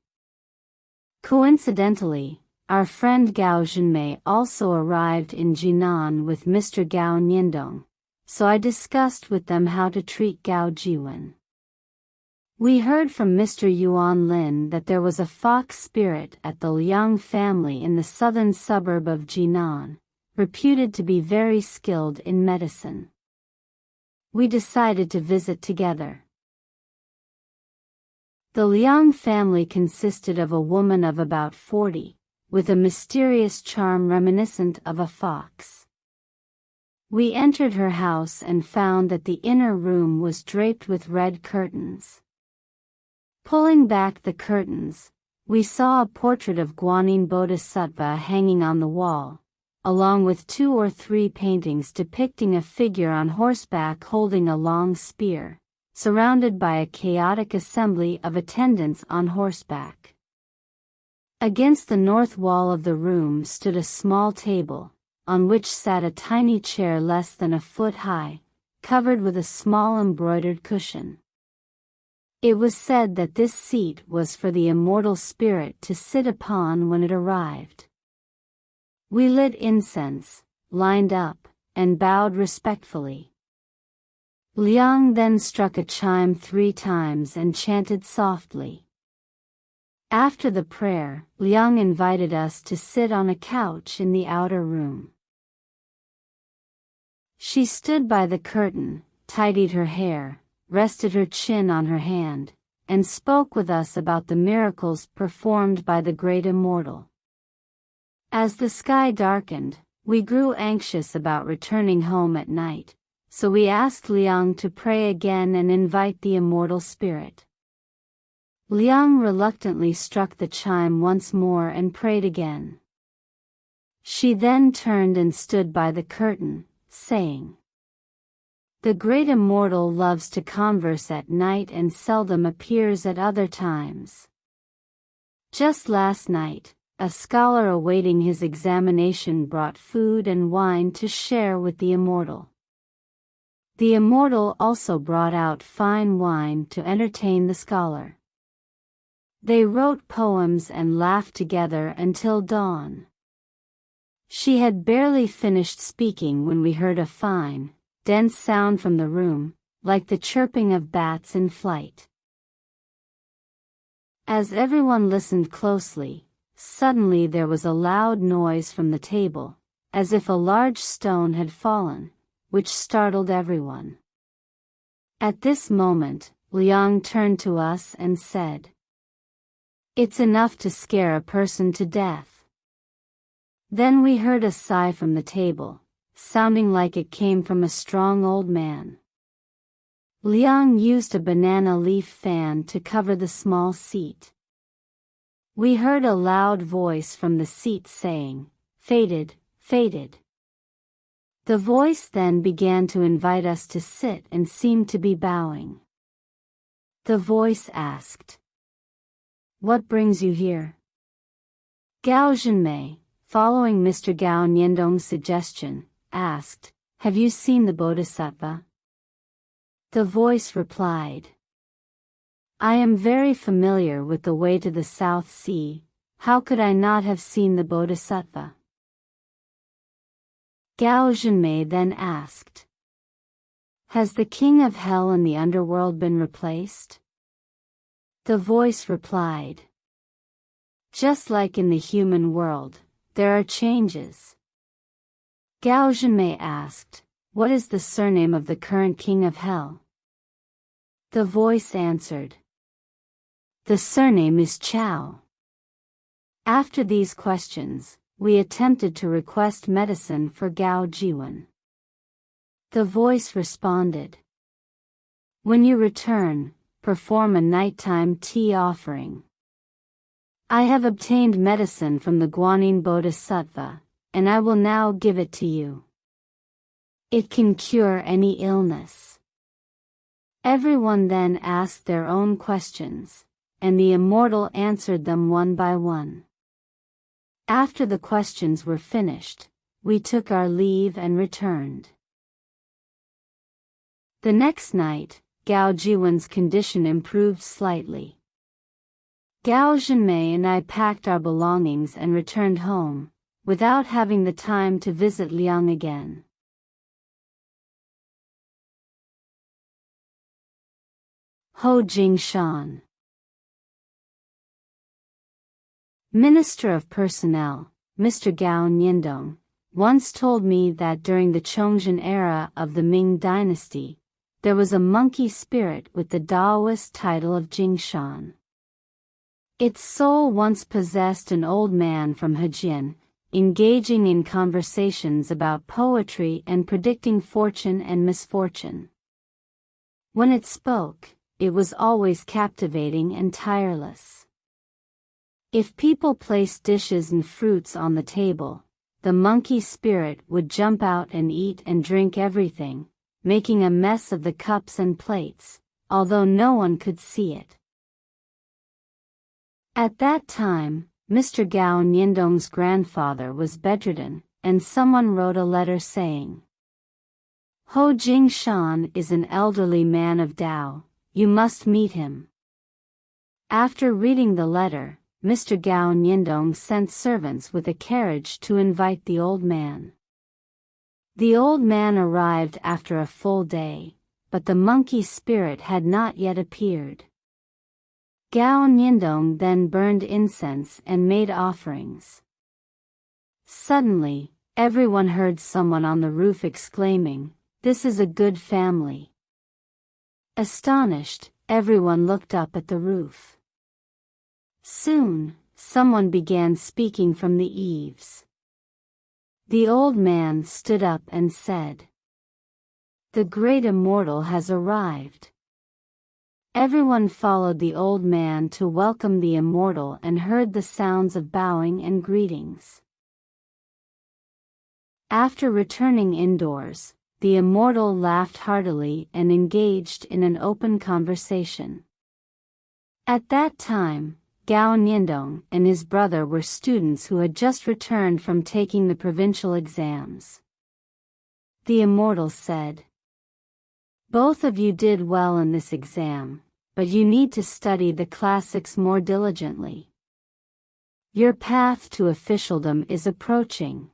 Coincidentally, our friend Gao Zhenmei also arrived in Jinan with Mr. Gao Niandong, so I discussed with them how to treat Gao Jiwen. We heard from Mr. Yuan Lin that there was a fox spirit at the Liang family in the southern suburb of Jinan, reputed to be very skilled in medicine. We decided to visit together. The Liang family consisted of a woman of about 40, with a mysterious charm reminiscent of a fox. We entered her house and found that the inner room was draped with red curtains. Pulling back the curtains, we saw a portrait of Guanyin Bodhisattva hanging on the wall, along with 2 or 3 paintings depicting a figure on horseback holding a long spear, surrounded by a chaotic assembly of attendants on horseback. Against the north wall of the room stood a small table, on which sat a tiny chair less than a foot high, covered with a small embroidered cushion. It was said that this seat was for the immortal spirit to sit upon when it arrived. We lit incense, lined up, and bowed respectfully. Liang then struck a chime 3 times and chanted softly. After the prayer, Liang invited us to sit on a couch in the outer room. She stood by the curtain, tidied her hair, rested her chin on her hand, and spoke with us about the miracles performed by the great immortal. As the sky darkened, we grew anxious about returning home at night, so we asked Liang to pray again and invite the immortal spirit. Liang reluctantly struck the chime once more and prayed again. She then turned and stood by the curtain, saying, "The great immortal loves to converse at night and seldom appears at other times. Just last night, a scholar awaiting his examination brought food and wine to share with the immortal. The immortal also brought out fine wine to entertain the scholar. They wrote poems and laughed together until dawn." She had barely finished speaking when we heard a fine, dense sound from the room, like the chirping of bats in flight. As everyone listened closely, suddenly there was a loud noise from the table, as if a large stone had fallen, which startled everyone. At this moment, Liang turned to us and said, "It's enough to scare a person to death." Then we heard a sigh from the table, sounding like it came from a strong old man. Liang used a banana leaf fan to cover the small seat. We heard a loud voice from the seat saying, "Fated, fated." The voice then began to invite us to sit and seemed to be bowing. The voice asked, "What brings you here?" Gao Zhenmei, following Mr. Gao Niandong's suggestion, asked, "Have you seen the Bodhisattva?" The voice replied, "I am very familiar with the way to the South Sea. How could I not have seen the Bodhisattva?" Gao Zhenmei then asked, "Has the king of hell and the underworld been replaced?" The voice replied, "Just like in the human world, there are changes." Gao Zhenmei asked, "What is the surname of the current king of hell?" The voice answered, "The surname is Chao." After these questions, we attempted to request medicine for Gao Jiwen. The voice responded, "When you return, perform a nighttime tea offering. I have obtained medicine from the Guanyin Bodhisattva, and I will now give it to you. It can cure any illness." Everyone then asked their own questions, and the immortal answered them one by one. After the questions were finished, we took our leave and returned. The next night, Gao Jiwen's condition improved slightly. Gao Zhenmei and I packed our belongings and returned home, without having the time to visit Liang again. Ho Jingshan, Minister of Personnel, Mr. Gao Niandong, once told me that during the Chongzhen era of the Ming dynasty, there was a monkey spirit with the Taoist title of Jingshan. Its soul once possessed an old man from Hejian, engaging in conversations about poetry and predicting fortune and misfortune. When it spoke, it was always captivating and tireless. If people placed dishes and fruits on the table, the monkey spirit would jump out and eat and drink everything, making a mess of the cups and plates, although no one could see it. At that time, Mr. Gao Nyindong's grandfather was bedridden, and someone wrote a letter saying, "Ho Jingshan is an elderly man of Dao, you must meet him." After reading the letter, Mr. Gao Nyindong sent servants with a carriage to invite the old man. The old man arrived after a full day, but the monkey spirit had not yet appeared. Gao Nyindong then burned incense and made offerings. Suddenly, everyone heard someone on the roof exclaiming, "This is a good family." Astonished, everyone looked up at the roof. Soon, someone began speaking from the eaves. The old man stood up and said, "The great immortal has arrived." Everyone followed the old man to welcome the immortal and heard the sounds of bowing and greetings. After returning indoors, the immortal laughed heartily and engaged in an open conversation. At that time, Gao Nyindong and his brother were students who had just returned from taking the provincial exams. The immortal said, "Both of you did well in this exam, but you need to study the classics more diligently. Your path to officialdom is approaching."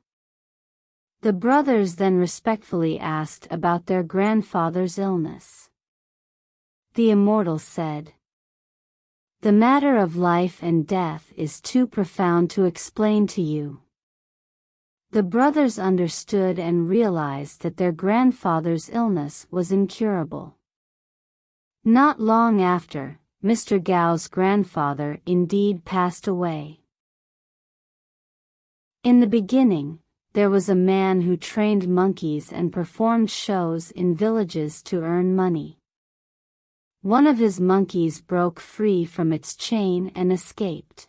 The brothers then respectfully asked about their grandfather's illness. The immortal said, "The matter of life and death is too profound to explain to you." The brothers understood and realized that their grandfather's illness was incurable. Not long after, Mr. Gao's grandfather indeed passed away. In the beginning, there was a man who trained monkeys and performed shows in villages to earn money. One of his monkeys broke free from its chain and escaped.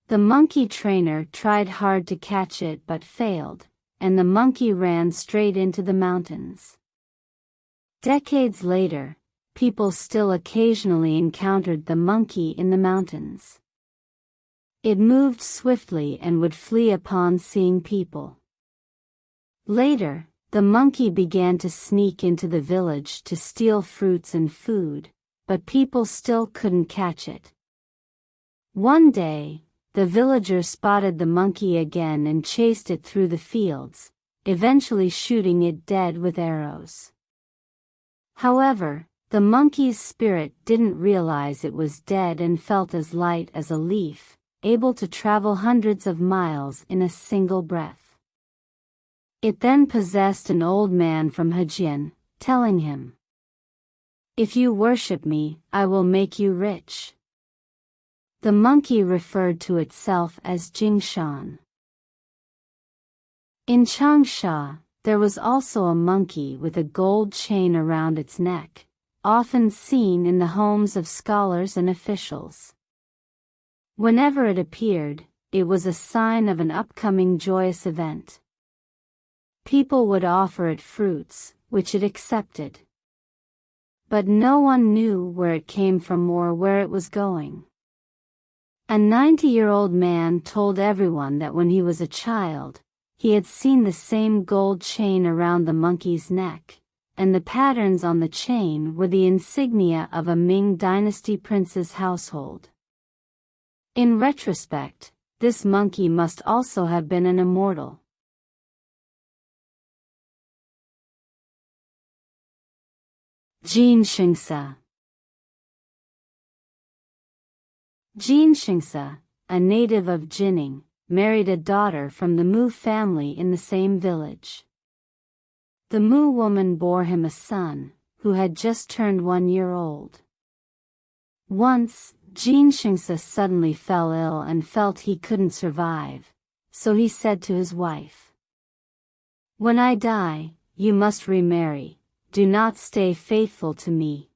The monkey trainer tried hard to catch it but failed, and the monkey ran straight into the mountains. Decades later, people still occasionally encountered the monkey in the mountains. It moved swiftly and would flee upon seeing people. Later, the monkey began to sneak into the village to steal fruits and food, but people still couldn't catch it. One day, the villagers spotted the monkey again and chased it through the fields, eventually shooting it dead with arrows. However, the monkey's spirit didn't realize it was dead and felt as light as a leaf, able to travel hundreds of miles in a single breath. It then possessed an old man from Hejian, telling him, "If you worship me, I will make you rich." The monkey referred to itself as Jingshan. In Changsha, there was also a monkey with a gold chain around its neck, often seen in the homes of scholars and officials. Whenever it appeared, it was a sign of an upcoming joyous event. People would offer it fruits, which it accepted. But no one knew where it came from or where it was going. A 90-year-old man told everyone that when he was a child, he had seen the same gold chain around the monkey's neck, and the patterns on the chain were the insignia of a Ming Dynasty prince's household. In retrospect, this monkey must also have been an immortal. Jin Shingsa. Jin Shingsa, a native of Jining, married a daughter from the Mu family in the same village. The Mu woman bore him a son, who had just turned 1 year old. Once, Jin Shingsa suddenly fell ill and felt he couldn't survive, so he said to his wife, "When I die, you must remarry, do not stay faithful to me."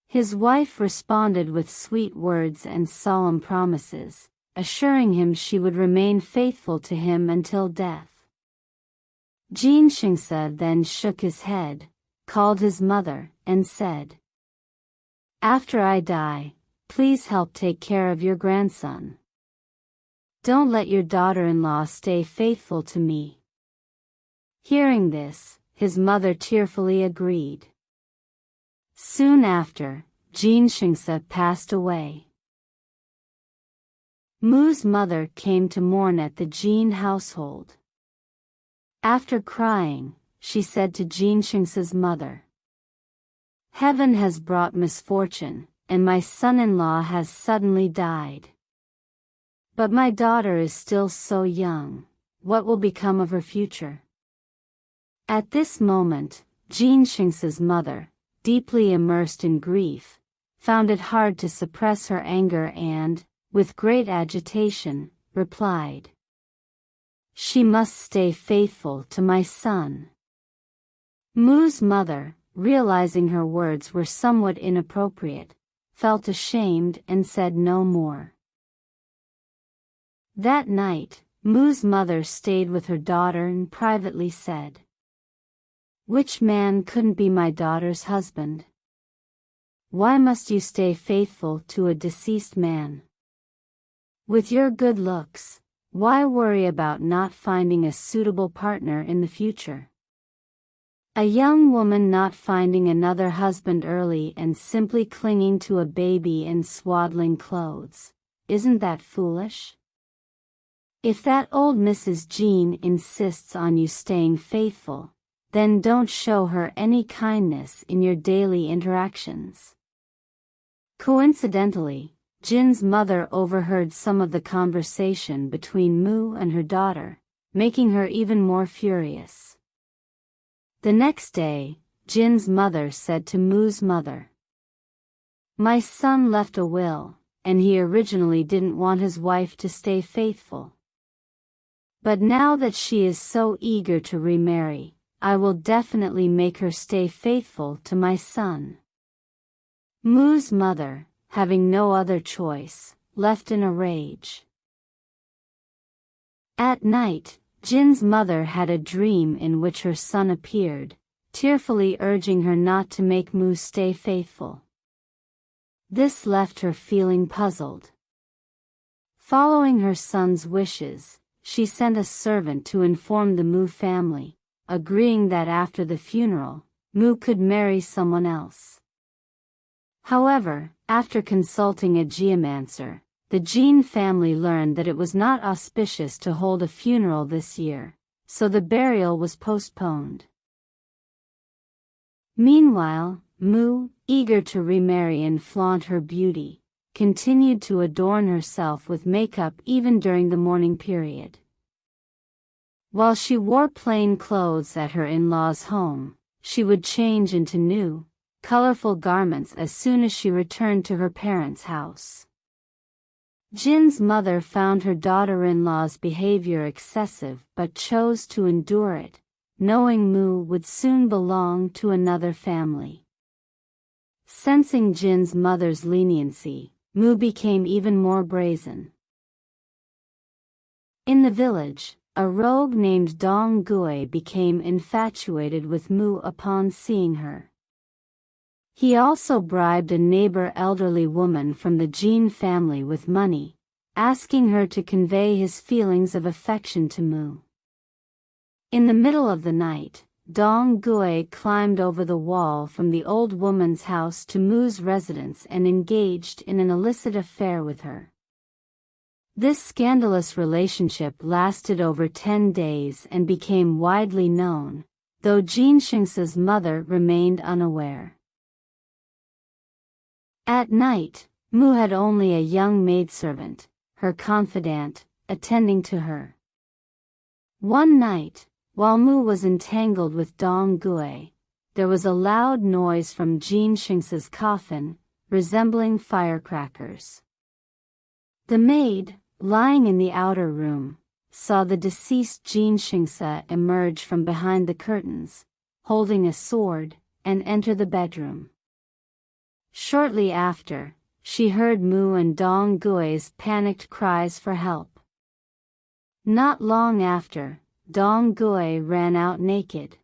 His wife responded with sweet words and solemn promises, assuring him she would remain faithful to him until death. Jin Shingse then shook his head, called his mother, and said, "After I die, please help take care of your grandson. Don't let your daughter-in-law stay faithful to me." Hearing this, his mother tearfully agreed. Soon after, Jin Shingse passed away. Mu's mother came to mourn at the Jin household. After crying, she said to Jin Shingse's mother, "Heaven has brought misfortune, and my son-in-law has suddenly died. But my daughter is still so young, what will become of her future?" At this moment, Jin Shingse's mother, deeply immersed in grief, found it hard to suppress her anger and, with great agitation, replied, "She must stay faithful to my son." Mu's mother, realizing her words were somewhat inappropriate, felt ashamed and said no more. That night, Mu's mother stayed with her daughter and privately said, "Which man couldn't be my daughter's husband? Why must you stay faithful to a deceased man? With your good looks, why worry about not finding a suitable partner in the future? A young woman not finding another husband early and simply clinging to a baby in swaddling clothes, isn't that foolish? If that old Mrs. Jean insists on you staying faithful, then don't show her any kindness in your daily interactions." Coincidentally, Jin's mother overheard some of the conversation between Mu and her daughter, making her even more furious. The next day, Jin's mother said to Mu's mother, "My son left a will, and he originally didn't want his wife to stay faithful. But now that she is so eager to remarry, I will definitely make her stay faithful to my son." Mu's mother, having no other choice, left in a rage. At night, Jin's mother had a dream in which her son appeared, tearfully urging her not to make Mu stay faithful. This left her feeling puzzled. Following her son's wishes, she sent a servant to inform the Mu family, agreeing that after the funeral, Mu could marry someone else. However, after consulting a geomancer, the Jin family learned that it was not auspicious to hold a funeral this year, so the burial was postponed. Meanwhile, Mu, eager to remarry and flaunt her beauty, continued to adorn herself with makeup even during the mourning period. While she wore plain clothes at her in-laws' home, she would change into new, colorful garments as soon as she returned to her parents' house. Jin's mother found her daughter-in-law's behavior excessive but chose to endure it, knowing Mu would soon belong to another family. Sensing Jin's mother's leniency, Mu became even more brazen. In the village, a rogue named Dong Gui became infatuated with Mu upon seeing her. He also bribed a neighbor elderly woman from the Jin family with money, asking her to convey his feelings of affection to Mu. In the middle of the night, Dong Gui climbed over the wall from the old woman's house to Mu's residence and engaged in an illicit affair with her. This scandalous relationship lasted over 10 days and became widely known, though Jin Shingse's mother remained unaware. At night, Mu had only a young maidservant, her confidant, attending to her. One night, while Mu was entangled with Dong Gui, there was a loud noise from Jin Shingse's coffin, resembling firecrackers. The maid, lying in the outer room, saw the deceased Jin Shingsa emerge from behind the curtains, holding a sword, and enter the bedroom. Shortly after, she heard Mu and Dong Gui's panicked cries for help. Not long after, Dong Gui ran out naked.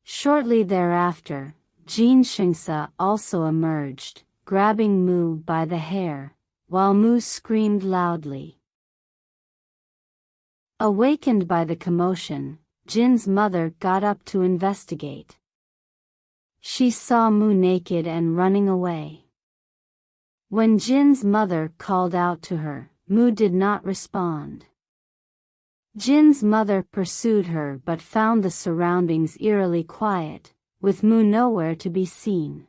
Shortly thereafter, Jin Shingsa also emerged, grabbing Mu by the hair, while Mu screamed loudly. Awakened by the commotion, Jin's mother got up to investigate. She saw Mu naked and running away. When Jin's mother called out to her, Mu did not respond. Jin's mother pursued her but found the surroundings eerily quiet, with Mu nowhere to be seen.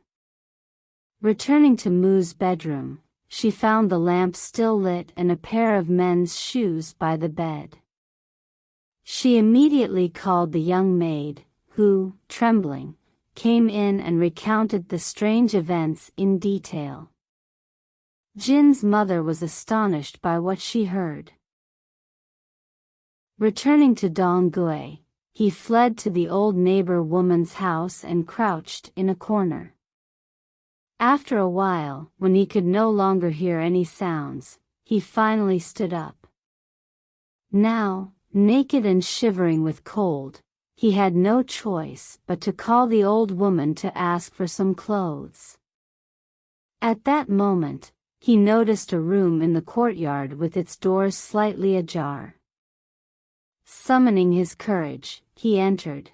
Returning to Mu's bedroom, she found the lamp still lit and a pair of men's shoes by the bed. She immediately called the young maid, who, trembling, came in and recounted the strange events in detail. Jin's mother was astonished by what she heard. Returning to Dong Gui, he fled to the old neighbor woman's house and crouched in a corner. After a while, when he could no longer hear any sounds, he finally stood up. Now, naked and shivering with cold, he had no choice but to call the old woman to ask for some clothes. At that moment, he noticed a room in the courtyard with its doors slightly ajar. Summoning his courage, he entered.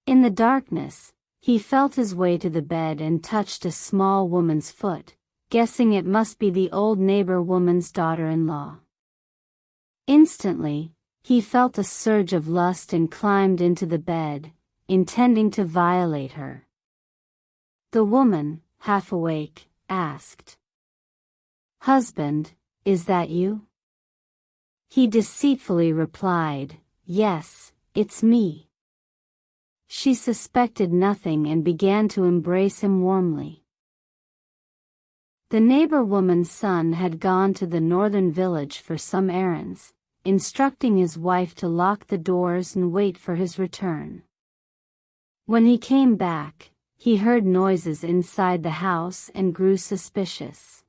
In the darkness, he felt his way to the bed and touched a small woman's foot, guessing it must be the old neighbor woman's daughter-in-law. Instantly, he felt a surge of lust and climbed into the bed, intending to violate her. The woman, half awake, asked, "Husband, is that you?" He deceitfully replied, "Yes, it's me." She suspected nothing and began to embrace him warmly. The neighbor woman's son had gone to the northern village for some errands, instructing his wife to lock the doors and wait for his return. When he came back, he heard noises inside the house and grew suspicious.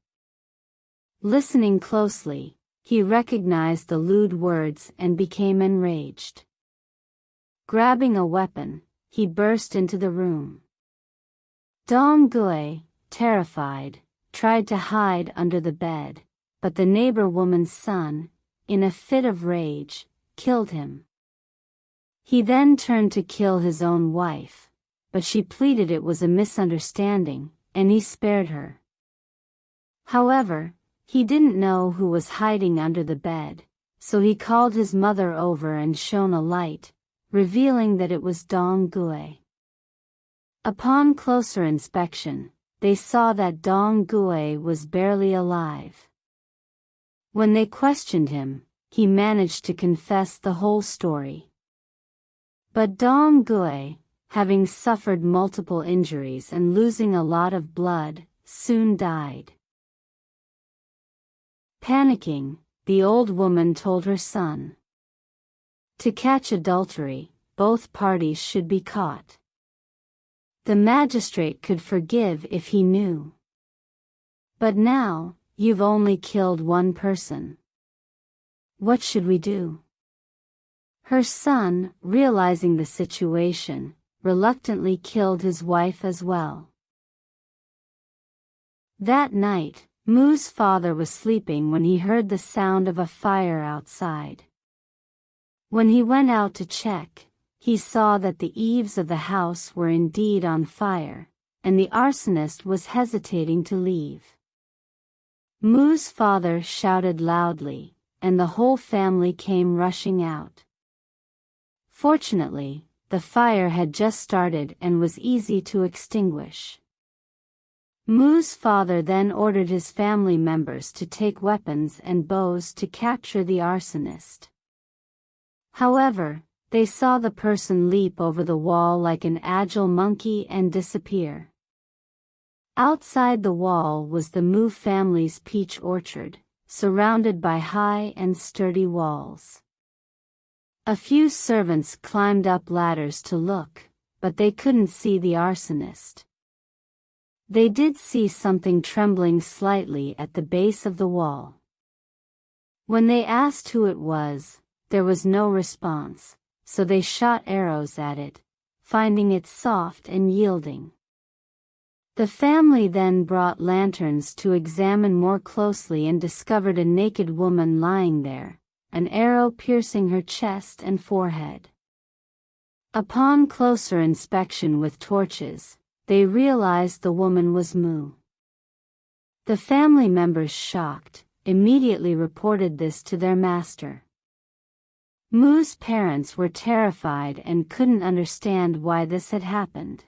Listening closely, he recognized the lewd words and became enraged. Grabbing a weapon, he burst into the room. Dong Gui, terrified, tried to hide under the bed, but the neighbor woman's son, in a fit of rage, killed him. He then turned to kill his own wife, but she pleaded it was a misunderstanding, and he spared her. However, he didn't know who was hiding under the bed, so he called his mother over and shone a light, revealing that it was Dong Gui. Upon closer inspection, they saw that Dong Gui was barely alive. When they questioned him, he managed to confess the whole story. But Dong Gui, having suffered multiple injuries and losing a lot of blood, soon died. Panicking, the old woman told her son, "To catch adultery, both parties should be caught. The magistrate could forgive if he knew. But now, you've only killed one person. What should we do?" Her son, realizing the situation, reluctantly killed his wife as well. That night, Mu's father was sleeping when he heard the sound of a fire outside. When he went out to check, he saw that the eaves of the house were indeed on fire, and the arsonist was hesitating to leave. Mu's father shouted loudly, and the whole family came rushing out. Fortunately, the fire had just started and was easy to extinguish. Mu's father then ordered his family members to take weapons and bows to capture the arsonist. However, they saw the person leap over the wall like an agile monkey and disappear. Outside the wall was the Mu family's peach orchard, surrounded by high and sturdy walls. A few servants climbed up ladders to look, but they couldn't see the arsonist. They did see something trembling slightly at the base of the wall. When they asked who it was, there was no response, so they shot arrows at it, finding it soft and yielding. The family then brought lanterns to examine more closely and discovered a naked woman lying there, an arrow piercing her chest and forehead. Upon closer inspection with torches, they realized the woman was Mu. The family members, shocked, immediately reported this to their master. Mu's parents were terrified and couldn't understand why this had happened.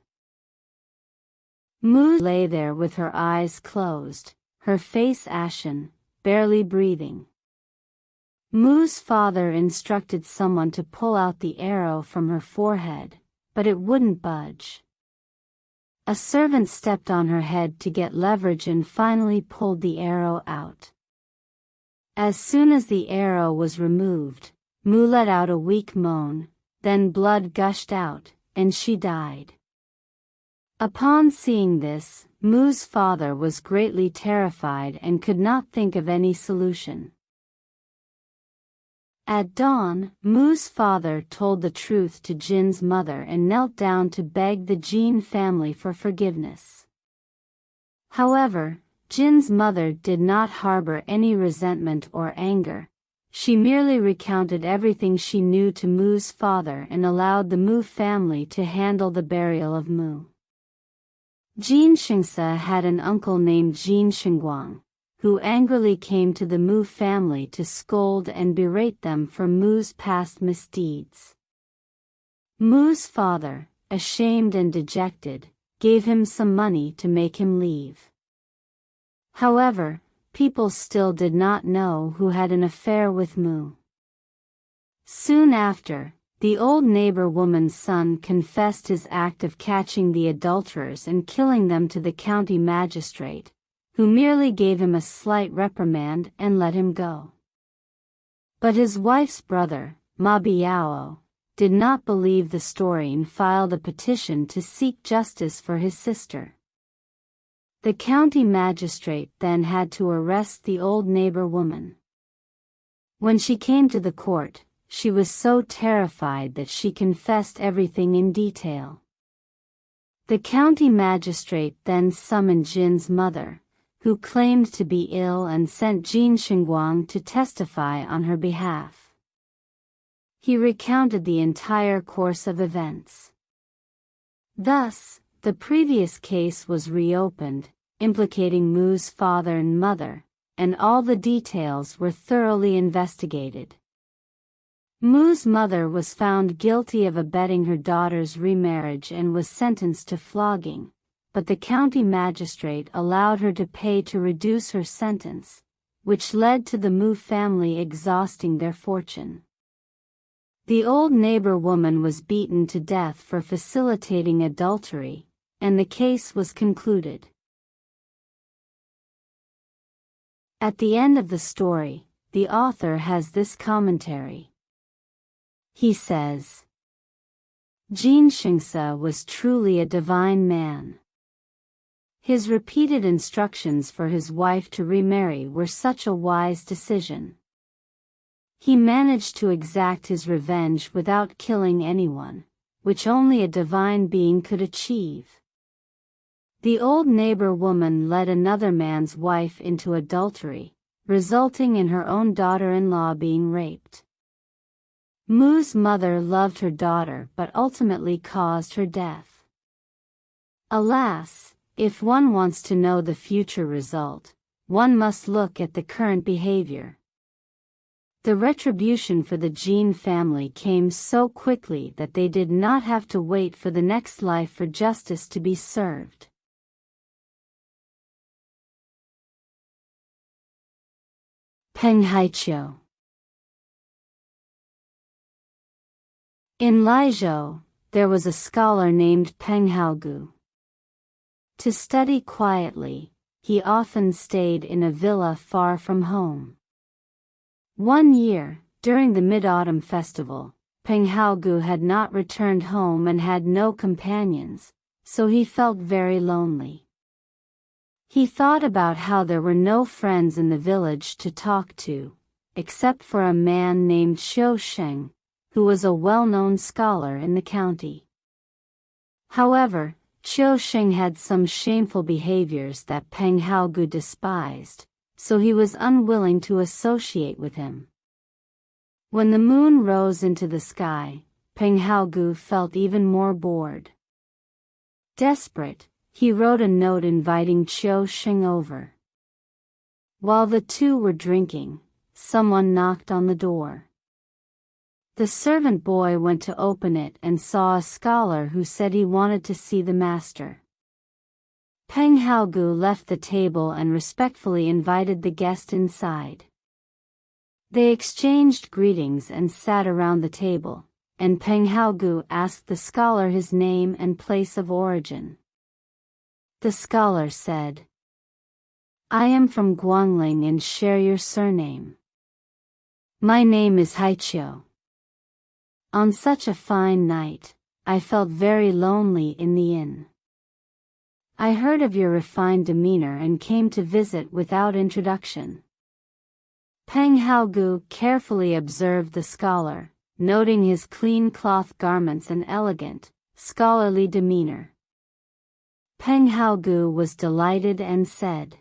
Mu lay there with her eyes closed, her face ashen, barely breathing. Mu's father instructed someone to pull out the arrow from her forehead, but it wouldn't budge. A servant stepped on her head to get leverage and finally pulled the arrow out. As soon as the arrow was removed, Mu let out a weak moan, then blood gushed out, and she died. Upon seeing this, Mu's father was greatly terrified and could not think of any solution. At dawn, Mu's father told the truth to Jin's mother and knelt down to beg the Jin family for forgiveness. However, Jin's mother did not harbor any resentment or anger. She merely recounted everything she knew to Mu's father and allowed the Mu family to handle the burial of Mu. Jin Shengsa had an uncle named Jin Shengguang, who angrily came to the Mu family to scold and berate them for Mu's past misdeeds. Mu's father, ashamed and dejected, gave him some money to make him leave. However, people still did not know who had an affair with Mu. Soon after, the old neighbor woman's son confessed his act of catching the adulterers and killing them to the county magistrate, who merely gave him a slight reprimand and let him go. But his wife's brother, Ma Biao, did not believe the story and filed a petition to seek justice for his sister. The county magistrate then had to arrest the old neighbor woman. When she came to the court, she was so terrified that she confessed everything in detail. The county magistrate then summoned Jin's mother, who claimed to be ill, and sent Jin Shengguang to testify on her behalf. He recounted the entire course of events. Thus, the previous case was reopened, implicating Mu's father and mother, and all the details were thoroughly investigated. Mu's mother was found guilty of abetting her daughter's remarriage and was sentenced to flogging, but the county magistrate allowed her to pay to reduce her sentence, which led to the Mu family exhausting their fortune. The old neighbor woman was beaten to death for facilitating adultery, and the case was concluded. At the end of the story, the author has this commentary. He says, Jin Shengsa was truly a divine man. His repeated instructions for his wife to remarry were such a wise decision. He managed to exact his revenge without killing anyone, which only a divine being could achieve. The old neighbor woman led another man's wife into adultery, resulting in her own daughter-in-law being raped. Mu's mother loved her daughter but ultimately caused her death. Alas, if one wants to know the future result, one must look at the current behavior. The retribution for the Jin family came so quickly that they did not have to wait for the next life for justice to be served. Peng Haiqiu. In Laizhou, there was a scholar named Peng Haogu. To study quietly, he often stayed in a villa far from home. One year, during the Mid-Autumn Festival, Penghaogu had not returned home and had no companions, so he felt very lonely. He thought about how there were no friends in the village to talk to, except for a man named Xiu Sheng, who was a well-known scholar in the county. However, Xiu Sheng had some shameful behaviors that Penghaogu despised, so he was unwilling to associate with him. When the moon rose into the sky, Penghaogu felt even more bored. Desperate, he wrote a note inviting Xiu Sheng over. While the two were drinking, someone knocked on the door. The servant boy went to open it and saw a scholar who said he wanted to see the master. Penghaogu left the table and respectfully invited the guest inside. They exchanged greetings and sat around the table, and Penghaogu asked the scholar his name and place of origin. The scholar said, "I am from Guangling and share your surname. My name is Haiqiu. On such a fine night, I felt very lonely in the inn. I heard of your refined demeanor and came to visit without introduction." Penghaogu carefully observed the scholar, noting his clean cloth garments and elegant, scholarly demeanor. Penghaogu was delighted and said,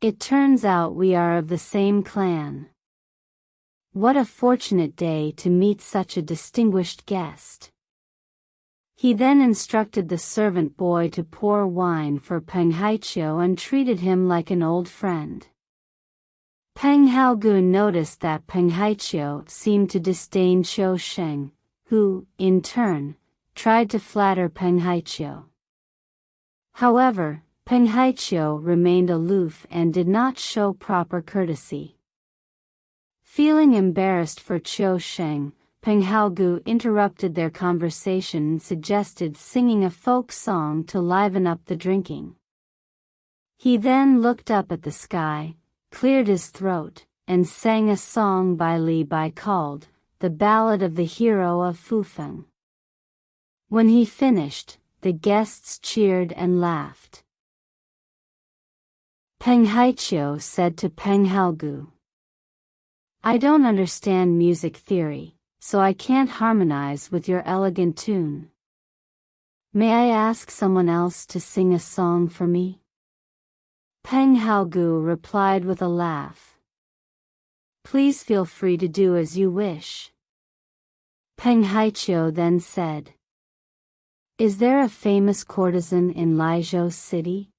"It turns out we are of the same clan. What a fortunate day to meet such a distinguished guest." He then instructed the servant boy to pour wine for Penghaogu and treated him like an old friend. Penghaogu noticed that Penghaogu seemed to disdain Xiu Sheng, who, in turn, tried to flatter Penghaogu. However, Penghaogu remained aloof and did not show proper courtesy. Feeling embarrassed for Xiu Sheng, Penghaogu interrupted their conversation and suggested singing a folk song to liven up the drinking. He then looked up at the sky, cleared his throat, and sang a song by Li Bai called, "The Ballad of the Hero of Fufeng." When he finished, the guests cheered and laughed. Penghaogu said to Penghaogu, "I don't understand music theory, so I can't harmonize with your elegant tune. May I ask someone else to sing a song for me?" Penghaogu replied with a laugh, "Please feel free to do as you wish." Penghaogu then said, "Is there a famous courtesan in Laizhou city?"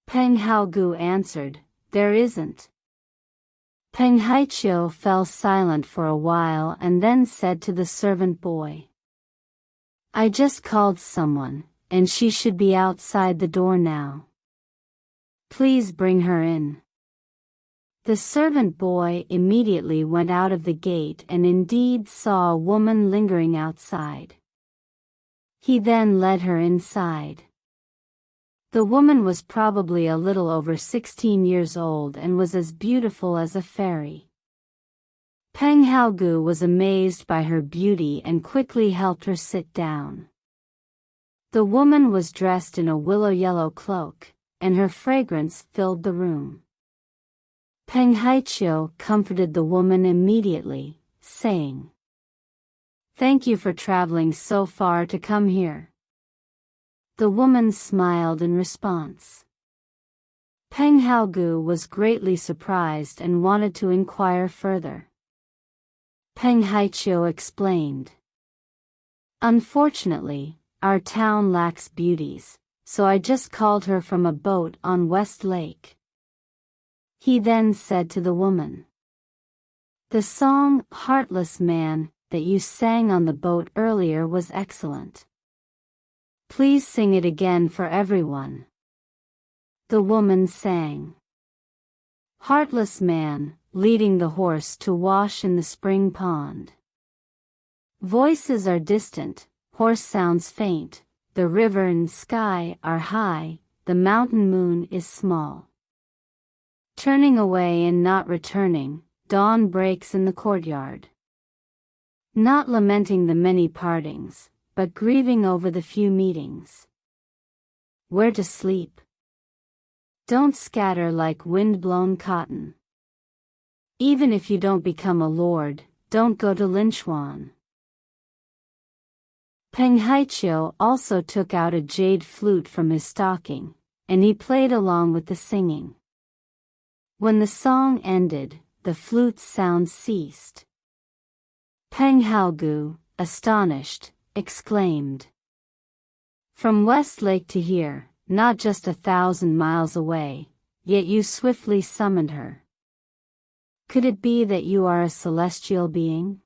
Penghaogu answered, "There isn't." Penghaogu fell silent for a while and then said to the servant boy, "I just called someone, and she should be outside the door now. Please bring her in." The servant boy immediately went out of the gate and indeed saw a woman lingering outside. He then led her inside. The woman was probably a little over 16 years old and was as beautiful as a fairy. Penghaogu was amazed by her beauty and quickly helped her sit down. The woman was dressed in a willow-yellow cloak, and her fragrance filled the room. Penghaogu comforted the woman immediately, saying, "Thank you for traveling so far to come here." The woman smiled in response. Penghaogu was greatly surprised and wanted to inquire further. Penghaogu explained, "Unfortunately, our town lacks beauties, so I just called her from a boat on West Lake." He then said to the woman, "The song, 'Heartless Man,' that you sang on the boat earlier was excellent. Please sing it again for everyone." The woman sang, "Heartless man, leading the horse to wash in the spring pond. Voices are distant, horse sounds faint, the river and sky are high, the mountain moon is small. Turning away and not returning, dawn breaks in the courtyard. Not lamenting the many partings, but grieving over the few meetings. Where to sleep? Don't scatter like wind-blown cotton. Even if you don't become a lord, don't go to Linchuan. Peng Haiqiu also took out a jade flute from his stocking, and he played along with the singing. When the song ended, the flute's sound ceased. Peng Haogu, astonished, exclaimed. From West Lake to here, not just 1,000 miles away, yet you swiftly summoned her. Could it be that you are a celestial being?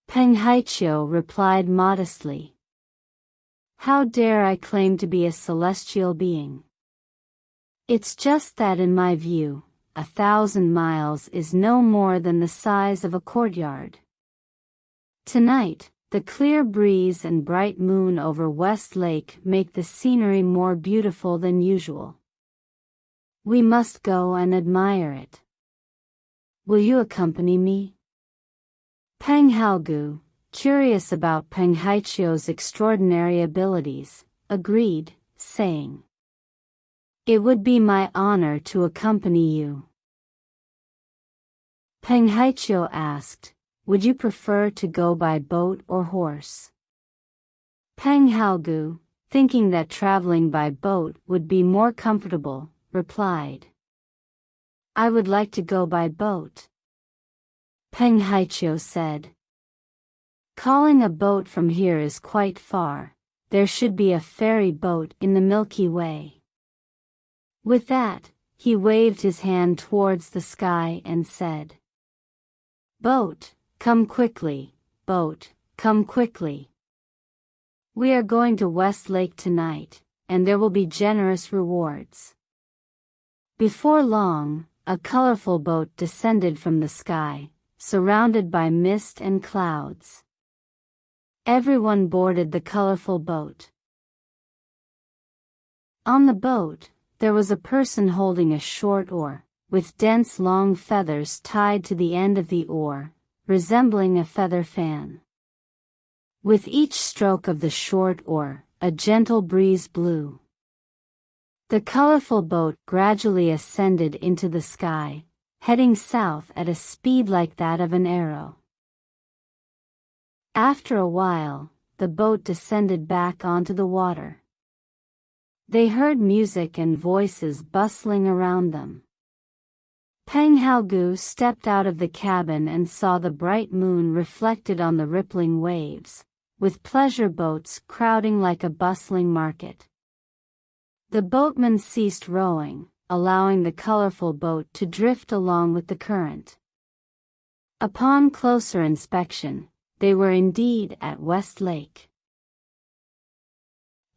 Peng Haiqiu replied modestly. How dare I claim to be a celestial being? It's just that in my view, 1,000 miles is no more than the size of a courtyard. Tonight, the clear breeze and bright moon over West Lake make the scenery more beautiful than usual. We must go and admire it. Will you accompany me? Peng Haogu, curious about Peng Haiqiu's extraordinary abilities, agreed, saying, It would be my honor to accompany you. Peng Haiqiu asked, Would you prefer to go by boat or horse? Peng Haogu, thinking that traveling by boat would be more comfortable, replied, I would like to go by boat. Peng Haiqiu said, Calling a boat from here is quite far. There should be a ferry boat in the Milky Way. With that, he waved his hand towards the sky and said, Boat, come quickly, boat, come quickly. We are going to West Lake tonight, and there will be generous rewards. Before long, a colorful boat descended from the sky, surrounded by mist and clouds. Everyone boarded the colorful boat. On the boat, there was a person holding a short oar, with dense long feathers tied to the end of the oar, resembling a feather fan. With each stroke of the short oar, a gentle breeze blew. The colorful boat gradually ascended into the sky, heading south at a speed like that of an arrow. After a while, the boat descended back onto the water. They heard music and voices bustling around them. Peng Haogu stepped out of the cabin and saw the bright moon reflected on the rippling waves, with pleasure boats crowding like a bustling market. The boatmen ceased rowing, allowing the colorful boat to drift along with the current. Upon closer inspection, they were indeed at West Lake.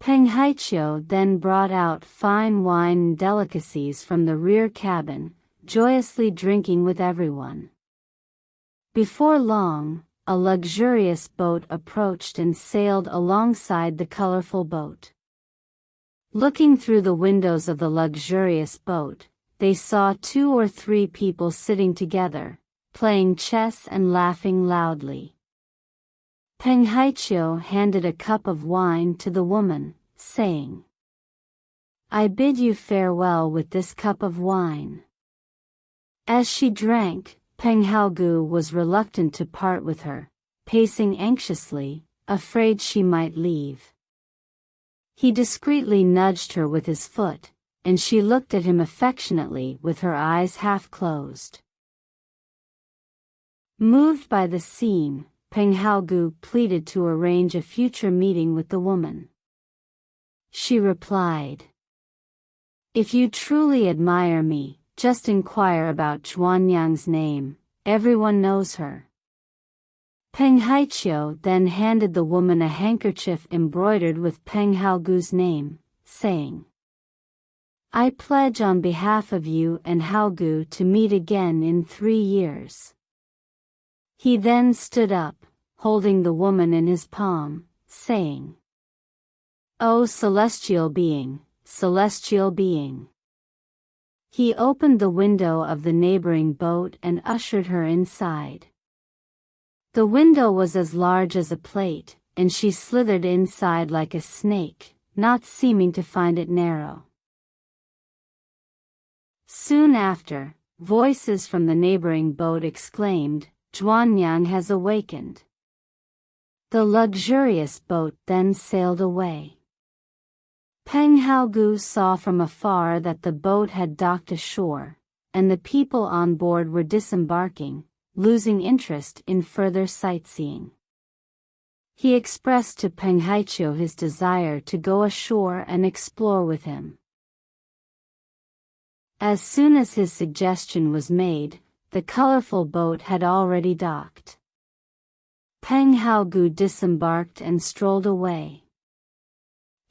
Peng Haiqiu then brought out fine wine and delicacies from the rear cabin, joyously drinking with everyone. Before long, a luxurious boat approached and sailed alongside the colorful boat. Looking through the windows of the luxurious boat, they saw 2 or 3 people sitting together, playing chess and laughing loudly. Peng Haiqiu handed a cup of wine to the woman, saying, I bid you farewell with this cup of wine. As she drank, Peng Haogu was reluctant to part with her, pacing anxiously, afraid she might leave. He discreetly nudged her with his foot, and she looked at him affectionately with her eyes half closed. Moved by the scene, Peng Haogu pleaded to arrange a future meeting with the woman. She replied, If you truly admire me, just inquire about Zhuanyang's name, everyone knows her. Peng Haiqiu then handed the woman a handkerchief embroidered with Peng Haogu's name, saying, I pledge on behalf of you and Haogu to meet again in 3 years. He then stood up, holding the woman in his palm, saying, O celestial being, celestial being. He opened the window of the neighboring boat and ushered her inside. The window was as large as a plate, and she slithered inside like a snake, not seeming to find it narrow. Soon after, voices from the neighboring boat exclaimed, "Zhuanyang has awakened." The luxurious boat then sailed away. Peng Haogu saw from afar that the boat had docked ashore, and the people on board were disembarking, losing interest in further sightseeing. He expressed to Peng Haiqiu his desire to go ashore and explore with him. As soon as his suggestion was made, the colorful boat had already docked. Peng Haogu disembarked and strolled away.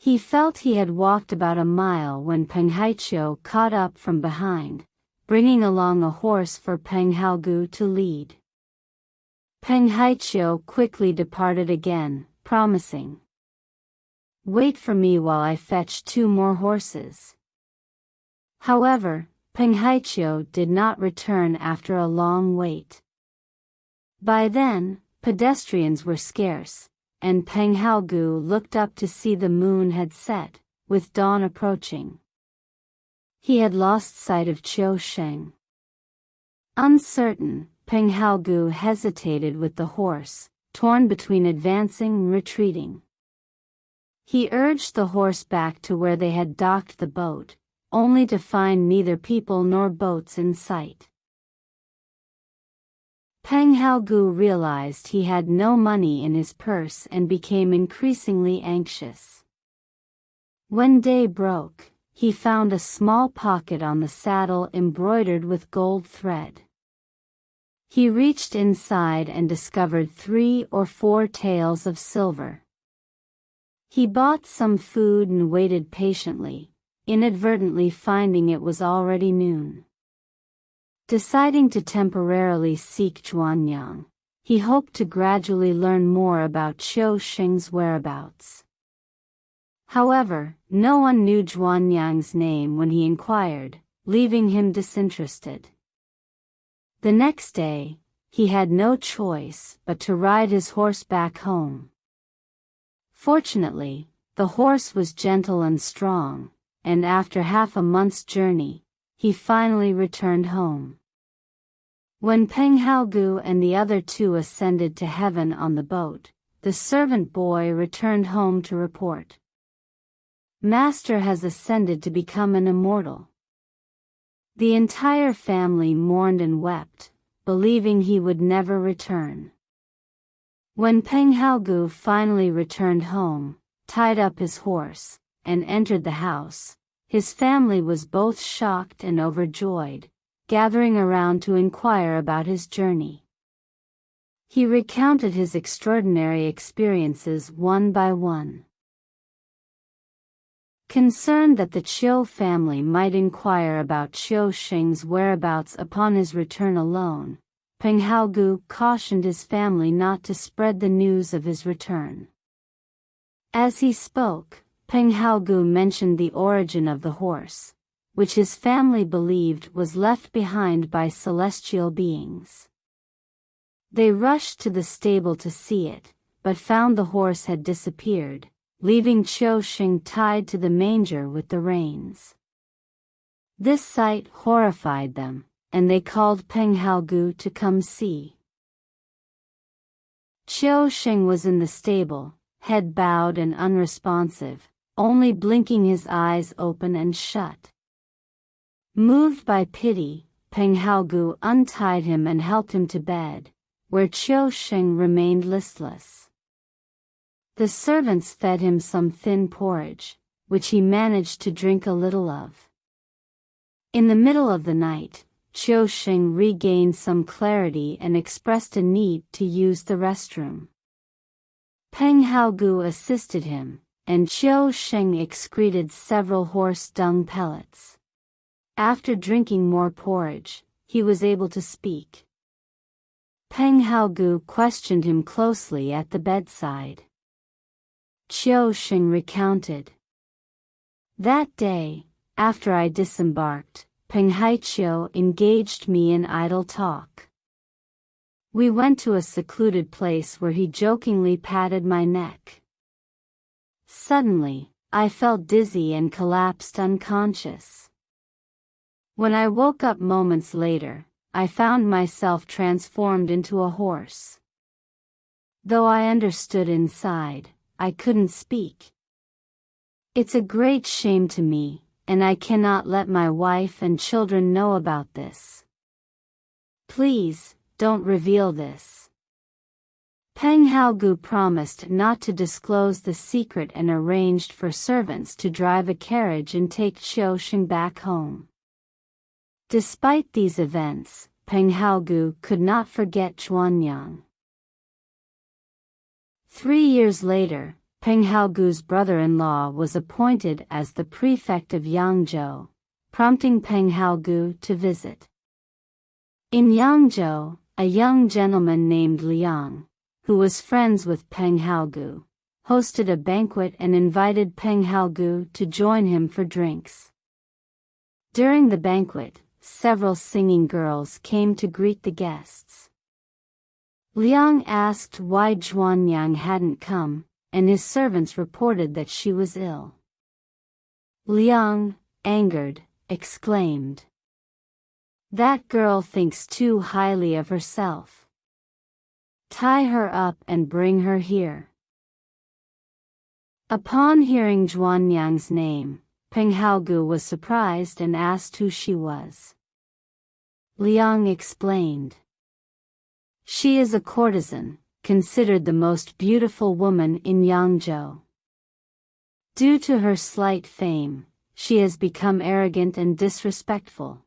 He felt he had walked about a mile when Peng Haiqiu caught up from behind, bringing along a horse for Peng Haogu to lead. Peng Haiqiu quickly departed again, promising, "Wait for me while I fetch 2 more horses." However, Peng Haiqiu did not return after a long wait. By then, pedestrians were scarce, and Peng Haogu looked up to see the moon had set, with dawn approaching. He had lost sight of Qiu Sheng. Uncertain, Peng Haogu hesitated with the horse, torn between advancing and retreating. He urged the horse back to where they had docked the boat, only to find neither people nor boats in sight. Peng Haogu realized he had no money in his purse and became increasingly anxious. When day broke, he found a small pocket on the saddle embroidered with gold thread. He reached inside and discovered 3 or 4 taels of silver. He bought some food and waited patiently, inadvertently finding it was already noon. Deciding to temporarily seek Zhuanyang, he hoped to gradually learn more about Qiu Sheng's whereabouts. However, no one knew Zhuanyang's name when he inquired, leaving him disinterested. The next day, he had no choice but to ride his horse back home. Fortunately, the horse was gentle and strong, and after half a month's journey, he finally returned home. When Peng Haogu and the other 2 ascended to heaven on the boat, the servant boy returned home to report, "Master has ascended to become an immortal." The entire family mourned and wept, believing he would never return. When Peng Haogu finally returned home, tied up his horse, and entered the house, his family was both shocked and overjoyed, gathering around to inquire about his journey. He recounted his extraordinary experiences one by one. Concerned that the Qiu family might inquire about Qiu Sheng's whereabouts upon his return alone, Peng Haogu cautioned his family not to spread the news of his return. As he spoke, Peng Haogu mentioned the origin of the horse, which his family believed was left behind by celestial beings. They rushed to the stable to see it, but found the horse had disappeared, leaving Qiu Sheng tied to the manger with the reins. This sight horrified them, and they called Peng Haogu to come see. Qiu Sheng was in the stable, head bowed and unresponsive, only blinking his eyes open and shut. Moved by pity, Peng Haogu untied him and helped him to bed, where Qiu Sheng remained listless. The servants fed him some thin porridge, which he managed to drink a little of. In the middle of the night, Qiu Sheng regained some clarity and expressed a need to use the restroom. Peng Haogu assisted him, and Qiu Sheng excreted several horse dung pellets. After drinking more porridge, he was able to speak. Peng Haogu questioned him closely at the bedside. Qiu Sheng recounted. That day, after I disembarked, Peng Haiqiu engaged me in idle talk. We went to a secluded place where he jokingly patted my neck. Suddenly, I felt dizzy and collapsed unconscious. When I woke up moments later, I found myself transformed into a horse. Though I understood inside, I couldn't speak. It's a great shame to me, and I cannot let my wife and children know about this. Please, don't reveal this. Peng Haogu promised not to disclose the secret and arranged for servants to drive a carriage and take Qiusheng back home. Despite these events, Peng Haogu could not forget Zhuanyang. 3 years later, Peng Haogu's brother-in-law was appointed as the prefect of Yangzhou, prompting Peng Haogu to visit. In Yangzhou, a young gentleman named Liang, who was friends with Peng Haogu, hosted a banquet and invited Peng Haogu to join him for drinks. During the banquet, several singing girls came to greet the guests. Liang asked why Zhuanyang hadn't come, and his servants reported that she was ill. Liang, angered, exclaimed, "That girl thinks too highly of herself. Tie her up and bring her here." Upon hearing Zhuanyang's name, Peng Haogu was surprised and asked who she was. Liang explained, "She is a courtesan, considered the most beautiful woman in Yangzhou. Due to her slight fame, she has become arrogant and disrespectful."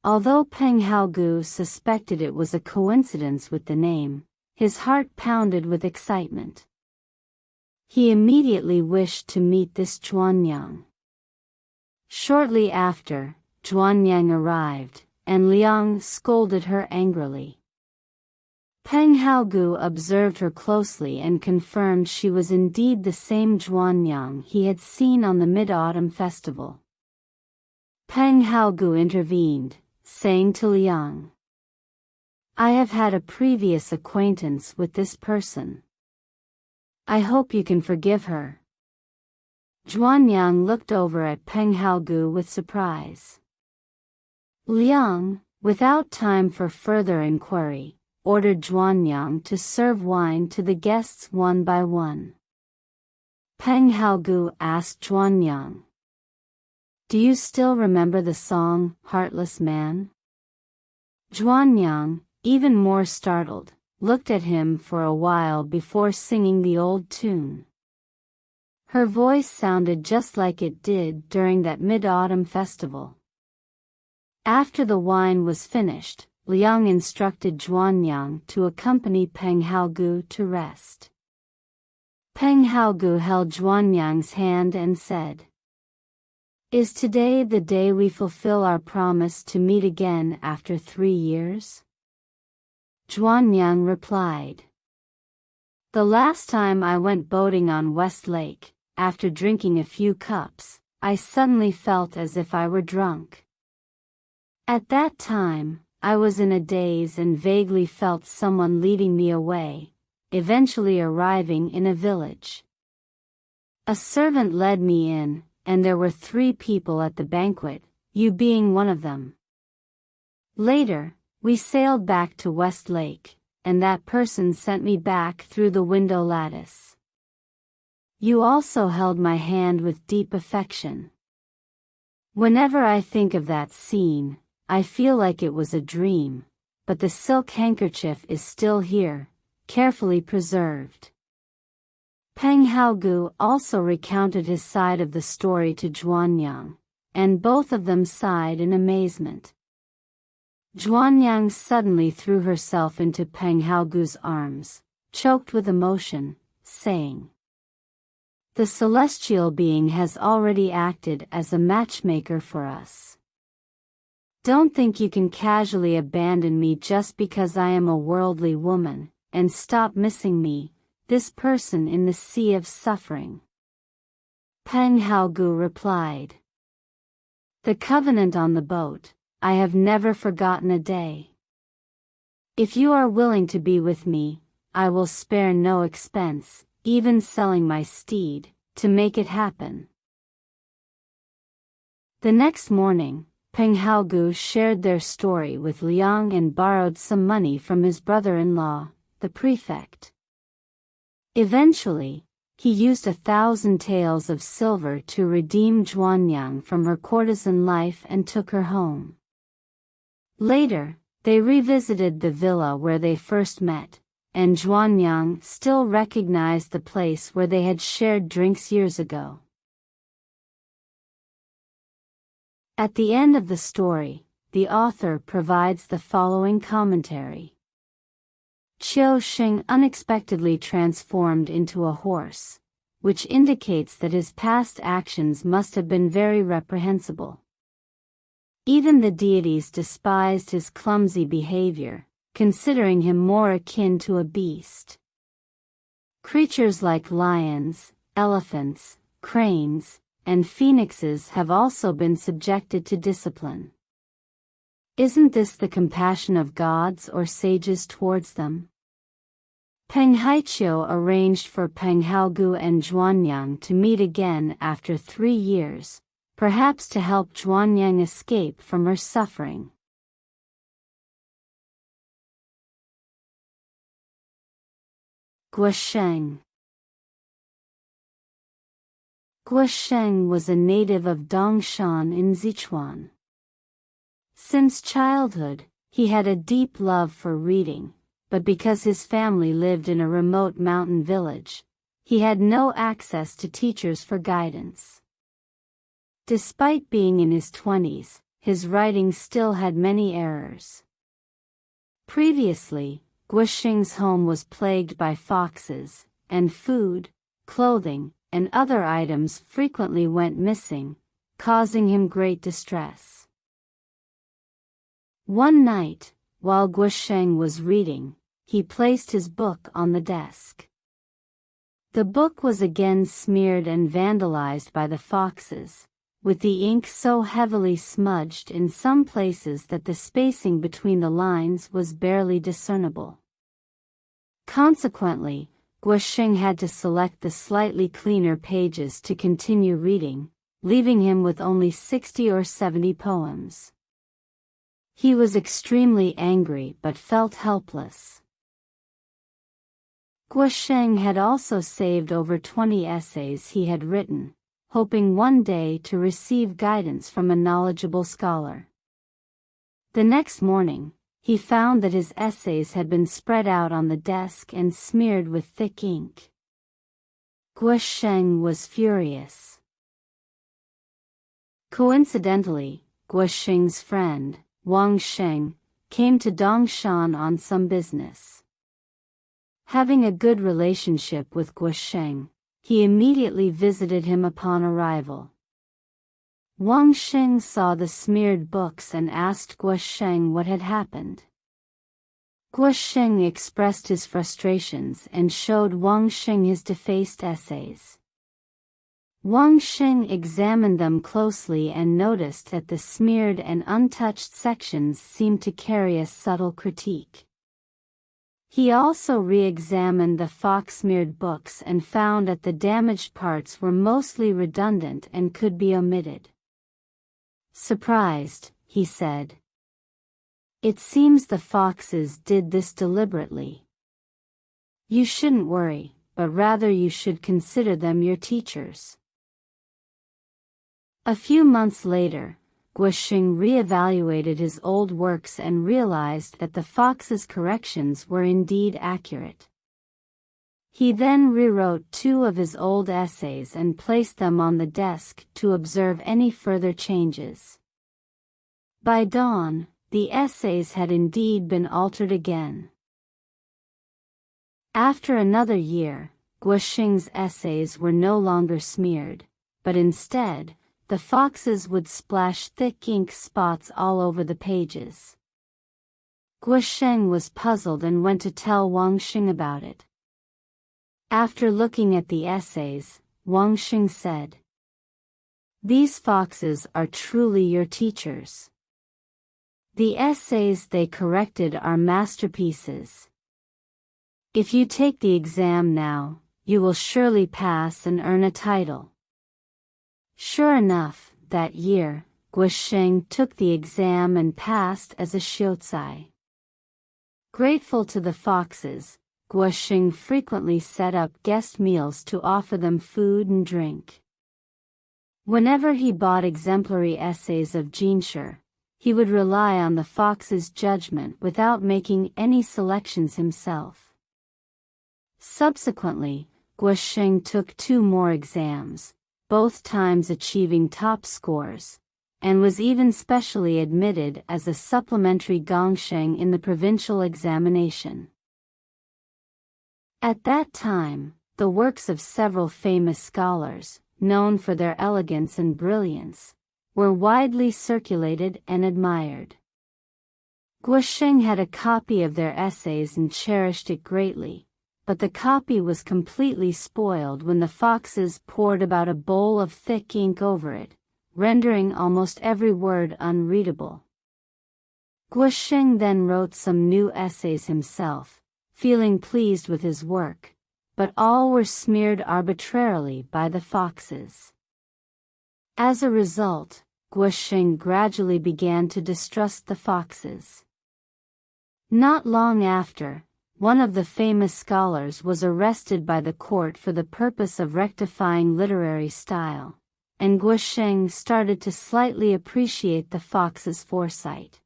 Although Peng Haogu suspected it was a coincidence with the name, his heart pounded with excitement. He immediately wished to meet this Zhuanyang. Shortly after, Zhuanyang arrived, and Liang scolded her angrily. Peng Haogu observed her closely and confirmed she was indeed the same Zhuanyang he had seen on the Mid-Autumn Festival. Peng Haogu intervened, saying to Liang, "I have had a previous acquaintance with this person. I hope you can forgive her." Zhuanyang looked over at Peng Haogu with surprise. Liang, without time for further inquiry, ordered Zhuanyang to serve wine to the guests one by one. Peng Haogu asked Zhuanyang, "Do you still remember the song, Heartless Man?" Zhuanyang, even more startled, looked at him for a while before singing the old tune. Her voice sounded just like it did during that Mid-Autumn Festival. After the wine was finished, Liang instructed Zhuanyang to accompany Peng Haogu to rest. Peng Haogu held Zhuanyang's hand and said, "Is today the day we fulfill our promise to meet again after 3 years?" Zhuanyang replied, "The last time I went boating on West Lake, after drinking a few cups, I suddenly felt as if I were drunk. At that time, I was in a daze and vaguely felt someone leading me away, eventually arriving in a village. A servant led me in, and there were 3 people at the banquet, you being one of them. Later, we sailed back to West Lake, and that person sent me back through the window lattice. You also held my hand with deep affection. Whenever I think of that scene, I feel like it was a dream, but the silk handkerchief is still here, carefully preserved." Peng Haogu also recounted his side of the story to Zhuanyang, and both of them sighed in amazement. Zhuanyang suddenly threw herself into Peng Haogu's arms, choked with emotion, saying, "The celestial being has already acted as a matchmaker for us. Don't think you can casually abandon me just because I am a worldly woman, and stop missing me, this person in the sea of suffering." Peng Haogu replied. The covenant on the boat, I have never forgotten a day. If you are willing to be with me, I will spare no expense, even selling my steed, to make it happen. The next morning, Peng Haogu shared their story with Liang and borrowed some money from his brother-in-law, the prefect. Eventually, he used 1,000 taels of silver to redeem Zhuanyang from her courtesan life and took her home. Later, they revisited the villa where they first met, and Zhuanyang still recognized the place where they had shared drinks years ago. At the end of the story, the author provides the following commentary. Qiu Xing unexpectedly transformed into a horse, which indicates that his past actions must have been very reprehensible. Even the deities despised his clumsy behavior, considering him more akin to a beast. Creatures like lions, elephants, cranes, and phoenixes have also been subjected to discipline. Isn't this the compassion of gods or sages towards them? Peng Haiqiu arranged for Peng Haogu and Zhuanyang to meet again after 3 years, perhaps to help Zhuanyang escape from her suffering. Guosheng. Guosheng was a native of Dongshan in Sichuan. Since childhood, he had a deep love for reading, but because his family lived in a remote mountain village, he had no access to teachers for guidance. Despite being in his 20s, his writing still had many errors. Previously, Guosheng's home was plagued by foxes, and food, clothing, and other items frequently went missing, causing him great distress. One night, while Guosheng was reading, he placed his book on the desk. The book was again smeared and vandalized by the foxes, with the ink so heavily smudged in some places that the spacing between the lines was barely discernible. Consequently, Guosheng had to select the slightly cleaner pages to continue reading, leaving him with only 60 or 70 poems. He was extremely angry but felt helpless. Guosheng had also saved over 20 essays he had written, hoping one day to receive guidance from a knowledgeable scholar. The next morning, he found that his essays had been spread out on the desk and smeared with thick ink. Guosheng was furious. Coincidentally, Guosheng's friend, Wang Sheng, came to Dongshan on some business. Having a good relationship with Guosheng, he immediately visited him upon arrival. Wang Sheng saw the smeared books and asked Guosheng what had happened. Guosheng expressed his frustrations and showed Wang Sheng his defaced essays. Wang Sheng examined them closely and noticed that the smeared and untouched sections seemed to carry a subtle critique. He also re-examined the fox-smeared books and found that the damaged parts were mostly redundant and could be omitted. Surprised, he said, "It seems the foxes did this deliberately. You shouldn't worry, but rather you should consider them your teachers." A few months later, Guosheng re-evaluated his old works and realized that the fox's corrections were indeed accurate. He then rewrote 2 of his old essays and placed them on the desk to observe any further changes. By dawn, the essays had indeed been altered again. After another year, Guosheng's essays were no longer smeared, but instead, the foxes would splash thick ink spots all over the pages. Guosheng was puzzled and went to tell Wang Sheng about it. After looking at the essays, Wang Sheng said, These foxes are truly your teachers. The essays they corrected are masterpieces. If you take the exam now, you will surely pass and earn a title. Sure enough, that year, Guosheng took the exam and passed as a shiozai. Grateful to the foxes, Guosheng frequently set up guest meals to offer them food and drink. Whenever he bought exemplary essays of Jinshi, he would rely on the fox's judgment without making any selections himself. Subsequently, Guosheng took 2 more exams, both times achieving top scores, and was even specially admitted as a supplementary gongsheng in the provincial examination. At that time, the works of several famous scholars, known for their elegance and brilliance, were widely circulated and admired. Guosheng had a copy of their essays and cherished it greatly, but the copy was completely spoiled when the foxes poured about a bowl of thick ink over it, rendering almost every word unreadable. Guosheng then wrote some new essays himself, feeling pleased with his work, but all were smeared arbitrarily by the foxes. As a result, Guosheng gradually began to distrust the foxes. Not long after, one of the famous scholars was arrested by the court for the purpose of rectifying literary style, and Guosheng started to slightly appreciate the fox's foresight.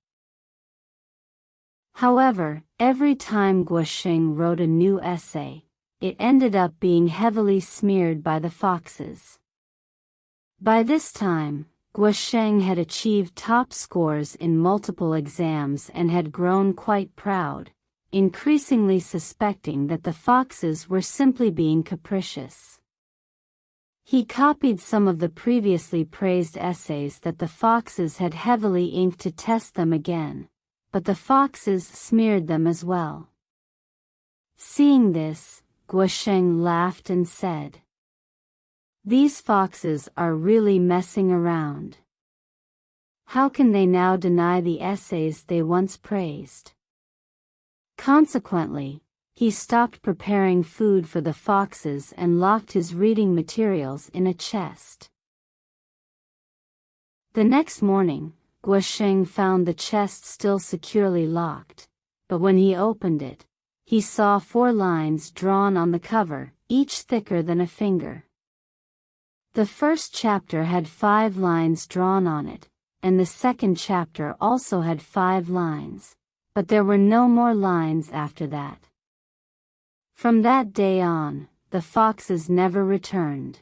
However, every time Guosheng wrote a new essay, it ended up being heavily smeared by the foxes. By this time, Guosheng had achieved top scores in multiple exams and had grown quite proud, increasingly suspecting that the foxes were simply being capricious. He copied some of the previously praised essays that the foxes had heavily inked to test them again, but the foxes smeared them as well. Seeing this, Guosheng laughed and said, "These foxes are really messing around. How can they now deny the essays they once praised?" Consequently, he stopped preparing food for the foxes and locked his reading materials in a chest. The next morning, Guosheng found the chest still securely locked, but when he opened it, he saw 4 lines drawn on the cover, each thicker than a finger. The first chapter had 5 lines drawn on it, and the second chapter also had 5 lines, but there were no more lines after that. From that day on, the foxes never returned.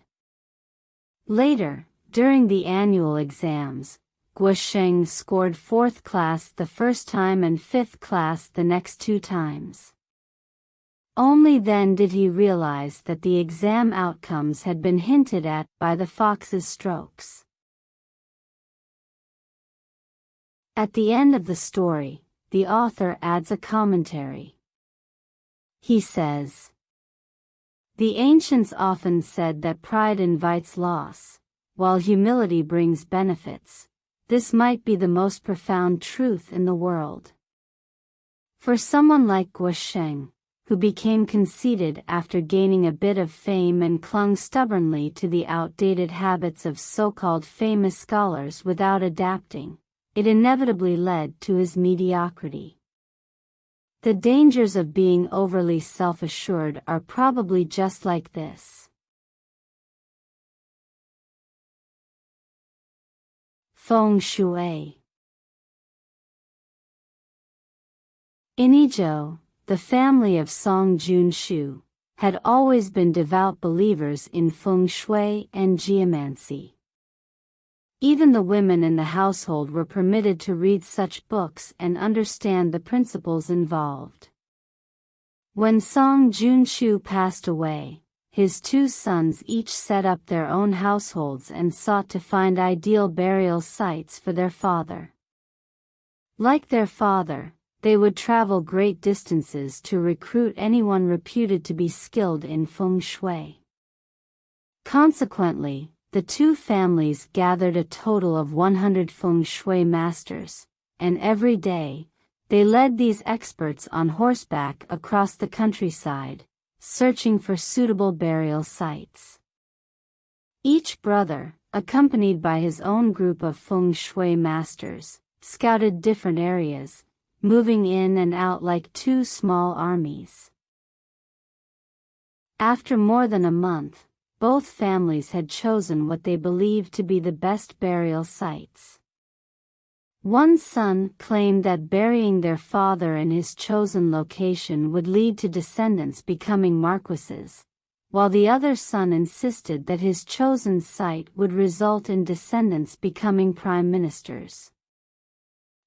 Later, during the annual exams, Guosheng scored 4th class the first time and 5th class the next 2 times. Only then did he realize that the exam outcomes had been hinted at by the fox's strokes. At the end of the story, the author adds a commentary. He says, "The ancients often said that pride invites loss, while humility brings benefits. This might be the most profound truth in the world. For someone like Guosheng, who became conceited after gaining a bit of fame and clung stubbornly to the outdated habits of so-called famous scholars without adapting, it inevitably led to his mediocrity. The dangers of being overly self-assured are probably just like this." Feng Shui. In Izhou, the family of Song Junshu had always been devout believers in feng shui and geomancy. Even the women in the household were permitted to read such books and understand the principles involved. When Song Junshu passed away, his 2 sons each set up their own households and sought to find ideal burial sites for their father. Like their father, they would travel great distances to recruit anyone reputed to be skilled in feng shui. Consequently, the two families gathered a total of 100 feng shui masters, and every day, they led these experts on horseback across the countryside, searching for suitable burial sites. Each brother, accompanied by his own group of feng shui masters, scouted different areas, moving in and out like two small armies. After more than a month, both families had chosen what they believed to be the best burial sites. One son claimed that burying their father in his chosen location would lead to descendants becoming marquises, while the other son insisted that his chosen site would result in descendants becoming prime ministers.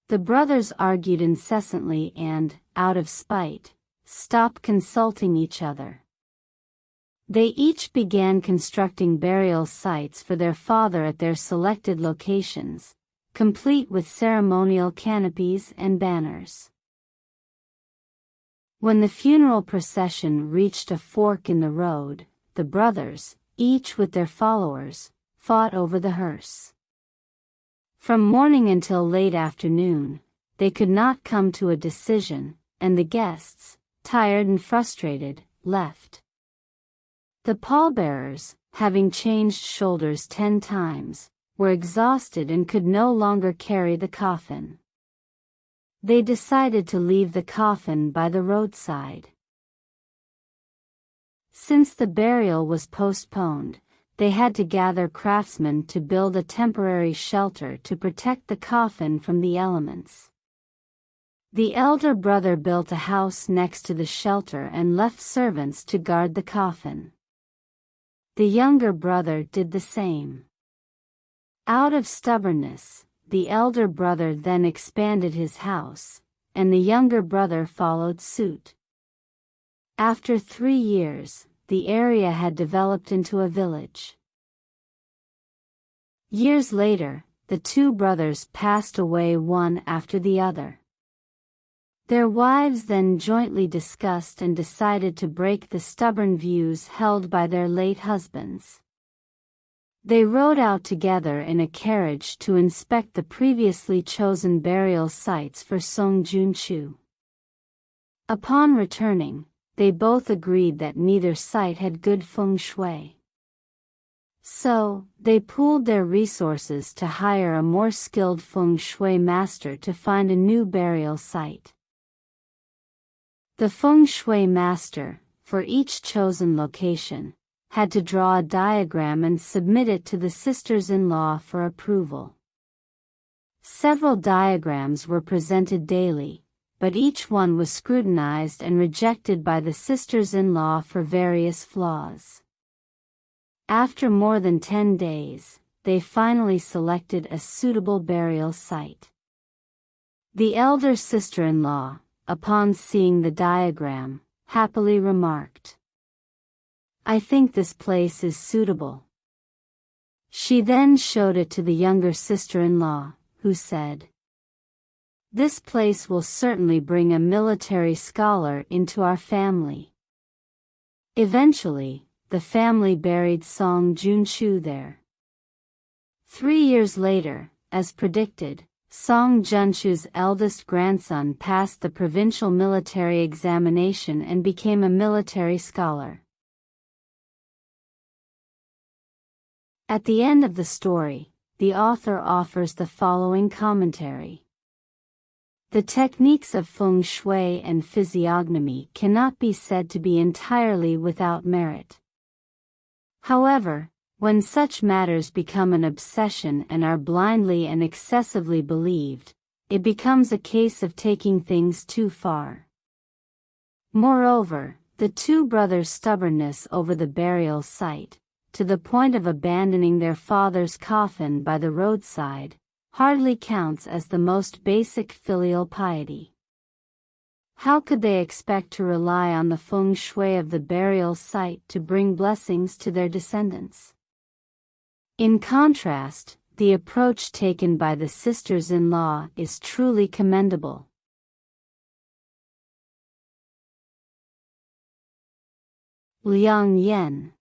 The brothers argued incessantly and, out of spite, stopped consulting each other. They each began constructing burial sites for their father at their selected locations, complete with ceremonial canopies and banners. When the funeral procession reached a fork in the road, the brothers, each with their followers, fought over the hearse. From morning until late afternoon, they could not come to a decision, and the guests, tired and frustrated, left. The pallbearers, having changed shoulders 10 times, were exhausted and could no longer carry the coffin. They decided to leave the coffin by the roadside. Since the burial was postponed, they had to gather craftsmen to build a temporary shelter to protect the coffin from the elements. The elder brother built a house next to the shelter and left servants to guard the coffin. The younger brother did the same. Out of stubbornness, the elder brother then expanded his house, and the younger brother followed suit. After 3 years, the area had developed into a village. Years later, the two brothers passed away one after the other. Their wives then jointly discussed and decided to break the stubborn views held by their late husbands. They rode out together in a carriage to inspect the previously chosen burial sites for Song Junchu. Upon returning, they both agreed that neither site had good feng shui. So, they pooled their resources to hire a more skilled feng shui master to find a new burial site. The feng shui master, for each chosen location, had to draw a diagram and submit it to the sisters-in-law for approval. Several diagrams were presented daily, but each one was scrutinized and rejected by the sisters-in-law for various flaws. After more than 10 days, they finally selected a suitable burial site. The elder sister-in-law, upon seeing the diagram, happily remarked, "I think this place is suitable." She then showed it to the younger sister-in-law, who said, "This place will certainly bring a military scholar into our family." Eventually, the family buried Song Junchu there. 3 years later, as predicted, Song Junchu's eldest grandson passed the provincial military examination and became a military scholar. At the end of the story, the author offers the following commentary. The techniques of feng shui and physiognomy cannot be said to be entirely without merit. However, when such matters become an obsession and are blindly and excessively believed, it becomes a case of taking things too far. Moreover, the two brothers' stubbornness over the burial site, to the point of abandoning their father's coffin by the roadside, hardly counts as the most basic filial piety. How could they expect to rely on the feng shui of the burial site to bring blessings to their descendants? In contrast, the approach taken by the sisters-in-law is truly commendable. Liang Yen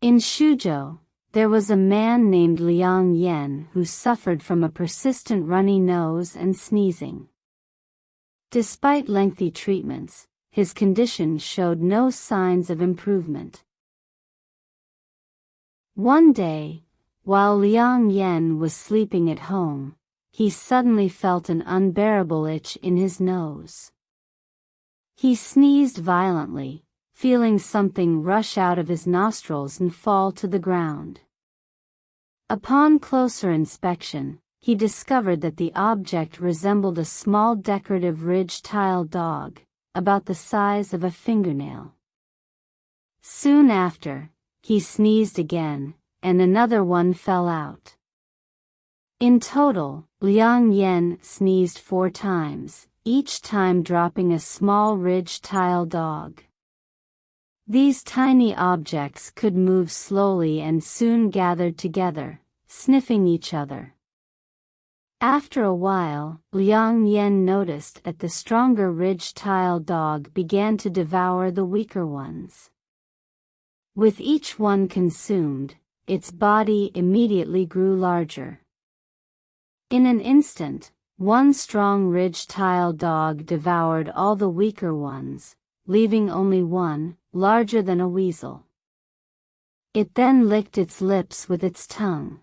In Shuzhou, there was a man named Liang Yan who suffered from a persistent runny nose and sneezing. Despite lengthy treatments, his condition showed no signs of improvement. One day, while Liang Yan was sleeping at home, he suddenly felt an unbearable itch in his nose. He sneezed violently, feeling something rush out of his nostrils and fall to the ground. Upon closer inspection, he discovered that the object resembled a small decorative ridge-tailed dog, about the size of a fingernail. Soon after, he sneezed again, and another one fell out. In total, Liang Yan sneezed 4 times, each time dropping a small ridge-tailed dog. These tiny objects could move slowly and soon gathered together, sniffing each other. After a while, Liang Yan noticed that the stronger ridge-tailed dog began to devour the weaker ones. With each one consumed, its body immediately grew larger. In an instant, one strong ridge-tailed dog devoured all the weaker ones, leaving only one, larger than a weasel. It then licked its lips with its tongue.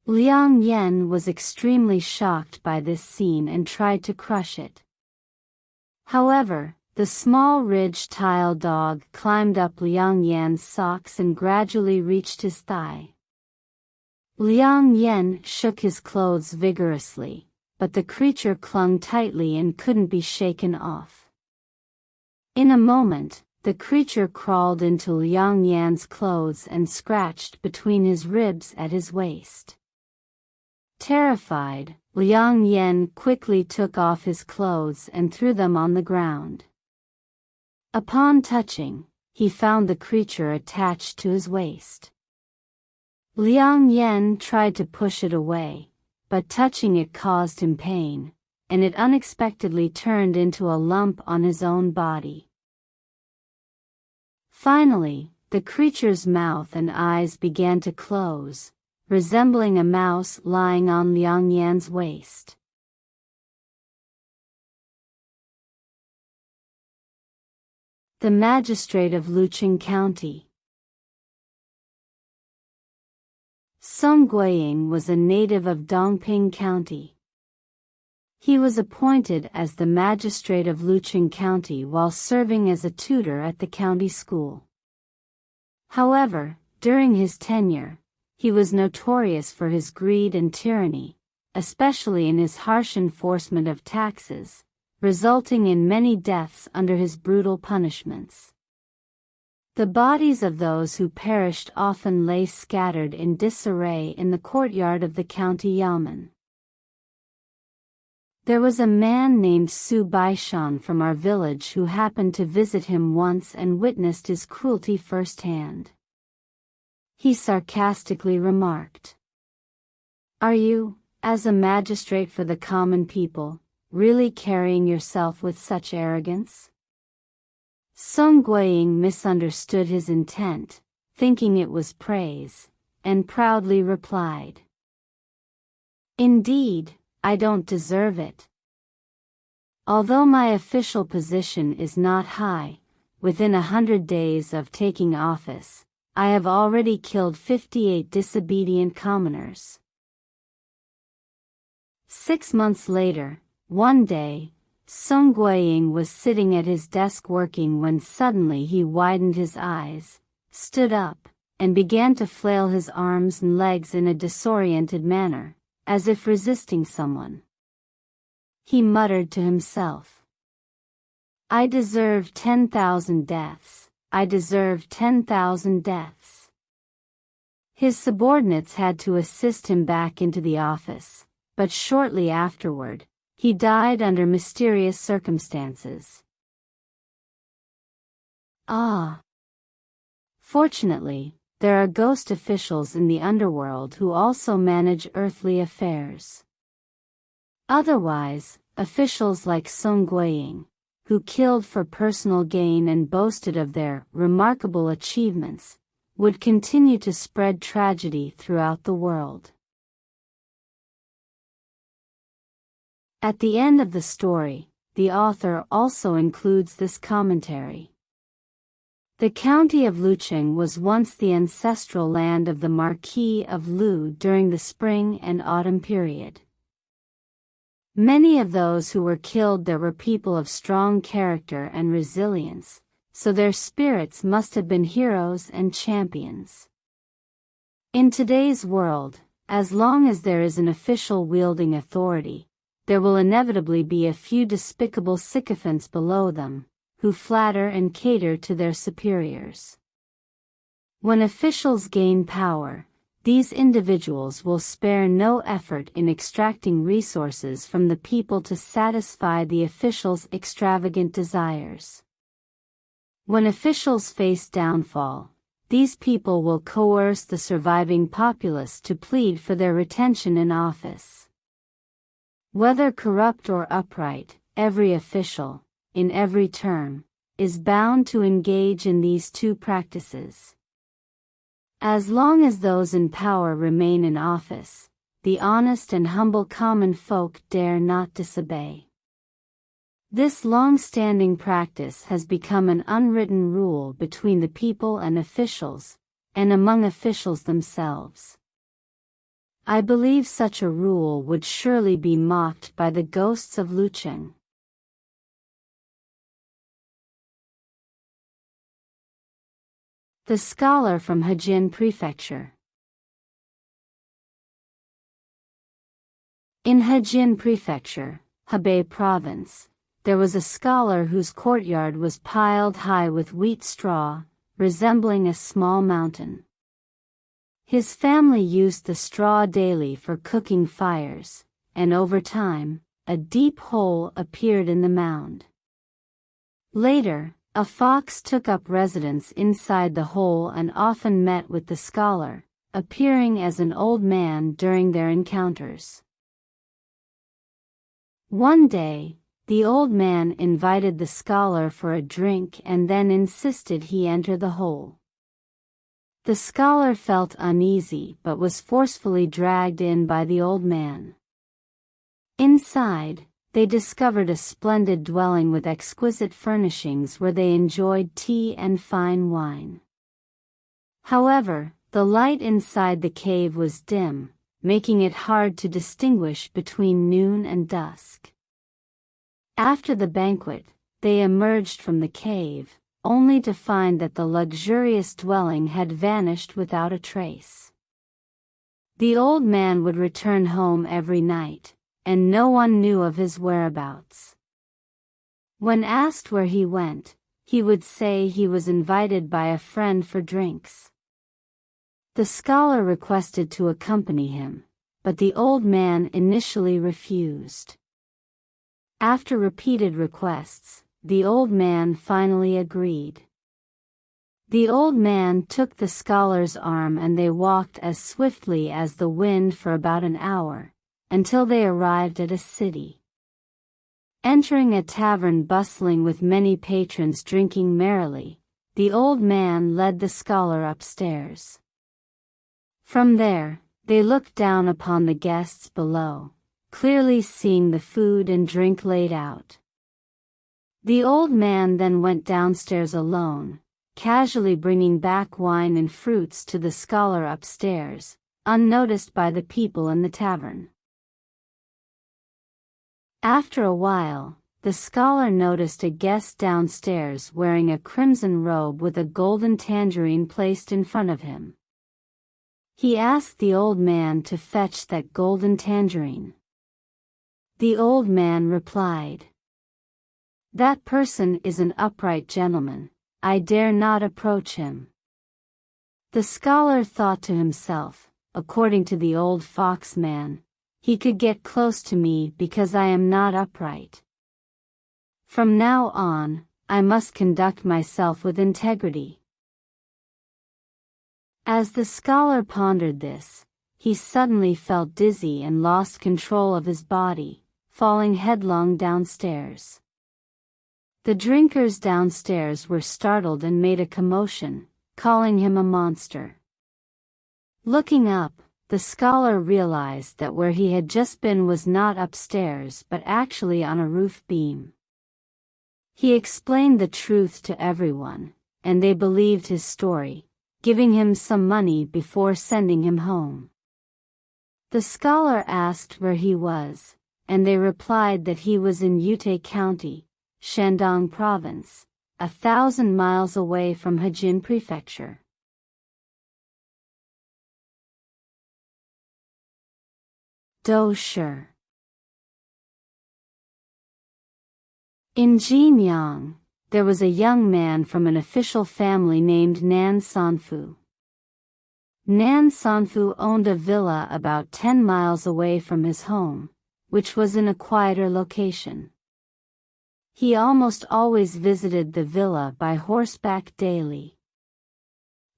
Liang Yan was extremely shocked by this scene and tried to crush it. However, the small ridge-tailed dog climbed up Liang Yan's socks and gradually reached his thigh. Liang Yan shook his clothes vigorously, but the creature clung tightly and couldn't be shaken off. In a moment, the creature crawled into Liang Yan's clothes and scratched between his ribs at his waist. Terrified, Liang Yan quickly took off his clothes and threw them on the ground. Upon touching, he found the creature attached to his waist. Liang Yan tried to push it away, but touching it caused him pain, and it unexpectedly turned into a lump on his own body. Finally, the creature's mouth and eyes began to close, resembling a mouse lying on Liang Yan's waist. The magistrate of Luqing County. Song Guiying was a native of Dongping County. He was appointed as the magistrate of Luqing County while serving as a tutor at the county school. However, during his tenure, he was notorious for his greed and tyranny, especially in his harsh enforcement of taxes, resulting in many deaths under his brutal punishments. The bodies of those who perished often lay scattered in disarray in the courtyard of the county yamen. There was a man named Su Baishan from our village who happened to visit him once and witnessed his cruelty firsthand. He sarcastically remarked, "Are you, as a magistrate for the common people, really carrying yourself with such arrogance?" Song Guiying misunderstood his intent, thinking it was praise, and proudly replied, "Indeed, I don't deserve it. Although my official position is not high, within 100 days of taking office, I have already killed 58 disobedient commoners." 6 months later, one day, Song Guiying was sitting at his desk working when suddenly he widened his eyes, stood up, and began to flail his arms and legs in a disoriented manner, as if resisting someone. He muttered to himself, "I deserve 10,000 deaths, I deserve 10,000 deaths." His subordinates had to assist him back into the office, but shortly afterward, he died under mysterious circumstances. Fortunately, there are ghost officials in the underworld who also manage earthly affairs. Otherwise, officials like Song Guiying, who killed for personal gain and boasted of their remarkable achievements, would continue to spread tragedy throughout the world. At the end of the story, the author also includes this commentary. The county of Lucheng was once the ancestral land of the Marquis of Lu during the spring and autumn period. Many of those who were killed there were people of strong character and resilience, so their spirits must have been heroes and champions. In today's world, as long as there is an official wielding authority, there will inevitably be a few despicable sycophants below them, who flatter and cater to their superiors. When officials gain power, these individuals will spare no effort in extracting resources from the people to satisfy the officials' extravagant desires. When officials face downfall, these people will coerce the surviving populace to plead for their retention in office. Whether corrupt or upright, every official, in every term, is bound to engage in these two practices. As long as those in power remain in office, the honest and humble common folk dare not disobey. This long-standing practice has become an unwritten rule between the people and officials, and among officials themselves. I believe such a rule would surely be mocked by the ghosts of Lucheng. The scholar from Hejian Prefecture. In Hejian Prefecture, Hebei Province, there was a scholar whose courtyard was piled high with wheat straw, resembling a small mountain. His family used the straw daily for cooking fires, and over time, a deep hole appeared in the mound. Later, a fox took up residence inside the hole and often met with the scholar, appearing as an old man during their encounters. One day, the old man invited the scholar for a drink and then insisted he enter the hole. The scholar felt uneasy but was forcefully dragged in by the old man. Inside, they discovered a splendid dwelling with exquisite furnishings where they enjoyed tea and fine wine. However, the light inside the cave was dim, making it hard to distinguish between noon and dusk. After the banquet, they emerged from the cave, only to find that the luxurious dwelling had vanished without a trace. The old man would return home every night, and no one knew of his whereabouts. When asked where he went, he would say he was invited by a friend for drinks. The scholar requested to accompany him, but the old man initially refused. After repeated requests, the old man finally agreed. The old man took the scholar's arm and they walked as swiftly as the wind for about an hour, until they arrived at a city. Entering a tavern bustling with many patrons drinking merrily, the old man led the scholar upstairs. From there, they looked down upon the guests below, clearly seeing the food and drink laid out. The old man then went downstairs alone, casually bringing back wine and fruits to the scholar upstairs, unnoticed by the people in the tavern. After a while, the scholar noticed a guest downstairs wearing a crimson robe with a golden tangerine placed in front of him. He asked the old man to fetch that golden tangerine. The old man replied, "That person is an upright gentleman, I dare not approach him." The scholar thought to himself, according to the old fox man, he could get close to me because I am not upright. From now on, I must conduct myself with integrity. As the scholar pondered this, he suddenly felt dizzy and lost control of his body, falling headlong downstairs. The drinkers downstairs were startled and made a commotion, calling him a monster. Looking up, the scholar realized that where he had just been was not upstairs but actually on a roof beam. He explained the truth to everyone, and they believed his story, giving him some money before sending him home. The scholar asked where he was, and they replied that he was in Yute County, Shandong Province, 1,000 miles away from Hejin Prefecture. Do Shi. In Jinyang, there was a young man from an official family named Nan Sanfu. Nan Sanfu owned a villa about 10 miles away from his home, which was in a quieter location. He almost always visited the villa by horseback daily.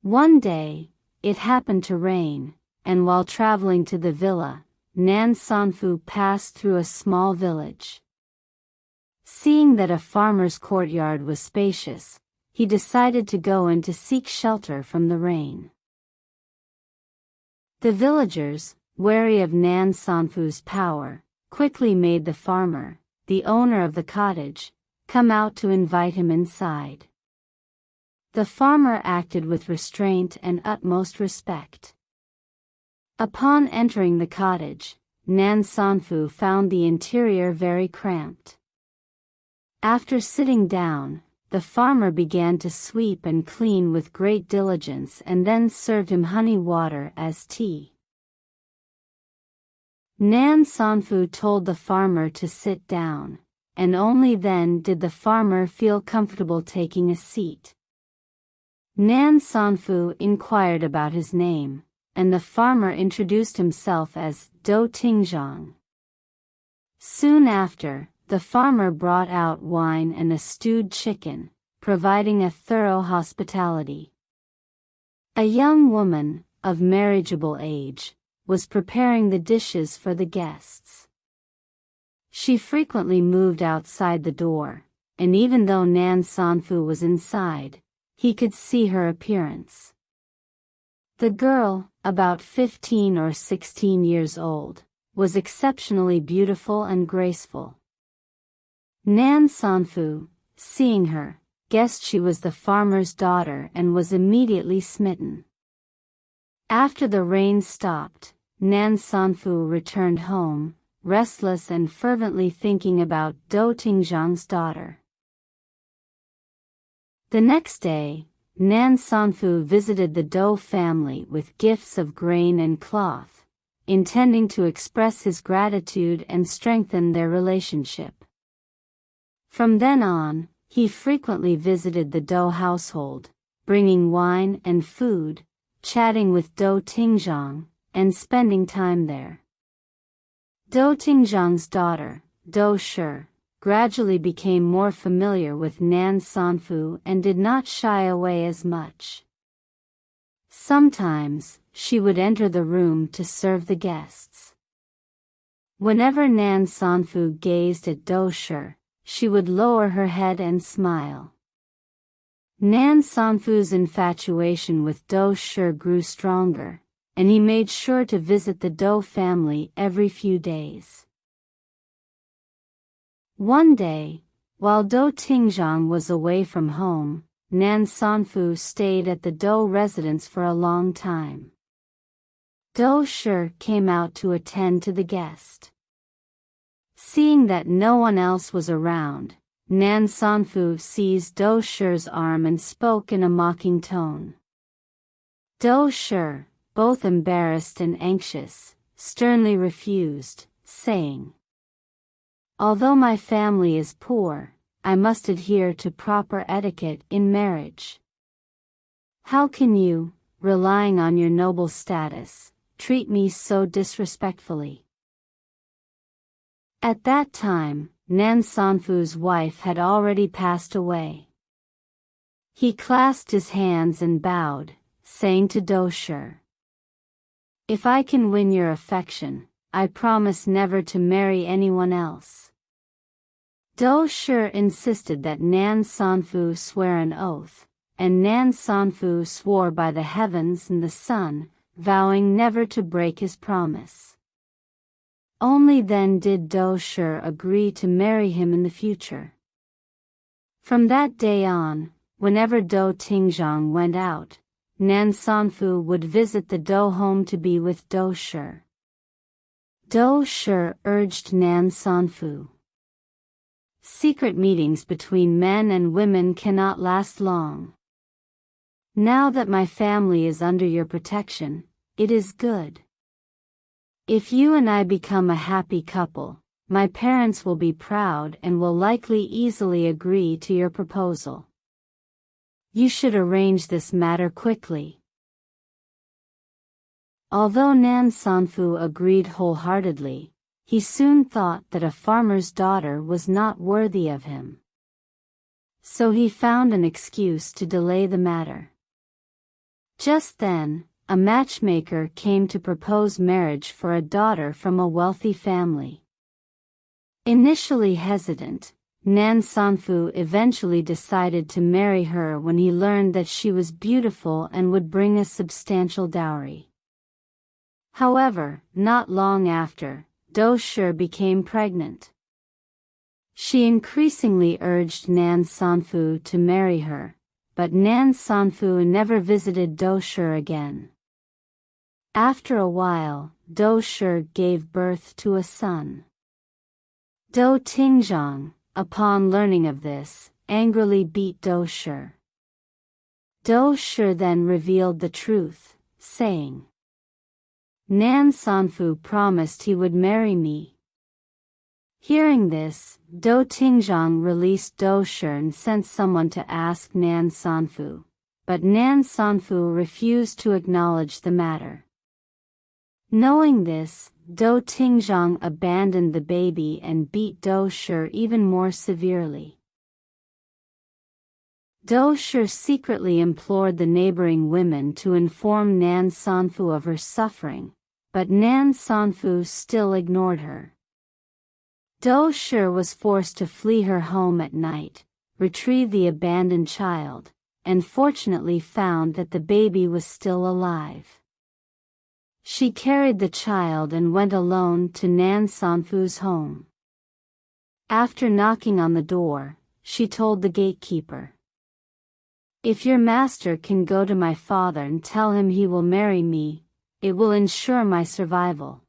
One day, it happened to rain, and while traveling to the villa, Nan Sanfu passed through a small village. Seeing that a farmer's courtyard was spacious, he decided to go in to seek shelter from the rain. The villagers, wary of Nan Sanfu's power, quickly made the farmer, the owner of the cottage, come out to invite him inside. The farmer acted with restraint and utmost respect. Upon entering the cottage, Nan Sanfu found the interior very cramped. After sitting down, the farmer began to sweep and clean with great diligence and then served him honey water as tea. Nan Sanfu told the farmer to sit down, and only then did the farmer feel comfortable taking a seat. Nan Sanfu inquired about his name, and the farmer introduced himself as Do Tingzhang. Soon after, the farmer brought out wine and a stewed chicken, providing a thorough hospitality. A young woman, of marriageable age, was preparing the dishes for the guests. She frequently moved outside the door, and even though Nan Sanfu was inside, he could see her appearance. The girl, about 15 or 16 years old, was exceptionally beautiful and graceful. Nan Sanfu, seeing her, guessed she was the farmer's daughter and was immediately smitten. After the rain stopped, Nan Sanfu returned home, restless and fervently thinking about Do Tingzhang's daughter. The next day, Nan Sanfu visited the Do family with gifts of grain and cloth, intending to express his gratitude and strengthen their relationship. From then on, he frequently visited the Do household, bringing wine and food, chatting with Do Tingzhang, and spending time there. Do Tingzhang's daughter, Do Shi, gradually became more familiar with Nan Sanfu and did not shy away as much. Sometimes, she would enter the room to serve the guests. Whenever Nan Sanfu gazed at Do Shi, she would lower her head and smile. Nan Sanfu's infatuation with Do Shi grew stronger, and he made sure to visit the Do family every few days. One day, while Do Tingzhang was away from home, Nan Sanfu stayed at the Do residence for a long time. Do Shi came out to attend to the guest. Seeing that no one else was around, Nan Sanfu seized Do Shi's arm and spoke in a mocking tone. Do Shi, both embarrassed and anxious, sternly refused, saying, "Although my family is poor, I must adhere to proper etiquette in marriage. How can you, relying on your noble status, treat me so disrespectfully?" At that time, Nan Sanfu's wife had already passed away. He clasped his hands and bowed, saying to Do Shi, "If I can win your affection, I promise never to marry anyone else." Do Shi insisted that Nan Sanfu swear an oath, and Nan Sanfu swore by the heavens and the sun, vowing never to break his promise. Only then did Do Shi agree to marry him in the future. From that day on, whenever Do Tingzhang went out, Nan Sanfu would visit the Do home to be with Do Shi. Do Shi urged Nan Sanfu. Secret meetings between men and women cannot last long. Now that my family is under your protection, it is good. If you and I become a happy couple, my parents will be proud and will likely easily agree to your proposal. You should arrange this matter quickly. Although Nan Sanfu agreed wholeheartedly, he soon thought that a farmer's daughter was not worthy of him. So he found an excuse to delay the matter. Just then, a matchmaker came to propose marriage for a daughter from a wealthy family. Initially hesitant, Nan Sanfu eventually decided to marry her when he learned that she was beautiful and would bring a substantial dowry. However, not long after, Do Shi became pregnant. She increasingly urged Nan Sanfu to marry her, but Nan Sanfu never visited Do Shi again. After a while, Do Shi gave birth to a son. Do Tingzhang, upon learning of this, angrily beat Do Shi. Do Shi then revealed the truth, saying, Nan Sanfu promised he would marry me. Hearing this, Do Tingzhang released Do Shi and sent someone to ask Nan Sanfu, but Nan Sanfu refused to acknowledge the matter. Knowing this, Do Tingzhang abandoned the baby and beat Do Shi even more severely. Do Shi secretly implored the neighboring women to inform Nan Sanfu of her suffering, but Nan Sanfu still ignored her. Do Shi was forced to flee her home at night, retrieve the abandoned child, and fortunately found that the baby was still alive. She carried the child and went alone to Nan Sanfu's home. After knocking on the door, she told the gatekeeper, If your master can go to my father and tell him he will marry me, it will ensure my survival.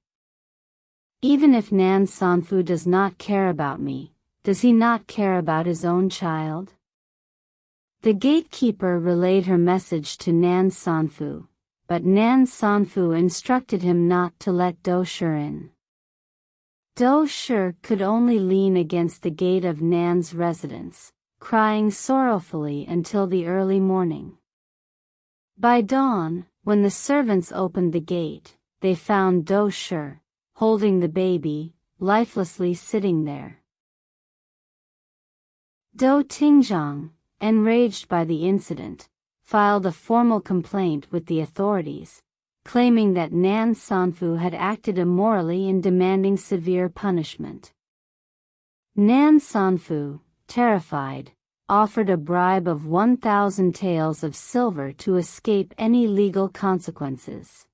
Even if Nan Sanfu does not care about me, does he not care about his own child? The gatekeeper relayed her message to Nan Sanfu, but Nan Sanfu instructed him not to let Do Shi in. Do Shi could only lean against the gate of Nan's residence, crying sorrowfully until the early morning. By dawn, when the servants opened the gate, they found Do Shi, holding the baby, lifelessly sitting there. Do Tingzhang, enraged by the incident, filed a formal complaint with the authorities, claiming that Nan Sanfu had acted immorally in demanding severe punishment. Nan Sanfu, terrified, offered a bribe of 1,000 taels of silver to escape any legal consequences.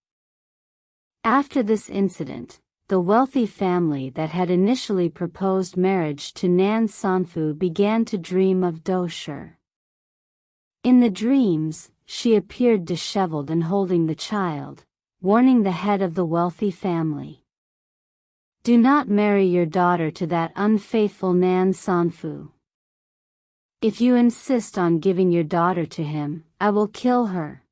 After this incident, the wealthy family that had initially proposed marriage to Nan Sanfu began to dream of Do Shi. In the dreams, she appeared disheveled and holding the child, warning the head of the wealthy family. Do not marry your daughter to that unfaithful Nan Sanfu. If you insist on giving your daughter to him, I will kill her.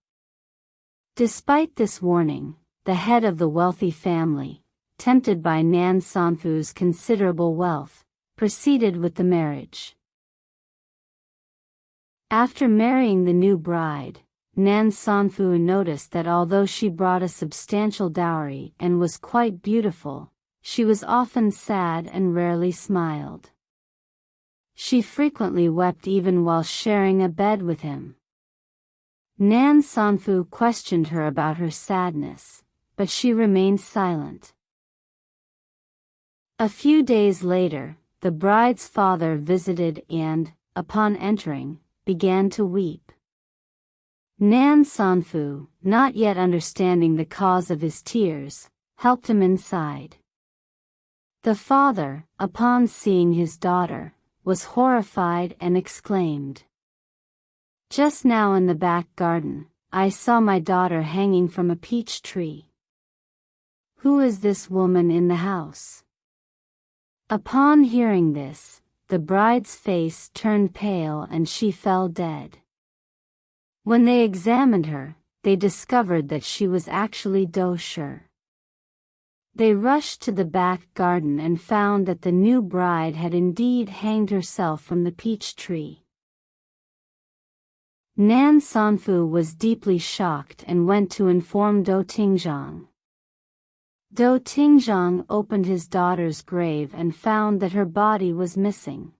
Despite this warning, the head of the wealthy family, tempted by Nan Sanfu's considerable wealth, proceeded with the marriage. After marrying the new bride, Nan Sanfu noticed that although she brought a substantial dowry and was quite beautiful, she was often sad and rarely smiled. She frequently wept even while sharing a bed with him. Nan Sanfu questioned her about her sadness, but she remained silent. A few days later, the bride's father visited and, upon entering, began to weep. Nan Sanfu, not yet understanding the cause of his tears, helped him inside. The father, upon seeing his daughter, was horrified and exclaimed, "Just now in the back garden, I saw my daughter hanging from a peach tree. Who is this woman in the house?" Upon hearing this, the bride's face turned pale and she fell dead. When they examined her, they discovered that she was actually Do Shi. They rushed to the back garden and found that the new bride had indeed hanged herself from the peach tree. Nan Sanfu was deeply shocked and went to inform Do Tingzhang. Do Tingzhang opened his daughter's grave and found that her body was missing.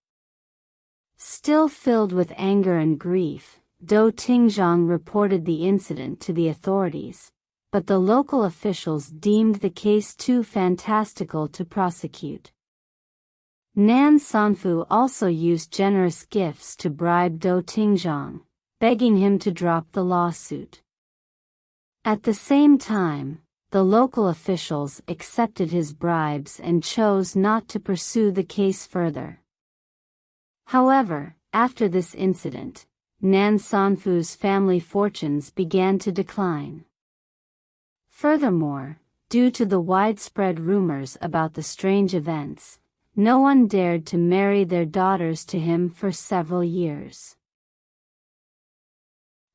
Still filled with anger and grief, Do Tingzhang reported the incident to the authorities, but the local officials deemed the case too fantastical to prosecute. Nan Sanfu also used generous gifts to bribe Do Tingzhang, begging him to drop the lawsuit. At the same time, the local officials accepted his bribes and chose not to pursue the case further. However, after this incident, Nan Sanfu's family fortunes began to decline. Furthermore, due to the widespread rumors about the strange events, no one dared to marry their daughters to him for several years.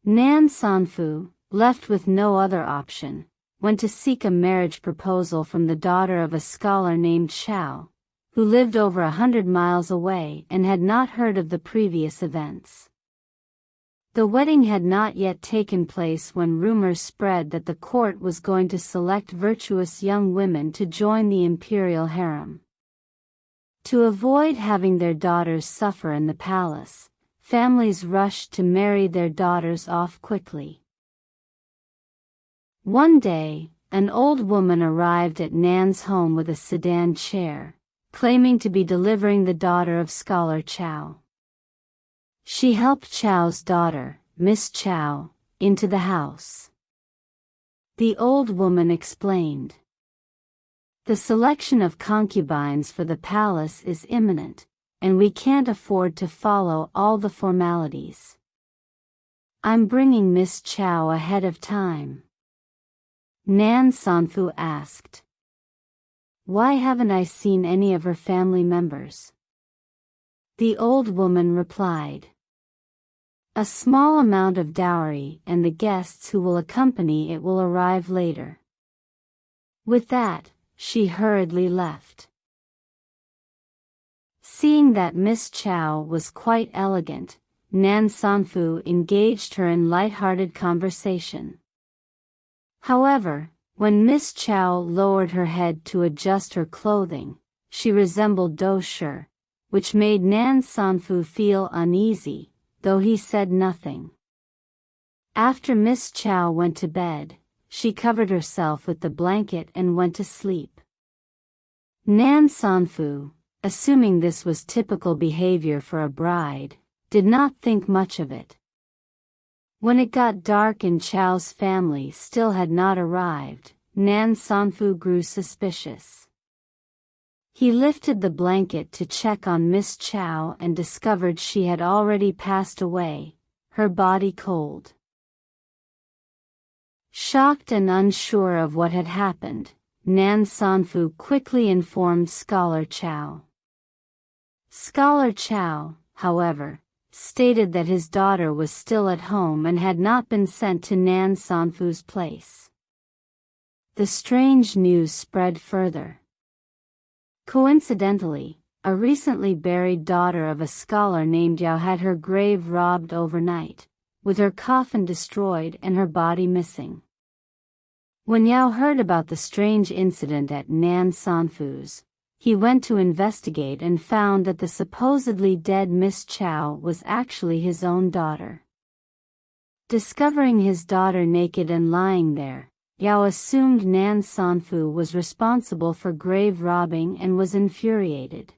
Nan Sanfu, left with no other option, went to seek a marriage proposal from the daughter of a scholar named Xiao, who lived over 100 miles away and had not heard of the previous events. The wedding had not yet taken place when rumors spread that the court was going to select virtuous young women to join the imperial harem. To avoid having their daughters suffer in the palace, families rushed to marry their daughters off quickly. One day, an old woman arrived at Nan's home with a sedan chair, claiming to be delivering the daughter of Scholar Chao. She helped Chao's daughter, Miss Chao, into the house. The old woman explained, "The selection of concubines for the palace is imminent, and we can't afford to follow all the formalities. I'm bringing Miss Chao ahead of time." Nan Sanfu asked, "Why haven't I seen any of her family members?" The old woman replied, "A small amount of dowry and the guests who will accompany it will arrive later." With that, she hurriedly left. Seeing that Miss Chao was quite elegant, Nan Sanfu engaged her in light-hearted conversation. However, when Miss Chao lowered her head to adjust her clothing, she resembled Do Shi, which made Nan Sanfu feel uneasy, though he said nothing. After Miss Chao went to bed, she covered herself with the blanket and went to sleep. Nan Sanfu, assuming this was typical behavior for a bride, did not think much of it. When it got dark and Chao's family still had not arrived, Nan Sanfu grew suspicious. He lifted the blanket to check on Miss Chao and discovered she had already passed away, her body cold. Shocked and unsure of what had happened, Nan Sanfu quickly informed Scholar Chao. Scholar Chao, however, stated that his daughter was still at home and had not been sent to Nan Sanfu's place. The strange news spread further. Coincidentally, a recently buried daughter of a scholar named Yao had her grave robbed overnight, with her coffin destroyed and her body missing. When Yao heard about the strange incident at Nan Sanfu's, he went to investigate and found that the supposedly dead Miss Chao was actually his own daughter. Discovering his daughter naked and lying there, Yao assumed Nan Sanfu was responsible for grave robbing and was infuriated.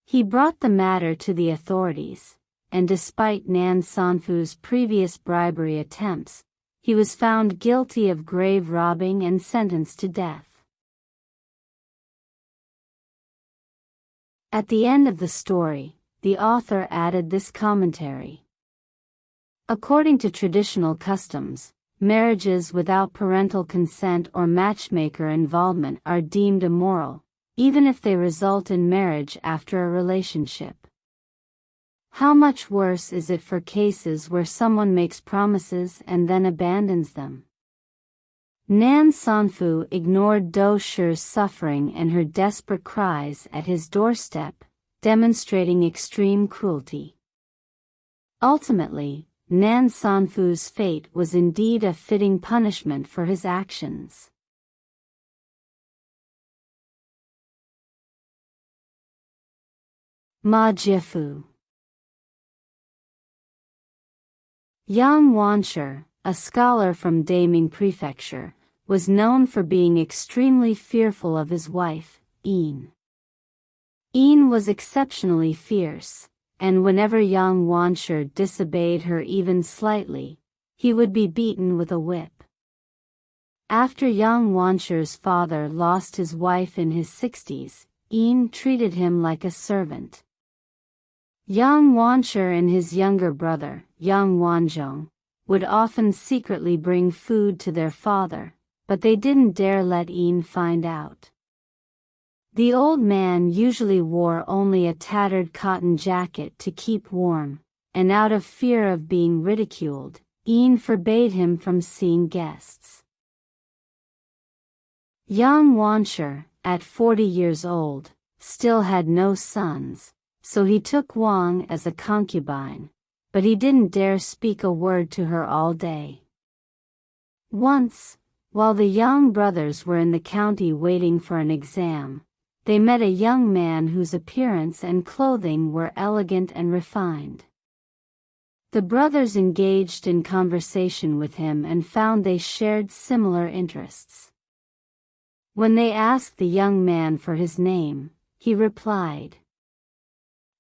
He brought the matter to the authorities, and despite Nan Sanfu's previous bribery attempts, he was found guilty of grave robbing and sentenced to death. At the end of the story, the author added this commentary. According to traditional customs, marriages without parental consent or matchmaker involvement are deemed immoral, even if they result in marriage after a relationship. How much worse is it for cases where someone makes promises and then abandons them? Nan Sanfu ignored Do Shi's suffering and her desperate cries at his doorstep, demonstrating extreme cruelty. Ultimately, Nan Sanfu's fate was indeed a fitting punishment for his actions. Ma Jiefu. Yang Wanshi, a scholar from Daming Prefecture, was known for being extremely fearful of his wife, Yin. Yin was exceptionally fierce, and whenever Yang Wanshi disobeyed her even slightly, he would be beaten with a whip. After Yang Wanshi's father lost his wife in his 60s, Yin treated him like a servant. Yang Wanshi and his younger brother, Yang Wanzhong, would often secretly bring food to their father, but they didn't dare let Yin find out. The old man usually wore only a tattered cotton jacket to keep warm, and out of fear of being ridiculed, Yin forbade him from seeing guests. Yang Wanshi, at 40 years old, still had no sons, so he took Wang as a concubine, but he didn't dare speak a word to her all day. Once, while the Yang brothers were in the county waiting for an exam, they met a young man whose appearance and clothing were elegant and refined. The brothers engaged in conversation with him and found they shared similar interests. When they asked the young man for his name, he replied,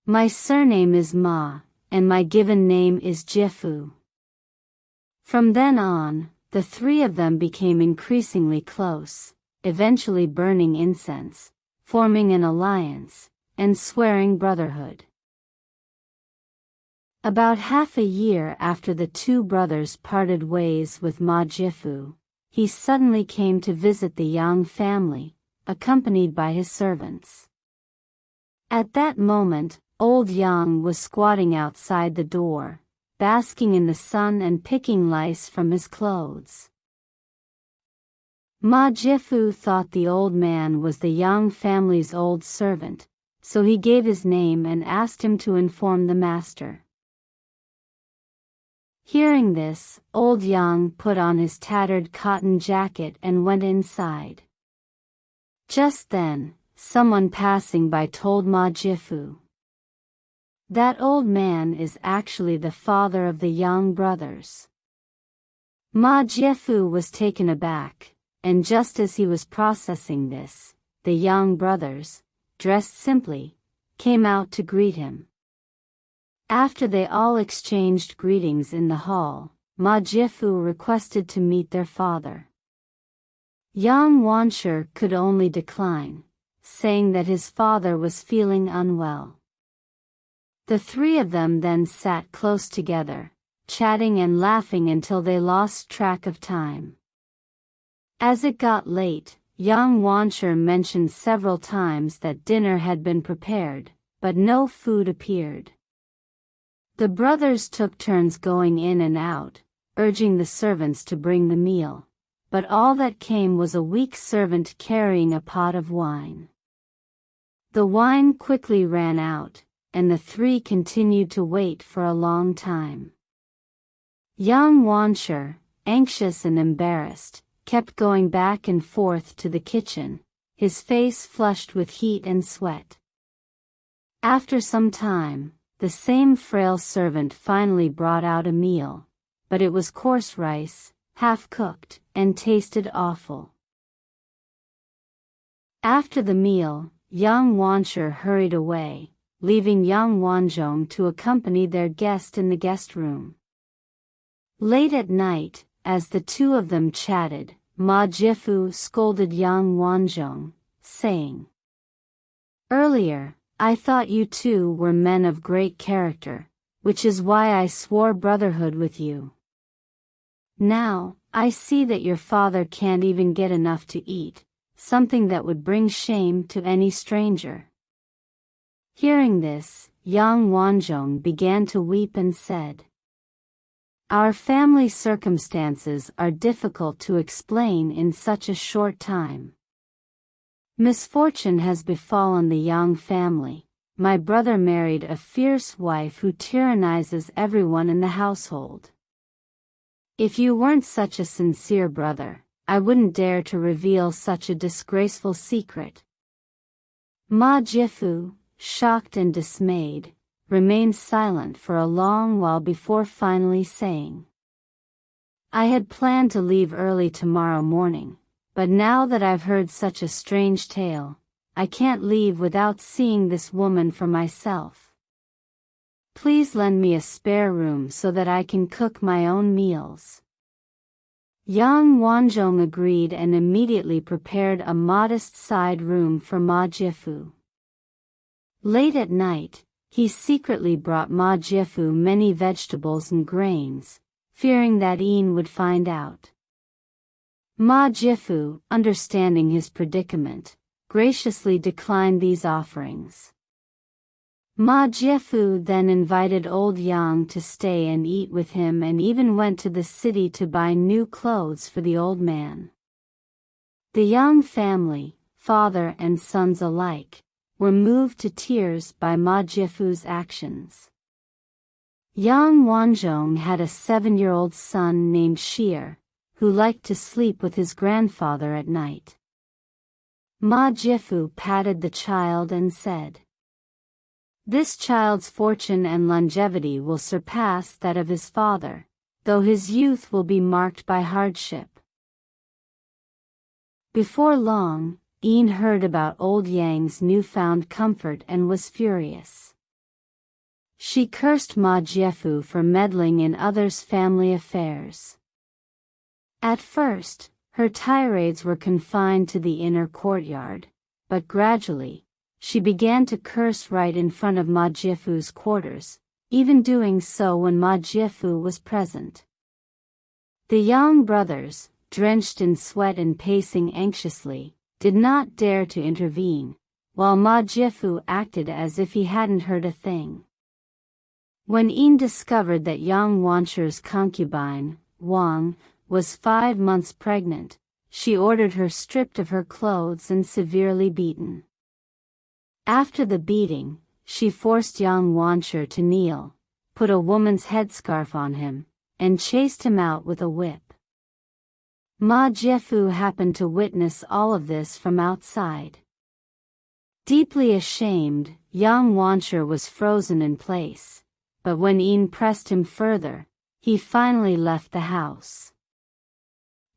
"My surname is Ma, and my given name is Jiefu." From then on, the three of them became increasingly close, eventually burning incense, forming an alliance, and swearing brotherhood. About half a year after the two brothers parted ways with Ma Jiefu, he suddenly came to visit the Yang family, accompanied by his servants. At that moment, old Yang was squatting outside the door, basking in the sun and picking lice from his clothes. Ma Jiefu thought the old man was the Yang family's old servant, so he gave his name and asked him to inform the master. Hearing this, old Yang put on his tattered cotton jacket and went inside. Just then, someone passing by told Ma Jiefu, "That old man is actually the father of the Yang brothers." Ma Jiefu was taken aback, and just as he was processing this, the Yang brothers, dressed simply, came out to greet him. After they all exchanged greetings in the hall, Ma Jiefu requested to meet their father. Yang Wanshi could only decline, saying that his father was feeling unwell. The three of them then sat close together, chatting and laughing until they lost track of time. As it got late, Yang Wanshi mentioned several times that dinner had been prepared, but no food appeared. The brothers took turns going in and out, urging the servants to bring the meal, but all that came was a weak servant carrying a pot of wine. The wine quickly ran out, and the three continued to wait for a long time. Yang Wanshi, anxious and embarrassed, kept going back and forth to the kitchen, his face flushed with heat and sweat. After some time, the same frail servant finally brought out a meal, but it was coarse rice, half-cooked, and tasted awful. After the meal, Yang Wanshi hurried away, leaving young Wanzhong to accompany their guest in the guest room. Late at night, as the two of them chatted, Ma Jifu scolded young Wanzhong, saying, "Earlier, I thought you two were men of great character, which is why I swore brotherhood with you. Now, I see that your father can't even get enough to eat, something that would bring shame to any stranger." Hearing this, young Wanzhong began to weep and said, "Our family circumstances are difficult to explain in such a short time. Misfortune has befallen the Yang family. My brother married a fierce wife who tyrannizes everyone in the household. If you weren't such a sincere brother, I wouldn't dare to reveal such a disgraceful secret." Ma Jifu, shocked and dismayed, remained silent for a long while before finally saying, "I had planned to leave early tomorrow morning, but now that I've heard such a strange tale, I can't leave without seeing this woman for myself. Please lend me a spare room so that I can cook my own meals." Young Wanzhong agreed and immediately prepared a modest side room for Ma Jifu. Late at night, he secretly brought Ma Jifu many vegetables and grains, fearing that Yin would find out. Ma Jifu, understanding his predicament, graciously declined these offerings. Ma Jifu then invited old Yang to stay and eat with him and even went to the city to buy new clothes for the old man. The Yang family, father and sons alike, were moved to tears by Ma Jifu's actions. Young Wanzhong had a 7-year-old son named Shir, who liked to sleep with his grandfather at night. Ma Jifu patted the child and said, "This child's fortune and longevity will surpass that of his father, though his youth will be marked by hardship." Before long, Yin heard about old Yang's newfound comfort and was furious. She cursed Ma Jifu for meddling in others' family affairs. At first, her tirades were confined to the inner courtyard, but gradually, she began to curse right in front of Ma Jifu's quarters, even doing so when Ma Jifu was present. The Yang brothers, drenched in sweat and pacing anxiously, did not dare to intervene, while Ma Jifu acted as if he hadn't heard a thing. When Yin discovered that young Wancher's concubine, Wang, was 5 months pregnant, she ordered her stripped of her clothes and severely beaten. After the beating, she forced young Wancher to kneel, put a woman's headscarf on him, and chased him out with a whip. Ma Jifu happened to witness all of this from outside. Deeply ashamed, young Wancher was frozen in place, but when Yin pressed him further, he finally left the house.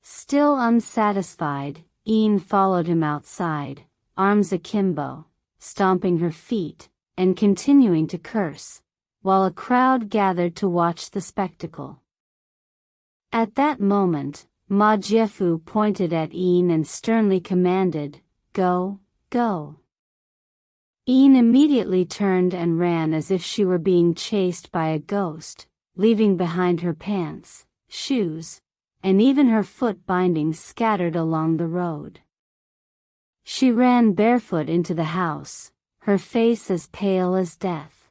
Still unsatisfied, Yin followed him outside, arms akimbo, stomping her feet, and continuing to curse, while a crowd gathered to watch the spectacle. At that moment, Ma Jifu pointed at Yin and sternly commanded, "Go, go." Yin immediately turned and ran as if she were being chased by a ghost, leaving behind her pants, shoes, and even her foot bindings scattered along the road. She ran barefoot into the house, her face as pale as death.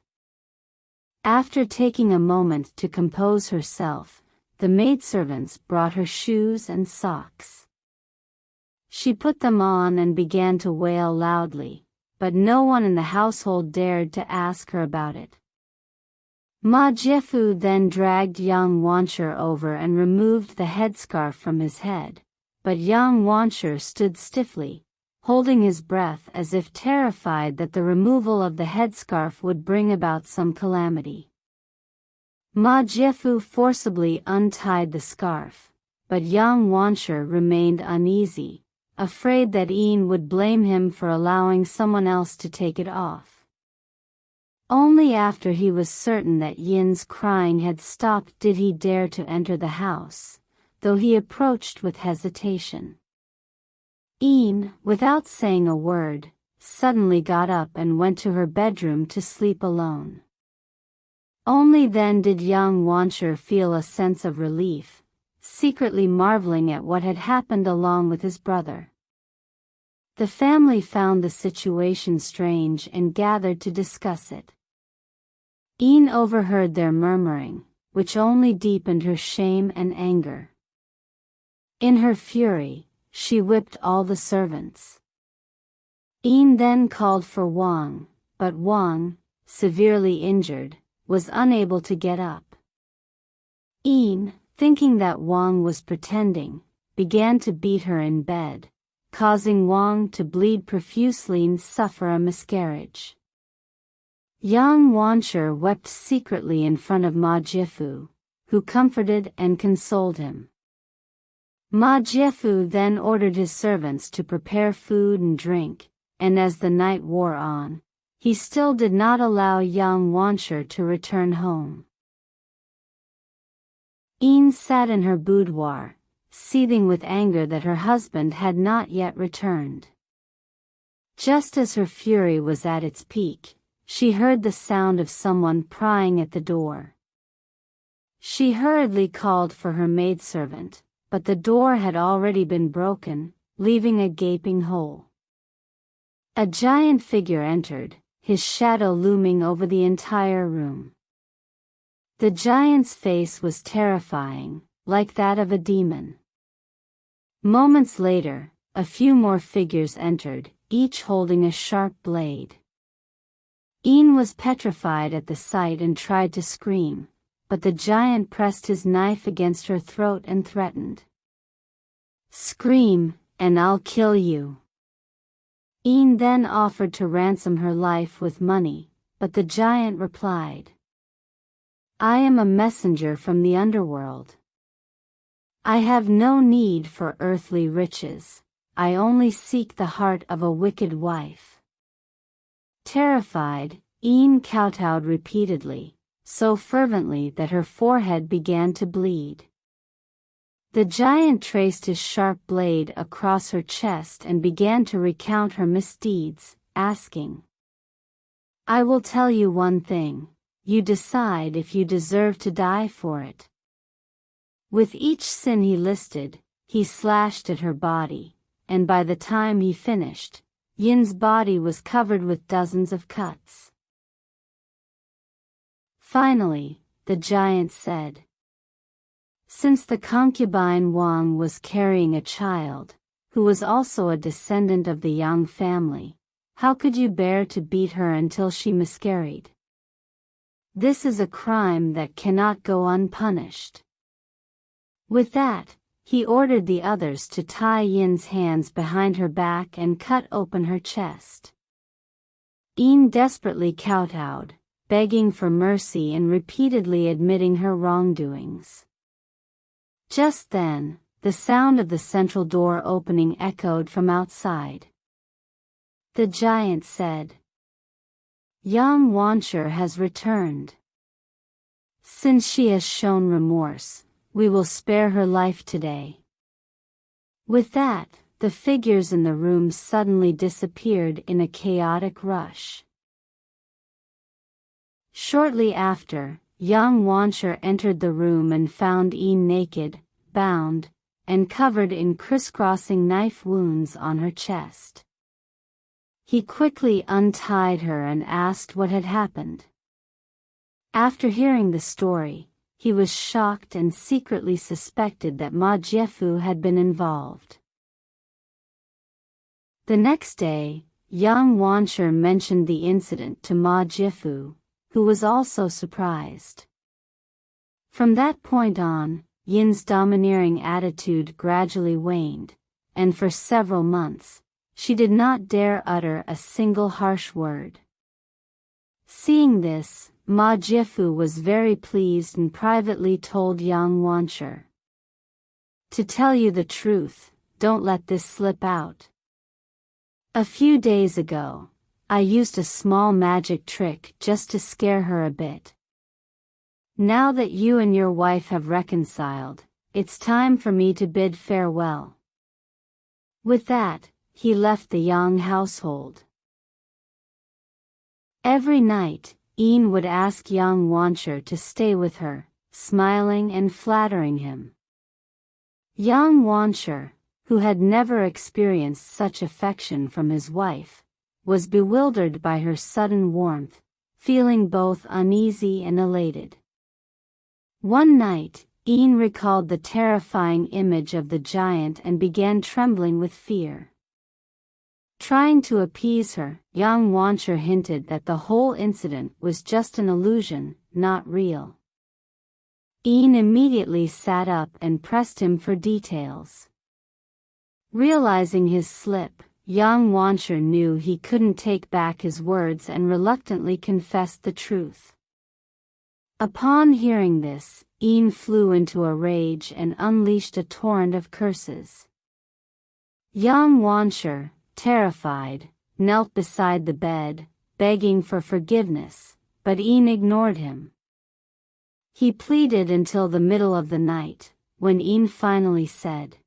After taking a moment to compose herself, the maidservants brought her shoes and socks. She put them on and began to wail loudly, but no one in the household dared to ask her about it. Ma Jifu then dragged young Wancher over and removed the headscarf from his head, but young Wancher stood stiffly, holding his breath as if terrified that the removal of the headscarf would bring about some calamity. Ma Jifu forcibly untied the scarf, but young Wancher remained uneasy, afraid that Yin would blame him for allowing someone else to take it off. Only after he was certain that Yin's crying had stopped did he dare to enter the house, though he approached with hesitation. Yin, without saying a word, suddenly got up and went to her bedroom to sleep alone. Only then did young Wancher feel a sense of relief, secretly marveling at what had happened along with his brother. The family found the situation strange and gathered to discuss it. Yin overheard their murmuring, which only deepened her shame and anger. In her fury, she whipped all the servants. Yin then called for Wang, but Wang, severely injured, was unable to get up. Yin, thinking that Wang was pretending, began to beat her in bed, causing Wang to bleed profusely and suffer a miscarriage. Young Wancher wept secretly in front of Ma Jiafu, who comforted and consoled him. Ma Jiafu then ordered his servants to prepare food and drink, and as the night wore on, he still did not allow young Wancher to return home. Yin sat in her boudoir, seething with anger that her husband had not yet returned. Just as her fury was at its peak, she heard the sound of someone prying at the door. She hurriedly called for her maidservant, but the door had already been broken, leaving a gaping hole. A giant figure entered, his shadow looming over the entire room. The giant's face was terrifying, like that of a demon. Moments later, a few more figures entered, each holding a sharp blade. Yin was petrified at the sight and tried to scream, but the giant pressed his knife against her throat and threatened. "Scream, and I'll kill you." Yin then offered to ransom her life with money, but the giant replied, "I am a messenger from the underworld. I have no need for earthly riches, I only seek the heart of a wicked wife." Terrified, Yin kowtowed repeatedly, so fervently that her forehead began to bleed. The giant traced his sharp blade across her chest and began to recount her misdeeds, asking, "I will tell you one thing, you decide if you deserve to die for it." With each sin he listed, he slashed at her body, and by the time he finished, Yin's body was covered with dozens of cuts. Finally, the giant said, "Since the concubine Wang was carrying a child, who was also a descendant of the Yang family, how could you bear to beat her until she miscarried? This is a crime that cannot go unpunished." With that, he ordered the others to tie Yin's hands behind her back and cut open her chest. Yin desperately kowtowed, begging for mercy and repeatedly admitting her wrongdoings. Just then, the sound of the central door opening echoed from outside. The giant said, "Young Wancher has returned. Since she has shown remorse, we will spare her life today." With that, the figures in the room suddenly disappeared in a chaotic rush. Shortly after, young Wancher entered the room and found Yin naked, bound, and covered in crisscrossing knife wounds on her chest. He quickly untied her and asked what had happened. After hearing the story, he was shocked and secretly suspected that Ma Jiafu had been involved. The next day, young Wancher mentioned the incident to Ma Jiafu, who was also surprised. From that point on, Yin's domineering attitude gradually waned, and for several months, she did not dare utter a single harsh word. Seeing this, Ma Jiafu was very pleased and privately told young Wancher, "To tell you the truth, don't let this slip out. A few days ago, I used a small magic trick just to scare her a bit. Now that you and your wife have reconciled, it's time for me to bid farewell." With that, he left the young household. Every night, Ian would ask young Wancher to stay with her, smiling and flattering him. Young Wancher, who had never experienced such affection from his wife, was bewildered by her sudden warmth, feeling both uneasy and elated. One night, Ian recalled the terrifying image of the giant and began trembling with fear. Trying to appease her, young Wancher hinted that the whole incident was just an illusion, not real. Ian immediately sat up and pressed him for details. Realizing his slip, young Wancher knew he couldn't take back his words and reluctantly confessed the truth. Upon hearing this, Ian flew into a rage and unleashed a torrent of curses. Young Wancher, terrified, knelt beside the bed, begging for forgiveness, but Ian ignored him. He pleaded until the middle of the night, when Ian finally said,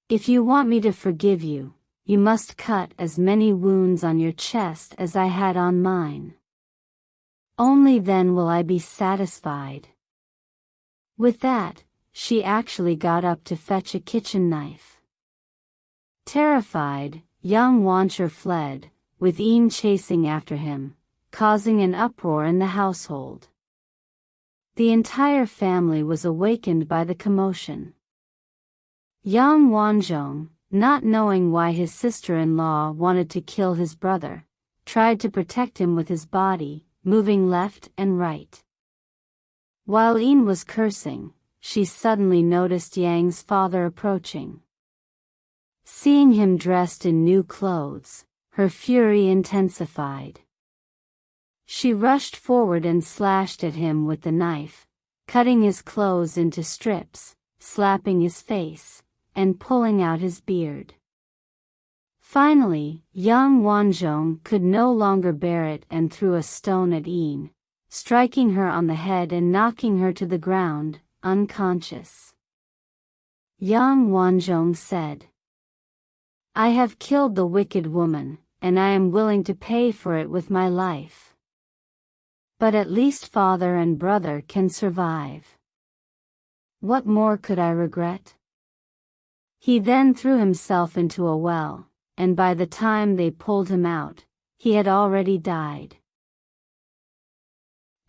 "If you want me to forgive you, you must cut as many wounds on your chest as I had on mine. Only then will I be satisfied." With that, she actually got up to fetch a kitchen knife. Terrified, young Wancher fled, with Ian chasing after him, causing an uproar in the household. The entire family was awakened by the commotion. Young Wanzhong, not knowing why his sister-in-law wanted to kill his brother, tried to protect him with his body, moving left and right. While Ian was cursing, she suddenly noticed Yang's father approaching. Seeing him dressed in new clothes, her fury intensified. She rushed forward and slashed at him with the knife, cutting his clothes into strips, slapping his face, and pulling out his beard. Finally, young Wanzhong could no longer bear it and threw a stone at Ian, striking her on the head and knocking her to the ground, unconscious. Young Wanzhong said, "I have killed the wicked woman, and I am willing to pay for it with my life. But at least father and brother can survive. What more could I regret?" He then threw himself into a well, and by the time they pulled him out, he had already died.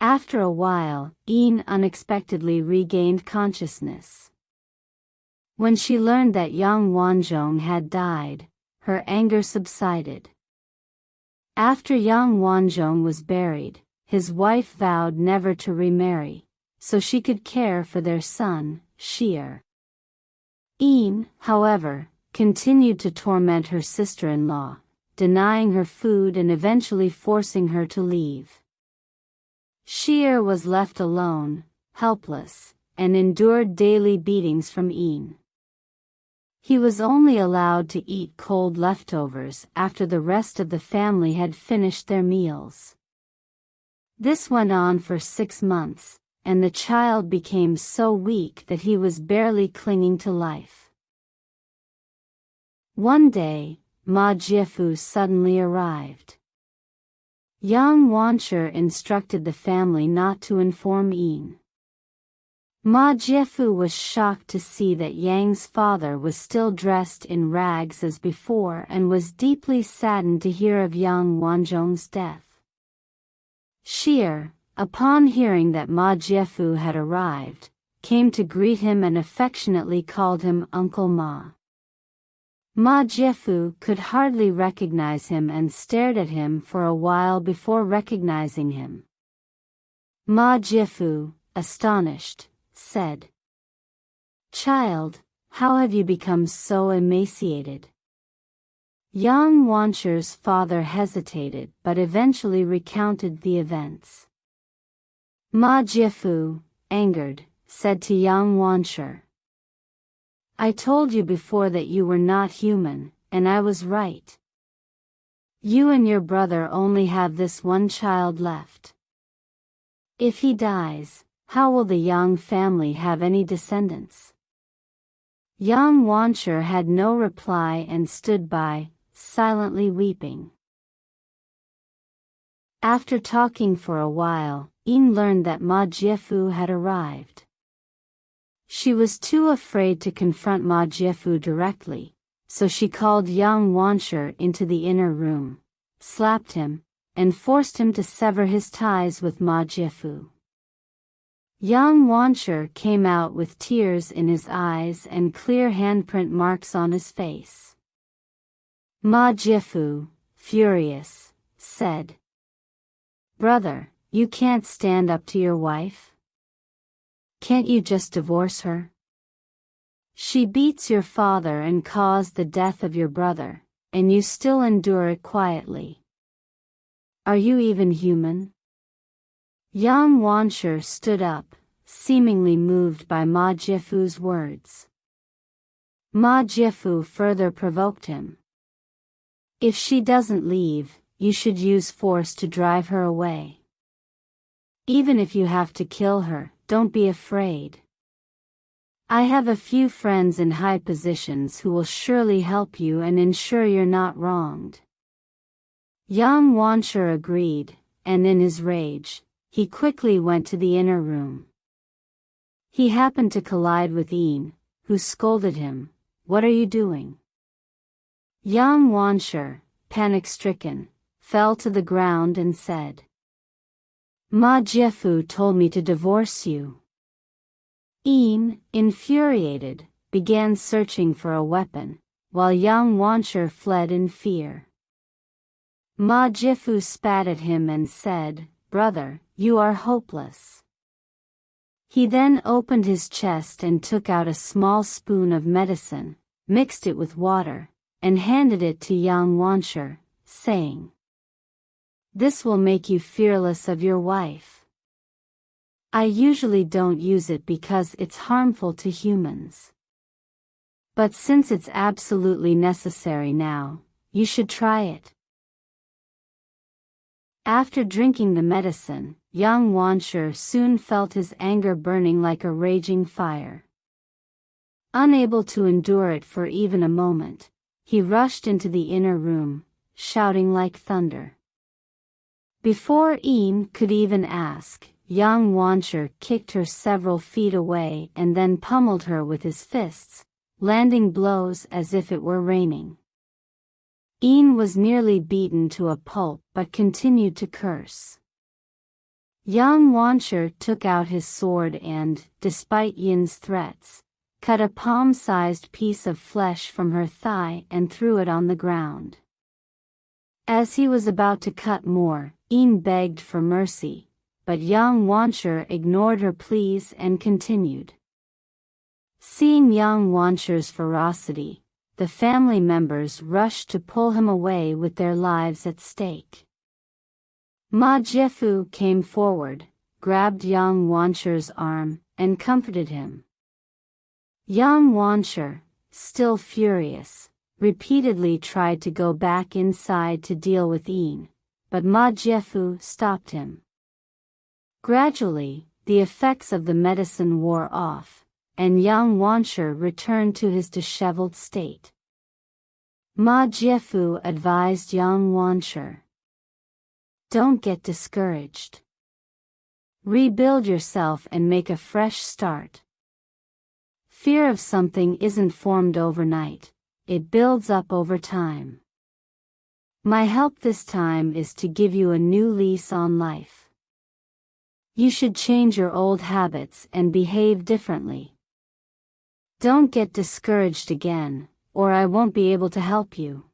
After a while, Ian unexpectedly regained consciousness. When she learned that young Wanzhong had died, her anger subsided. After young Wanzhong was buried, his wife vowed never to remarry, so she could care for their son, Sheer. Ian, however, continued to torment her sister-in-law, denying her food and eventually forcing her to leave. Sheer was left alone, helpless, and endured daily beatings from Ian. He was only allowed to eat cold leftovers after the rest of the family had finished their meals. This went on for 6 months, and the child became so weak that he was barely clinging to life. One day, Ma Jiefu suddenly arrived. Young Wancher instructed the family not to inform Ian. Ma Jiefu was shocked to see that Yang's father was still dressed in rags as before and was deeply saddened to hear of young Wanzhong's death. Sheer, upon hearing that Ma Jiefu had arrived, came to greet him and affectionately called him Uncle Ma. Ma Jiefu could hardly recognize him and stared at him for a while before recognizing him. Ma Jiefu, astonished, said, "Child, how have you become so emaciated?" Young Wancher's father hesitated but eventually recounted the events. Ma Jiefu, angered, said to young Wancher, "I told you before that you were not human, and I was right. You and your brother only have this one child left. If he dies, how will the Yang family have any descendants? Young Wancher had no reply and stood by, silently weeping. After talking for a while, Yin learned that Ma Jiefu had arrived. She was too afraid to confront Ma Jiefu directly, so she called Young Wancher into the inner room, slapped him, and forced him to sever his ties with Ma Jiefu. Young Wancher came out with tears in his eyes and clear handprint marks on his face. Ma Jiefu, furious, said, "Brother, you can't stand up to your wife? Can't you just divorce her? She beats your father and caused the death of your brother, and you still endure it quietly. Are you even human?" Young Wancher stood up, seemingly moved by Ma Jiefu's words. Ma Jiefu further provoked him. "If she doesn't leave, you should use force to drive her away. Even if you have to kill her, don't be afraid. I have a few friends in high positions who will surely help you and ensure you're not wronged." Young Wancher agreed, and in his rage, he quickly went to the inner room. He happened to collide with Yin, who scolded him, "What are you doing?" Young Wancher, panic-stricken, fell to the ground and said, "Ma Jiefu told me to divorce you." Yin, infuriated, began searching for a weapon, while Young Wancher fled in fear. Ma Jiefu spat at him and said, "Brother, you are hopeless." He then opened his chest and took out a small spoon of medicine, mixed it with water, and handed it to Young Wancher, saying, "This will make you fearless of your wife. I usually don't use it because it's harmful to humans. But since it's absolutely necessary now, you should try it." After drinking the medicine, Young Wancher soon felt his anger burning like a raging fire. Unable to endure it for even a moment, he rushed into the inner room, shouting like thunder. Before Yin could even ask, Young Wancher kicked her several feet away and then pummeled her with his fists, landing blows as if it were raining. Yin was nearly beaten to a pulp but continued to curse. Young Wancher took out his sword and, despite Yin's threats, cut a palm-sized piece of flesh from her thigh and threw it on the ground. As he was about to cut more, Yin begged for mercy, but Young Wancher ignored her pleas and continued. Seeing Young Wancher's ferocity, the family members rushed to pull him away with their lives at stake. Ma Jiefu came forward, grabbed Young Wancher's arm, and comforted him. Young Wancher, still furious, repeatedly tried to go back inside to deal with Yin, but Ma Jiefu stopped him. Gradually, the effects of the medicine wore off, and Young Wancher returned to his disheveled state. Ma Jiefu advised Young Wancher, "Don't get discouraged. Rebuild yourself and make a fresh start. Fear of something isn't formed overnight, it builds up over time. My help this time is to give you a new lease on life. You should change your old habits and behave differently. Don't get discouraged again, or I won't be able to help you."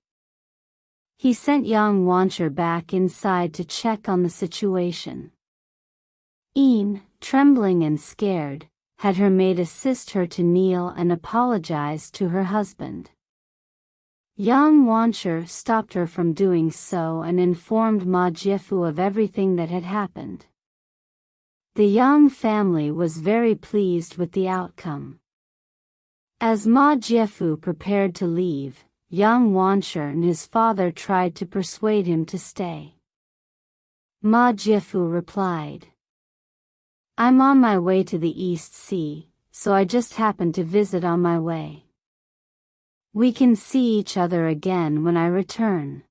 He sent Young Wancher back inside to check on the situation. Yin, trembling and scared, had her maid assist her to kneel and apologize to her husband. Young Wancher stopped her from doing so and informed Ma Jiefu of everything that had happened. The Yang family was very pleased with the outcome. As Ma Jiefu prepared to leave, young Wanshur and his father tried to persuade him to stay. Ma Jiafu replied, "I'm on my way to the East Sea, so I just happened to visit on my way. We can see each other again when I return."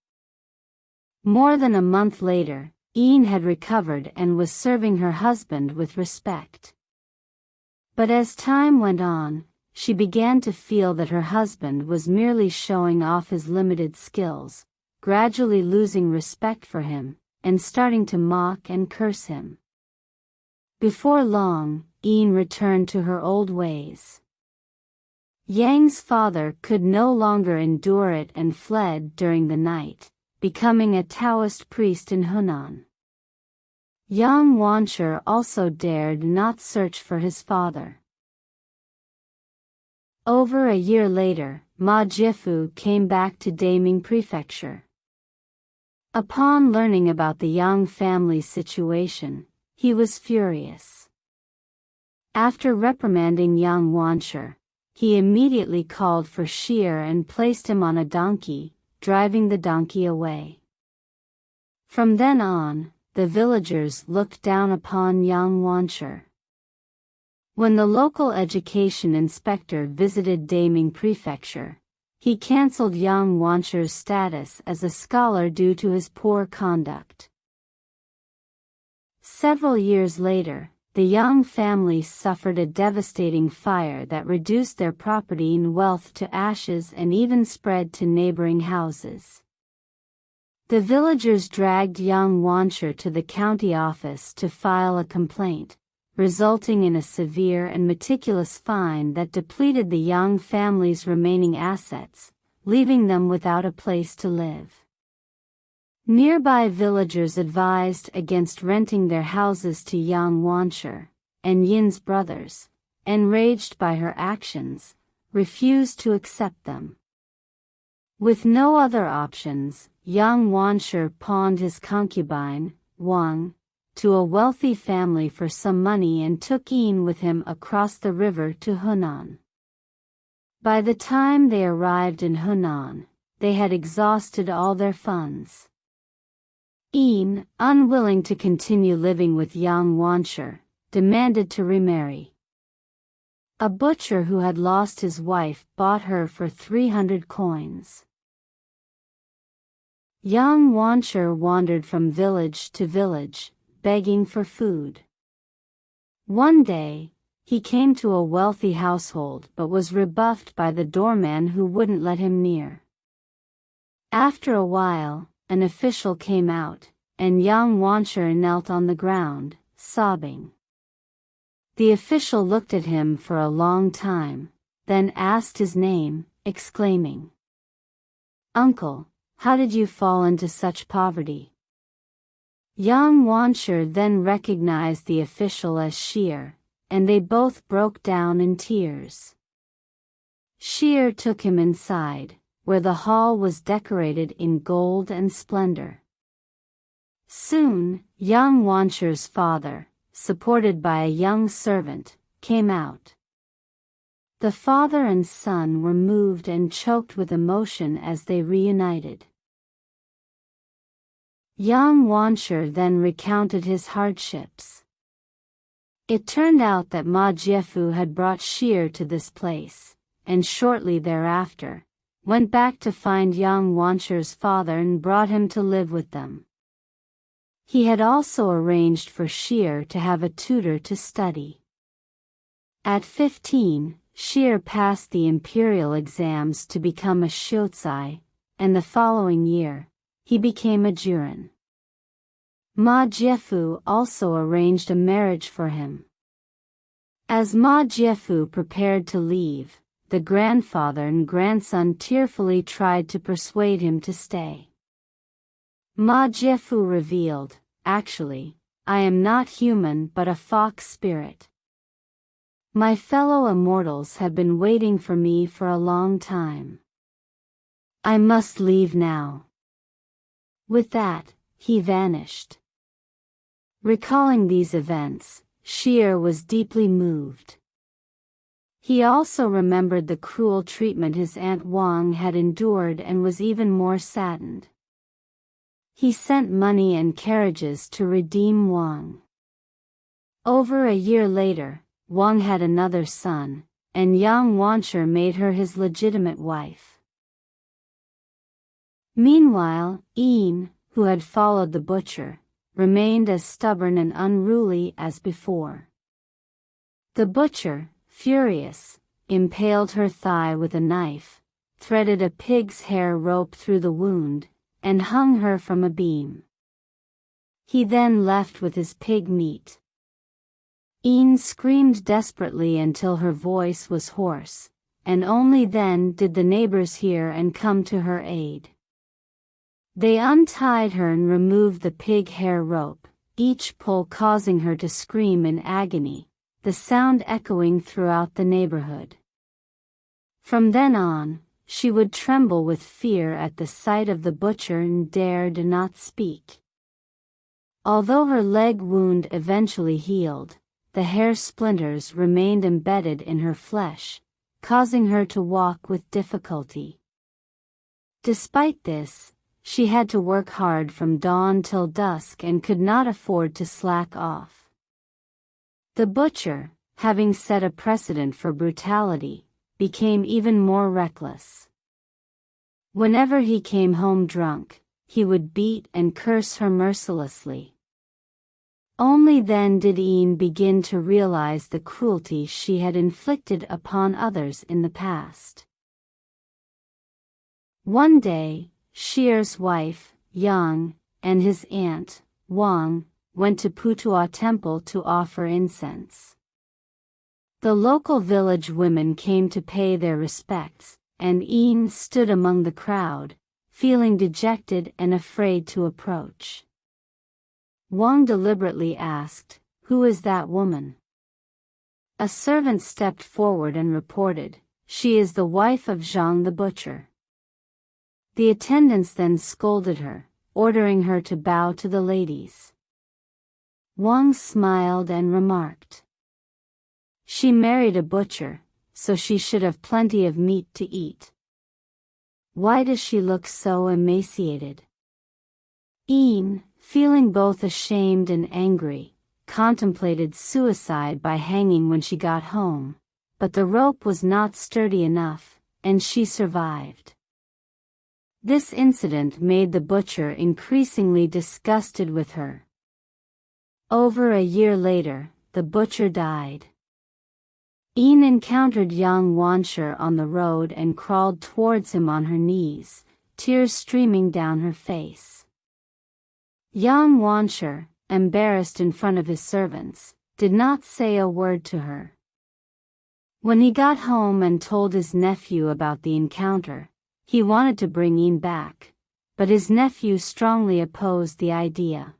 More than a month later, Ian had recovered and was serving her husband with respect. But as time went on, she began to feel that her husband was merely showing off his limited skills, gradually losing respect for him, and starting to mock and curse him. Before long, Ian returned to her old ways. Yang's father could no longer endure it and fled during the night, becoming a Taoist priest in Hunan. Young Wanshur also dared not search for his father. Over a year later, Ma Jiafu came back to Daming Prefecture. Upon learning about the Yang family's situation, he was furious. After reprimanding young Wanshur, he immediately called for Shear and placed him on a donkey, driving the donkey away. From then on, the villagers looked down upon young Wanshur. When the local education inspector visited Daming Prefecture, he cancelled young Wanshur's status as a scholar due to his poor conduct. Several years later, the Yang family suffered a devastating fire that reduced their property and wealth to ashes and even spread to neighboring houses. The villagers dragged young Wanshur to the county office to file a complaint, resulting in a severe and meticulous fine that depleted the Yang family's remaining assets, leaving them without a place to live. Nearby villagers advised against renting their houses to young Wanshur, and Yin's brothers, enraged by her actions, refused to accept them. With no other options, young Wanshur pawned his concubine, Wang, to a wealthy family for some money and took Ian with him across the river to Hunan. By the time they arrived in Hunan, they had exhausted all their funds. Ian, unwilling to continue living with young Wanshur, demanded to remarry. A butcher who had lost his wife bought her for 300 coins. Young Wanshur wandered from village to village, begging for food. One day, he came to a wealthy household but was rebuffed by the doorman who wouldn't let him near. After a while, an official came out, and young Wanshur knelt on the ground, sobbing. The official looked at him for a long time, then asked his name, exclaiming, "Uncle, how did you fall into such poverty?" Young Wanshur then recognized the official as Shear, and they both broke down in tears. Shear took him inside, where the hall was decorated in gold and splendor. Soon, young Wanshur's father, supported by a young servant, came out. The father and son were moved and choked with emotion as they reunited. Young Wanshur then recounted his hardships. It turned out that Ma Jiafu had brought Shear to this place, and shortly thereafter, went back to find young Wanshur's father and brought him to live with them. He had also arranged for Shear to have a tutor to study. At 15, Shear passed the imperial exams to become a shiozai, and the following year, he became a juren. Ma Jiafu also arranged a marriage for him. As Ma Jiafu prepared to leave, the grandfather and grandson tearfully tried to persuade him to stay. Ma Jiafu revealed, "Actually, I am not human but a fox spirit. My fellow immortals have been waiting for me for a long time. I must leave now." With that, he vanished. Recalling these events, Shear was deeply moved. He also remembered the cruel treatment his Aunt Wang had endured and was even more saddened. He sent money and carriages to redeem Wang. Over a year later, Wang had another son, and young Wancher made her his legitimate wife. Meanwhile, Yin, who had followed the butcher, remained as stubborn and unruly as before. The butcher, furious, impaled her thigh with a knife, threaded a pig's hair rope through the wound, and hung her from a beam. He then left with his pig meat. Yin screamed desperately until her voice was hoarse, and only then did the neighbors hear and come to her aid. They untied her and removed the pig hair rope, each pull causing her to scream in agony, the sound echoing throughout the neighborhood. From then on, she would tremble with fear at the sight of the butcher and dared not speak. Although her leg wound eventually healed, the hair splinters remained embedded in her flesh, causing her to walk with difficulty. Despite this, she had to work hard from dawn till dusk and could not afford to slack off. The butcher, having set a precedent for brutality, became even more reckless. Whenever he came home drunk, he would beat and curse her mercilessly. Only then did Yin begin to realize the cruelty she had inflicted upon others in the past. One day, Shir's wife, Yang, and his aunt, Wang, went to Putua Temple to offer incense. The local village women came to pay their respects, and Yin stood among the crowd, feeling dejected and afraid to approach. Wang deliberately asked, "Who is that woman?" A servant stepped forward and reported, "She is the wife of Zhang the butcher." The attendants then scolded her, ordering her to bow to the ladies. Wang smiled and remarked, "She married a butcher, so she should have plenty of meat to eat. Why does she look so emaciated?" Yin, feeling both ashamed and angry, contemplated suicide by hanging when she got home, but the rope was not sturdy enough, and she survived. This incident made the butcher increasingly disgusted with her. Over a year later, the butcher died. Yin encountered young Wancher on the road and crawled towards him on her knees, tears streaming down her face. Young Wancher, embarrassed in front of his servants, did not say a word to her. When he got home and told his nephew about the encounter, he wanted to bring Yin back, but his nephew strongly opposed the idea.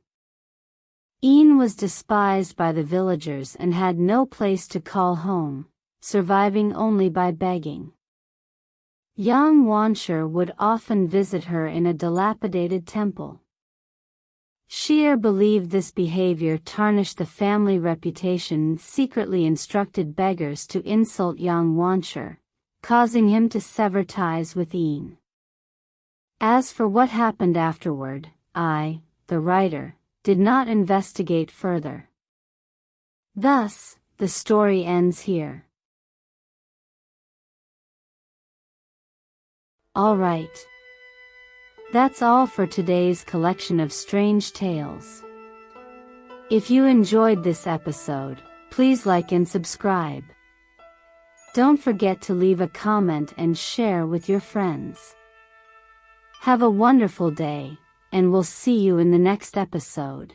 Yin was despised by the villagers and had no place to call home, surviving only by begging. Young Wancher would often visit her in a dilapidated temple. Shir believed this behavior tarnished the family reputation and secretly instructed beggars to insult young Wancher, causing him to sever ties with Yin. As for what happened afterward, I, the writer, did not investigate further. Thus, the story ends here. Alright. That's all for today's collection of strange tales. If you enjoyed this episode, please like and subscribe. Don't forget to leave a comment and share with your friends. Have a wonderful day, and we'll see you in the next episode.